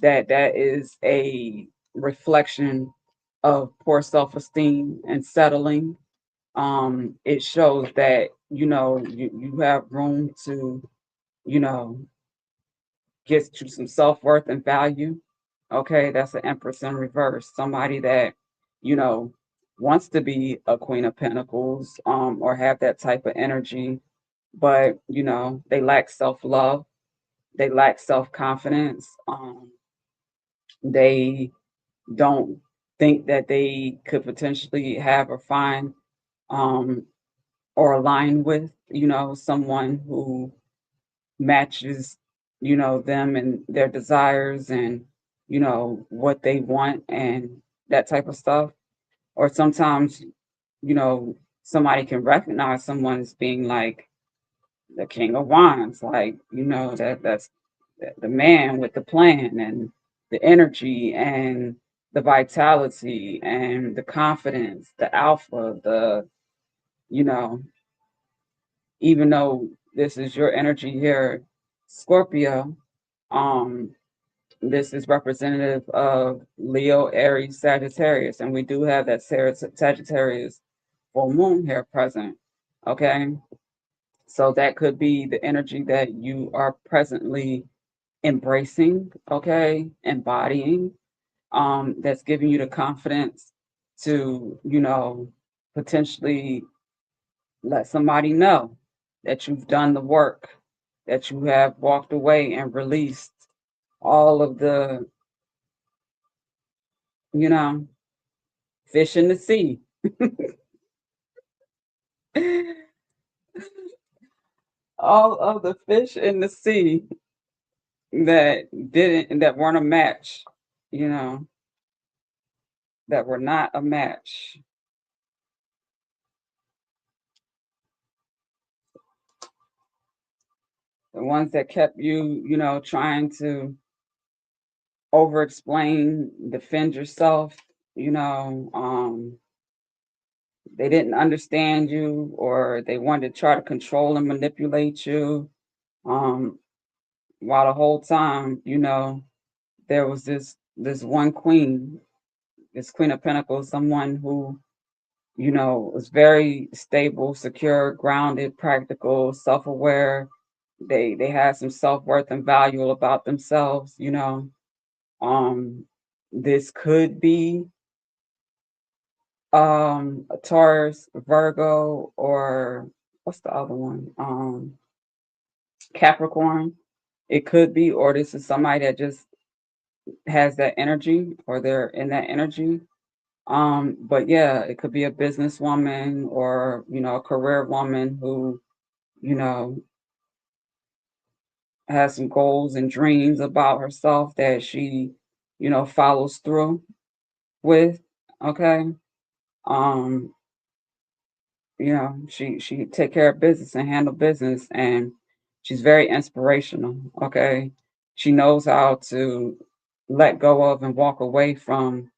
that that is a reflection of poor self-esteem and settling. It shows that you have room to you know get you some self-worth and value. Okay, that's an Empress in reverse. Somebody that, you know, wants to be a Queen of Pentacles, or have that type of energy, but they lack self-love, they lack self-confidence, they don't think that they could potentially have or find, um, or align with, someone who matches, them and their desires, and, what they want, and that type of stuff. Or sometimes, you know, somebody can recognize someone as being like the King of Wands, like, that's the man with the plan and the energy and the vitality and the confidence, the alpha, you know, even though this is your energy here, Scorpio, um, this is representative of Leo, Aries, Sagittarius, and we do have that Sagittarius full moon here present. Okay, so that could be the energy that you are presently embracing, okay, embodying, that's giving you the confidence to, potentially Let somebody know that you've done the work, that you have walked away and released all of the, you know, fish in the sea. All of the fish in the sea that weren't a match, you know, that were not a match. The ones that kept you, trying to over explain, defend yourself, you know, they didn't understand you, or they wanted to try to control and manipulate you. Um, while the whole time, there was this one queen, this Queen of Pentacles, someone who, was very stable, secure, grounded, practical, self-aware. They had some self-worth and value about themselves. Um, this could be a Taurus, Virgo, or what's the other one? Capricorn. It could be, or this is somebody that just has that energy, or they're in that energy. But yeah, it could be a businesswoman, or a career woman who you know has some goals and dreams about herself that she follows through with. Okay. um she take care of business and handle business, and she's very inspirational. Okay. She knows how to let go of and walk away from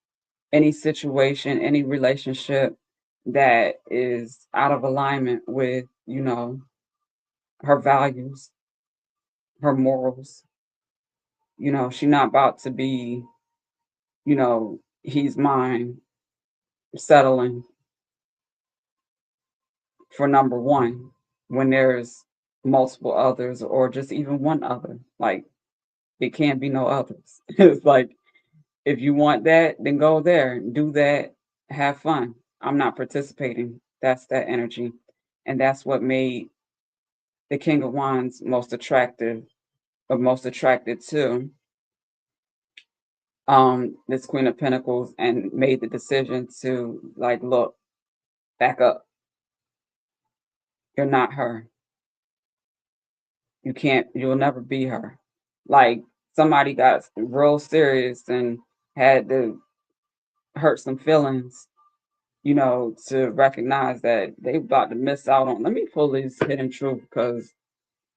any situation, any relationship that is out of alignment with, her values, her morals. She's not about to be, he's mine, settling for number one when there's multiple others, or just even one other. Like, it can't be no others. It's like, if you want that, then go there, do that, have fun. I'm not participating. That's that energy. And that's what made the King of Wands most attractive, or most attracted to this Queen of Pentacles, and made the decision to, like, look, back up. You're not her. You'll never be her. Like, somebody got real serious and had to hurt some feelings, to recognize that they about to miss out on. Let me pull this hidden truth, because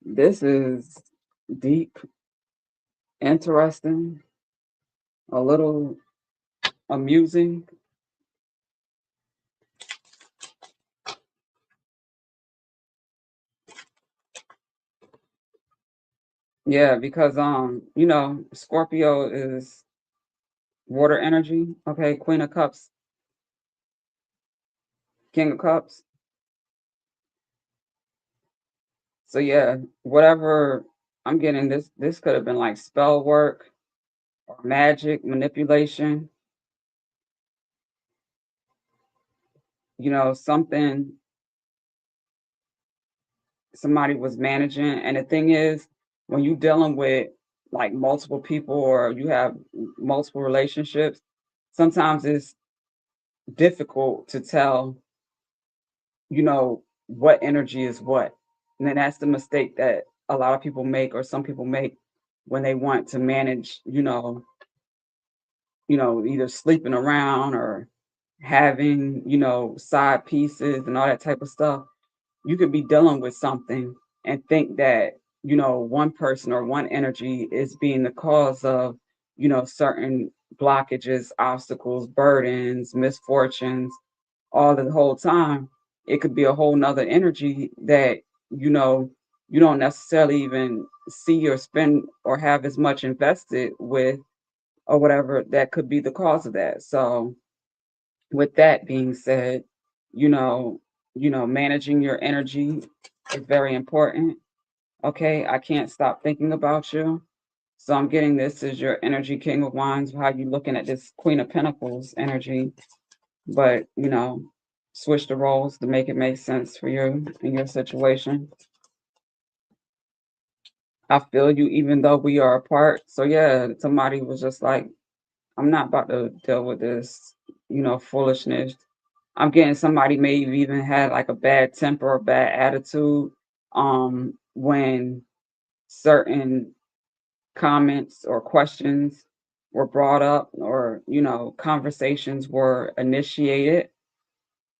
this is deep, interesting, a little amusing. Yeah, because Scorpio is water energy. Okay, Queen of Cups, King of Cups. So yeah, whatever I'm getting, this could have been like spell work or magic manipulation. Something somebody was managing. And the thing is, when you're dealing with like multiple people, or you have multiple relationships, sometimes it's difficult to tell, what energy is what. And then that's the mistake that a lot of people make, or some people make, when they want to manage, either sleeping around, or having, side pieces and all that type of stuff. You could be dealing with something and think that, one person or one energy is being the cause of, certain blockages, obstacles, burdens, misfortunes, all the whole time. It could be a whole nother energy that, you know, you don't necessarily even see or spend or have as much invested with, or whatever, that could be the cause of that. So with that being said, you know, managing your energy is very important. Okay, I can't stop thinking about you. So I'm getting this as your energy, King of Wands, how you looking at this Queen of Pentacles energy. But, switch the roles to make it make sense for you in your situation. I feel you even though we are apart. So yeah, somebody was just like, I'm not about to deal with this, foolishness. I'm getting somebody may have even had like a bad temper or bad attitude when certain comments or questions were brought up, or conversations were initiated.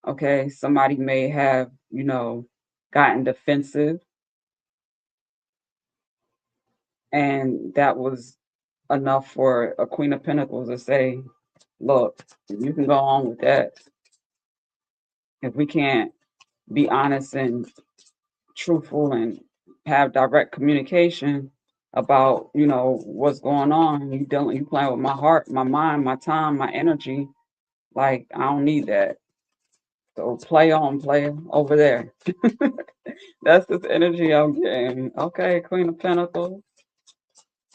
Okay, somebody may have gotten defensive, and that was enough for a Queen of Pentacles to say, look, you can go on with that. If we can't be honest and truthful and have direct communication about, what's going on, you playing with my heart, my mind, my time, my energy, like I don't need that. So play on, player, over there. That's this energy I'm getting. Okay, Queen of Pentacles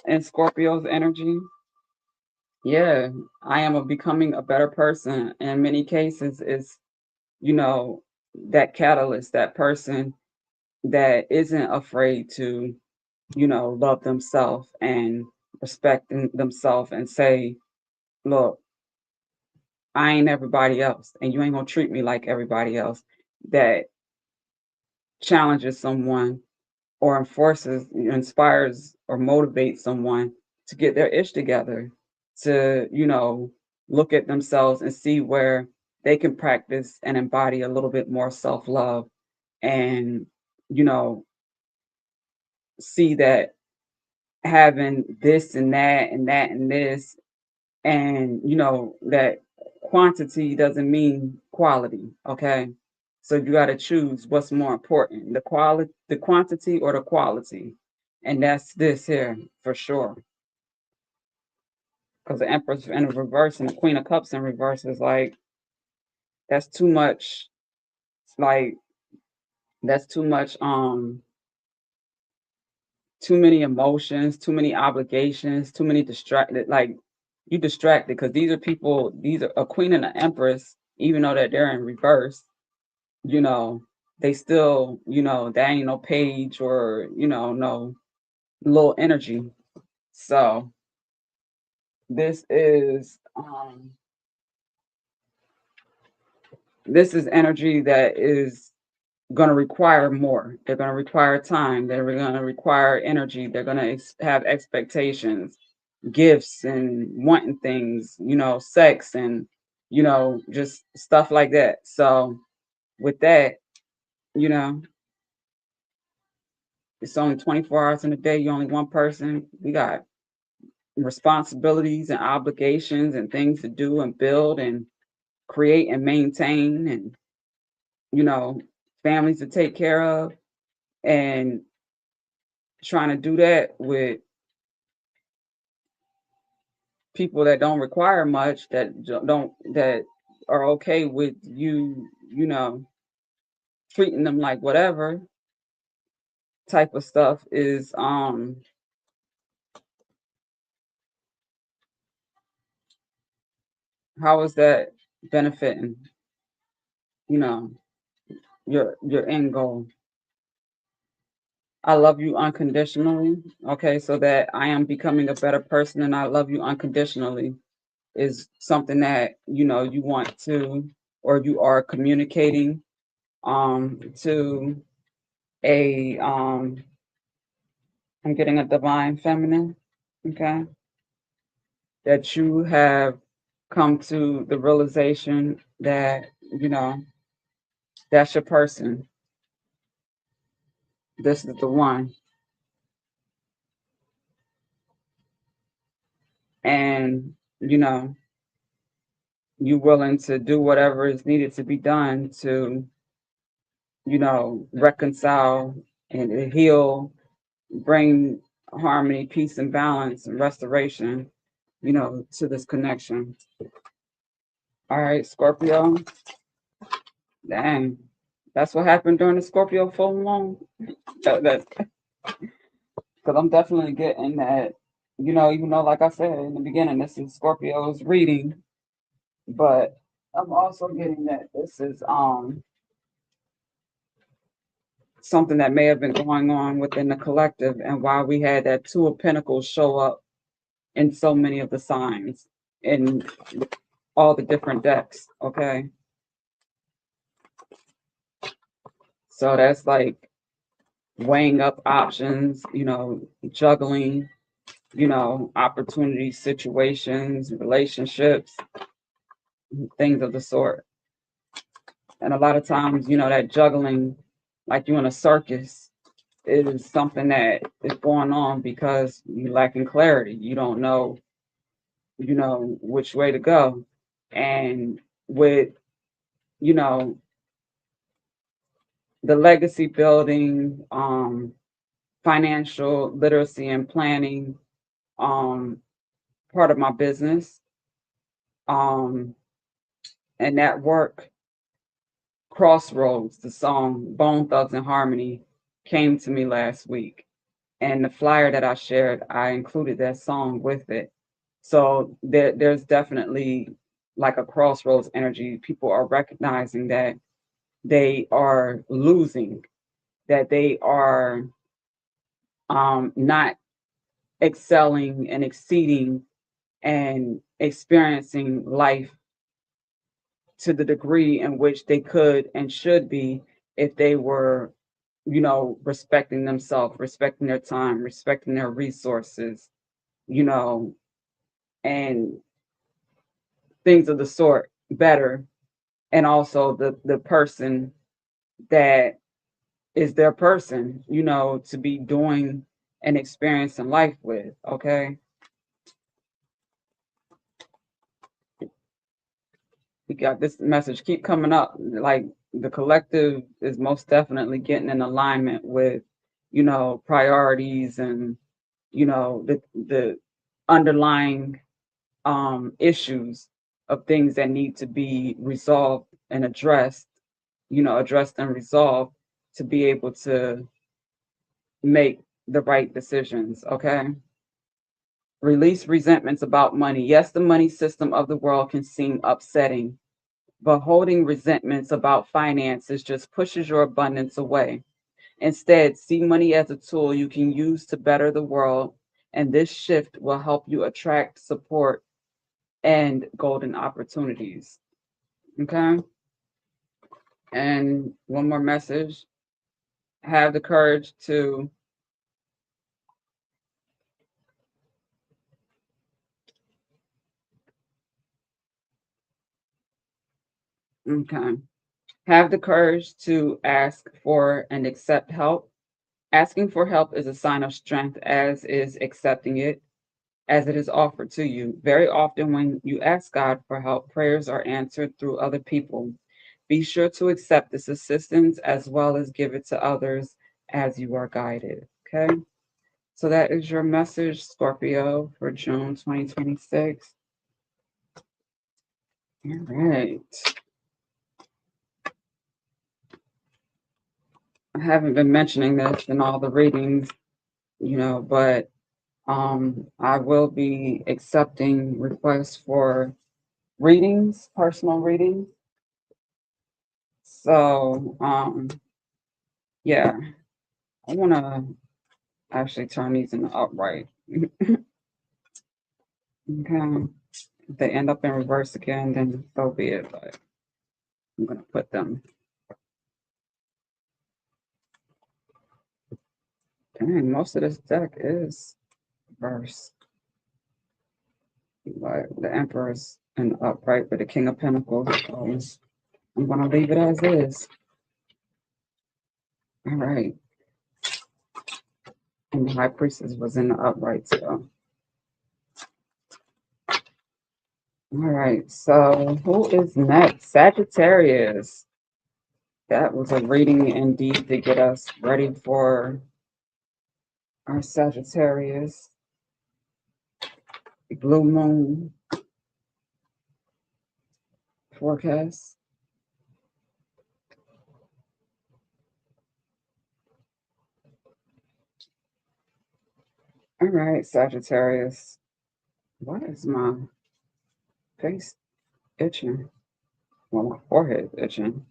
and Scorpio's energy. Yeah, I am becoming a better person. In many cases, it's, you know, that catalyst, that person that isn't afraid to, love themselves and respect themselves and say, look, I ain't everybody else and you ain't gonna treat me like everybody else. That challenges someone or inspires or motivates someone to get their ish together, to, look at themselves and see where they can practice and embody a little bit more self-love and, you know, see that having this and that and that and this, and that quantity doesn't mean quality. Okay, so you got to choose what's more important, the quantity or the quality, and that's this here for sure. Because the Empress in reverse and the Queen of Cups in reverse is like, that's too much. Like, that's too much. Too many emotions, too many obligations, too many distracted. Like, you distracted because these are people. These are a Queen and an Empress, even though that they're in reverse. You know, they still, there ain't no page or no little energy. So this is energy that is going to require more. They're going to require time. They're going to require energy. They're going to have expectations, gifts, and wanting things, sex and, just stuff like that. So with that, you know, it's only 24 hours in a day. You're only one person. We got responsibilities and obligations and things to do and build and create and maintain and, you know, families to take care of, and trying to do that with people that don't require much, that are okay with you, treating them like whatever type of stuff is how is that benefiting, you know, your end goal? I love you unconditionally. Okay, so that I am becoming a better person and I love you unconditionally is something that you want to, or you are communicating to a I'm getting a divine feminine, okay, that you have come to the realization that that's your person. This is the one, and you willing to do whatever is needed to be done to reconcile and heal, bring harmony, peace, and balance and restoration, to this connection. All right, Scorpio. Dang, that's what happened during the Scorpio full moon. That's because I'm definitely getting that. Even though, like I said in the beginning, this is Scorpio's reading, but I'm also getting that this is something that may have been going on within the collective, and why we had that Two of Pentacles show up in so many of the signs in all the different decks. Okay, so that's like weighing up options, juggling, opportunities, situations, relationships, things of the sort. And a lot of times, that juggling, like you in a circus, is something that is going on because you're lacking clarity. You don't know, which way to go. And with, you know, the legacy building, financial literacy and planning, um, part of my business, um, and that work, Crossroads, the song Bone Thugs and Harmony, came to me last week. And the flyer that I shared, I included that song with it. So there's definitely like a crossroads energy. People are recognizing that they are losing, that they are not excelling and exceeding and experiencing life to the degree in which they could and should be if they were, respecting themselves, respecting their time, respecting their resources, you know, and things of the sort better. And also the person that is their person, to be doing and experiencing life with. Okay. We got this message keep coming up. Like the collective is most definitely getting in alignment with, priorities and, the underlying issues of things that need to be resolved and addressed, addressed and resolved to be able to make the right decisions. Okay. Release resentments about money. Yes, the money system of the world can seem upsetting, but holding resentments about finances just pushes your abundance away. Instead, see money as a tool you can use to better the world, and this shift will help you attract support and golden opportunities. Okay. And one more message, have the courage to okay. Have the courage to ask for and accept help. Asking for help is a sign of strength, as is accepting it as it is offered to you. Very often, when you ask God for help, prayers are answered through other people. Be sure to accept this assistance as well as give it to others as you are guided. Okay. So that is your message, Scorpio, for June 2026. All right. I haven't been mentioning this in all the readings, but I will be accepting requests for readings, personal readings. So, yeah, I want to actually turn these in the upright. Okay. If they end up in reverse again, then so be it. But I'm going to put them. Dang, most of this deck is reverse. Like the Empress in the upright with the King of Pentacles. So I'm going to leave it as is. All right. And the High Priestess was in the upright, so. All right, so who is next? Sagittarius. That was a reading indeed to get us ready for our Sagittarius blue moon forecast. All right, Sagittarius. Why is my face itching? Well, my forehead is itching.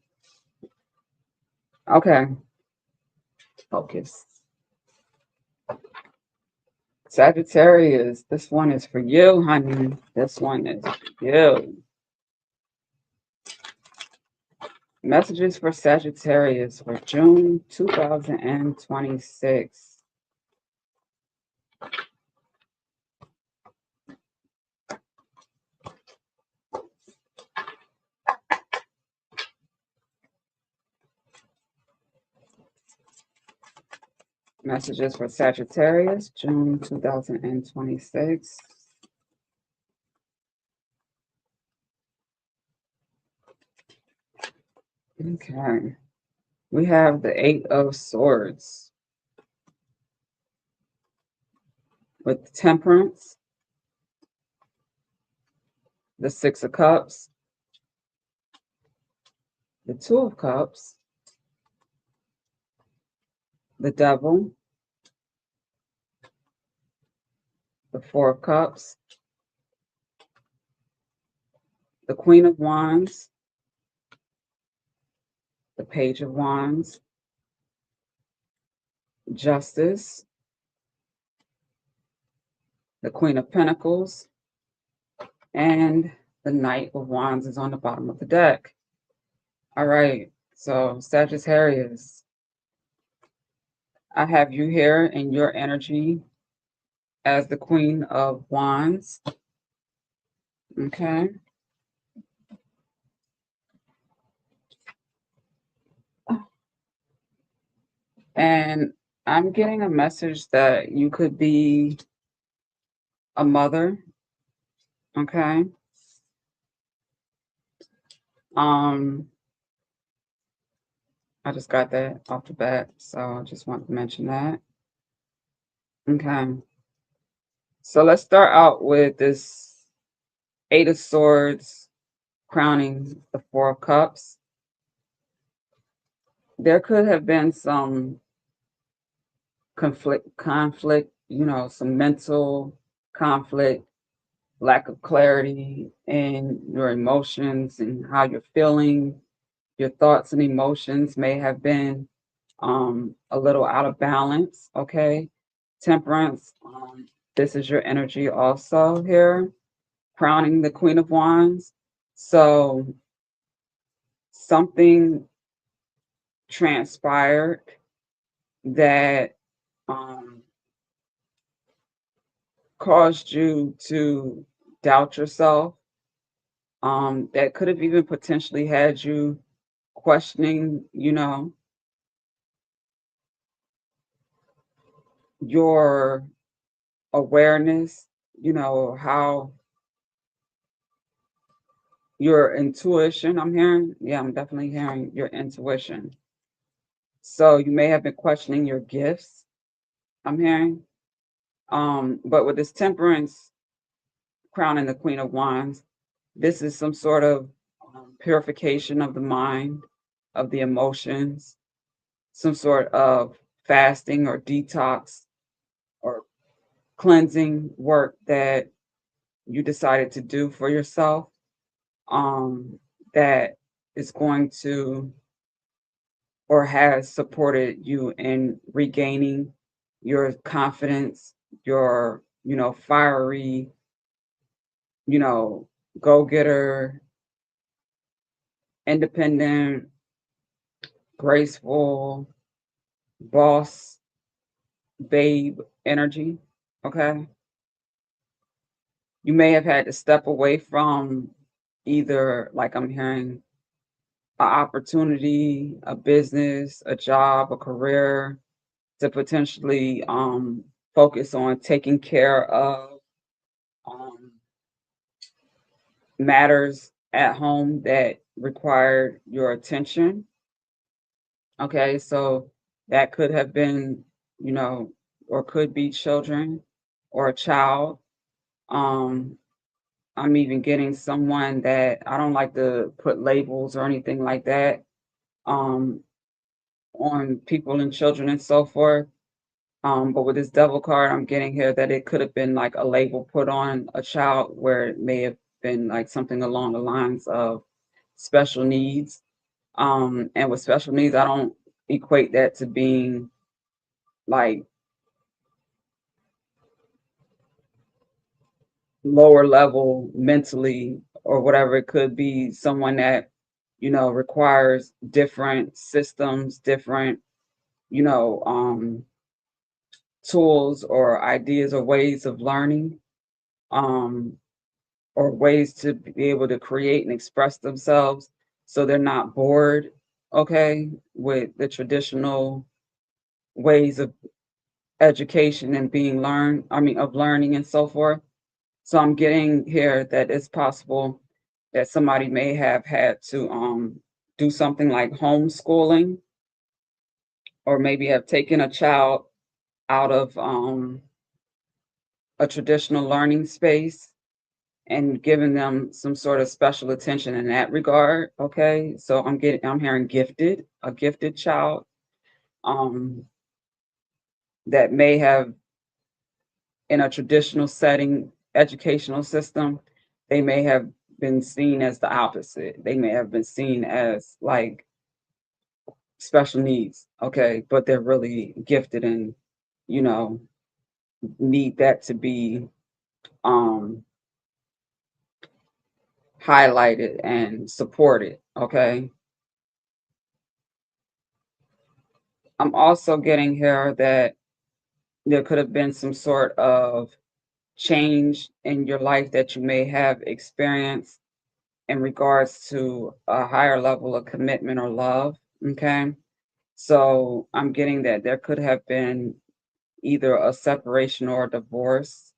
Okay, focus. Sagittarius, this one is for you, honey. This one is for you. Messages for Sagittarius for June 2026. Messages for Sagittarius, June 2026. Okay. We have the Eight of Swords with Temperance, the Six of Cups, the Two of Cups, the Devil, the Four of Cups, the Queen of Wands, the Page of Wands, Justice, the Queen of Pentacles, and the Knight of Wands is on the bottom of the deck. All right, so Sagittarius, I have you here in your energy as the Queen of Wands. Okay. And I'm getting a message that you could be a mother. Okay. I just got that off the bat, so I just want to mention that. Okay. So let's start out with this Eight of Swords crowning the Four of Cups. There could have been some conflict, some mental conflict, lack of clarity in your emotions and how you're feeling. Your thoughts and emotions may have been a little out of balance. Okay. Temperance, this is your energy also here, crowning the Queen of Wands. So something transpired that caused you to doubt yourself. That could have even potentially had you questioning, your awareness, how your intuition, I'm hearing. Yeah, I'm definitely hearing your intuition. So you may have been questioning your gifts, I'm hearing. But with this Temperance crowning the Queen of Wands, this is some sort of purification of the mind, of the emotions, some sort of fasting or detox or cleansing work that you decided to do for yourself, that is going to or has supported you in regaining your confidence, your, fiery, go-getter, independent, graceful, boss, babe energy. Okay. You may have had to step away from either, like I'm hearing, an opportunity, a business, a job, a career, to potentially focus on taking care of um, matters at home that required your attention. Okay, so that could have been, or could be children or a child. Um, I'm even getting someone that I don't like to put labels or anything like that um, on people and children and so forth. But with this devil card, I'm getting here that it could have been like a label put on a child where it may have been like something along the lines of special needs. And with special needs, I don't equate that to being like lower level mentally or whatever. It could be someone that, requires different systems, different, you know, um, tools or ideas or ways of learning, um, or ways to be able to create and express themselves so they're not bored, okay, with the traditional ways of education and being learned, of learning and so forth. So I'm getting here that it's possible that somebody may have had to do something like homeschooling, or maybe have taken a child out of a traditional learning space and given them some sort of special attention in that regard. Okay. So I'm hearing gifted, a gifted child, um, that may have, in a traditional setting, educational system, they may have been seen as the opposite. They may have been seen as like special needs, okay, but they're really gifted and, you know, need that to be um highlighted and supported, okay? I'm also getting here that there could have been some sort of change in your life that you may have experienced in regards to a higher level of commitment or love. Okay. So I'm getting that there could have been either a separation or a divorce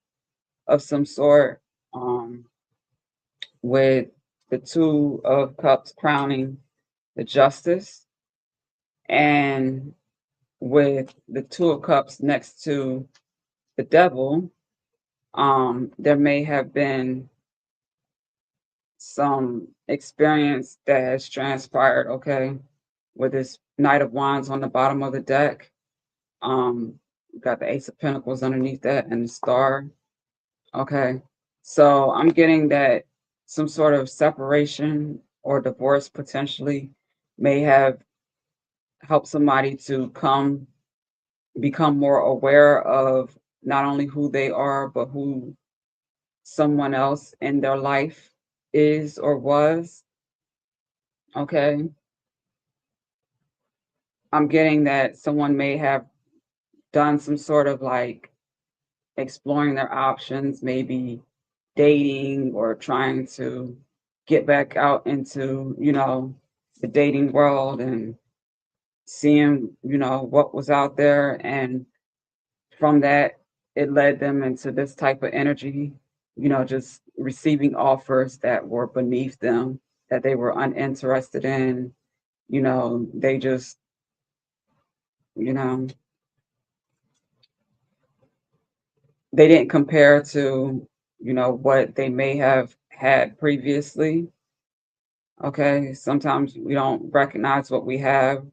of some sort, um, with the Two of Cups crowning the Justice, and with the Two of Cups next to the Devil. There may have been some experience that has transpired, okay, with this Knight of Wands on the bottom of the deck. You got the Ace of Pentacles underneath that and the Star, okay. So I'm getting that some sort of separation or divorce potentially may have helped somebody to become more aware of not only who they are, but who someone else in their life is or was, okay. I'm getting that someone may have done some sort of like exploring their options, maybe dating or trying to get back out into, the dating world and seeing, what was out there. And from that, it led them into this type of energy, just receiving offers that were beneath them, that they were uninterested in. They just, you know, they didn't compare to, what they may have had previously. Okay. Sometimes we don't recognize what we have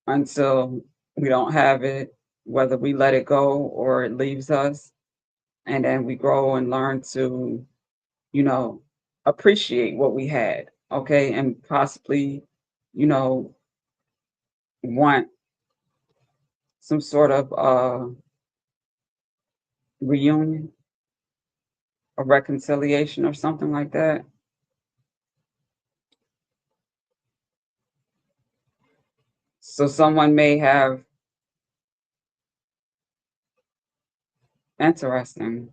until we don't have it, whether we let it go or it leaves us. And then we grow and learn to, you know, appreciate what we had. Okay. And possibly, you know, want some sort of reunion, a reconciliation or something like that. So someone may have, interesting,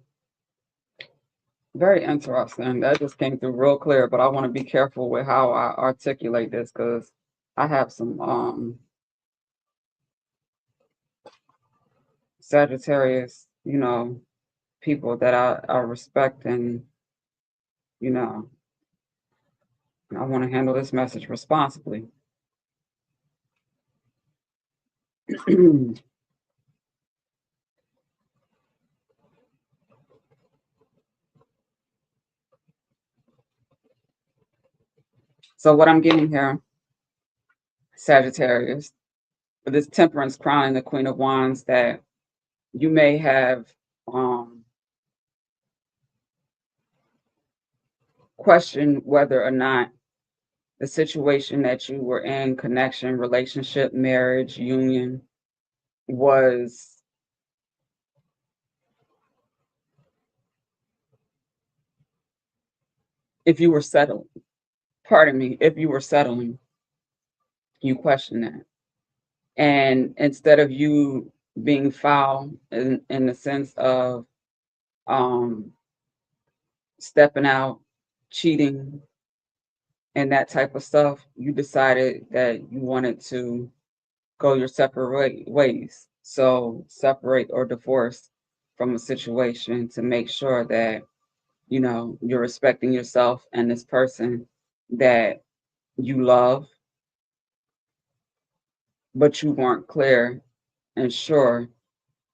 very interesting. That just came through real clear, but I want to be careful with how I articulate this because I have some Sagittarius, people that I respect, and you know, I want to handle this message responsibly. So what I'm getting here, Sagittarius, with this Temperance crowning the Queen of Wands, that you may have um question whether or not the situation that you were in, connection, relationship, marriage, union, was if you were settling. Pardon me, if you were settling, you question that. And instead of you being foul in the sense of um, stepping out, cheating, and that type of stuff, you decided that you wanted to go your separate ways. So separate or divorce from a situation to make sure that, you're respecting yourself and this person that you love, but you weren't clear and sure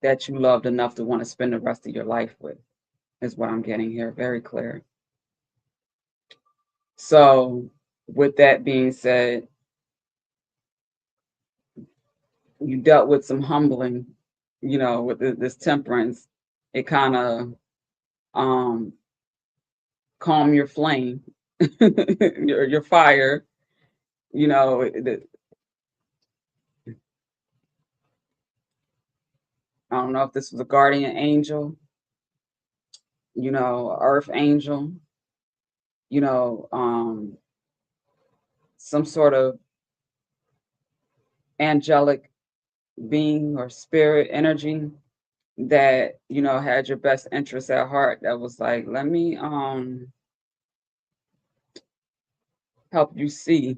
that you loved enough to want to spend the rest of your life with, is what I'm getting here. Very clear. So, with that being said, you dealt with some humbling, with this temperance. It kind of um, calm your flame, your fire. You know, I don't know if this was a guardian angel, earth angel, you know, um, some sort of angelic being or spirit energy that, had your best interests at heart, that was like, let me help you see,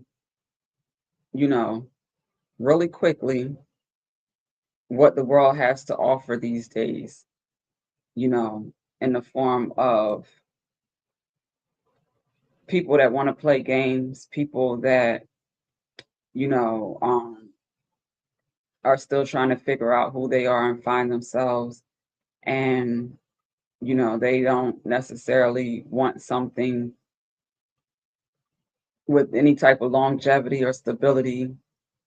you know, really quickly what the world has to offer these days, in the form of people that want to play games, people that, you know, um, are still trying to figure out who they are and find themselves. And, they don't necessarily want something with any type of longevity or stability.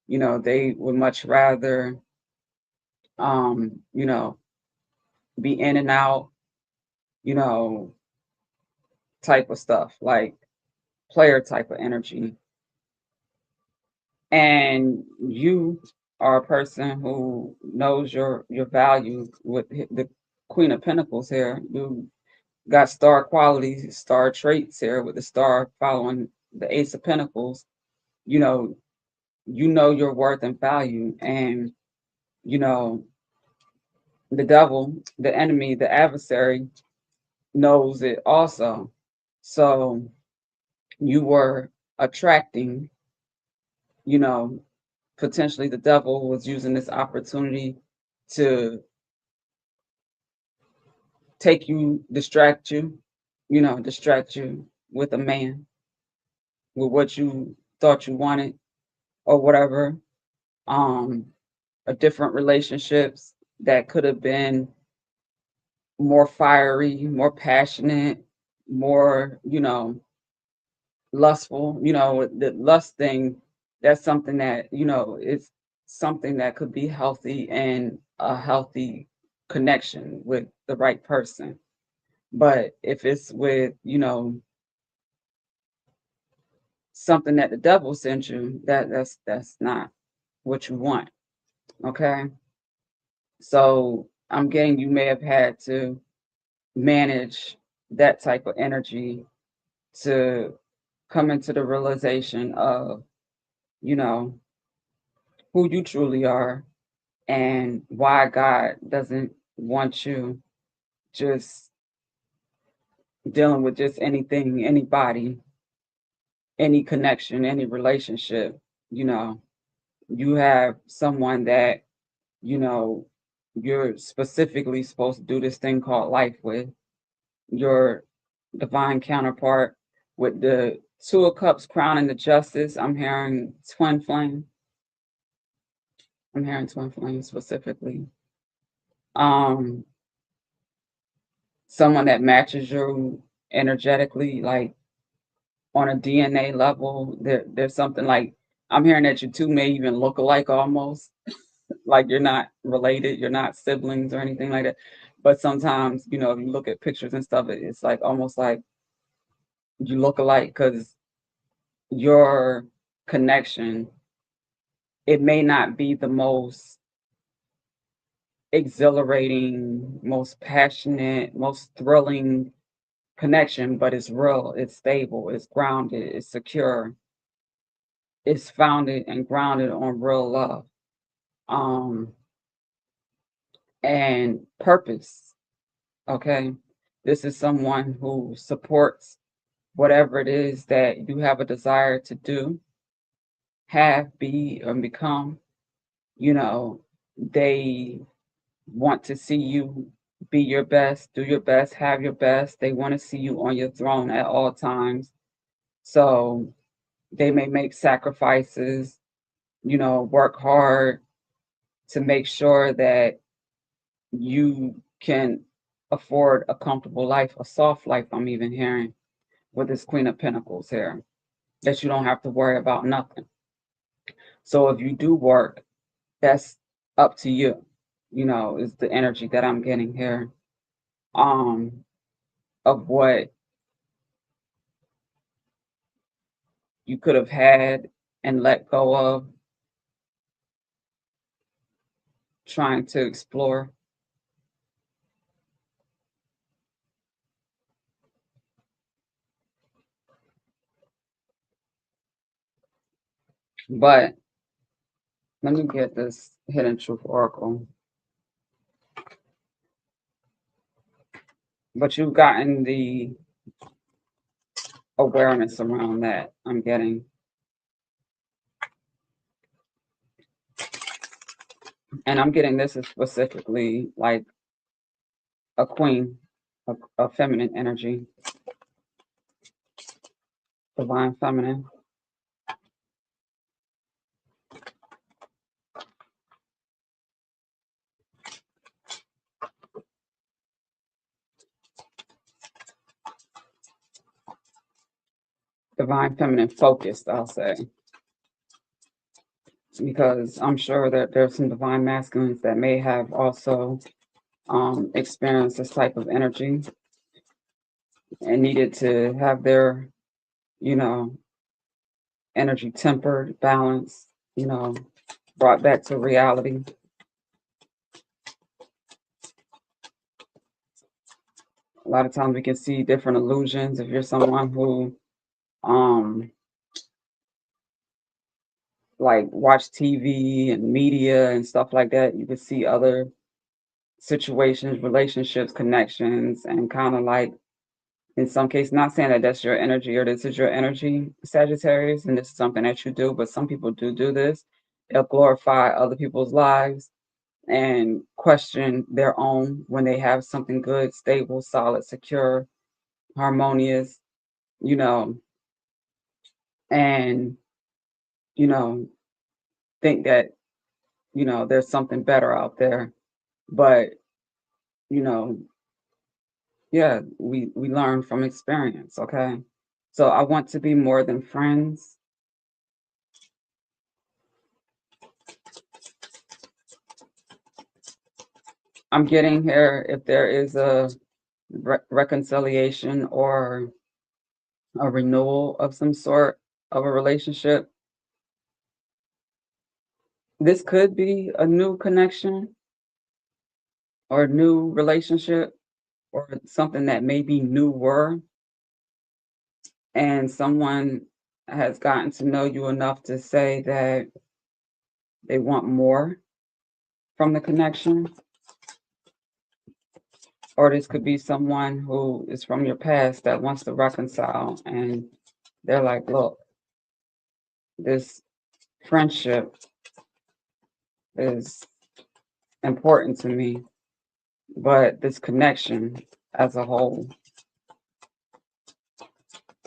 They would much rather, um, you know, be in and out, you know, type of stuff, like player type of energy. And you are a person who knows your value with the Queen of Pentacles here. You got star qualities, star traits here with the star following the Ace of Pentacles. You know, you know your worth and value, and you know the devil, the enemy, the adversary knows it also. So you were attracting, you know, potentially the devil was using this opportunity to take you, distract you with a man, with what you thought you wanted or whatever. Um, a different relationships that could have been more fiery, more passionate, more, lustful. The lust thing, that's something that, it's something that could be healthy and a healthy connection with the right person. But if it's with, something that the devil sent you, that's not what you want. Okay. So I'm getting you may have had to manage that type of energy to come into the realization of, you know, who you truly are and why God doesn't want you just dealing with just anything, anybody, any connection, any relationship. You know, you have someone that, you know, you're specifically supposed to do this thing called life with, your divine counterpart with the Two of Cups crowning the Justice. I'm hearing twin flame. I'm hearing twin flame specifically. Um, Someone that matches you energetically, like on a DNA level. There's something like I'm hearing that you two may even look alike almost. Like you're not related, you're not siblings or anything like that. But sometimes, if you look at pictures and stuff, it's like almost like you look alike because your connection, it may not be the most exhilarating, most passionate, most thrilling connection, but it's real, it's stable, it's grounded, it's secure, it's founded and grounded on real love, um, and purpose. Okay. This is someone who supports whatever it is that you have a desire to do, have, be, or become. You know, they want to see you be your best, do your best, have your best. They want to see you on your throne at all times. So they may make sacrifices, work hard to make sure that you can afford a comfortable life, a soft life, I'm even hearing with this Queen of Pentacles here, that you don't have to worry about nothing. So if you do work, that's up to you, is the energy that I'm getting here, of what you could have had and let go of, trying to explore. But let me get this Hidden Truth Oracle. But you've gotten the awareness around that, I'm getting. And I'm getting this is specifically like a queen, a feminine energy, divine feminine. Divine feminine focused, I'll say. Because I'm sure that there's some divine masculines that may have also experienced this type of energy and needed to have their, you know, energy tempered, balanced, brought back to reality. A lot of times we can see different illusions. If you're someone who um like watch TV and media and stuff like that, you can see other situations, relationships, connections, and kind of like in some cases, not saying that that's your energy or this is your energy, Sagittarius, and this is something that you do, but some people do this. They'll glorify other people's lives and question their own when they have something good, stable, solid, secure, harmonious, you know, and, you know, think that, there's something better out there. But, you know, yeah, we learn from experience, okay? So I want to be more than friends. I'm getting here if there is a reconciliation or a renewal of some sort of a relationship. This could be a new connection or a new relationship or something that may be newer, and someone has gotten to know you enough to say that they want more from the connection. Or this could be someone who is from your past that wants to reconcile, and they're like, look, this friendship is important to me, but this connection as a whole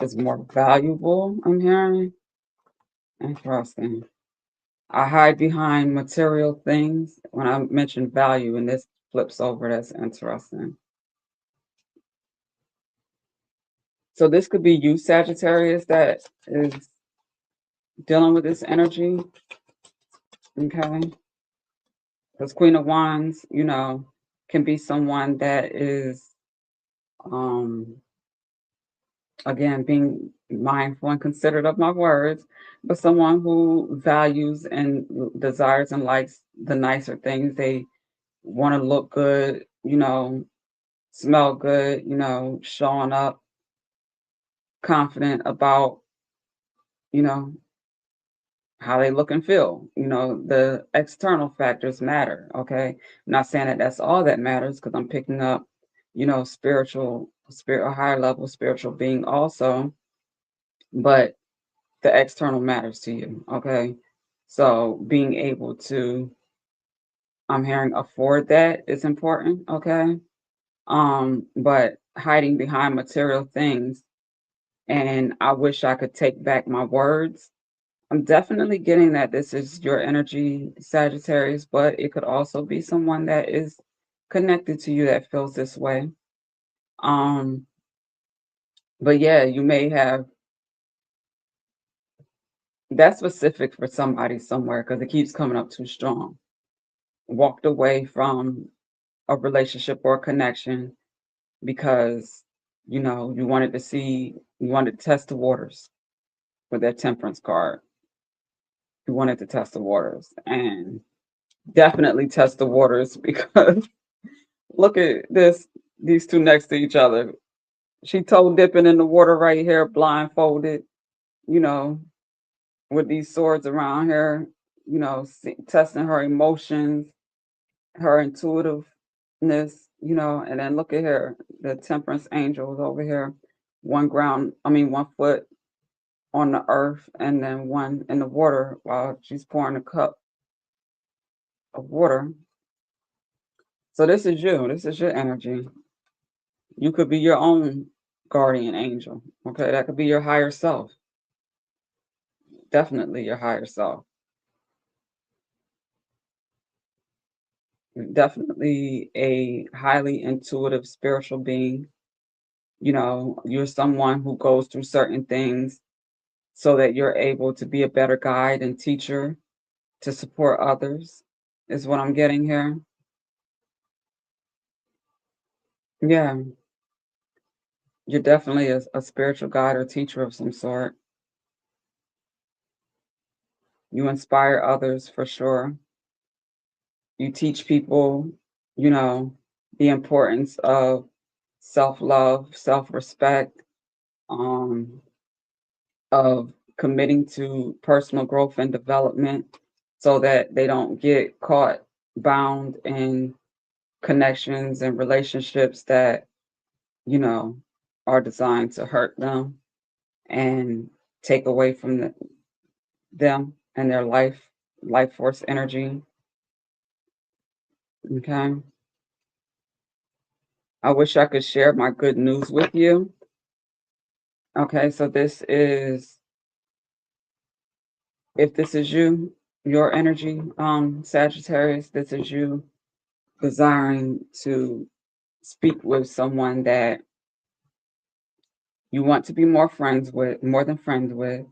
is more valuable, I'm hearing. Interesting. I hide behind material things when I mention value, and this flips over. That's interesting. So this could be you, Sagittarius, that is dealing with this energy. Okay. Because Queen of Wands, can be someone that is um again, being mindful and considerate of my words, but someone who values and desires and likes the nicer things. They want to look good, smell good, showing up confident about, you know, how they look and feel. The external factors matter. Okay. I'm not saying that that's all that matters because I'm picking up, spirit, a higher level spiritual being also, but the external matters to you. Okay. So being able to, I'm hearing afford that is important. Okay. But hiding behind material things, and I wish I could take back my words. I'm definitely getting that this is your energy, Sagittarius, but it could also be someone that is connected to you that feels this way. Um, but yeah, you may have that's specific for somebody somewhere because it keeps coming up too strong. Walked away from a relationship or a connection because you wanted to test the waters with that temperance card. You wanted to test the waters and definitely test the waters because look at these two next to each other. She toe dipping in the water right here, blindfolded, you know, with these swords around her, testing her emotions, her intuitiveness, and then look at her, the temperance angels over here, one foot on the earth and then one in the water while she's pouring a cup of water. So this is you. This is your energy. You could be your own guardian angel. Okay, that could be your higher self. Definitely your higher self. Definitely a highly intuitive spiritual being. You're someone who goes through certain things so that you're able to be a better guide and teacher to support others, is what I'm getting here. Yeah, you're definitely a spiritual guide or teacher of some sort. You inspire others for sure. You teach people, you know, the importance of self love, self respect, um, of committing to personal growth and development so that they don't get caught bound in connections and relationships that, you know, are designed to hurt them and take away from them and their life force energy. Okay. I wish I could share my good news with you. Okay, so if this is you, your energy, Sagittarius, this is you desiring to speak with someone that you want to be more than friends with,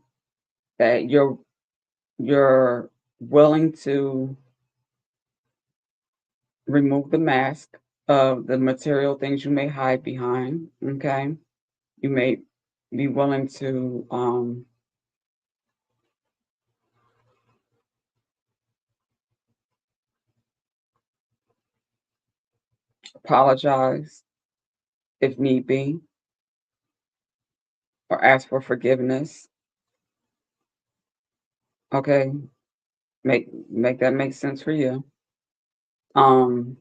that you're willing to remove the mask of the material things you may hide behind. Okay. You may be willing to apologize if need be, or ask for forgiveness. Okay. Make that make sense for you. Um,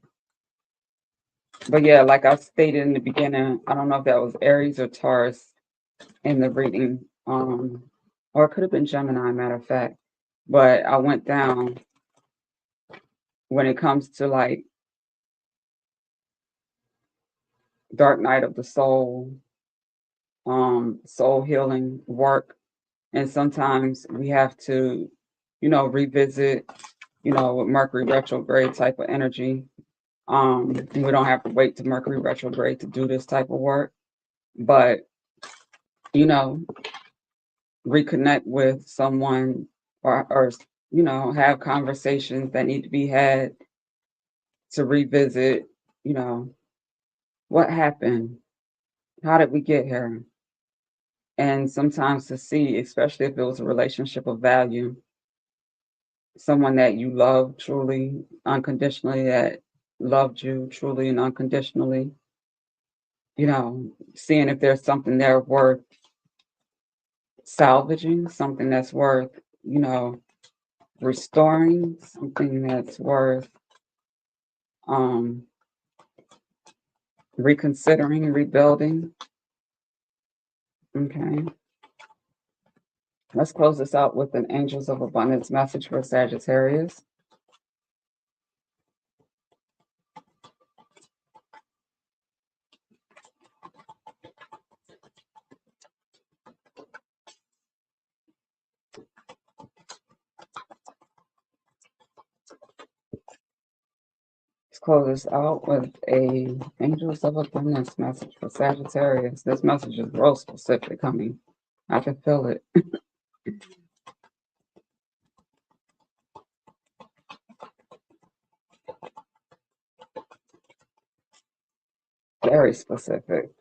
but yeah, like I stated in the beginning, I don't know if that was Aries or Taurus in the reading, or it could have been Gemini, matter of fact. But I went down when it comes to like dark night of the soul, soul healing work, and sometimes we have to, revisit, with Mercury retrograde type of energy. We don't have to wait to Mercury retrograde to do this type of work, but you know, reconnect with someone or have conversations that need to be had to revisit, you know, what happened? How did we get here? And sometimes to see, especially if it was a relationship of value, someone that you love truly, unconditionally, that loved you truly and unconditionally, seeing if there's something there worth salvaging, something that's worth, restoring, something that's worth um, reconsidering, rebuilding. Okay. Let's close this out with an Angels of Abundance message for Sagittarius. Let's close this out with a Angels of Abundance message for Sagittarius. This message is real specific coming. I can feel it. Very specific.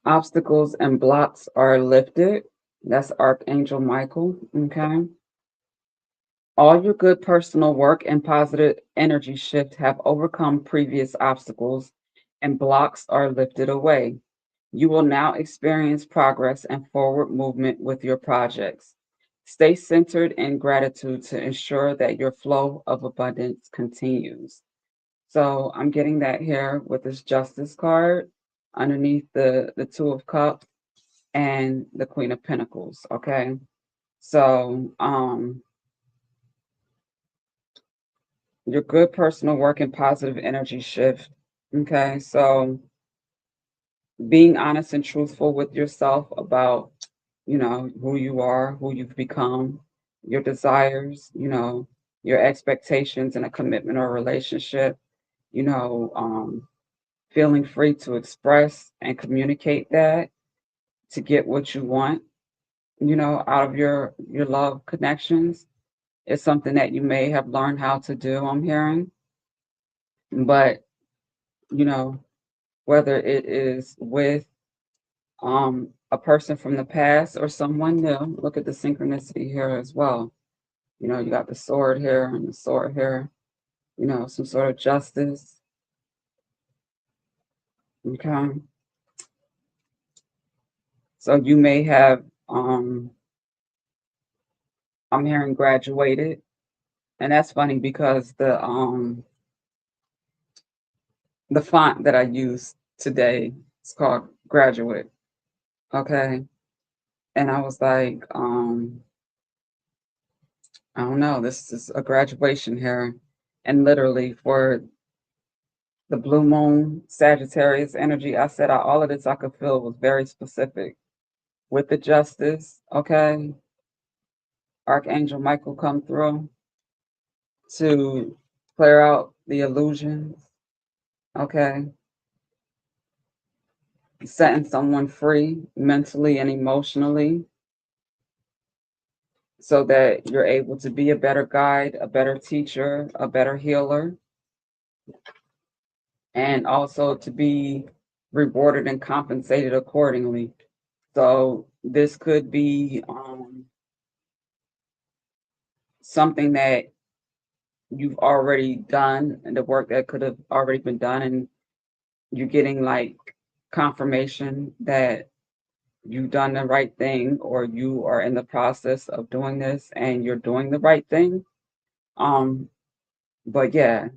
Obstacles and blocks are lifted. That's Archangel Michael. Okay. All your good personal work and positive energy shift have overcome previous obstacles, and blocks are lifted away. You will now experience progress and forward movement with your projects. Stay centered in gratitude to ensure that your flow of abundance continues. So I'm getting that here with this Justice card underneath the Two of Cups and the Queen of Pentacles. Okay. So your good personal work and positive energy shift. Okay. So being honest and truthful with yourself about, who you are, who you've become, your desires, your expectations in a commitment or relationship, you know, um, feeling free to express and communicate that to get what you want, out of your love connections is something that you may have learned how to do, I'm hearing. But, you know, whether it is with a person from the past or someone new, look at the synchronicity here as well. You got the sword here and the sword here, some sort of justice. Okay. So you may have I'm hearing graduated. And that's funny because the font that I used today is called Graduate. Okay. And I was like, I don't know, this is a graduation here. And literally for the blue moon, Sagittarius energy, I said all of this I could feel was very specific. With the justice, okay, Archangel Michael come through to clear out the illusions, okay, setting someone free mentally and emotionally so that you're able to be a better guide, a better teacher, a better healer, and also to be rewarded and compensated accordingly. So this could be something that you've already done and the work that could have already been done, and you're getting like confirmation that you've done the right thing or you are in the process of doing this and you're doing the right thing. Um, but yeah,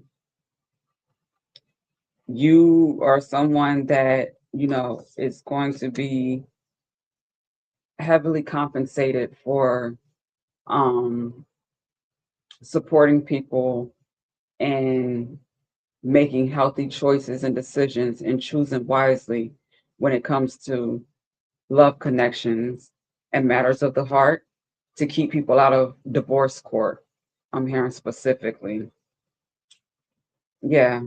you are someone that, is going to be heavily compensated for um, supporting people and making healthy choices and decisions and choosing wisely when it comes to love connections and matters of the heart to keep people out of divorce court. I'm hearing specifically. Yeah.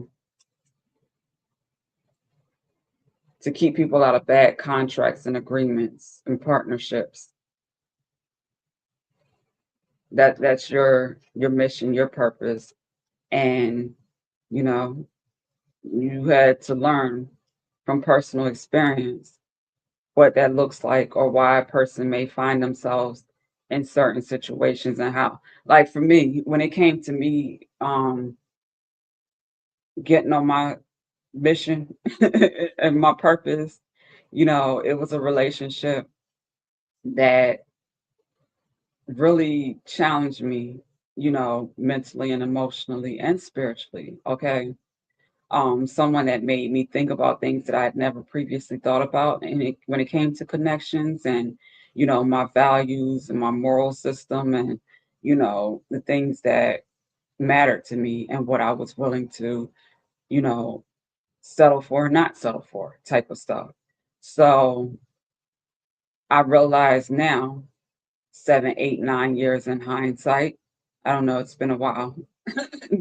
to keep people out of bad contracts and agreements and partnerships. That's your mission, your purpose. And you know, you had to learn from personal experience what that looks like or why a person may find themselves in certain situations and how, like for me, when it came to me getting on my mission and my purpose, it was a relationship that really challenged me, mentally and emotionally and spiritually. Okay. Someone that made me think about things that I had never previously thought about. And when it came to connections and, my values and my moral system and, the things that mattered to me and what I was willing to, you know, settle for or not settle for type of stuff. So I realize now, 7, 8, 9 years in hindsight. I don't know, it's been a while.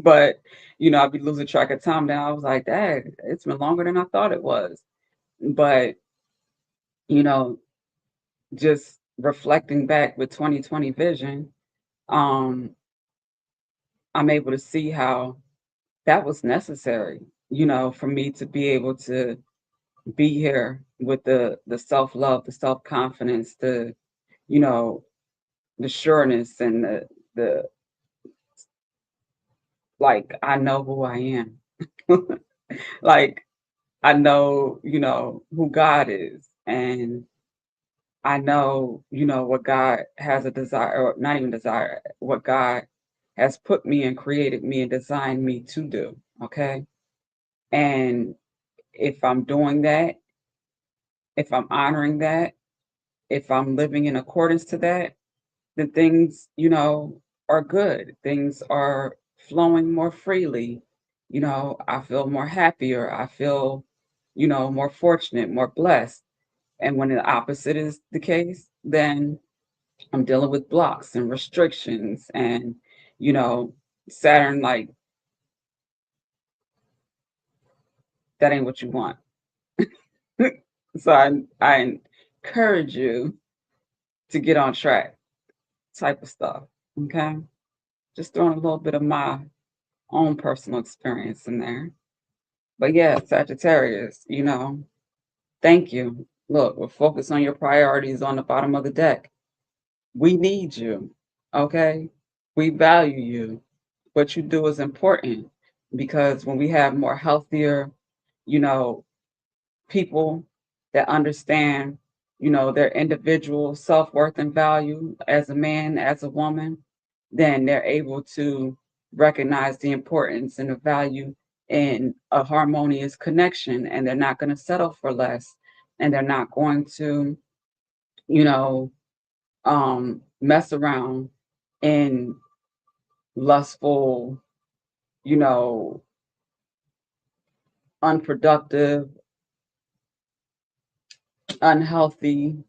But I'd be losing track of time now. I was like, dang, it's been longer than I thought it was. But, you know, just reflecting back with 2020 vision, um, I'm able to see how that was necessary, for me to be able to be here with the self-love, the self-confidence, you know, the sureness and the like I know who I am. Like I know, who God is. And I know, what God has a desire, or not even desire, what God has put me and created me and designed me to do. Okay. And if I'm doing that, if I'm honoring that, if I'm living in accordance to that, then things, are good. Things are flowing more freely. I feel more happier. I feel, more fortunate, more blessed. And when the opposite is the case, then I'm dealing with blocks and restrictions and, you know, Saturn, like, that ain't what you want. So I encourage you to get on track type of stuff. Okay. Just throwing a little bit of my own personal experience in there. But yeah, Sagittarius, thank you. Look, we're focused on your priorities on the bottom of the deck. We need you. Okay. We value you. What you do is important because when we have more healthier, you know, people that understand, their individual self-worth and value as a man, as a woman, then they're able to recognize the importance and the value in a harmonious connection, and they're not going to settle for less, and they're not going to, you know, mess around in lustful, you know, unproductive, unhealthy,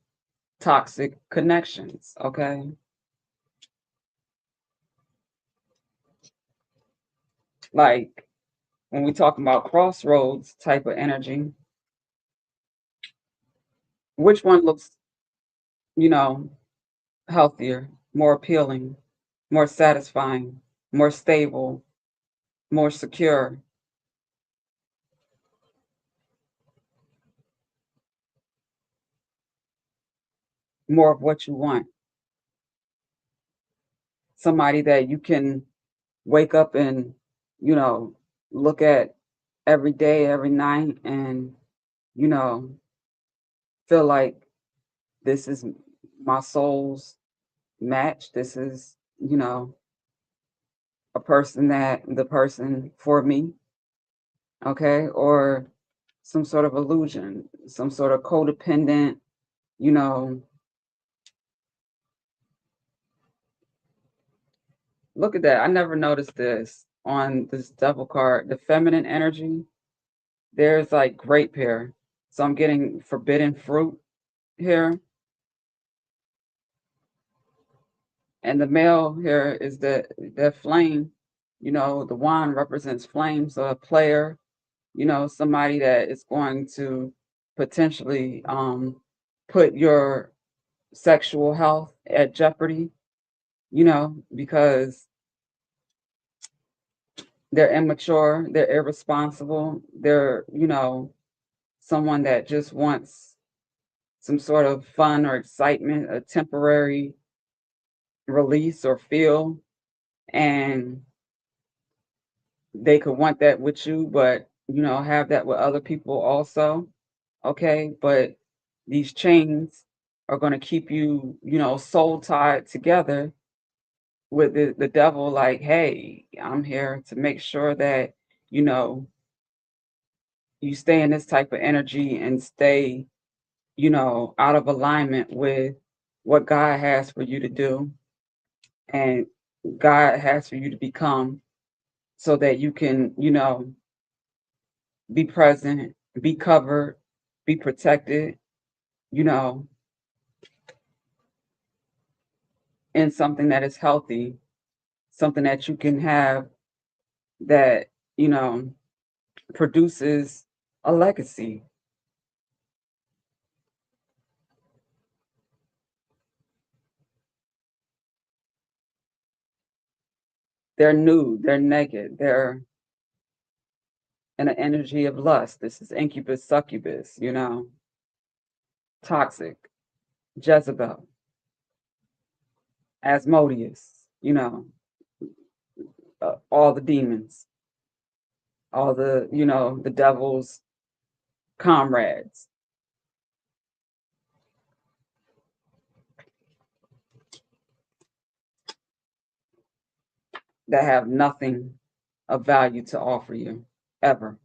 toxic connections. Okay. Like when we talk about crossroads type of energy, which one looks, you know, healthier, more appealing, more satisfying, more stable, more secure, more of what you want? Somebody that you can wake up and, you know, look at every day, every night, and, you know, feel like this is my soul's match. This is, the person for me, okay? Or some sort of illusion, some sort of codependent, you know, look at that. I never noticed this on this devil card, the feminine energy. There's like grape here. So I'm getting forbidden fruit here. And the male here is the flame. The wand represents flame. So a player, somebody that is going to potentially put your sexual health at jeopardy, because they're immature, they're irresponsible, they're, someone that just wants some sort of fun or excitement, a temporary release or feel, and they could want that with you, but have that with other people also. Okay, but these chains are going to keep you, soul tied together with the devil. Like, hey, I'm here to make sure that you know you stay in this type of energy and stay, out of alignment with what God has for you to do and God has for you to become, so that you can, be present, be covered, be protected, you know, in something that is healthy, something that you can have that, produces a legacy. They're nude, they're naked, they're in an energy of lust. This is incubus, succubus, toxic, Jezebel, Asmodeus, all the demons, all the, the devil's comrades. That have nothing of value to offer you, ever.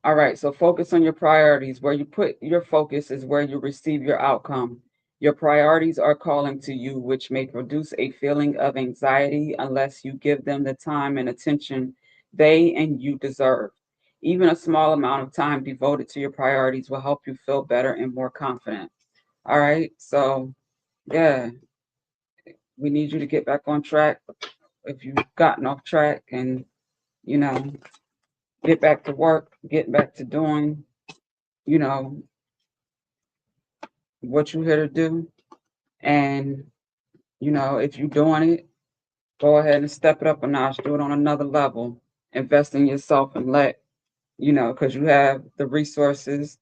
All right, so focus on your priorities. Where you put your focus is where you receive your outcome. Your priorities are calling to you, which may produce a feeling of anxiety unless you give them the time and attention they and you deserve. Even a small amount of time devoted to your priorities will help you feel better and more confident. All right, so yeah, we need you to get back on track if you've gotten off track, and you know get back to work, get back to doing, you know, what you're here to do. And, if you're doing it, go ahead and step it up a notch, do it on another level, invest in yourself and because you have the resources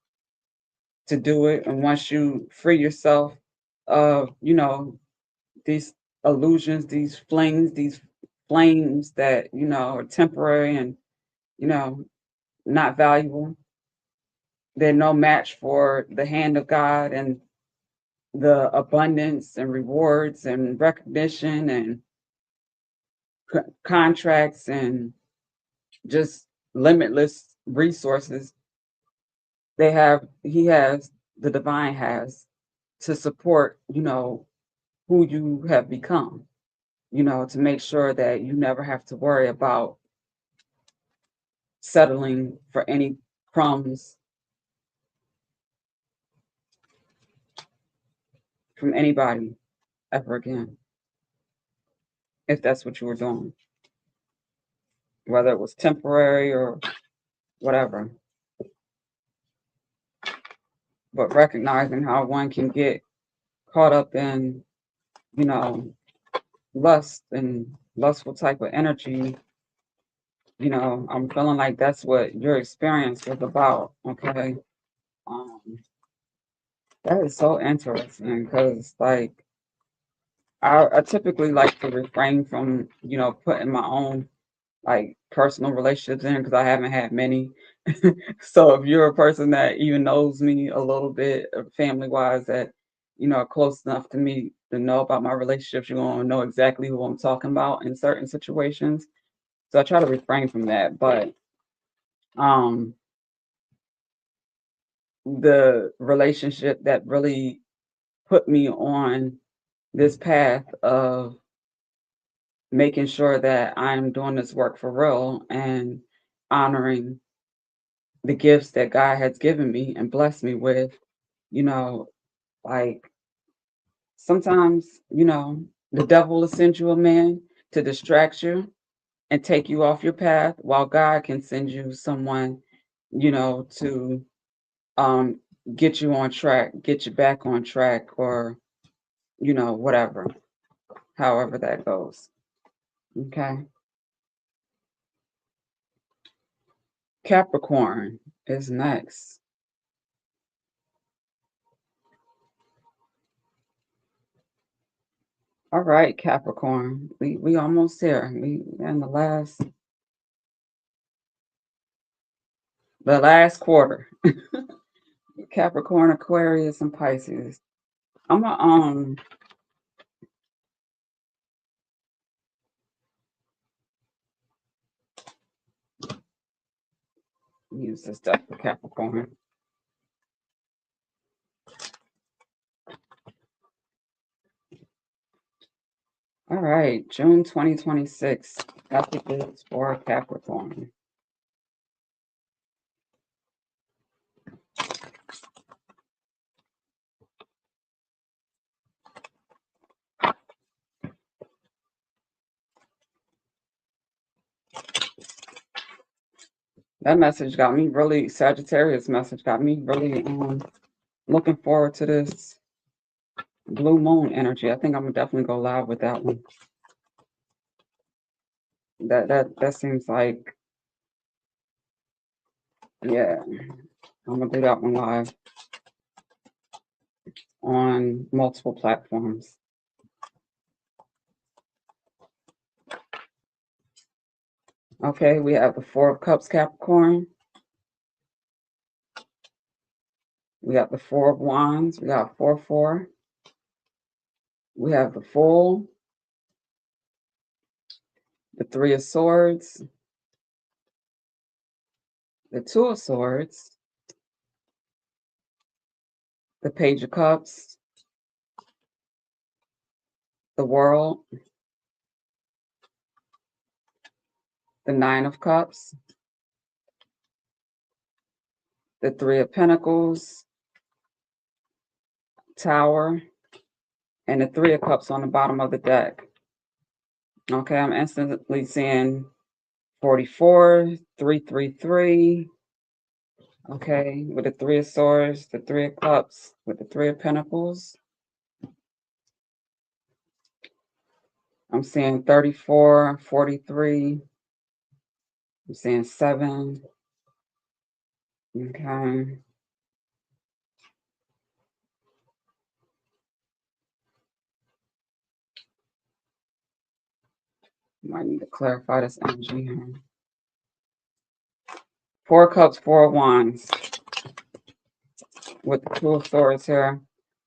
to do it. And once you free yourself of, these illusions, these flings, these flames that, are temporary and, you know, not valuable, they're no match for the hand of God and the abundance and rewards and recognition and contracts and just limitless resources he has, the divine has, to support, who you have become, to make sure that you never have to worry about settling for any crumbs from anybody ever again, if that's what you were doing, whether it was temporary or whatever. But recognizing how one can get caught up in, you know, lust and lustful type of energy, I'm feeling like that's what your experience was about. Okay. Um, that is so interesting because, like, I typically like to refrain from, putting my own like personal relationships in because I haven't had many. So if you're a person that even knows me a little bit, family wise, that are close enough to me to know about my relationships, you're gonna know exactly who I'm talking about in certain situations. So I try to refrain from that. But um the relationship that really put me on this path of making sure that I'm doing this work for real and honoring the gifts that God has given me and blessed me with, you know, like sometimes, the devil will send you a man to distract you and take you off your path, while God can send you someone, to get you on track, get you back on track, or whatever, however that goes. Okay. Capricorn is next. All right, Capricorn. We almost here. We in the last quarter. Capricorn, Aquarius, and Pisces. I'm gonna use this stuff for Capricorn. All right, June 2026. Messages for Capricorn. That message got me really, Sagittarius message got me really looking forward to this blue moon energy. I think I'm gonna definitely go live with that one. That seems like, yeah, I'm gonna do that one live on multiple platforms. Okay, we have the Four of Cups, Capricorn. We got the Four of Wands. We got 4-4. We have the Fool, the Three of Swords, the Two of Swords, the Page of Cups, the World, the Nine of Cups, the Three of Pentacles, Tower, and the Three of Cups on the bottom of the deck. Okay, I'm instantly seeing 44, 333. Okay, with the Three of Swords, the Three of Cups, with the Three of Pentacles. I'm seeing 34, 43. I'm seeing 7. Okay. Might need to clarify this energy here. 4 Cups, 4 of Wands. With the Two of Swords here.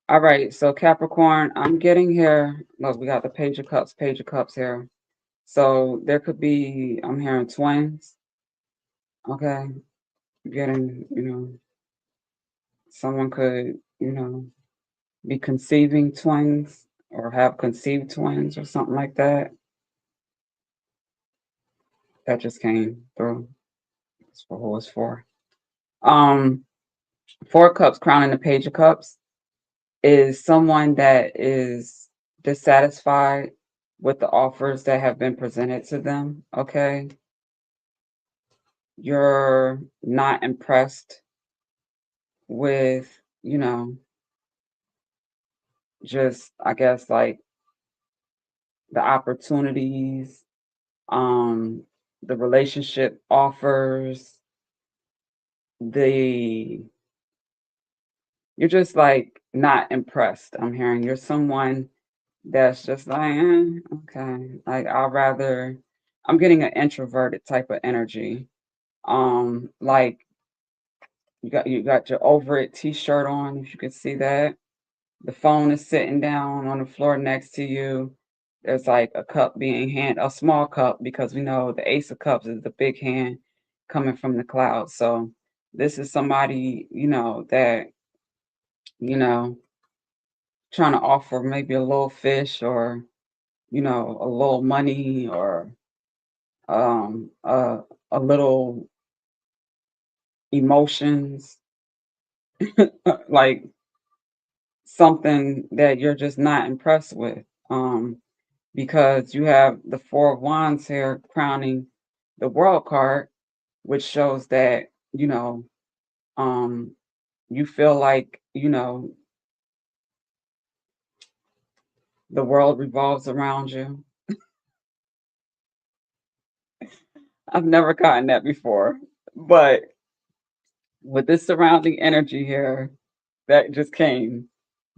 All right, so Capricorn, I'm getting here. Look, we got the Page of Cups here. So there could be, I'm hearing twins. Okay. Getting, someone could, be conceiving twins or have conceived twins or something like that. That just came through. That's for who it's for. 4 Cups crowning the Page of Cups is someone that is dissatisfied with the offers that have been presented to them. Okay. You're not impressed with, just, I guess, like the opportunities, the relationship offers, you're just like not impressed. I'm hearing you're someone that's just like, okay, like I'm getting an introverted type of energy. Like you got your over it t-shirt on, if you could see that. The phone is sitting down on the floor next to you. There's like a small cup, because we know the Ace of Cups is the big hand coming from the clouds. So this is somebody, that, you know, trying to offer maybe a little fish, or, a little money, or um uh, a little emotions, like something that you're just not impressed with. Because you have the Four of Wands here crowning the World card, which shows that, um, you feel like, the world revolves around you. I've never gotten that before, but with this surrounding energy here that just came,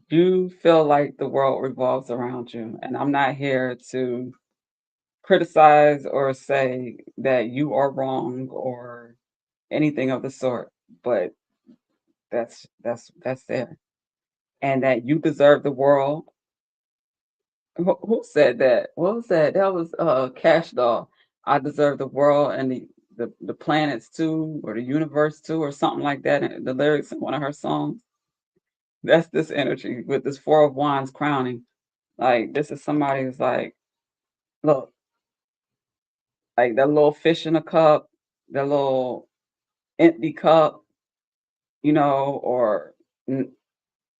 you feel like the world revolves around you. And I'm not here to criticize or say that you are wrong or anything of the sort, but that's there. And that you deserve the world. Who said that? What was that? That was Cash Doll. I deserve the world and the planets too, or the universe too, or something like that. And the lyrics in one of her songs. That's this energy with this Four of Wands crowning. Like this is somebody who's like, look, like that little fish in a cup, that little empty cup, or n-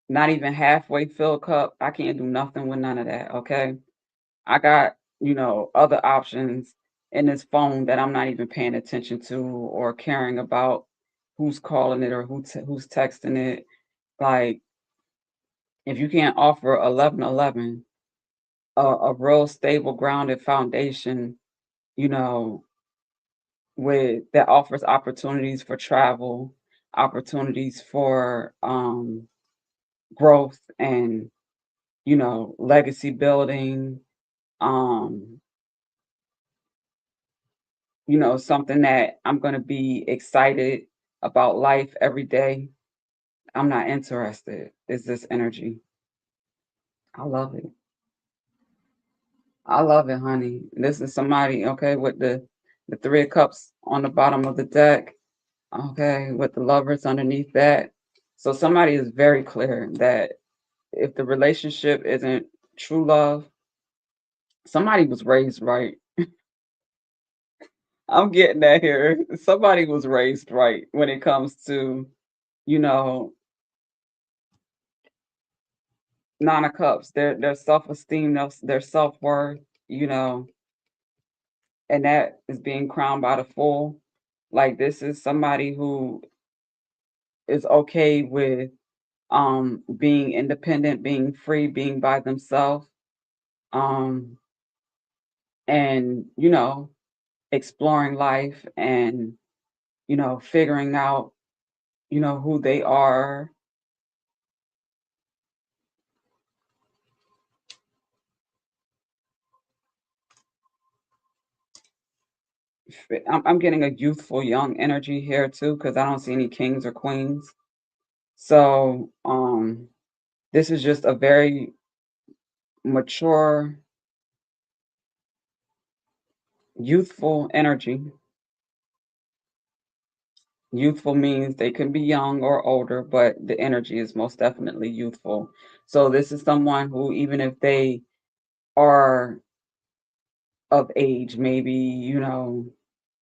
not even halfway filled cup. I can't do nothing with none of that. Okay. I got, other options in this phone that I'm not even paying attention to or caring about who's calling it or who's texting it. Like, if you can't offer 1111, a real stable, grounded foundation, you know, with that offers opportunities for travel, opportunities for growth and, legacy building, um, something that I'm going to be excited about life every day. I'm not interested. Is this energy? I love it. I love it, honey. This is somebody, okay, with the three of cups on the bottom of the deck, okay, with the lovers underneath that. So somebody is very clear that if the relationship isn't true love, somebody was raised right. I'm getting that here. Somebody was raised right when it comes to, you know, Nine of Cups, their self-esteem, their self-worth, and that is being crowned by the Fool. Like this is somebody who is okay with being independent, being free, being by themselves, um, and exploring life and figuring out who they are. I'm getting a youthful, young energy here too, because I don't see any kings or queens. So, this is just a very mature, youthful energy. Youthful means they can be young or older, but the energy is most definitely youthful. So, this is someone who, even if they are of age, maybe,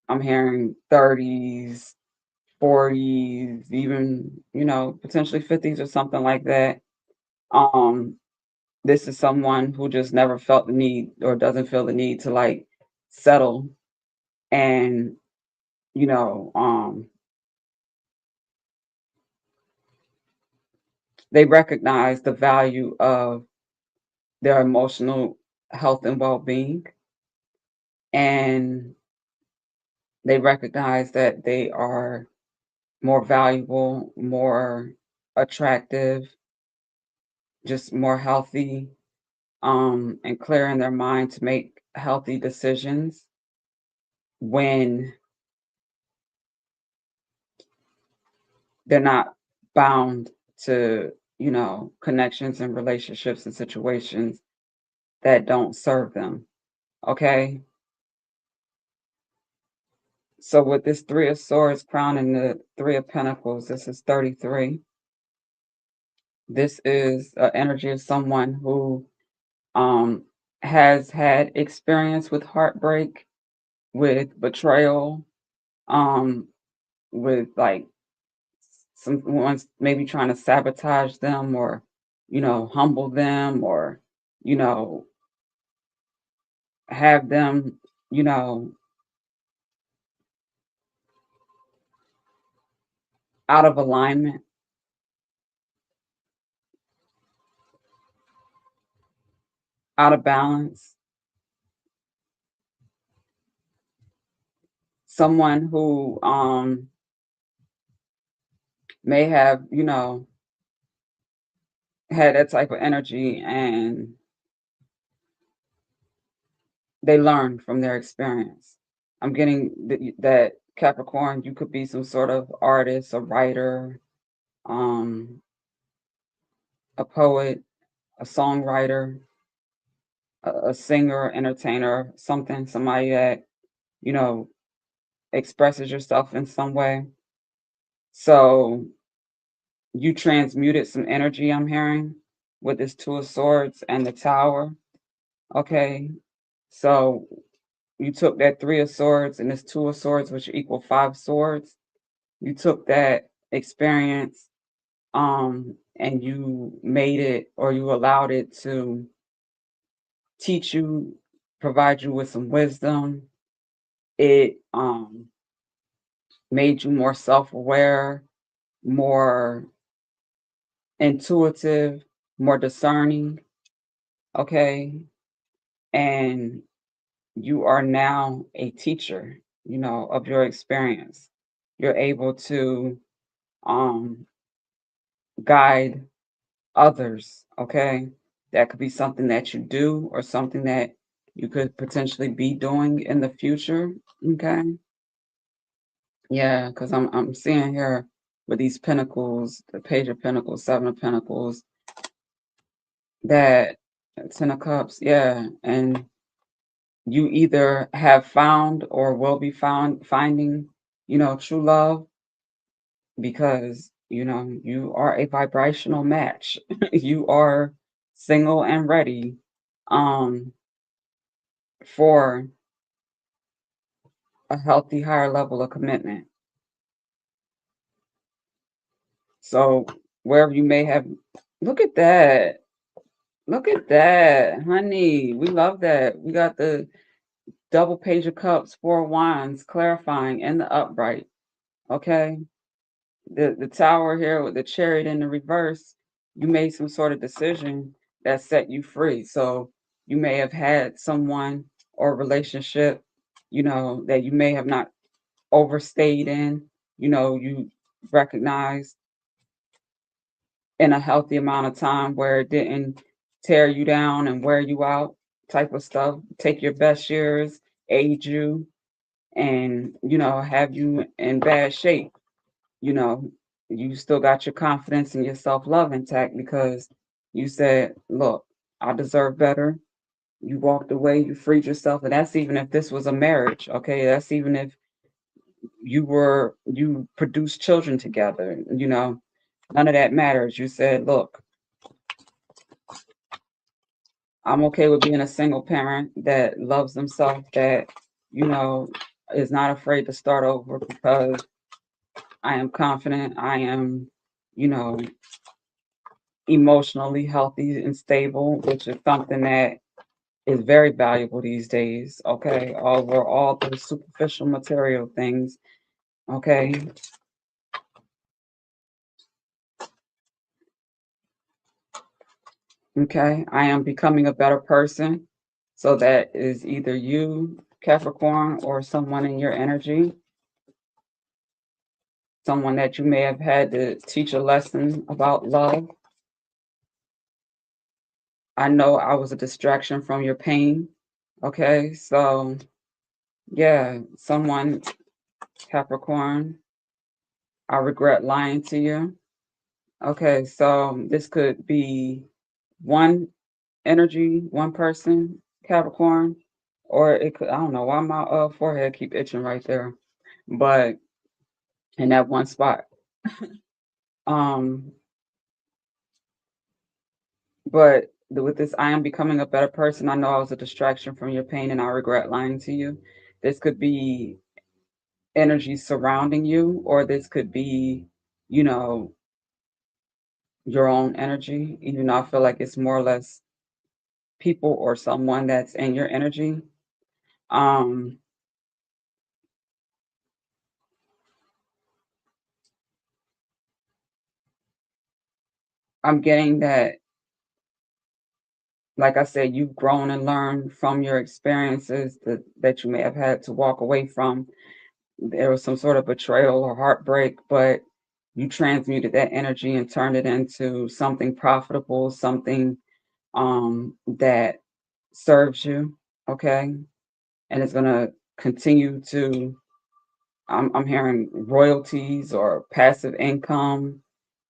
I'm hearing 30s, 40s, even, potentially 50s or something like that. Um, this is someone who just never felt the need or doesn't feel the need to like settle and, you know, um, they recognize the value of their emotional health and well-being, and they recognize that they are more valuable, more attractive, just more healthy, and clear in their mind to make healthy decisions when they're not bound to, connections and relationships and situations that don't serve them. Okay. So with this Three of Swords crowning the Three of Pentacles, this is 33. This is energy of someone who um, has had experience with heartbreak, with betrayal, um, with like someone's maybe trying to sabotage them or, humble them or, you know, have them, you know, out of alignment. out of balance, someone who may have, had that type of energy and they learn from their experience. I'm getting that Capricorn, you could be some sort of artist, a writer, um, a poet, a songwriter, a singer, entertainer, somebody that, you know, expresses yourself in some way. So you transmuted some energy, I'm hearing, with this Two of Swords and the Tower. Okay. So you took that Three of Swords and this Two of Swords, which equal Five Swords. You took that experience, and you made it, or you allowed it to teach you, provide you with some wisdom. It made you more self-aware, more intuitive, more discerning. Okay. And you are now a teacher, of your experience. You're able to um, guide others, okay? That could be something that you do or something that you could potentially be doing in the future, okay? Yeah, because I'm seeing here with these pentacles, the Page of Pentacles, Seven of Pentacles, that Ten of Cups, yeah, and you either have found or will be finding, true love, because you are a vibrational match. You are single and ready um for a healthy higher level of commitment. So wherever you may have, look at that. Look at that, honey. We love that. We got the double Page of Cups, Four of Wands, clarifying in the upright. Okay. The Tower here with the Chariot in the reverse, you made some sort of decision that set you free. So you may have had someone or relationship, that you may have not overstayed in, you recognize in a healthy amount of time where it didn't tear you down and wear you out type of stuff. Take your best years, age you, and, have you in bad shape. you know, you still got your confidence and your self love intact because you said, look, I deserve better. You walked away, you freed yourself. And that's even if this was a marriage, okay? That's even if you produced children together, none of that matters. You said, look, I'm okay with being a single parent that loves themselves, that, you know, is not afraid to start over because I am confident. I am, you know, emotionally healthy and stable, which is something that is very valuable these days, okay, over all the superficial material things, okay. Okay, I am becoming a better person. So that is either you, Capricorn, or someone in your energy, someone that you may have had to teach a lesson about love. I know I was a distraction from your pain. Okay, so yeah, someone, Capricorn, I regret lying to you. Okay, so this could be one energy, one person, Capricorn, or it could, I don't know why my forehead keep itching right there, but in that one spot. Um, but with this, I am becoming a better person. I know I was a distraction from your pain, and I regret lying to you. This could be energy surrounding you, or this could be, you know, your own energy. Even though I feel like it's more or less people or someone that's in your energy. Um, I'm getting that like I said, you've grown and learned from your experiences that you may have had to walk away from. There was some sort of betrayal or heartbreak, but you transmuted that energy and turned it into something profitable, something that serves you, okay? And it's gonna continue to. I'm hearing royalties or passive income.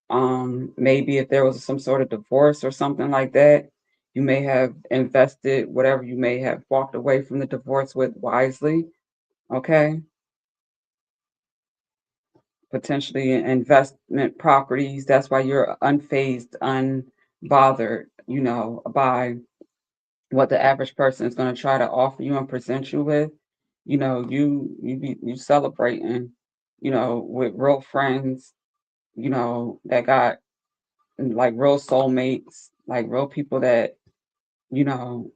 Maybe if there was some sort of divorce or something like that, you may have invested whatever you may have walked away from the divorce with wisely, okay? Potentially investment properties. That's why you're unfazed, unbothered, by what the average person is going to try to offer you and present you with. You celebrating, with real friends, that got like real soulmates, like real people that, you know,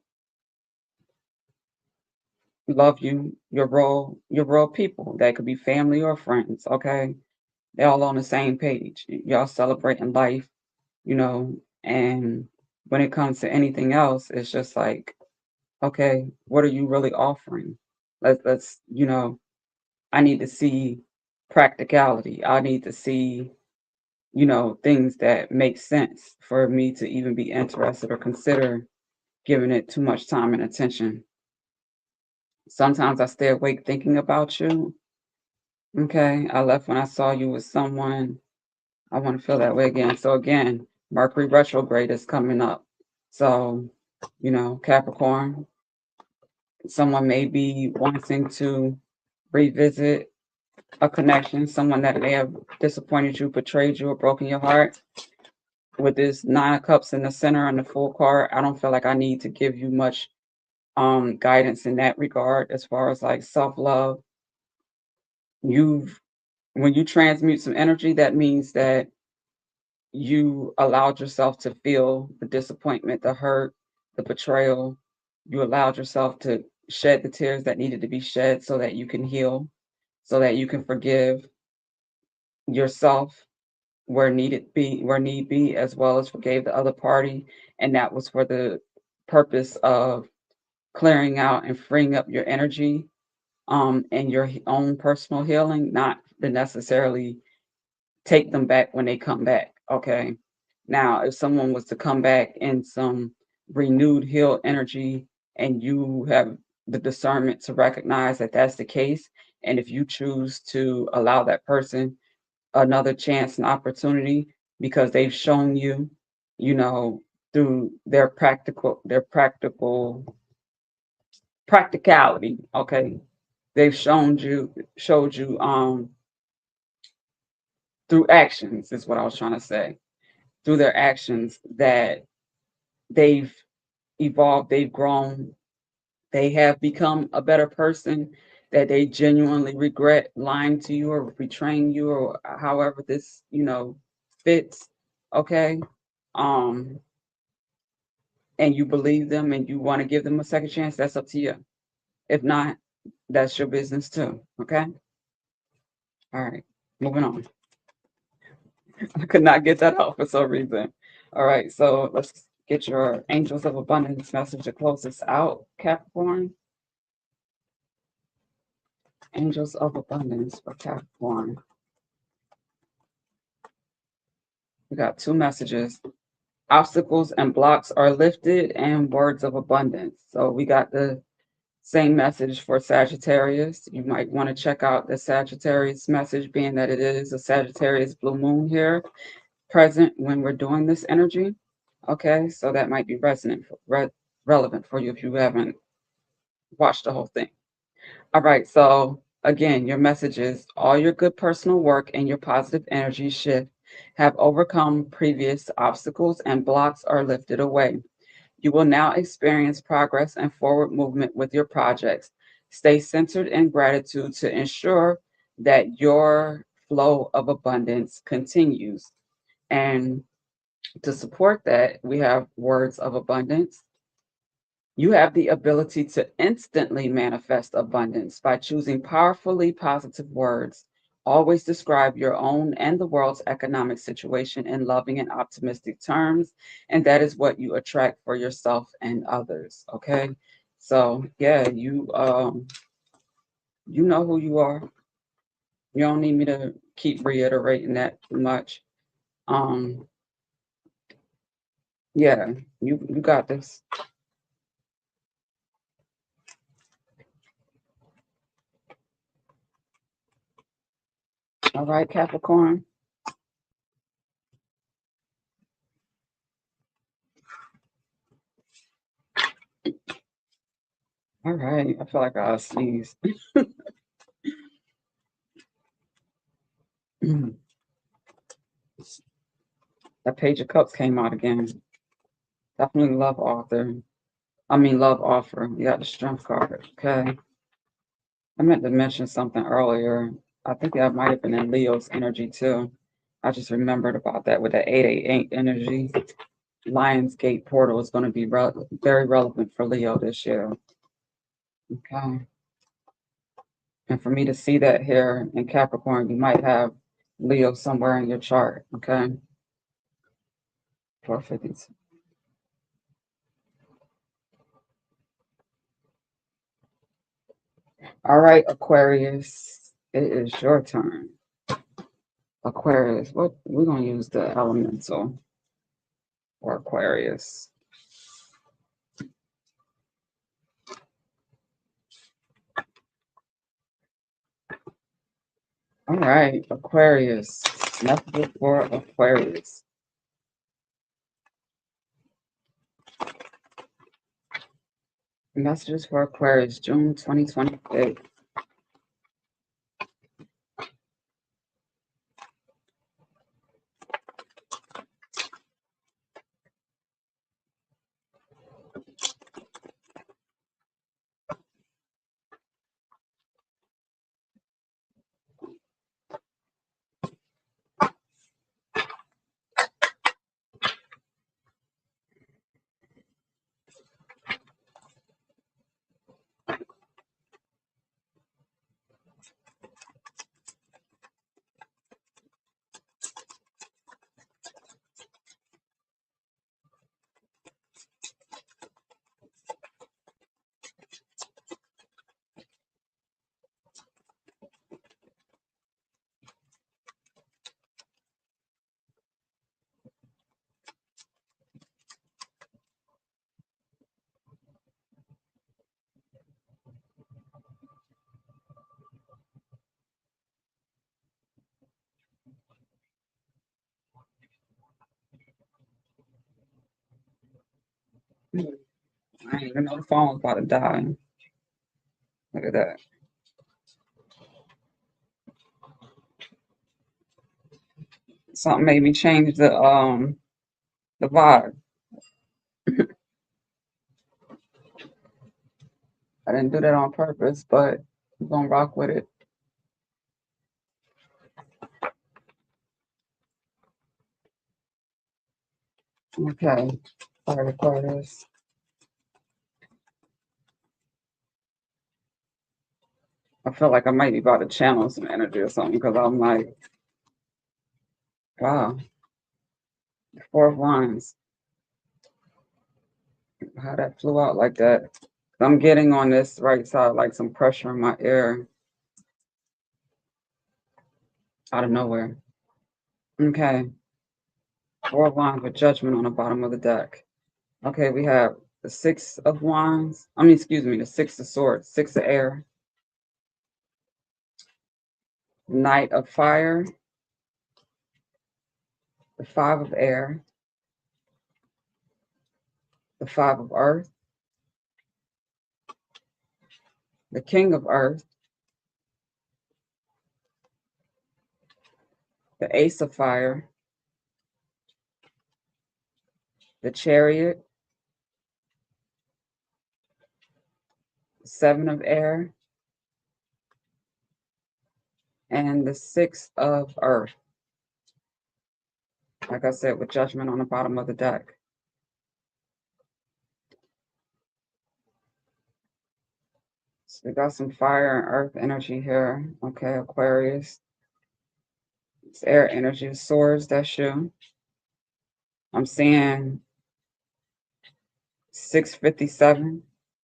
love you. You're real people. That could be family or friends, okay? They're all on the same page. Y'all celebrating life, you know, and when it comes to anything else, it's just like, okay, what are you really offering? Let's I need to see practicality. I need to see, things that make sense for me to even be interested or consider giving it too much time and attention. Sometimes I stay awake thinking about you. Okay. I left when I saw you with someone. I want to feel that way again. So again, Mercury retrograde is coming up. So, Capricorn, someone may be wanting to revisit a connection, someone that may have disappointed you, betrayed you, or broken your heart. With this nine of cups in the center and the full card, I don't feel like I need to give you much guidance in that regard as far as like self-love. You've When you transmute some energy, that means that you allowed yourself to feel the disappointment, the hurt, the betrayal. You allowed yourself to shed the tears that needed to be shed so that you can heal, so that you can forgive yourself where need be, as well as forgave the other party. And that was for the purpose of clearing out and freeing up your energy, and your own personal healing, not to necessarily take them back when they come back. Okay. Now, if someone was to come back in some renewed, healed energy, and you have the discernment to recognize that that's the case, and if you choose to allow that person another chance and opportunity because they've shown you, you know, through their practicality, okay, they've showed you through actions is what I was trying to say. Through their actions that they've evolved, they've grown, they have become a better person, that they genuinely regret lying to you or betraying you or however this, fits. Okay. Um, and you believe them and you want to give them a second chance, that's up to you. If not, that's your business too. Okay. All right. Moving on. I could not get that out for some reason. All right. So let's get your angels of abundance message to close this out, Capricorn. Angels of abundance for Capricorn. We got two messages. Obstacles and blocks are lifted and words of abundance. So we got the same message for Sagittarius. You might want to check out the Sagittarius message, being that it is a Sagittarius blue moon here present when we're doing this energy. Okay, so that might be relevant for you if you haven't watched the whole thing. All right, so again, your message is all your good personal work and your positive energy shift have overcome previous obstacles and blocks are lifted away. You will now experience progress and forward movement with your projects. Stay centered in gratitude to ensure that your flow of abundance continues. And to support that, we have words of abundance. You have the ability to instantly manifest abundance by choosing powerfully positive words. Always describe your own and the world's economic situation in loving and optimistic terms, and that is what you attract for yourself and others. Okay, so yeah, you know who you are. You don't need me to keep reiterating that too much. Um, yeah, you got this. All right, Capricorn. All right, I feel like I'll sneeze. That Page of Cups came out again. Definitely love author. I mean, love offer. You got the Strength card. Okay. I meant to mention something earlier. I think that might have been in Leo's energy too. I just remembered about that with the 888 energy. Lionsgate portal is going to be very relevant for Leo this year. Okay. And for me to see that here in Capricorn, you might have Leo somewhere in your chart. Okay. 452. All right, Aquarius. It is your turn. Aquarius. What we're gonna use the elemental for Aquarius. All right, Aquarius. Messages for Aquarius. Messages for Aquarius, June 2026. I didn't even know the phone was about to die. Look at that. Something made me change the vibe. I didn't do that on purpose, but we're gonna rock with it. Okay. All right, Aquarius. I feel like I might be about to channel some energy or something because I'm like, wow, Four of Wands. How that flew out like that. I'm getting on this right side like some pressure in my ear out of nowhere. Okay. Four of Wands with Judgment on the bottom of the deck. Okay, we have the Six of Wands. I mean, excuse me, the Six of Swords, Six of Air, Knight of Fire, the Five of Air, the Five of Earth, the King of Earth, the Ace of Fire, the Chariot, the Seven of Air, and the Six of Earth. Like I said, with Judgment on the bottom of the deck. So we got some fire and earth energy here. Okay, Aquarius. It's air energy, swords, that's you. I'm seeing 657.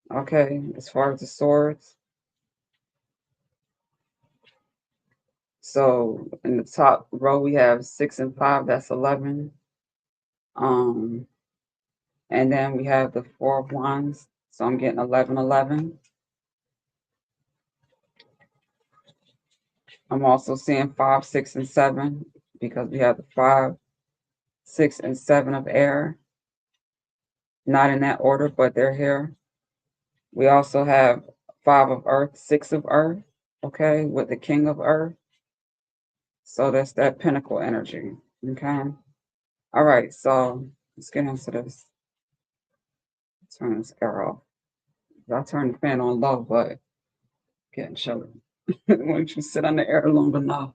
Okay, as far as the swords. So in the top row we have 6 and 5, that's 11. Um, and then we have the 4 of wands. So I'm getting 11, 11. I'm also seeing 5, 6, and 7 because we have the 5, 6, and 7 of air. Not in that order, but they're here. We also have 5 of earth, 6 of earth, okay, with the king of earth. So that's that pinnacle energy, okay? All right, so let's get into this. Turn this air off. I turned the fan on low, but getting chilly. Once you sit on the air long enough.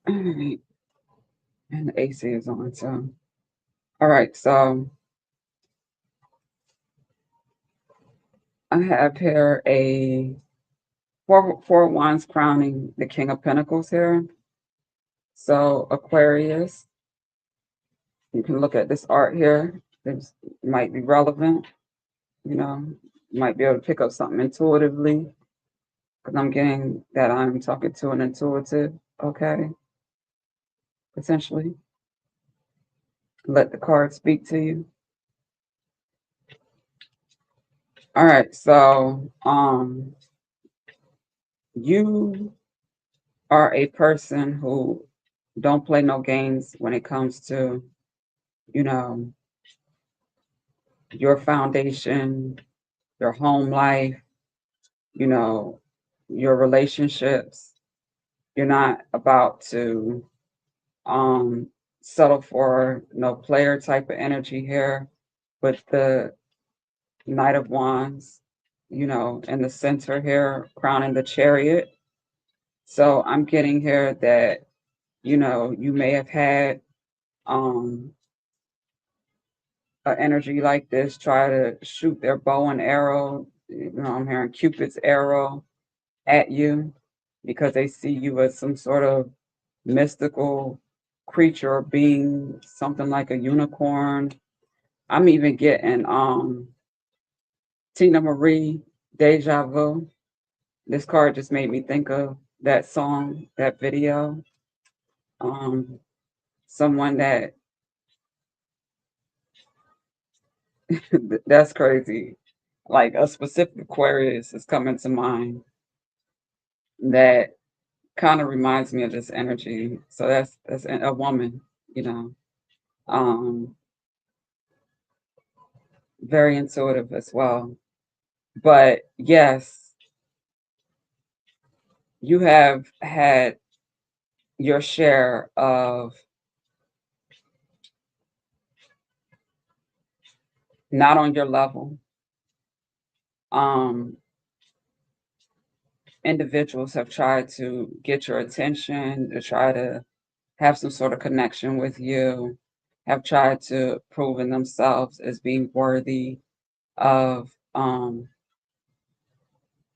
All right. And the AC is on, so. All right, so I have here a four of wands crowning the king of pentacles here. So Aquarius, you can look at this art here. It might be relevant, you know, you might be able to pick up something intuitively because I'm getting that I'm talking to an intuitive, okay, potentially. Let the card speak to you. All right, so you are a person who don't play no games when it comes to, you know, your foundation, your home life, you know, your relationships. You're not about to um settle for no player type of energy here with the Knight of Wands, you know, in the center here, crowning the Chariot. So I'm getting here that, you know, you may have had um an energy like this try to shoot their bow and arrow. You know, I'm hearing Cupid's arrow at you because they see you as some sort of mystical creature or being, something like a unicorn. I'm even getting Tina Marie, Deja Vu. This card just made me think of that song, that video. Um, someone that that's crazy. Like a specific Aquarius is coming to mind that kind of reminds me of this energy. So that's a woman, you know. Um, very intuitive as well. But yes, you have had your share of not on your level. Um, individuals have tried to get your attention, to try to have some sort of connection with you, have tried to prove in themselves as being worthy of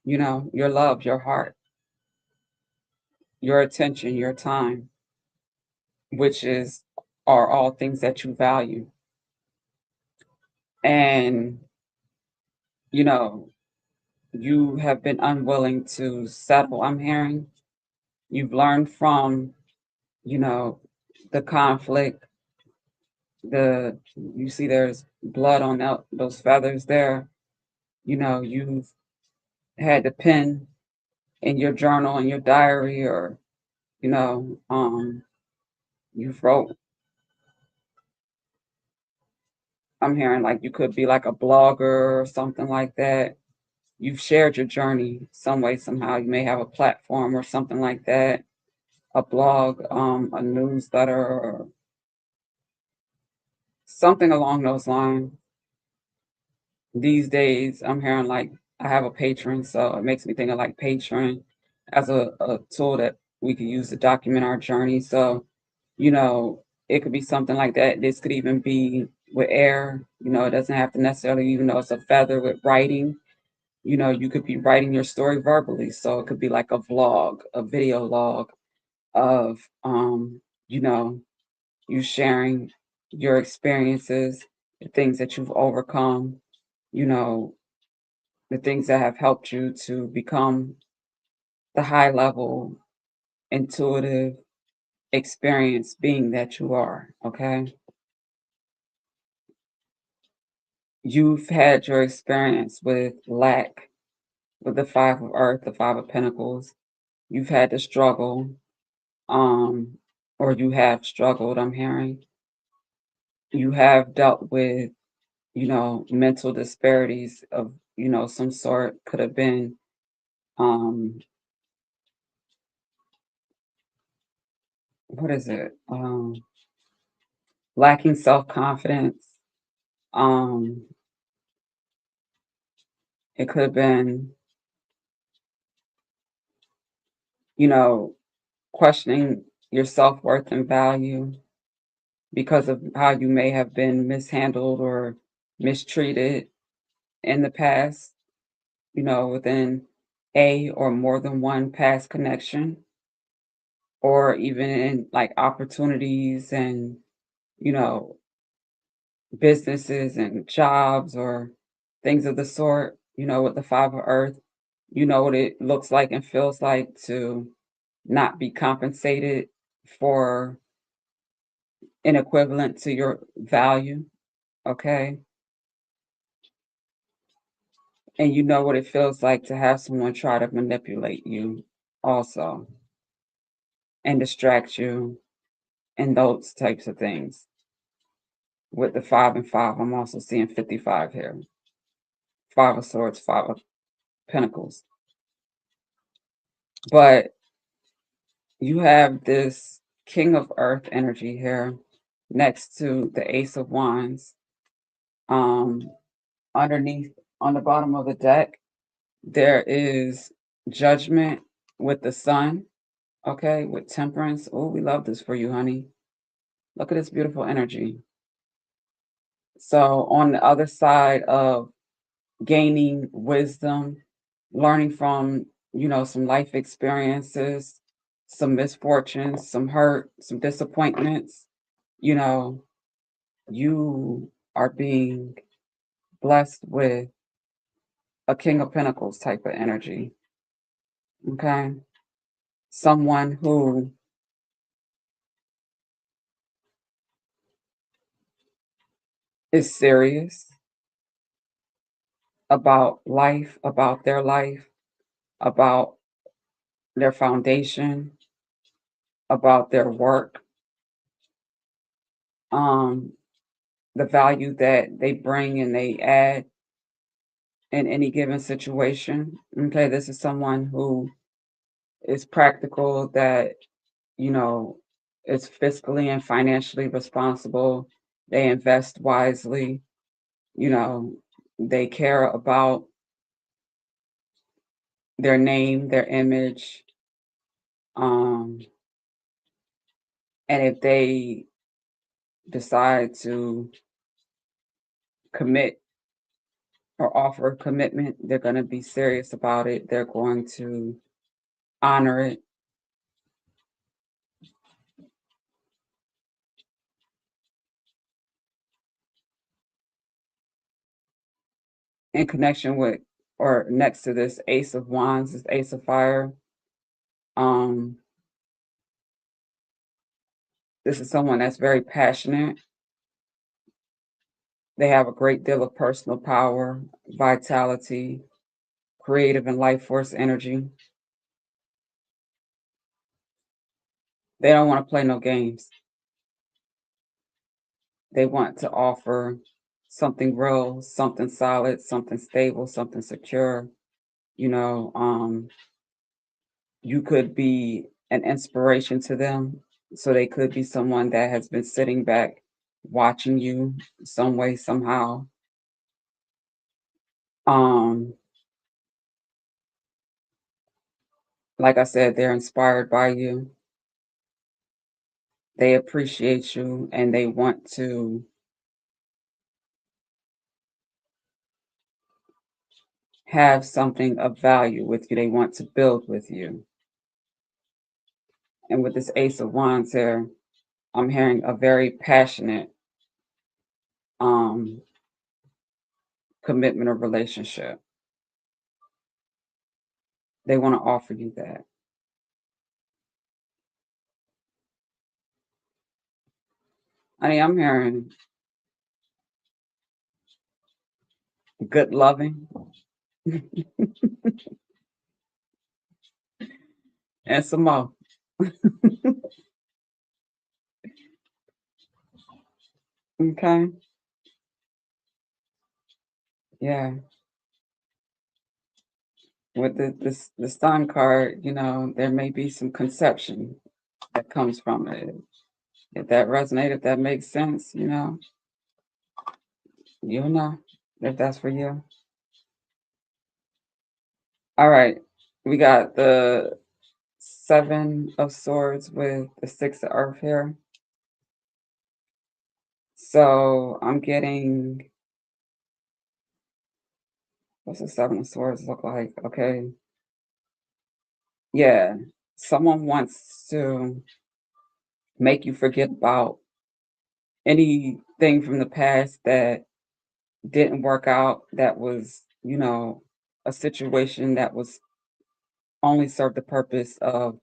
you know, your love, your heart, your attention, your time, which is are all things that you value. And, you know, you have been unwilling to settle, I'm hearing. You've learned from, you know, the conflict, the you see there's blood on those feathers there. You know, you've had to pen in your journal, in your diary, or, you know, you've wrote, I'm hearing like you could be like a blogger or something like that. You've shared your journey some way, somehow. You may have a platform or something like that, a blog, a newsletter, or something along those lines. These days, I'm hearing like I have a patron, so it makes me think of like patron as a tool that we could use to document our journey. So, you know, it could be something like that. This could even be with air, you know, it doesn't have to necessarily, even though it's a feather with writing, You could be writing your story verbally. So it could be like a vlog, a video log of, you know, you sharing your experiences, the things that you've overcome, you know, the things that have helped you to become the high level, intuitive, experienced being that you are. Okay. You've had your experience with lack, with the Five of Earth, the Five of Pentacles. You've had to struggle, um, or you have struggled, I'm hearing. You have dealt with, mental disparities of, some sort. Could have been, um, what is it? Lacking self-confidence. Um, it could have been, you know, questioning your self-worth and value because of how you may have been mishandled or mistreated in the past, within a or more than one past connection, or even in like opportunities and, you know, businesses and jobs or things of the sort, with the Five of Earth. You know what it looks like and feels like to not be compensated for an equivalent to your value. Okay. And you know what it feels like to have someone try to manipulate you also and distract you and those types of things. With the 5 and 5, I'm also seeing 55 here. Five of Swords, Five of Pentacles. But you have this King of Earth energy here next to the Ace of Wands. Um, Underneath, on the bottom of the deck, there is Judgment with the Sun. Okay, with Temperance. Oh, we love this for you, honey. Look at this beautiful energy. So, on the other side of gaining wisdom, learning from, some life experiences, some misfortunes, some hurt, some disappointments, you know, you are being blessed with a King of Pentacles type of energy. Okay. Someone who is serious about life, about their foundation, about their work, um, the value that they bring and they add in any given situation. Okay, this is someone who is practical, that, you know, is fiscally and financially responsible. They invest wisely, you know, they care about their name, their image. Um, and if they decide to commit or offer a commitment, they're going to be serious about it. They're going to honor it. In connection with, or next to this Ace of Wands, this Ace of Fire, um, this is someone that's very passionate. They have a great deal of personal power, vitality, creative and life force energy. They don't want to play no games. They want to offer something real, something solid, something stable, something secure. You know, you could be an inspiration to them. So they could be someone that has been sitting back watching you some way, somehow. Um, like I said, they're inspired by you. They appreciate you and they want to have something of value with you. They want to build with you. And with this Ace of Wands here, I'm hearing a very passionate um, commitment or relationship. They want to offer you that. Honey, I'm hearing good loving and some more. Okay. Yeah. With the Sun card, there may be some conception that comes from it. If that resonates, if that makes sense, you'll know if that's for you. All right. We got the Seven of Swords with the Six of Earth here. So I'm getting, what's the Seven of Swords look like? Okay. Yeah. Someone wants to make you forget about anything from the past that didn't work out, that was, a situation that was only served the purpose of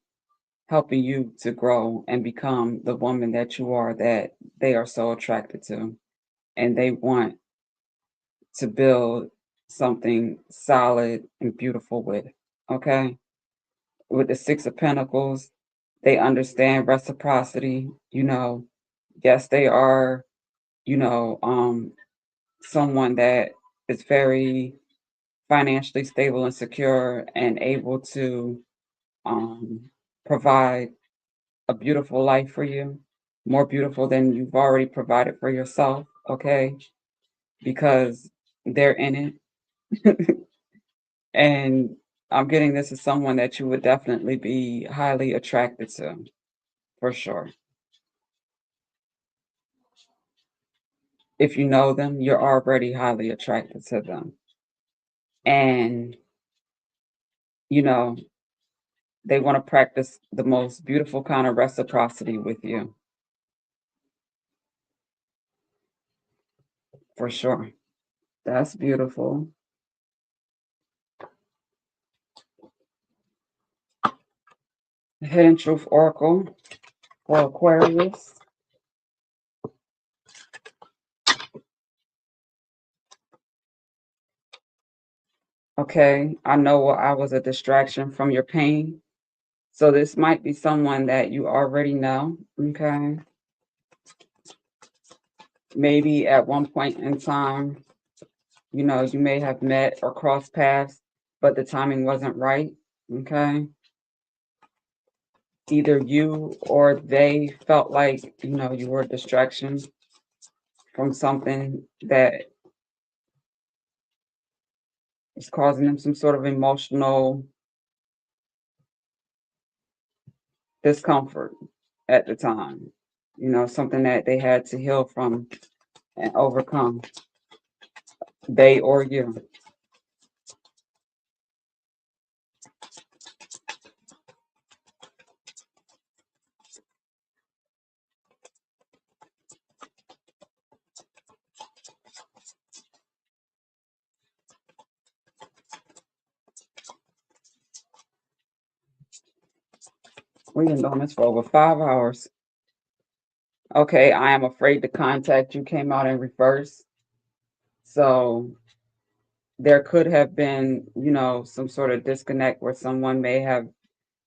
helping you to grow and become the woman that you are, that they are so attracted to. And they want to build something solid and beautiful with. Okay. With the Six of Pentacles, they understand reciprocity. Yes, they are, someone that is very financially stable and secure and able to provide a beautiful life for you, more beautiful than you've already provided for yourself, okay? Because they're in it. And I'm getting this as someone that you would definitely be highly attracted to, for sure. If you know them, you're already highly attracted to them. And, you know, they want to practice the most beautiful kind of reciprocity with you, for sure. That's beautiful. Hidden Truth Oracle for Aquarius. Okay, I know I was a distraction from your pain. So this might be someone that you already know. Okay. Maybe at one point in time, you may have met or crossed paths, but the timing wasn't right. Okay. Either you or they felt like, you were a distraction from something that is causing them some sort of emotional discomfort at the time. Something that they had to heal from and overcome, they or you. We've been doing this for over 5 hours. Okay, I am afraid to contact you came out in reverse. So there could have been, some sort of disconnect where someone may have,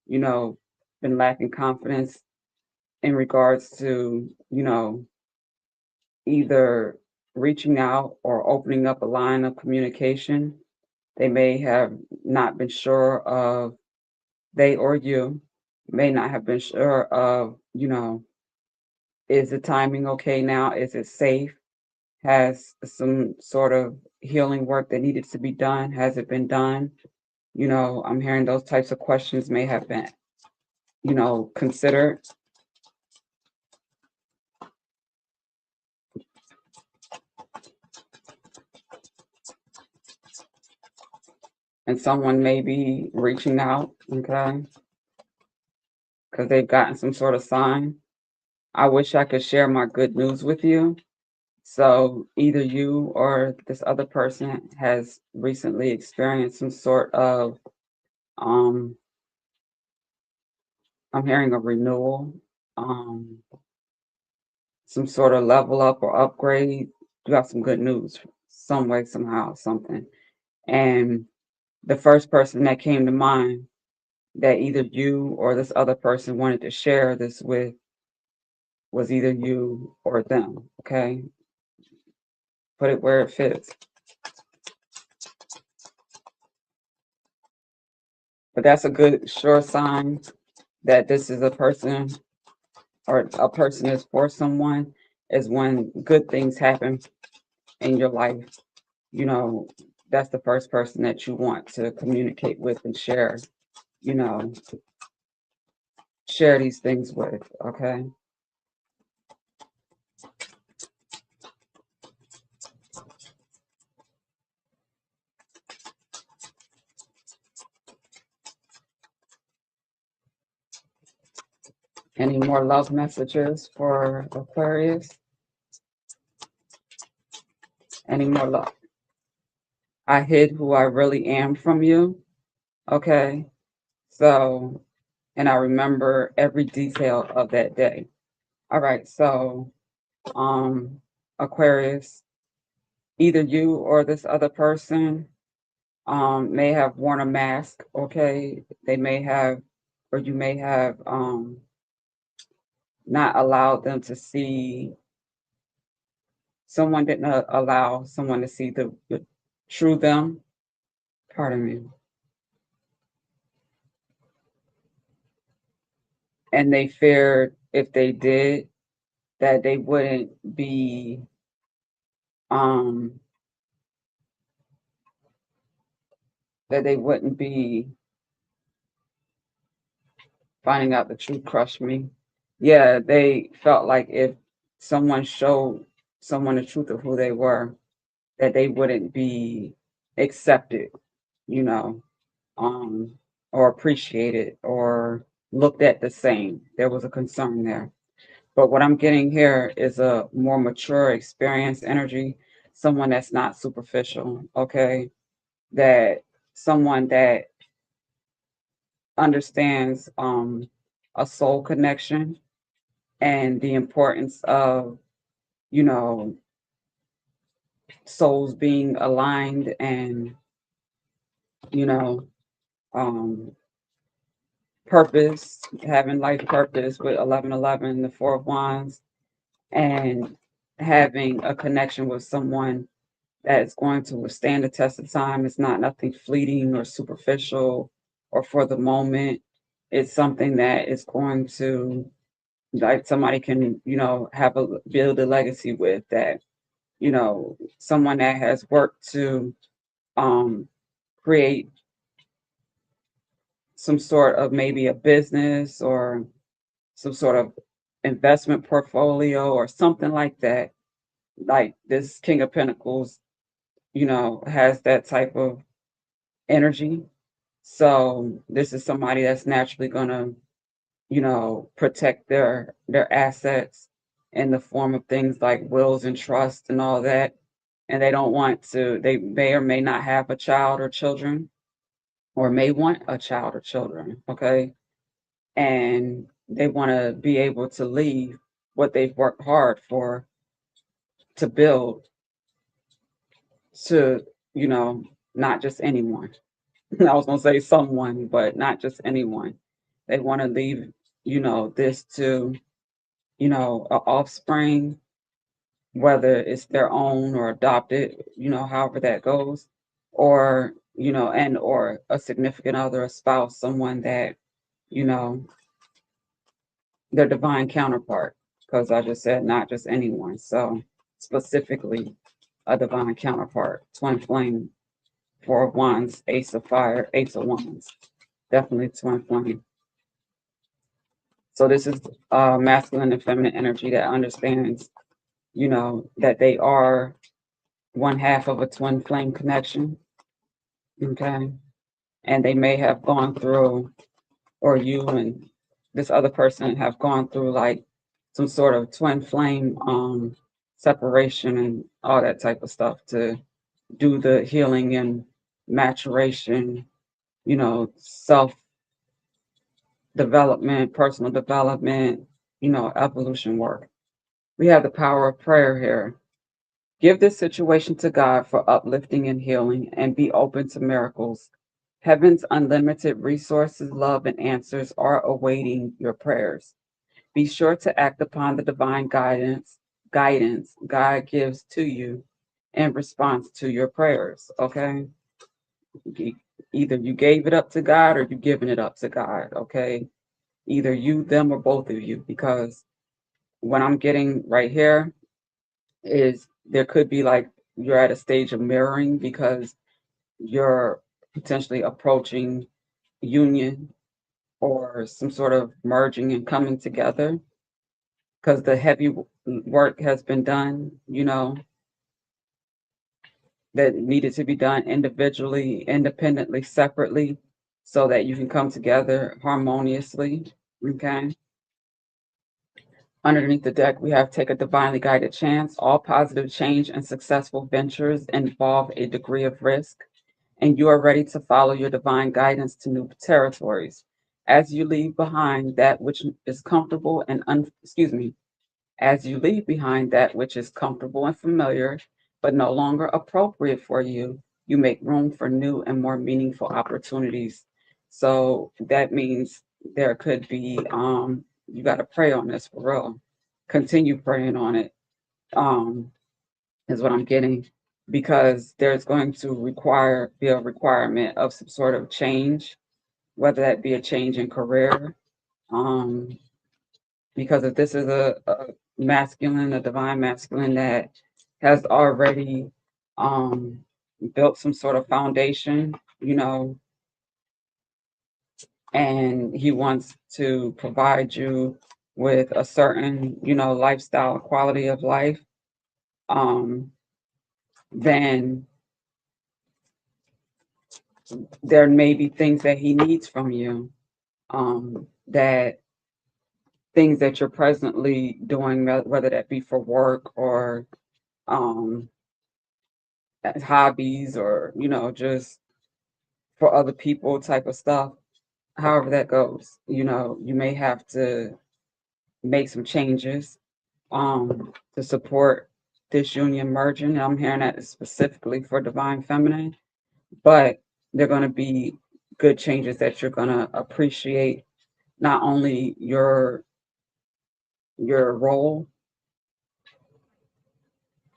you know, been lacking confidence in regards to, either reaching out or opening up a line of communication. They may have not been sure of, they or you may not have been sure of, is the timing okay now? Is it safe? Has some sort of healing work that needed to be done? Has it been done? I'm hearing those types of questions may have been, considered. And someone may be reaching out, okay, because they've gotten some sort of sign. I wish I could share my good news with you. So either you or this other person has recently experienced some sort of, um, I'm hearing a renewal, um, some sort of level up or upgrade. You got some good news, some way, somehow, something. And the first person that came to mind that either you or this other person wanted to share this with was either you or them. Okay, put it where it fits. But that's a good sure sign that this is a person, or a person is for someone, is when good things happen in your life. You know, that's the first person that you want to communicate with and share, you know, share these things with. Okay. Any more love messages for Aquarius? Any more love? I hid who I really am from you. Okay. So, and I remember every detail of that day. All right. So, um, Aquarius, either you or this other person may have worn a mask. Okay. They may have, or you may have not allowed them to see, someone didn't allow someone to see the true them. Pardon me. And they feared if they did that they wouldn't be um that they wouldn't be finding out the truth crushed me. Yeah, they felt like if someone showed someone the truth of who they were, that they wouldn't be accepted, you know, um, or appreciated or looked at the same. There was a concern there. But what I'm getting here is a more mature, experienced energy, someone that's not superficial, okay? That someone that understands a soul connection and the importance of, you know, souls being aligned and, you know, um, purpose, having life purpose with 1111, the Four of Wands, and having a connection with someone that is going to withstand the test of time. It's not nothing fleeting or superficial or for the moment. It's something that is going to, like, somebody can, you know, have a build a legacy with, that, you know, someone that has worked to um create some sort of maybe a business or some sort of investment portfolio or something like that. Like this King of Pentacles, you know, has that type of energy. So this is somebody that's naturally gonna, you know, protect their assets in the form of things like wills and trust and all that. And they don't want to, they may or may not have a child or children, or may want a child or children, okay? And they want to be able to leave what they've worked hard for to build to, you know, not just anyone. I was gonna say someone, but not just anyone. They want to leave, you know, this to, you know, a offspring, whether it's their own or adopted, you know, however that goes, or, you know, and or a significant other, a spouse, someone that, you know, their divine counterpart. Because I just said not just anyone. So specifically a divine counterpart, twin flame, Four of Wands, Ace of Fire, Ace of Wands. Definitely twin flame. So this is masculine and feminine energy that understands, you know, that they are one half of a twin flame connection. Okay. and they may have gone through, or you and this other person have gone through like some sort of twin flame separation and all that type of stuff to do the healing and maturation, self development, personal development, evolution work. We have the power of prayer here. Give this situation to God for uplifting and healing and be open to miracles. Heaven's unlimited resources, love, and answers are awaiting your prayers. Be sure to act upon the divine guidance God gives to you in response to your prayers. Okay? Either you gave it up to God or you're giving it up to God. Okay? Either you, them, or both of you, because what I'm getting right here is there could be like you're at a stage of mirroring because you're potentially approaching union or some sort of merging and coming together because the heavy work has been done, that needed to be done individually, independently, separately, so that you can come together harmoniously. Okay. Underneath the deck, we have take a divinely guided chance. All positive change and successful ventures involve a degree of risk, and you are ready to follow your divine guidance to new territories. As you leave behind that which is comfortable and as you leave behind that which is comfortable and familiar, but no longer appropriate for you, you make room for new and more meaningful opportunities. So that means there could be, you got to pray on this for real. Continue praying on it, is what I'm getting, because there's going to be a requirement of some sort of change, whether that be a change in career, um, because if this is a masculine, a divine masculine that has already built some sort of foundation, and he wants to provide you with a certain, lifestyle, quality of life, um, then there may be things that he needs from you, that things that you're presently doing, whether that be for work or um, as hobbies or, just for other people type of stuff. However that goes, you may have to make some changes to support this union merging. And I'm hearing that specifically for divine feminine, but they're going to be good changes that you're going to appreciate not only your role,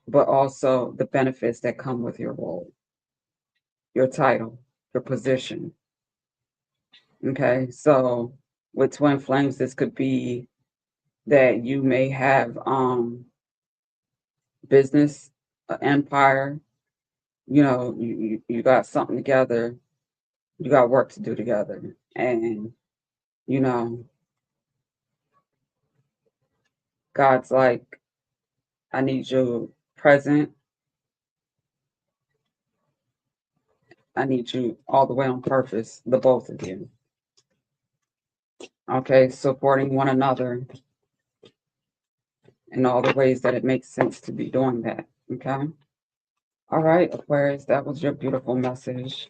but also the benefits that come with your role, your title, your position. Okay, so with twin flames, this could be that you may have business, empire, you got something together, you got work to do together. And, you know, God's like, I need you present. I need you all the way on purpose, the both of you. Okay, supporting one another in all the ways that it makes sense to be doing that. Okay. All right, Aquarius, that was your beautiful message.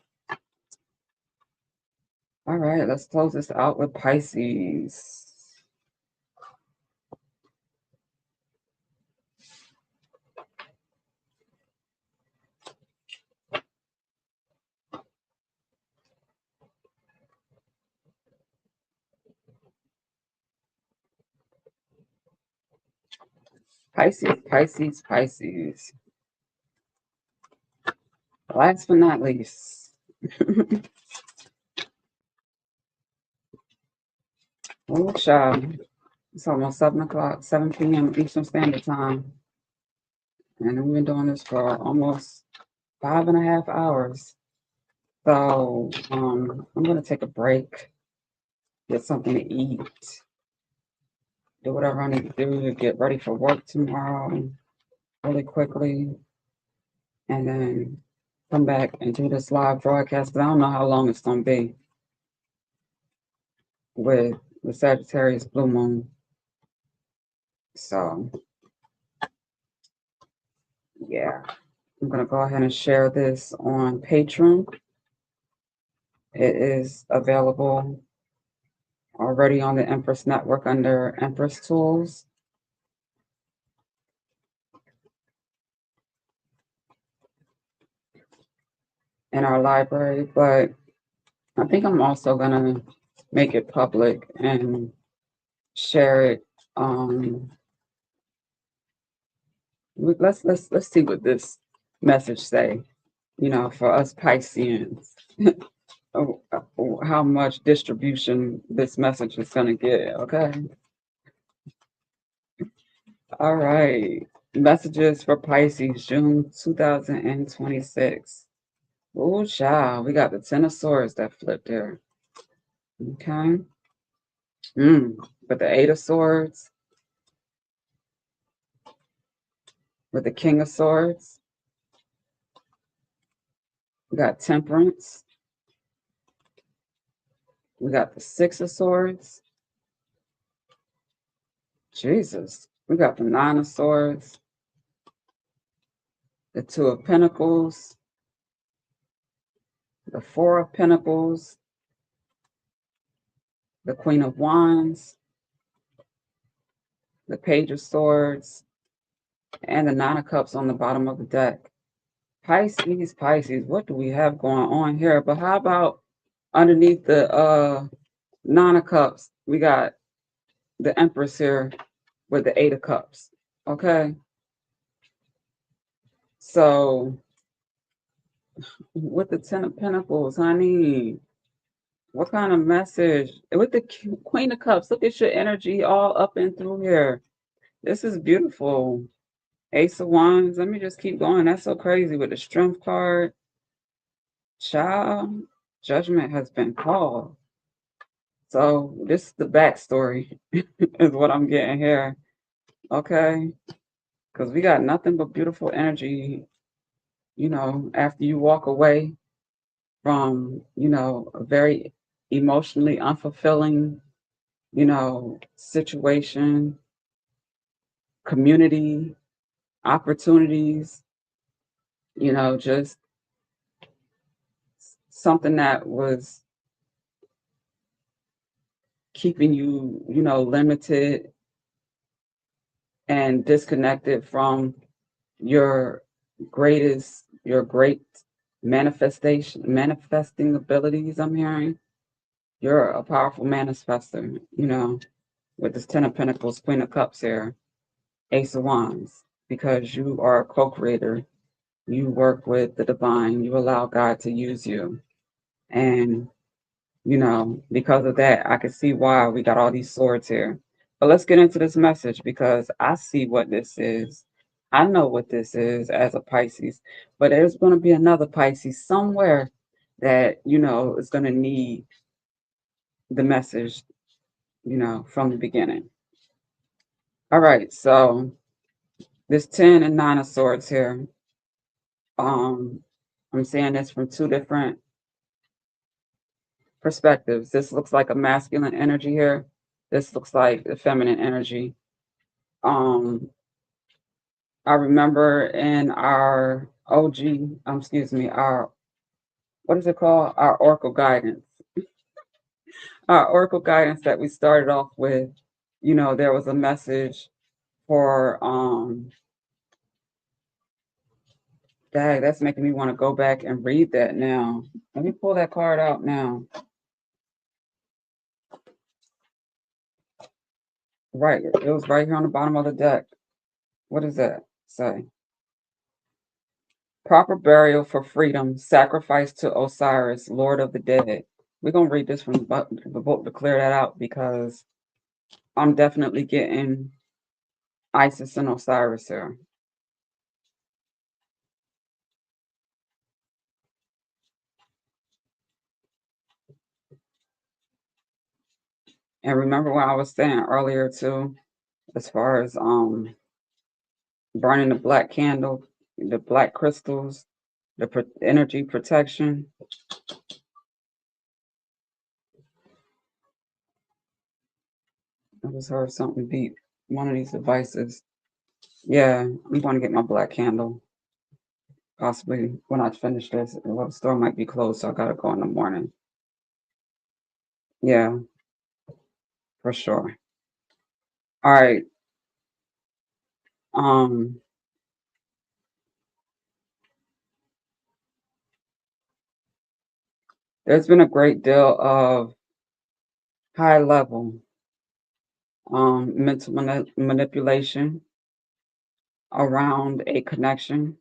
All right, let's close this out with Pisces. Pisces, Pisces, Pisces. Last but not least. Oh, child. It's almost 7 o'clock, 7 p.m. Eastern Standard Time. And we've been doing this for almost 5.5 hours. So I'm going to take a break, get something to eat, do whatever I need to do to get ready for work tomorrow really quickly. And then come back and do this live broadcast, because I don't know how long it's going to be with the Sagittarius blue moon. So, yeah, I'm going to go ahead and share this on Patreon. It is available already on the Empress Network under Empress Tools. In our library, but I think I'm also going to make it public and share it. Let's see what this message say. For us Pisceans, how much distribution this message is going to get. Okay. All right. Messages for Pisces, June 2026. Oh, child, we got the Ten of Swords that flipped there. Okay. With the Eight of Swords, with the King of Swords, we got Temperance. We got the Six of Swords. Jesus. We got the Nine of Swords. The Two of Pentacles. The Four of Pentacles. The Queen of Wands. The Page of Swords. And the Nine of Cups on the bottom of the deck. Pisces, what do we have going on here? But how about underneath the Nine of Cups, we got the Empress here with the Eight of Cups. Okay. So with the Ten of Pentacles, honey, what kind of message? With the Queen of Cups, look at your energy all up and through here. This is beautiful. Ace of Wands. Let me just keep going. That's so crazy with the Strength card. Child, judgment has been called. So this is the backstory is what I'm getting here. Okay. Because we got nothing but beautiful energy, after you walk away from, a very emotionally unfulfilling, situation, community, opportunities, just something that was keeping you, limited and disconnected from your great manifesting abilities. I'm hearing you're a powerful manifester, with this Ten of Pentacles, Queen of Cups here, Ace of Wands, because you are a co-creator. You work with the divine. You allow God to use you. And, because of that, I can see why we got all these swords here. But let's get into this message because I see what this is. I know what this is as a Pisces, but there's going to be another Pisces somewhere that, is going to need the message, from the beginning. All right. So this 10 and 9 of Swords here. I'm saying this from two different perspectives. This looks like a masculine energy here. This looks like a feminine energy. I remember in our what is it called? Our Oracle guidance. Our Oracle guidance that we started off with, there was a message for, that's making me want to go back and read that now. Let me pull that card out now. Right, it was right here on the bottom of the deck. What does that say? Proper burial for freedom, sacrifice to Osiris, Lord of the Dead. We're going to read this from the book to clear that out because I'm definitely getting Isis and Osiris here. And remember what I was saying earlier too, as far as burning the black candle, the black crystals, the energy protection. I just heard something beep. One of these devices. Yeah, I'm going to get my black candle. Possibly when I finish this. Well, the store might be closed, so I gotta go in the morning. Yeah, for sure. All right. Um, there's been a great deal of high level mental manipulation around a connection.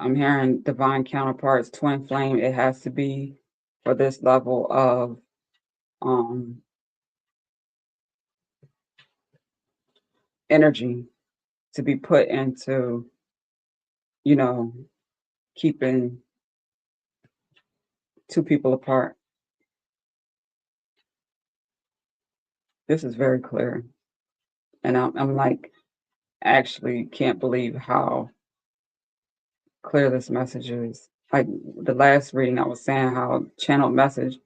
I'm hearing divine counterparts, twin flame. It has to be for this level of um, energy to be put into, you know, keeping two people apart. This is very clear. And I'm like, actually can't believe how clear this message is. Like the last reading, I was saying how channeled message,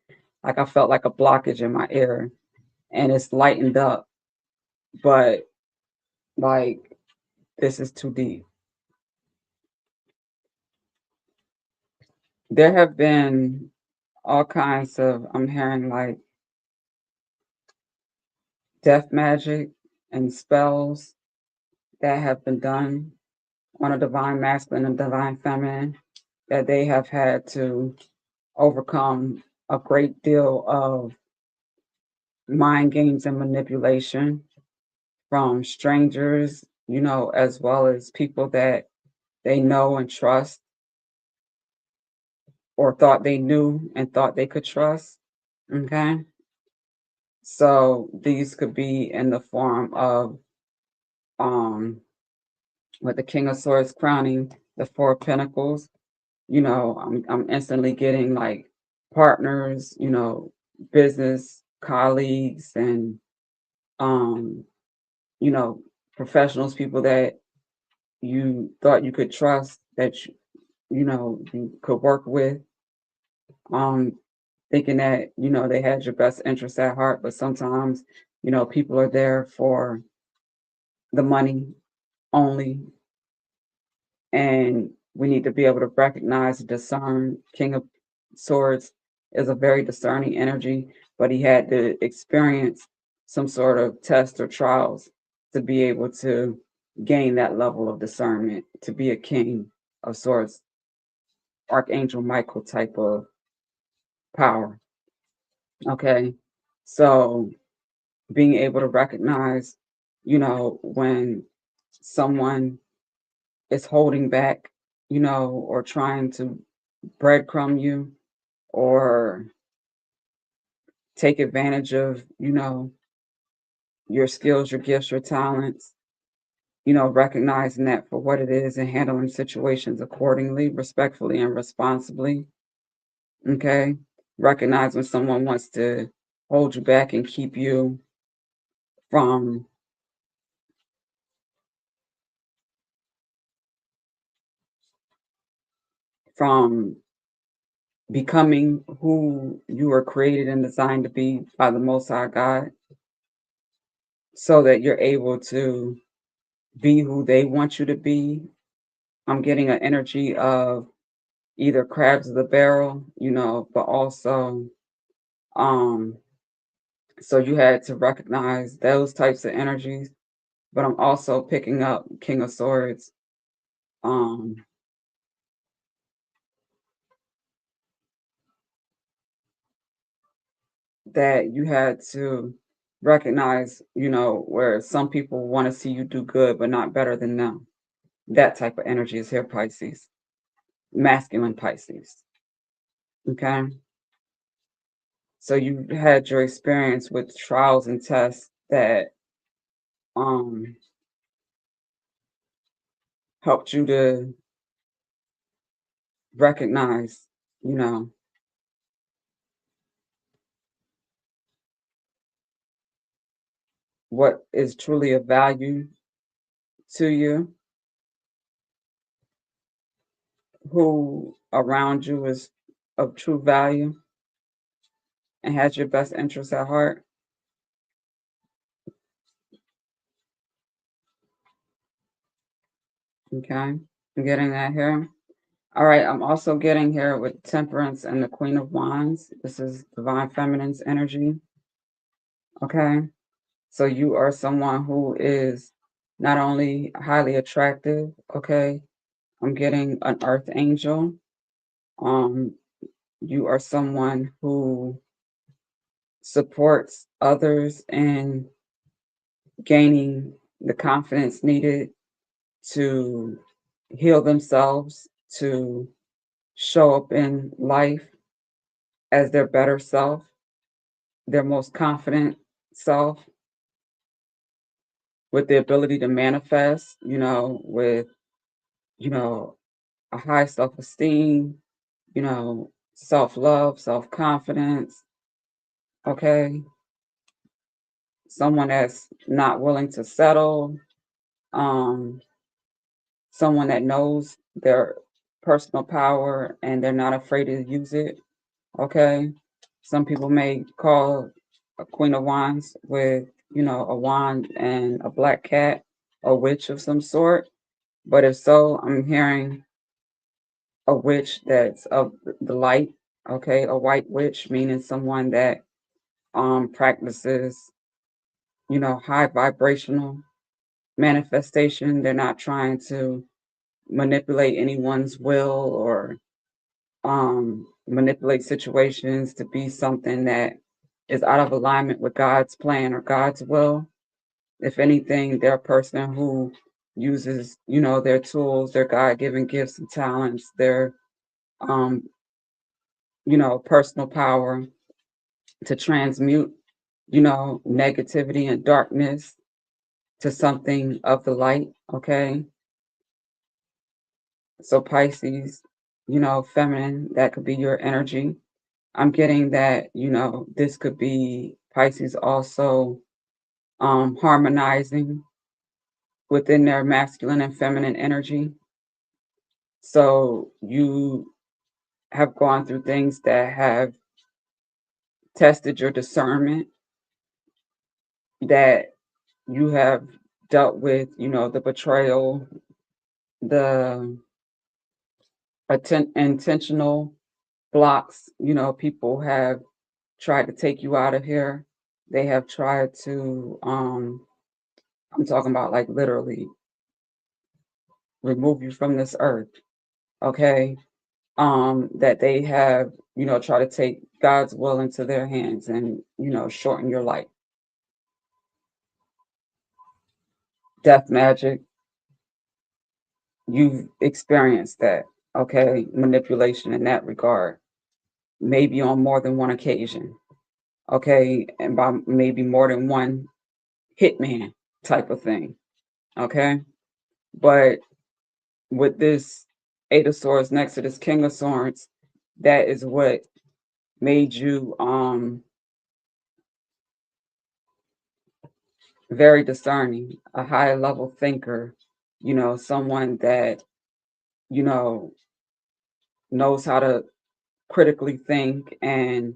like I felt like a blockage in my ear and it's lightened up, but like this is too deep. There have been all kinds of, I'm hearing like death magic and spells that have been done on a divine masculine and divine feminine that they have had to overcome a great deal of mind games and manipulation from strangers, as well as people that they know and trust or thought they knew and thought they could trust. Okay. So these could be in the form of um with the King of Swords crowning the Four of Pentacles. I'm instantly getting like partners, business colleagues and um, you know, professionals, people that you thought you could trust, that you could work with, um, thinking that, they had your best interests at heart, but sometimes, people are there for the money only, and we need to be able to recognize and discern. King of Swords is a very discerning energy, but he had to experience some sort of test or trials to be able to gain that level of discernment, to be a King of Swords, Archangel Michael type of power. Okay. So being able to recognize, when someone is holding back, or trying to breadcrumb you or take advantage of, your skills, your gifts, your talents, recognizing that for what it is and handling situations accordingly, respectfully and responsibly. Okay. Recognize when someone wants to hold you back and keep you from from becoming who you were created and designed to be by the Most High God, so that you're able to be who they want you to be. I'm getting an energy of either crabs of the barrel, but also, um, so you had to recognize those types of energies. But I'm also picking up King of Swords, um, that you had to recognize, where some people want to see you do good, but not better than them. That type of energy is here, Pisces, masculine Pisces. Okay. So you had your experience with trials and tests that um helped you to recognize, you know, what is truly of value to you. who around you is of true value and has your best interests at heart. Okay, I'm getting that here. All right, I'm also getting here with Temperance and the Queen of Wands. This is Divine Feminine's energy. Okay, so you are someone who is not only highly attractive. Okay, I'm getting an Earth Angel. Um, you are someone who supports others in gaining the confidence needed to heal themselves, to show up in life as their better self, their most confident self, with the ability to manifest, with, you know, a high self esteem, self love, self confidence. Okay. Someone that's not willing to settle, um, someone that knows their personal power and they're not afraid to use it. Okay. Some people may call a Queen of Wands with, a wand and a black cat, a witch of some sort. But if so, I'm hearing a witch that's of the light. Okay. A white witch, meaning someone that practices, high vibrational manifestation. They're not trying to manipulate anyone's will or manipulate situations to be something that is out of alignment with God's plan or God's will. If anything, they're a person who uses, their tools, their God-given gifts and talents, their, um, personal power to transmute, negativity and darkness to something of the light. Okay. So Pisces, feminine, that could be your energy. I'm getting that, this could be Pisces also harmonizing within their masculine and feminine energy. So you have gone through things that have tested your discernment, that you have dealt with, the betrayal, the intentional blocks. People have tried to take you out of here. They have tried to, I'm talking about like literally remove you from this earth. Okay. That they have, try to take God's will into their hands and, shorten your life. Death magic, you've experienced that. Okay. Manipulation in that regard, maybe on more than one occasion. Okay. And by maybe more than one hitman type of thing. Okay. But with this Eight of Swords next to this King of Swords, that is what made you very discerning, a high level thinker, someone that, you know, knows how to critically think and,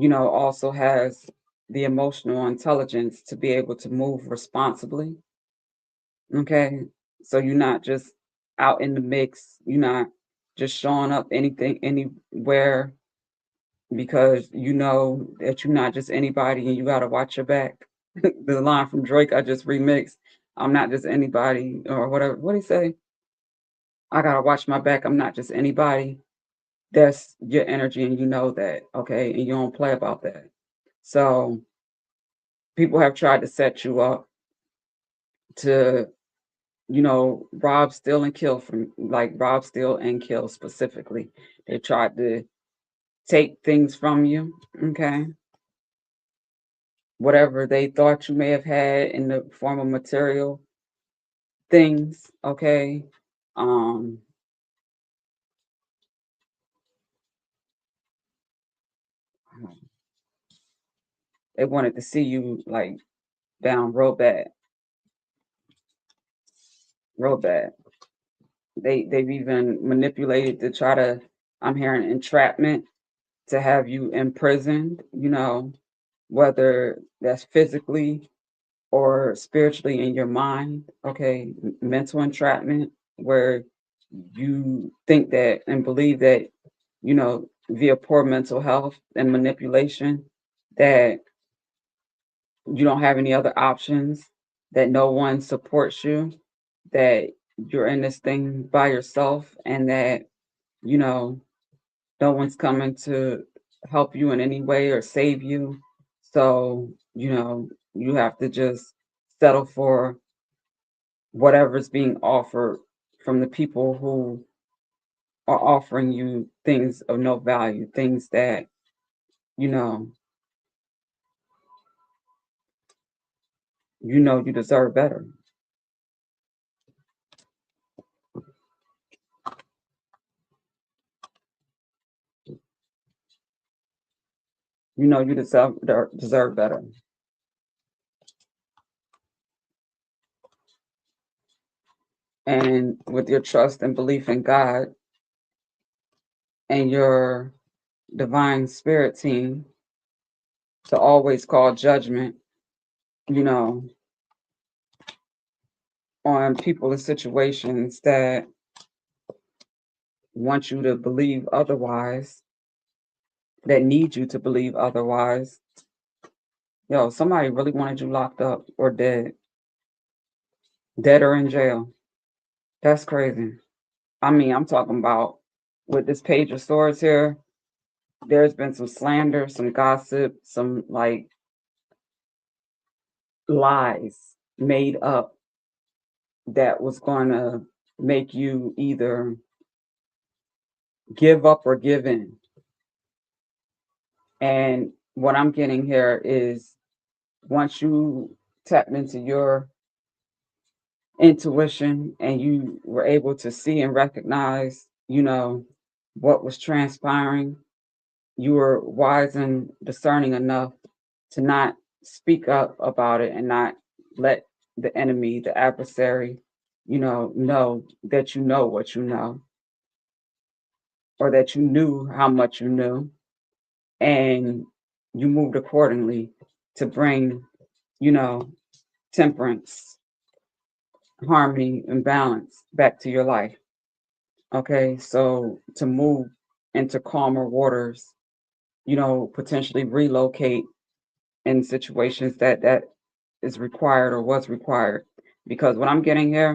also has the emotional intelligence to be able to move responsibly. Okay. So you're not just out in the mix, you're not just showing up anything anywhere because you know that you're not just anybody and you got to watch your back. The line from Drake I just remixed, I'm not just anybody or whatever. What do you say? I got to watch my back. I'm not just anybody. That's your energy and you know that. Okay. And you don't play about that. So people have tried to set you up to, rob, steal, and kill from like rob, steal, and kill specifically. They tried to take things from you. Okay. Whatever they thought you may have had in the form of material things, okay? Um, they wanted to see you like down real bad, real bad. they've even manipulated to try to, I'm hearing entrapment, to have you imprisoned, whether that's physically or spiritually in your mind, okay? Mental entrapment, where you think that and believe that, via poor mental health and manipulation, that you don't have any other options, that no one supports you, that you're in this thing by yourself, and that, you know, no one's coming to help you in any way or save you. So, you have to just settle for whatever's being offered from the people who are offering you things of no value, things that, you know, you deserve better. You know you deserve better. And with your trust and belief in God and your divine spirit team, to always call judgment, you know, on people and situations that want you to believe otherwise, that need you to believe otherwise. Yo, somebody really wanted you locked up or dead, dead or in jail. That's crazy. I mean, I'm talking about with this page of swords here, there's been some slander, some gossip, some like lies made up that was going to make you either give up or give in. And what I'm getting here is, once you tapped into your intuition and you were able to see and recognize, what was transpiring, you were wise and discerning enough to not speak up about it and not let the enemy, the adversary, know that you know what you know, or that you knew how much you knew, and you moved accordingly to bring, you know, temperance, harmony, and balance back to your life. Okay, so to move into calmer waters, potentially relocate in situations that is required or was required. Because what I'm getting here,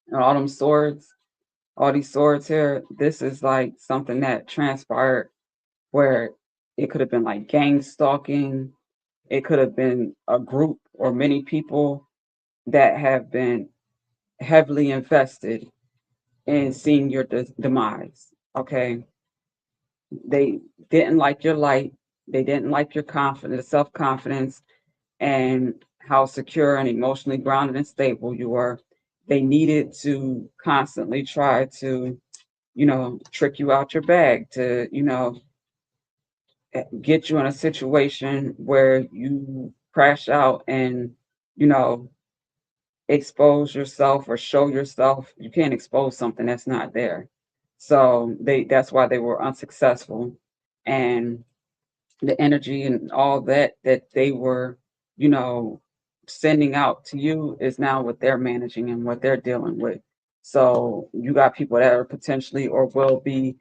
and all these swords here, this is like something that transpired where it could have been like gang stalking, it could have been a group or many people that have been heavily invested in seeing your demise. Okay, they didn't like your light, they didn't like your confidence, self confidence, and how secure and emotionally grounded and stable you were. They needed to constantly try to, trick you out your bag, to, get you in a situation where you crash out and, you know, expose yourself or show yourself. You can't expose something that's not there. So that's why they were unsuccessful. And the energy and all that they were, you know, sending out to you is now what they're managing and what they're dealing with. So you got people that are potentially or will be,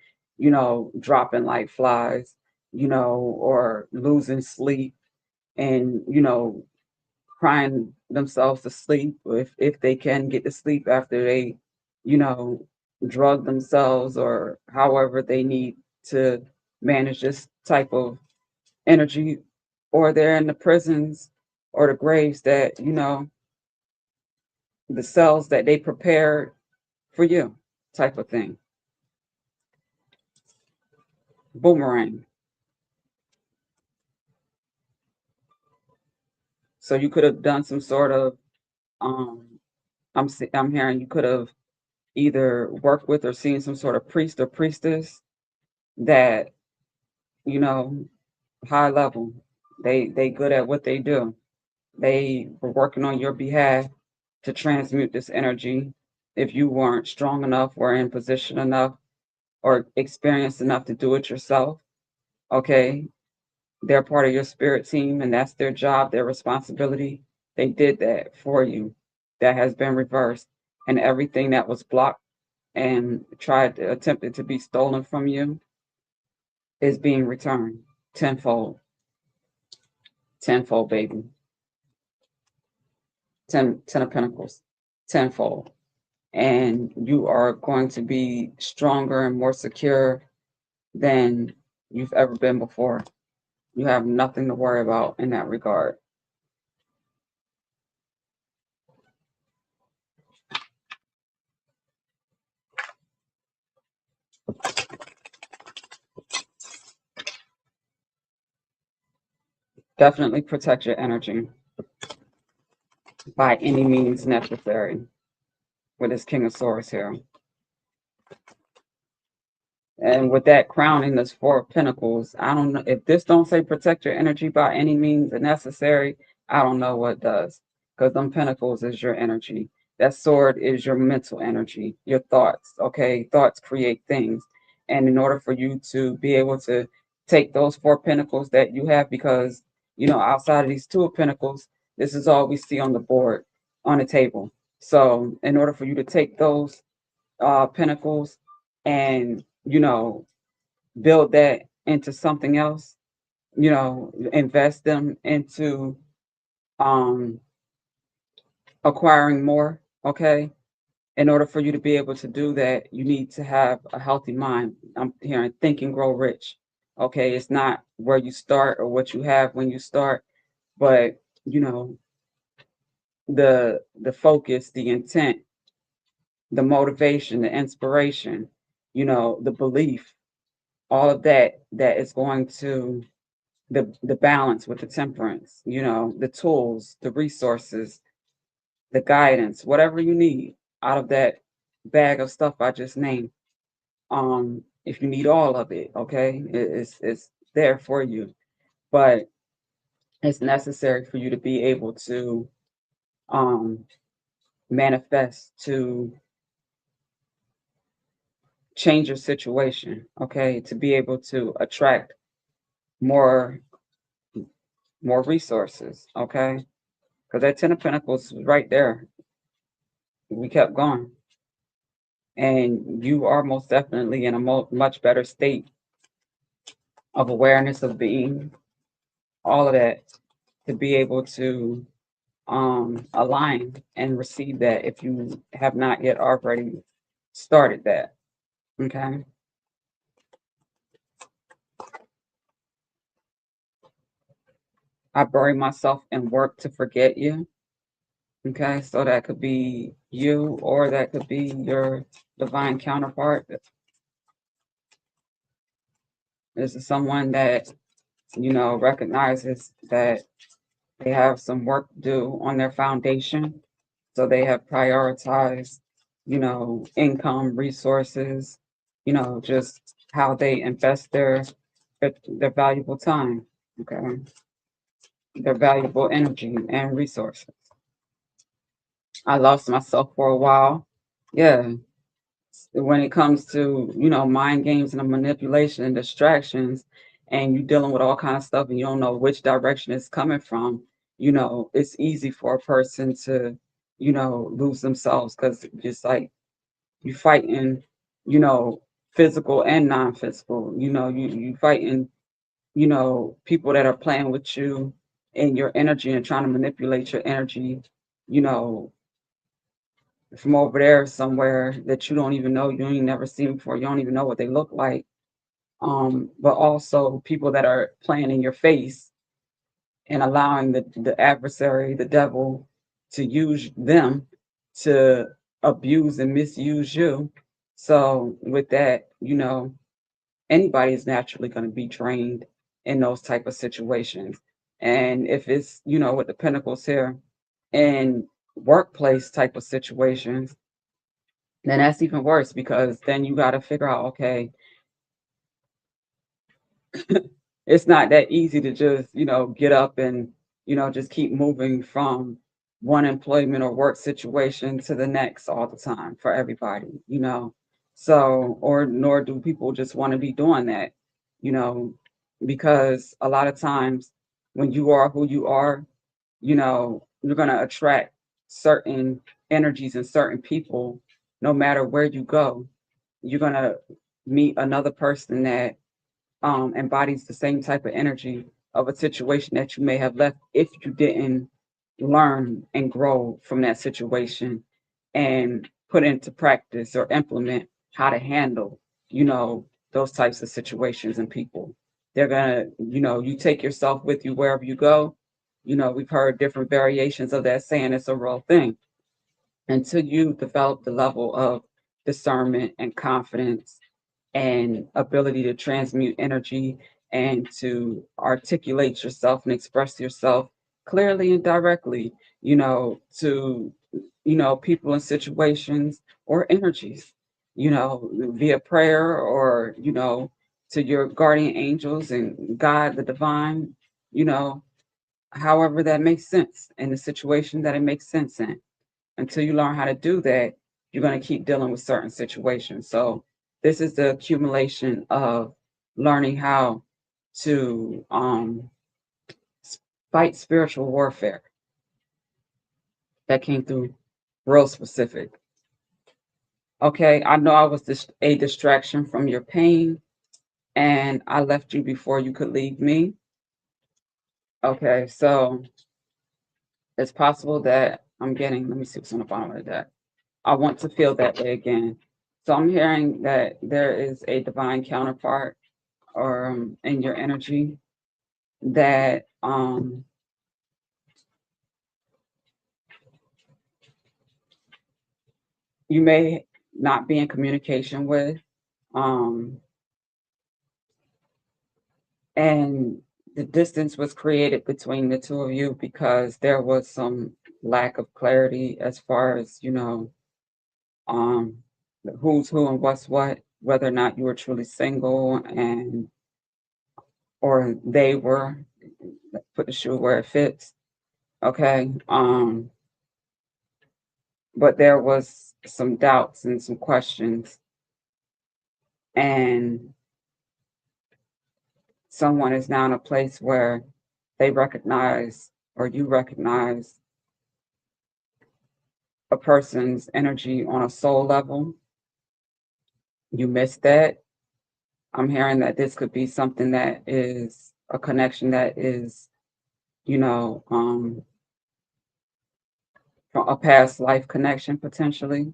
dropping like flies, or losing sleep and, crying themselves to sleep if they can get to sleep after they, you know, drug themselves or however they need to manage this type of energy, or they're in the prisons or the graves that, the cells that they prepared for you, type of thing. Boomerang. So you could have done some sort of, um I'm hearing you could have either worked with or seen some sort of priest or priestess that, you know high level, they good at what they do. They were working on your behalf to transmute this energy, if you weren't strong enough or in position enough or experienced enough to do it yourself, okay, they're part of your spirit team and that's their job, their responsibility. They did that for you. That has been reversed. And everything that was blocked and tried to attempted to be stolen from you is being returned tenfold. Tenfold, baby. Ten of Pentacles. Tenfold. And you are going to be stronger and more secure than you've ever been before. You have nothing to worry about in that regard. Definitely protect your energy by any means necessary with this King of Swords here. And with that crowning this Four of Pentacles, I don't know if this don't say protect your energy by any means necessary. I don't know what does, because them Pentacles is your energy. That sword is your mental energy, your thoughts. Okay, thoughts create things, and in order for you to be able to take those Four Pentacles that you have, because you know outside of these Two of Pentacles, this is all we see on the board, on the table. So in order for you to take those Pentacles and build that into something else, invest them into um acquiring more. Okay, in order for you to be able to do that, you need to have a healthy mind. I'm hearing think and grow rich. Okay, it's not where you start or what you have when you start, but you know the focus, the intent, the motivation, the inspiration, the belief, all of that is going to the balance with the temperance, the tools, the resources, the guidance, whatever you need out of that bag of stuff I just named. If you need all of it, okay, it's there for you, but it's necessary for you to be able to um manifest, to change your situation, okay, to be able to attract more more resources, okay? Because that Ten of Pentacles was right there. We kept going. And you are most definitely in a much better state of awareness of being, all of that, to be able to align and receive that if you have not yet already started that. Okay. I bury myself in work to forget you. Okay. So that could be you or that could be your divine counterpart. This is someone that, recognizes that they have some work to do on their foundation. So they have prioritized, income, resources, just how they invest their valuable time, okay, their valuable energy and resources. I lost myself for a while. Yeah. When it comes to, mind games and the manipulation and distractions, and you dealing with all kind of stuff and you don't know which direction it's coming from, it's easy for a person to, lose themselves because just like you fighting, you know, physical and non-physical, you fighting, people that are playing with you and your energy and trying to manipulate your energy, you know, from over there somewhere that you don't even know, you ain't never seen before, you don't even know what they look like. But also people that are playing in your face and allowing the adversary, the devil, to use them to abuse and misuse you. So with that, anybody is naturally going to be drained in those type of situations. And if it's, with the pentacles here in workplace type of situations, then that's even worse because then you got to figure out, okay, it's not that easy to just, get up and, just keep moving from one employment or work situation to the next all the time for everybody, you know. So, or nor do people just want to be doing that, you know, because a lot of times when you are who you are, you know, you're going to attract certain energies and certain people no matter where you go. You're going to meet another person that embodies the same type of energy of a situation that you may have left if you didn't learn and grow from that situation and put into practice or implement how to handle, you know, those types of situations and people. They're gonna, you know, you take yourself with you wherever you go. You know, we've heard different variations of that saying it's a real thing. Until you develop the level of discernment and confidence and ability to transmute energy and to articulate yourself and express yourself clearly and directly, you know, to, you know, people and situations or energies, you know, via prayer or, you know, to your guardian angels and God, the divine, you know, however that makes sense in the situation that it makes sense in. Until you learn how to do that, you're going to keep dealing with certain situations. So this is the accumulation of learning how to fight spiritual warfare that came through real specific. Okay, I know I was a distraction from your pain, and I left you before you could leave me. Okay, so it's possible that I'm getting, let me see what's on the bottom of the deck. I want to feel that way again. So I'm hearing that there is a divine counterpart or in your energy that you may not be in communication with, um, and the distance was created between the two of you because there was some lack of clarity as far as, you know, um, who's who and what's what, whether or not you were truly single and or they were, put the shoe where it fits. Okay. But there was some doubts and some questions, and someone is now in a place where they recognize or you recognize a person's energy on a soul level. You missed that. I'm hearing that this could be something that is a connection that is, you know, from a past life connection potentially,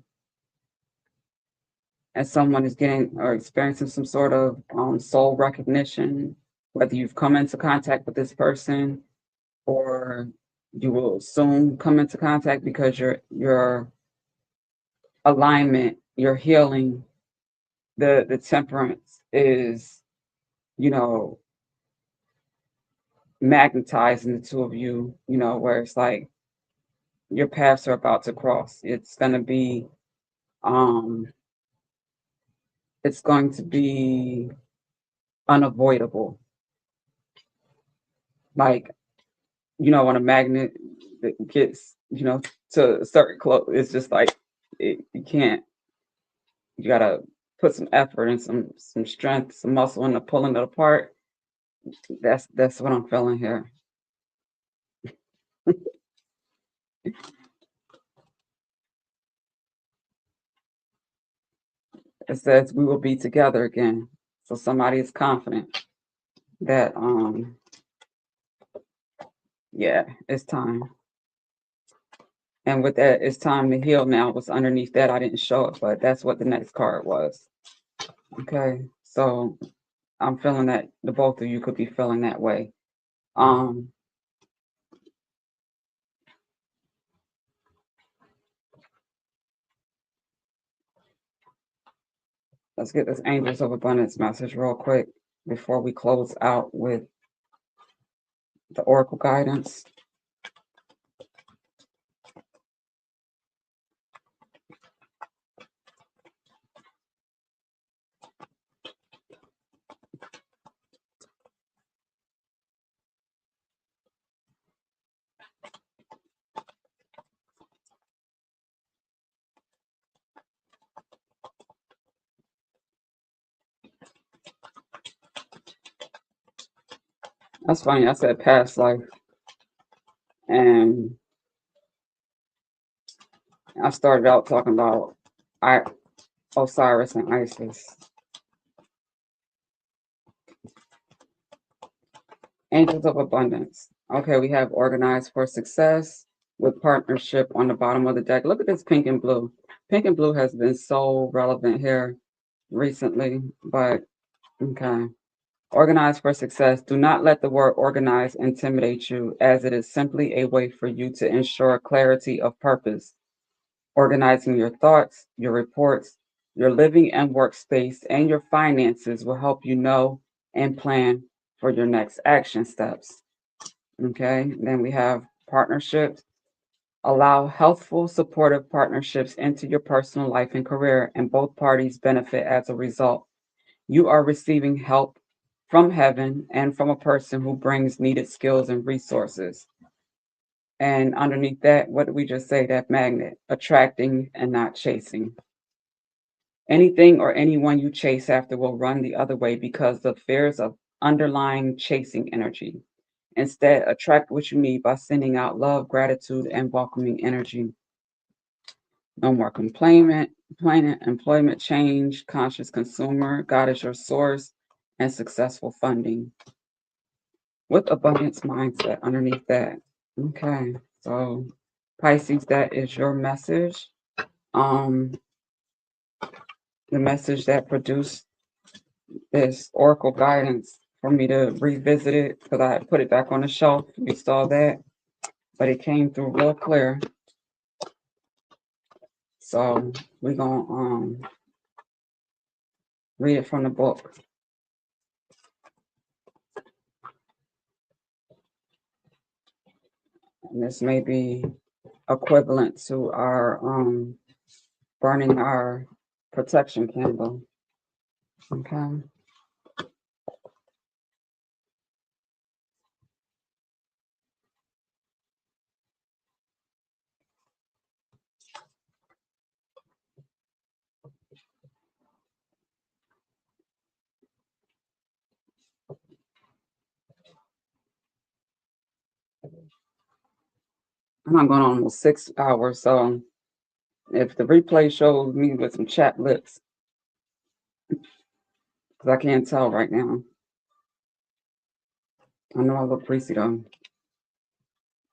and someone is getting or experiencing some sort of soul recognition, whether you've come into contact with this person or you will soon come into contact because your alignment, your healing, the temperance is, you know, magnetizing the two of you, you know, where it's like your paths are about to cross. Um it's going to be unavoidable. Like, you know, when a magnet that gets, you know, to a certain close, it's just like you can't. You gotta put some effort and some strength, some muscle into pulling it apart. That's what I'm feeling here. It says we will be together again. So somebody is confident that yeah, it's time. And with that, it's time to heal now. What's underneath that, I didn't show it, but that's what the next card was. Okay. So I'm feeling that the both of you could be feeling that way. Um, let's get this Angels of Abundance message real quick before we close out with the Oracle guidance. That's funny. I said past life, and I started out talking about I, Osiris and Isis. Angels of Abundance. Okay, we have Organized for Success with Partnership on the bottom of the deck. Look at this pink and blue. Pink and blue has been so relevant here recently, but okay. Organized for Success. Do not let the word organize intimidate you, as it is simply a way for you to ensure clarity of purpose. Organizing your thoughts, your reports, your living and workspace, and your finances will help you know and plan for your next action steps. Okay, then we have partnerships. Allow healthful, supportive partnerships into your personal life and career, and both parties benefit as a result. You are receiving help from heaven and from a person who brings needed skills and resources. And underneath that, what did we just say? That magnet, attracting and not chasing. Anything or anyone you chase after will run the other way because of fears of underlying chasing energy. Instead, attract what you need by sending out love, gratitude, and welcoming energy. No more employment change, conscious consumer, God is your source, and successful funding. With abundance mindset underneath that. Okay, so Pisces, that is your message. Um, the message that produced this oracle guidance for me to revisit it because I put it back on the shelf. You saw that, but it came through real clear. So we're gonna read it from the book. And this may be equivalent to our burning our protection candle. Okay. I'm going on almost 6 hours, so if the replay shows me with some chapped lips, because I can't tell right now. I know I look greasy though.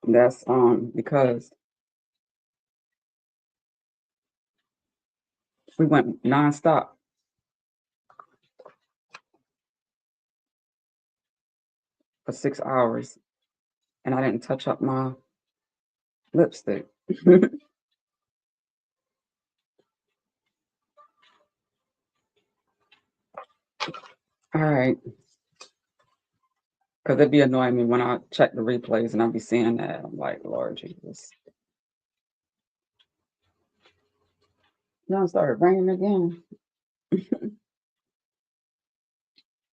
That's because we went nonstop for 6 hours, and I didn't touch up my lipstick. All right, because it'd be annoying me when I check the replays and I'd be seeing that. I'm like, Lord Jesus. Now it started raining again.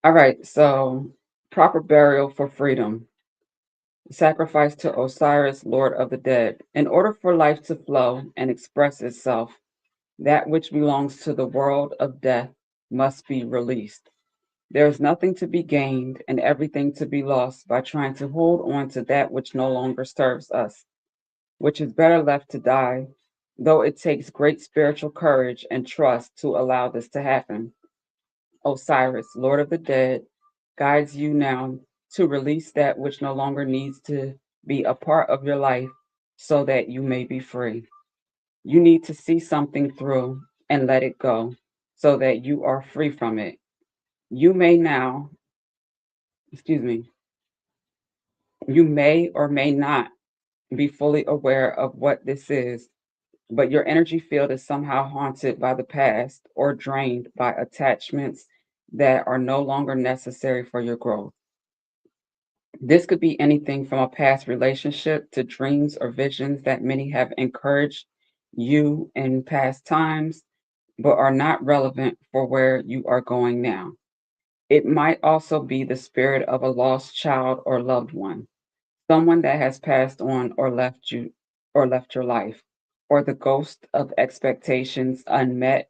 All right, so proper burial for freedom. Sacrifice to Osiris, Lord of the dead. In order for life to flow and express itself, that which belongs to the world of death must be released. There is nothing to be gained and everything to be lost by trying to hold on to that which no longer serves us, which is better left to die, though it takes great spiritual courage and trust to allow this to happen. Osiris, Lord of the dead, guides you now to release that which no longer needs to be a part of your life so that you may be free. You need to see something through and let it go so that you are free from it. You may now, excuse me, you may or may not be fully aware of what this is, but your energy field is somehow haunted by the past or drained by attachments that are no longer necessary for your growth. This could be anything from a past relationship to dreams or visions that many have encouraged you in past times, but are not relevant for where you are going now. It might also be the spirit of a lost child or loved one, someone that has passed on or left you or left your life, or the ghost of expectations unmet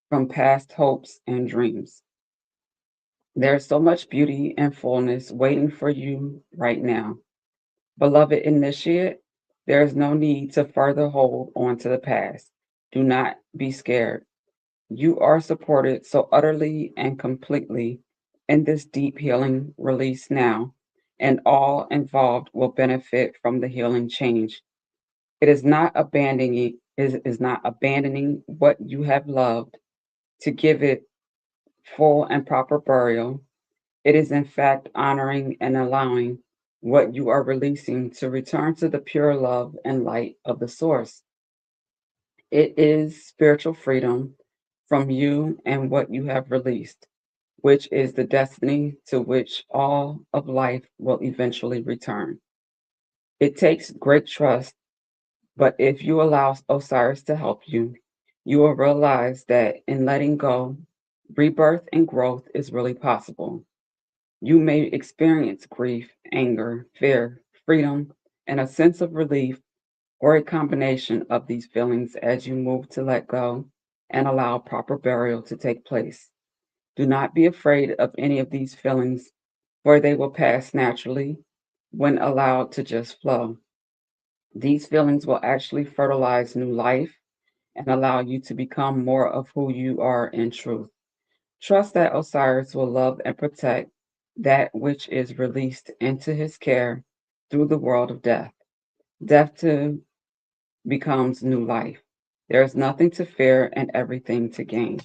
from past hopes and dreams. There's so much beauty and fullness waiting for you right now. Beloved initiate, there is no need to further hold on to the past. Do not be scared. You are supported so utterly and completely in this deep healing release now, and all involved will benefit from the healing change. It is not is not abandoning what you have loved to give it full and proper burial. It is in fact honoring and allowing what you are releasing to return to the pure love and light of the source. It is spiritual freedom from you and what you have released, which is the destiny to which all of life will eventually return. It takes great trust, but if you allow Osiris to help you, you will realize that in letting go, rebirth and growth is really possible. You may experience grief, anger, fear, freedom, and a sense of relief, or a combination of these feelings as you move to let go and allow proper burial to take place. Do not be afraid of any of these feelings, for they will pass naturally when allowed to just flow. These feelings will actually fertilize new life and allow you to become more of who you are in truth. Trust that Osiris will love and protect that which is released into his care through the world of death. Death too becomes new life. There is nothing to fear and everything to gain.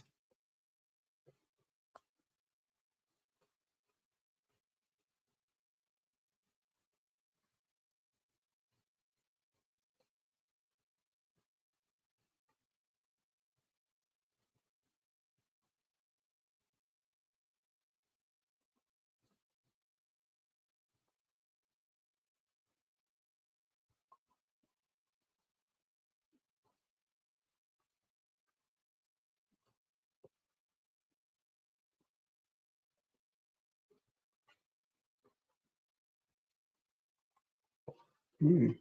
Hmm.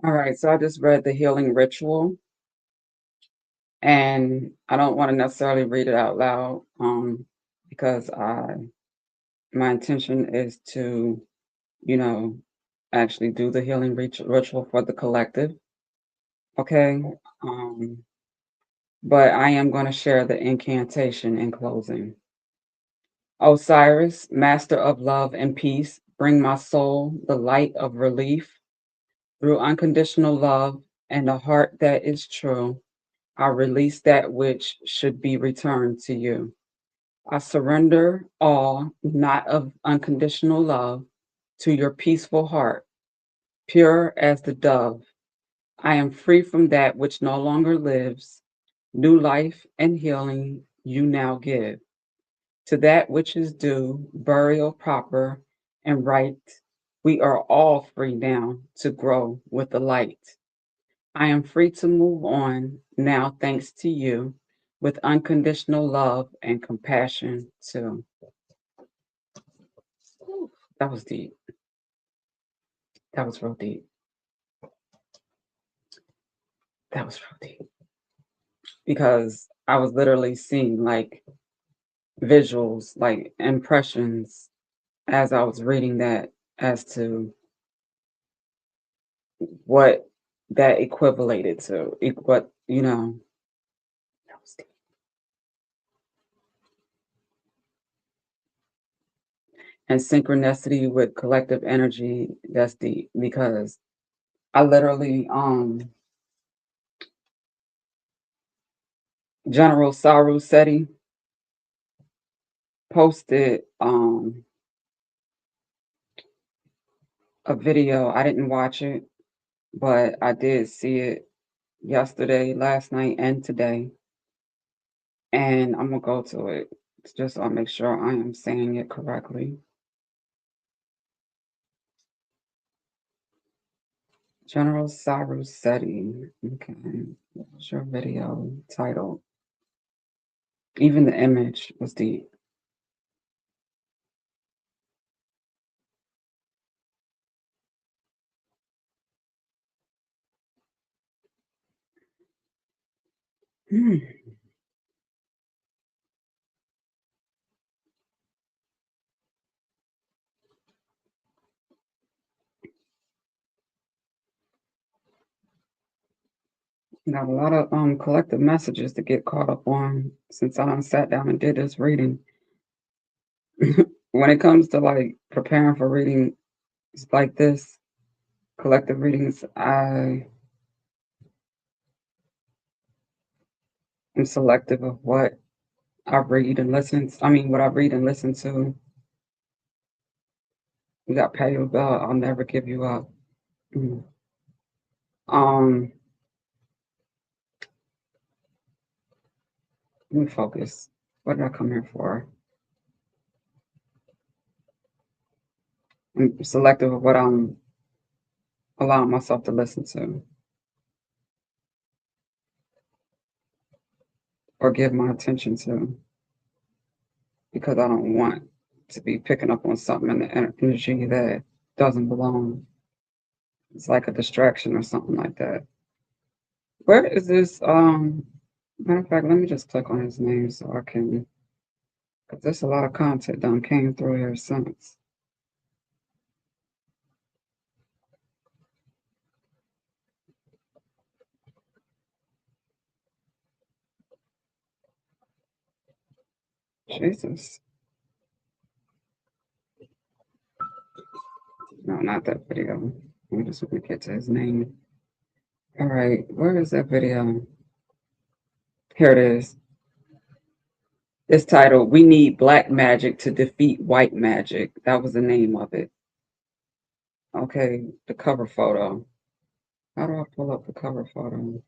All right, so I just read the healing ritual, and I don't want to necessarily read it out loud because my intention is to, you know, actually do the healing ritual for the collective. Okay. Um, but I am going to share the incantation in closing. Osiris, master of love and peace, bring my soul the light of relief through unconditional love and a heart that is true. I release that which should be returned to you. I surrender all not of unconditional love to your peaceful heart, pure as the dove. I am free from that which no longer lives. New life and healing you now give. To that which is due, burial proper and right, we are all free now to grow with the light. I am free to move on now, thanks to you, with unconditional love and compassion too. That was deep. That was real deep. That was real deep. Because I was literally seeing like visuals, like impressions as I was reading that as to what that equivalated to, what, that was deep. And synchronicity with collective energy, that's deep because I literally, General Saru Seti posted a video. I didn't watch it, but I did see it yesterday, last night, and today. And I'm gonna go to it just so I make sure I am saying it correctly. General Saru Seti. Okay. What's your video title? Even the image was deep. Hmm. Got a lot of collective messages to get caught up on since I done sat down and did this reading. When it comes to like preparing for readings like this, collective readings, I am selective of what I read and listen. What I read and listen to. You got pay your bill. I'll never give you up. Mm. Um, Let me focus. What did I come here for? I'm selective of what I'm allowing myself to listen to or give my attention to because I don't want to be picking up on something in the energy that doesn't belong. It's like a distraction or something like that. Where is this? Matter of fact, let me just click on his name so I can, because there's a lot of content done came through here since. Jesus. No, not that video. I'm just going to get to his name. All right, where is that video? Here it is. It's titled, We Need Black Magic to Defeat White Magic. That was the name of it. Okay, the cover photo. How do I pull up the cover photo?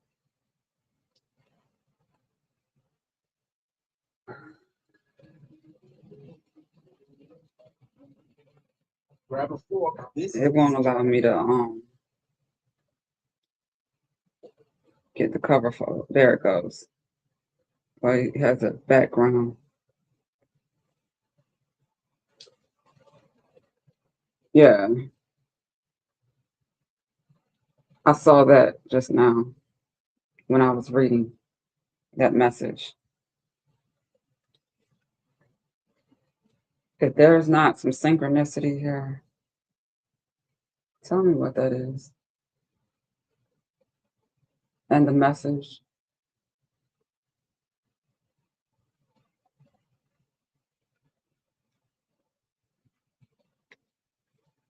Grab a fork. It won't allow me to get the cover photo. There it goes. Well, it has a background. Yeah, I saw that just now when I was reading that message. If there's not some synchronicity here, tell me what that is. And the message.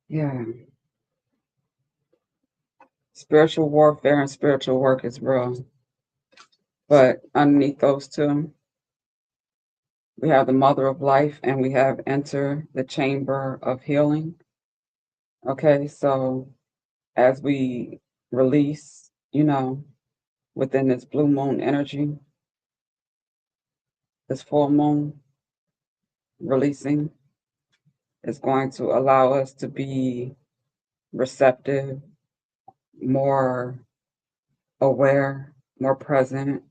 Yeah. Spiritual warfare and spiritual work is real. But underneath those two, we have the mother of life and we have enter the chamber of healing. Okay, so as we release, within this blue moon energy, this full moon releasing is going to allow us to be receptive, more aware, more present,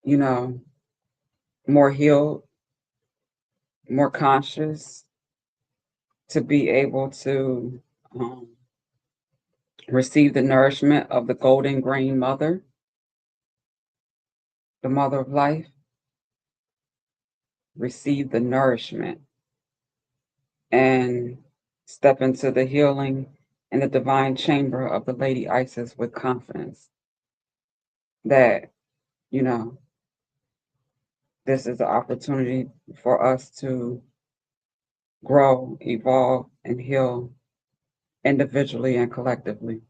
you know, more healed, more conscious, to be able to receive the nourishment of the golden grain mother, the mother of life, receive the nourishment and step into the healing and the divine chamber of the Lady Isis with confidence that, you know, this is the opportunity for us to grow, evolve, and heal individually and collectively.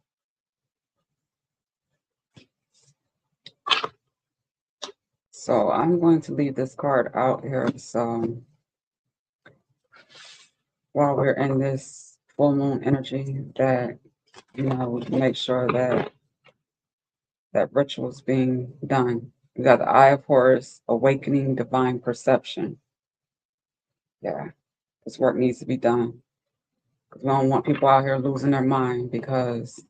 So I'm going to leave this card out here. So while we're in this full moon energy, that, you know, we make sure that that ritual is being done. We got the Eye of Horus, awakening divine perception. Yeah, this work needs to be done. Because we don't want people out here losing their mind because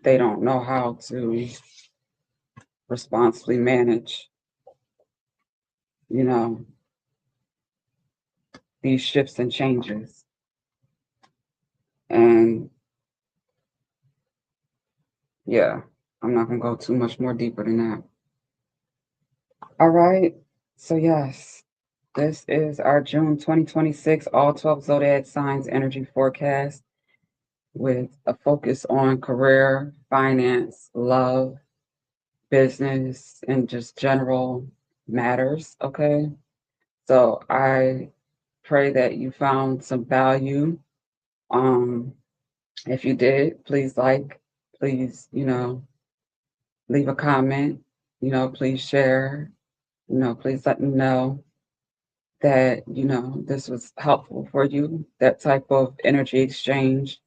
they don't know how to responsibly manage, you know, these shifts and changes. And yeah, I'm not going to go too much more deeper than that. All right. So, yes, this is our June 2026 all 12 zodiac signs energy forecast with a focus on career, finance, love, business, and just general matters. Okay. So, I pray that you found some value. Um, if you did, please please, leave a comment, please share, please let me know that, this was helpful for you. That type of energy exchange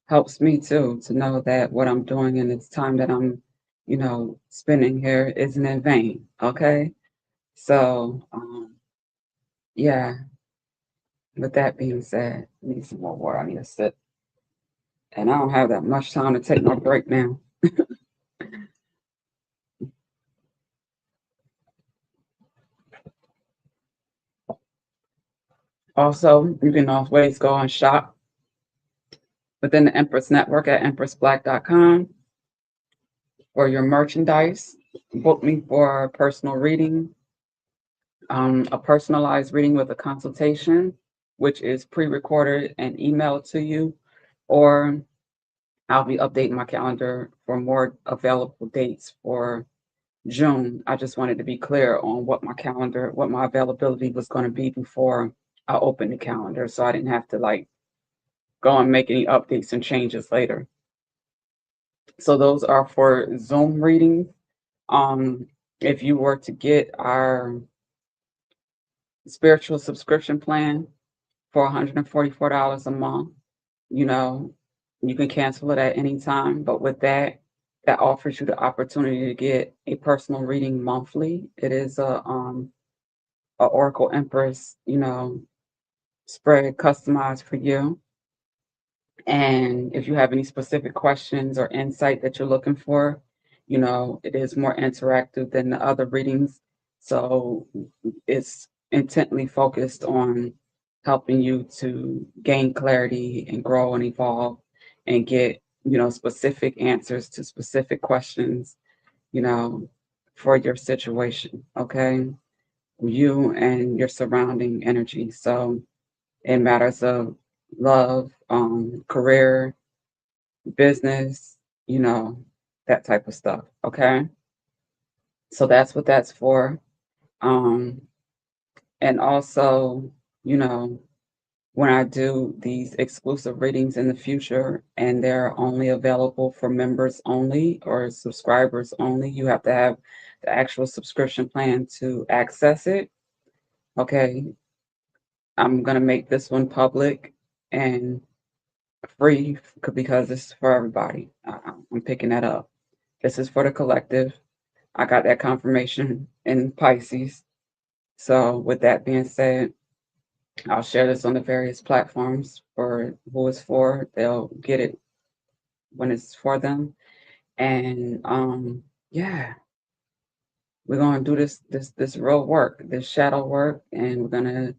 helps me too, to know that what I'm doing and it's time that I'm, spending here isn't in vain. Okay. So, yeah, with that being said, I need some more water. I need to sip. And I don't have that much time to take my break now. Also, you can always go and shop within the Empress Network at empressblack.com for your merchandise. Book me for a personal reading, a personalized reading with a consultation, which is pre-recorded and emailed to you, or I'll be updating my calendar for more available dates for June. I just wanted to be clear on what my availability was going to be before I opened the calendar, so I didn't have to go and make any updates and changes later. So those are for Zoom readings. If you were to get our spiritual subscription plan for $144 a month, you know, you can cancel it at any time. But with that, that offers you the opportunity to get a personal reading monthly. It is a Oracle Empress, spread customized for you. And if you have any specific questions or insight that you're looking for, it is more interactive than the other readings. So it's intently focused on helping you to gain clarity and grow and evolve and get, specific answers to specific questions, you know, for your situation. Okay. You and your surrounding energy. So in matters of love, career, business, that type of stuff. Okay. So that's what that's for. Um, and also, you know, when I do these exclusive readings in the future and they're only available for members only or subscribers only, you have to have the actual subscription plan to access it. Okay. I'm going to make this one public and free because this is for everybody. I'm picking that up. This is for the collective. I got that confirmation in Pisces. So, with that being said, I'll share this on the various platforms for who it's for. They'll get it when it's for them. And yeah, we're gonna do this real work, this shadow work, and we're gonna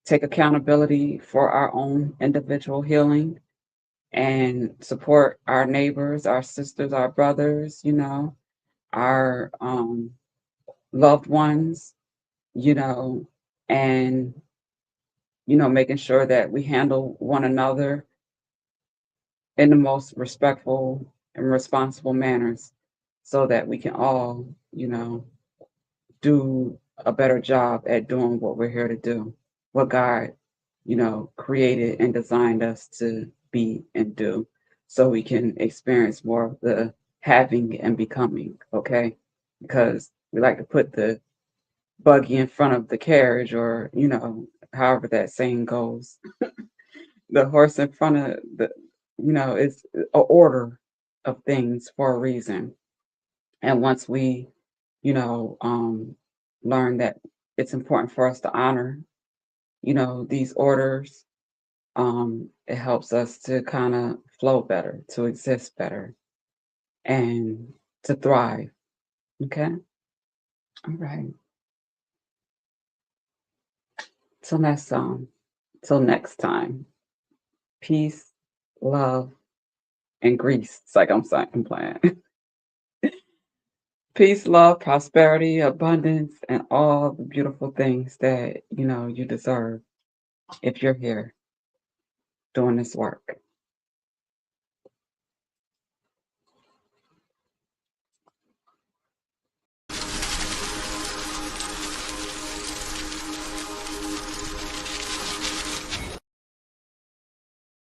take accountability for our own individual healing and support our neighbors, our sisters, our brothers, our loved ones, you know, and, making sure that we handle one another in the most respectful and responsible manners so that we can all, do a better job at doing what we're here to do, what God, created and designed us to be and do, so we can experience more of the having and becoming, okay? Because we like to put the buggy in front of the carriage, or, however that saying goes, the horse in front of the, it's a order of things for a reason. And once we, you know, um, learn that it's important for us to honor, these orders, it helps us to kind of flow better, to exist better, and to thrive. Okay. All right. Till next time. Peace, love, and grease. It's like I'm playing. Peace, love, prosperity, abundance, and all the beautiful things that you deserve if you're here doing this work.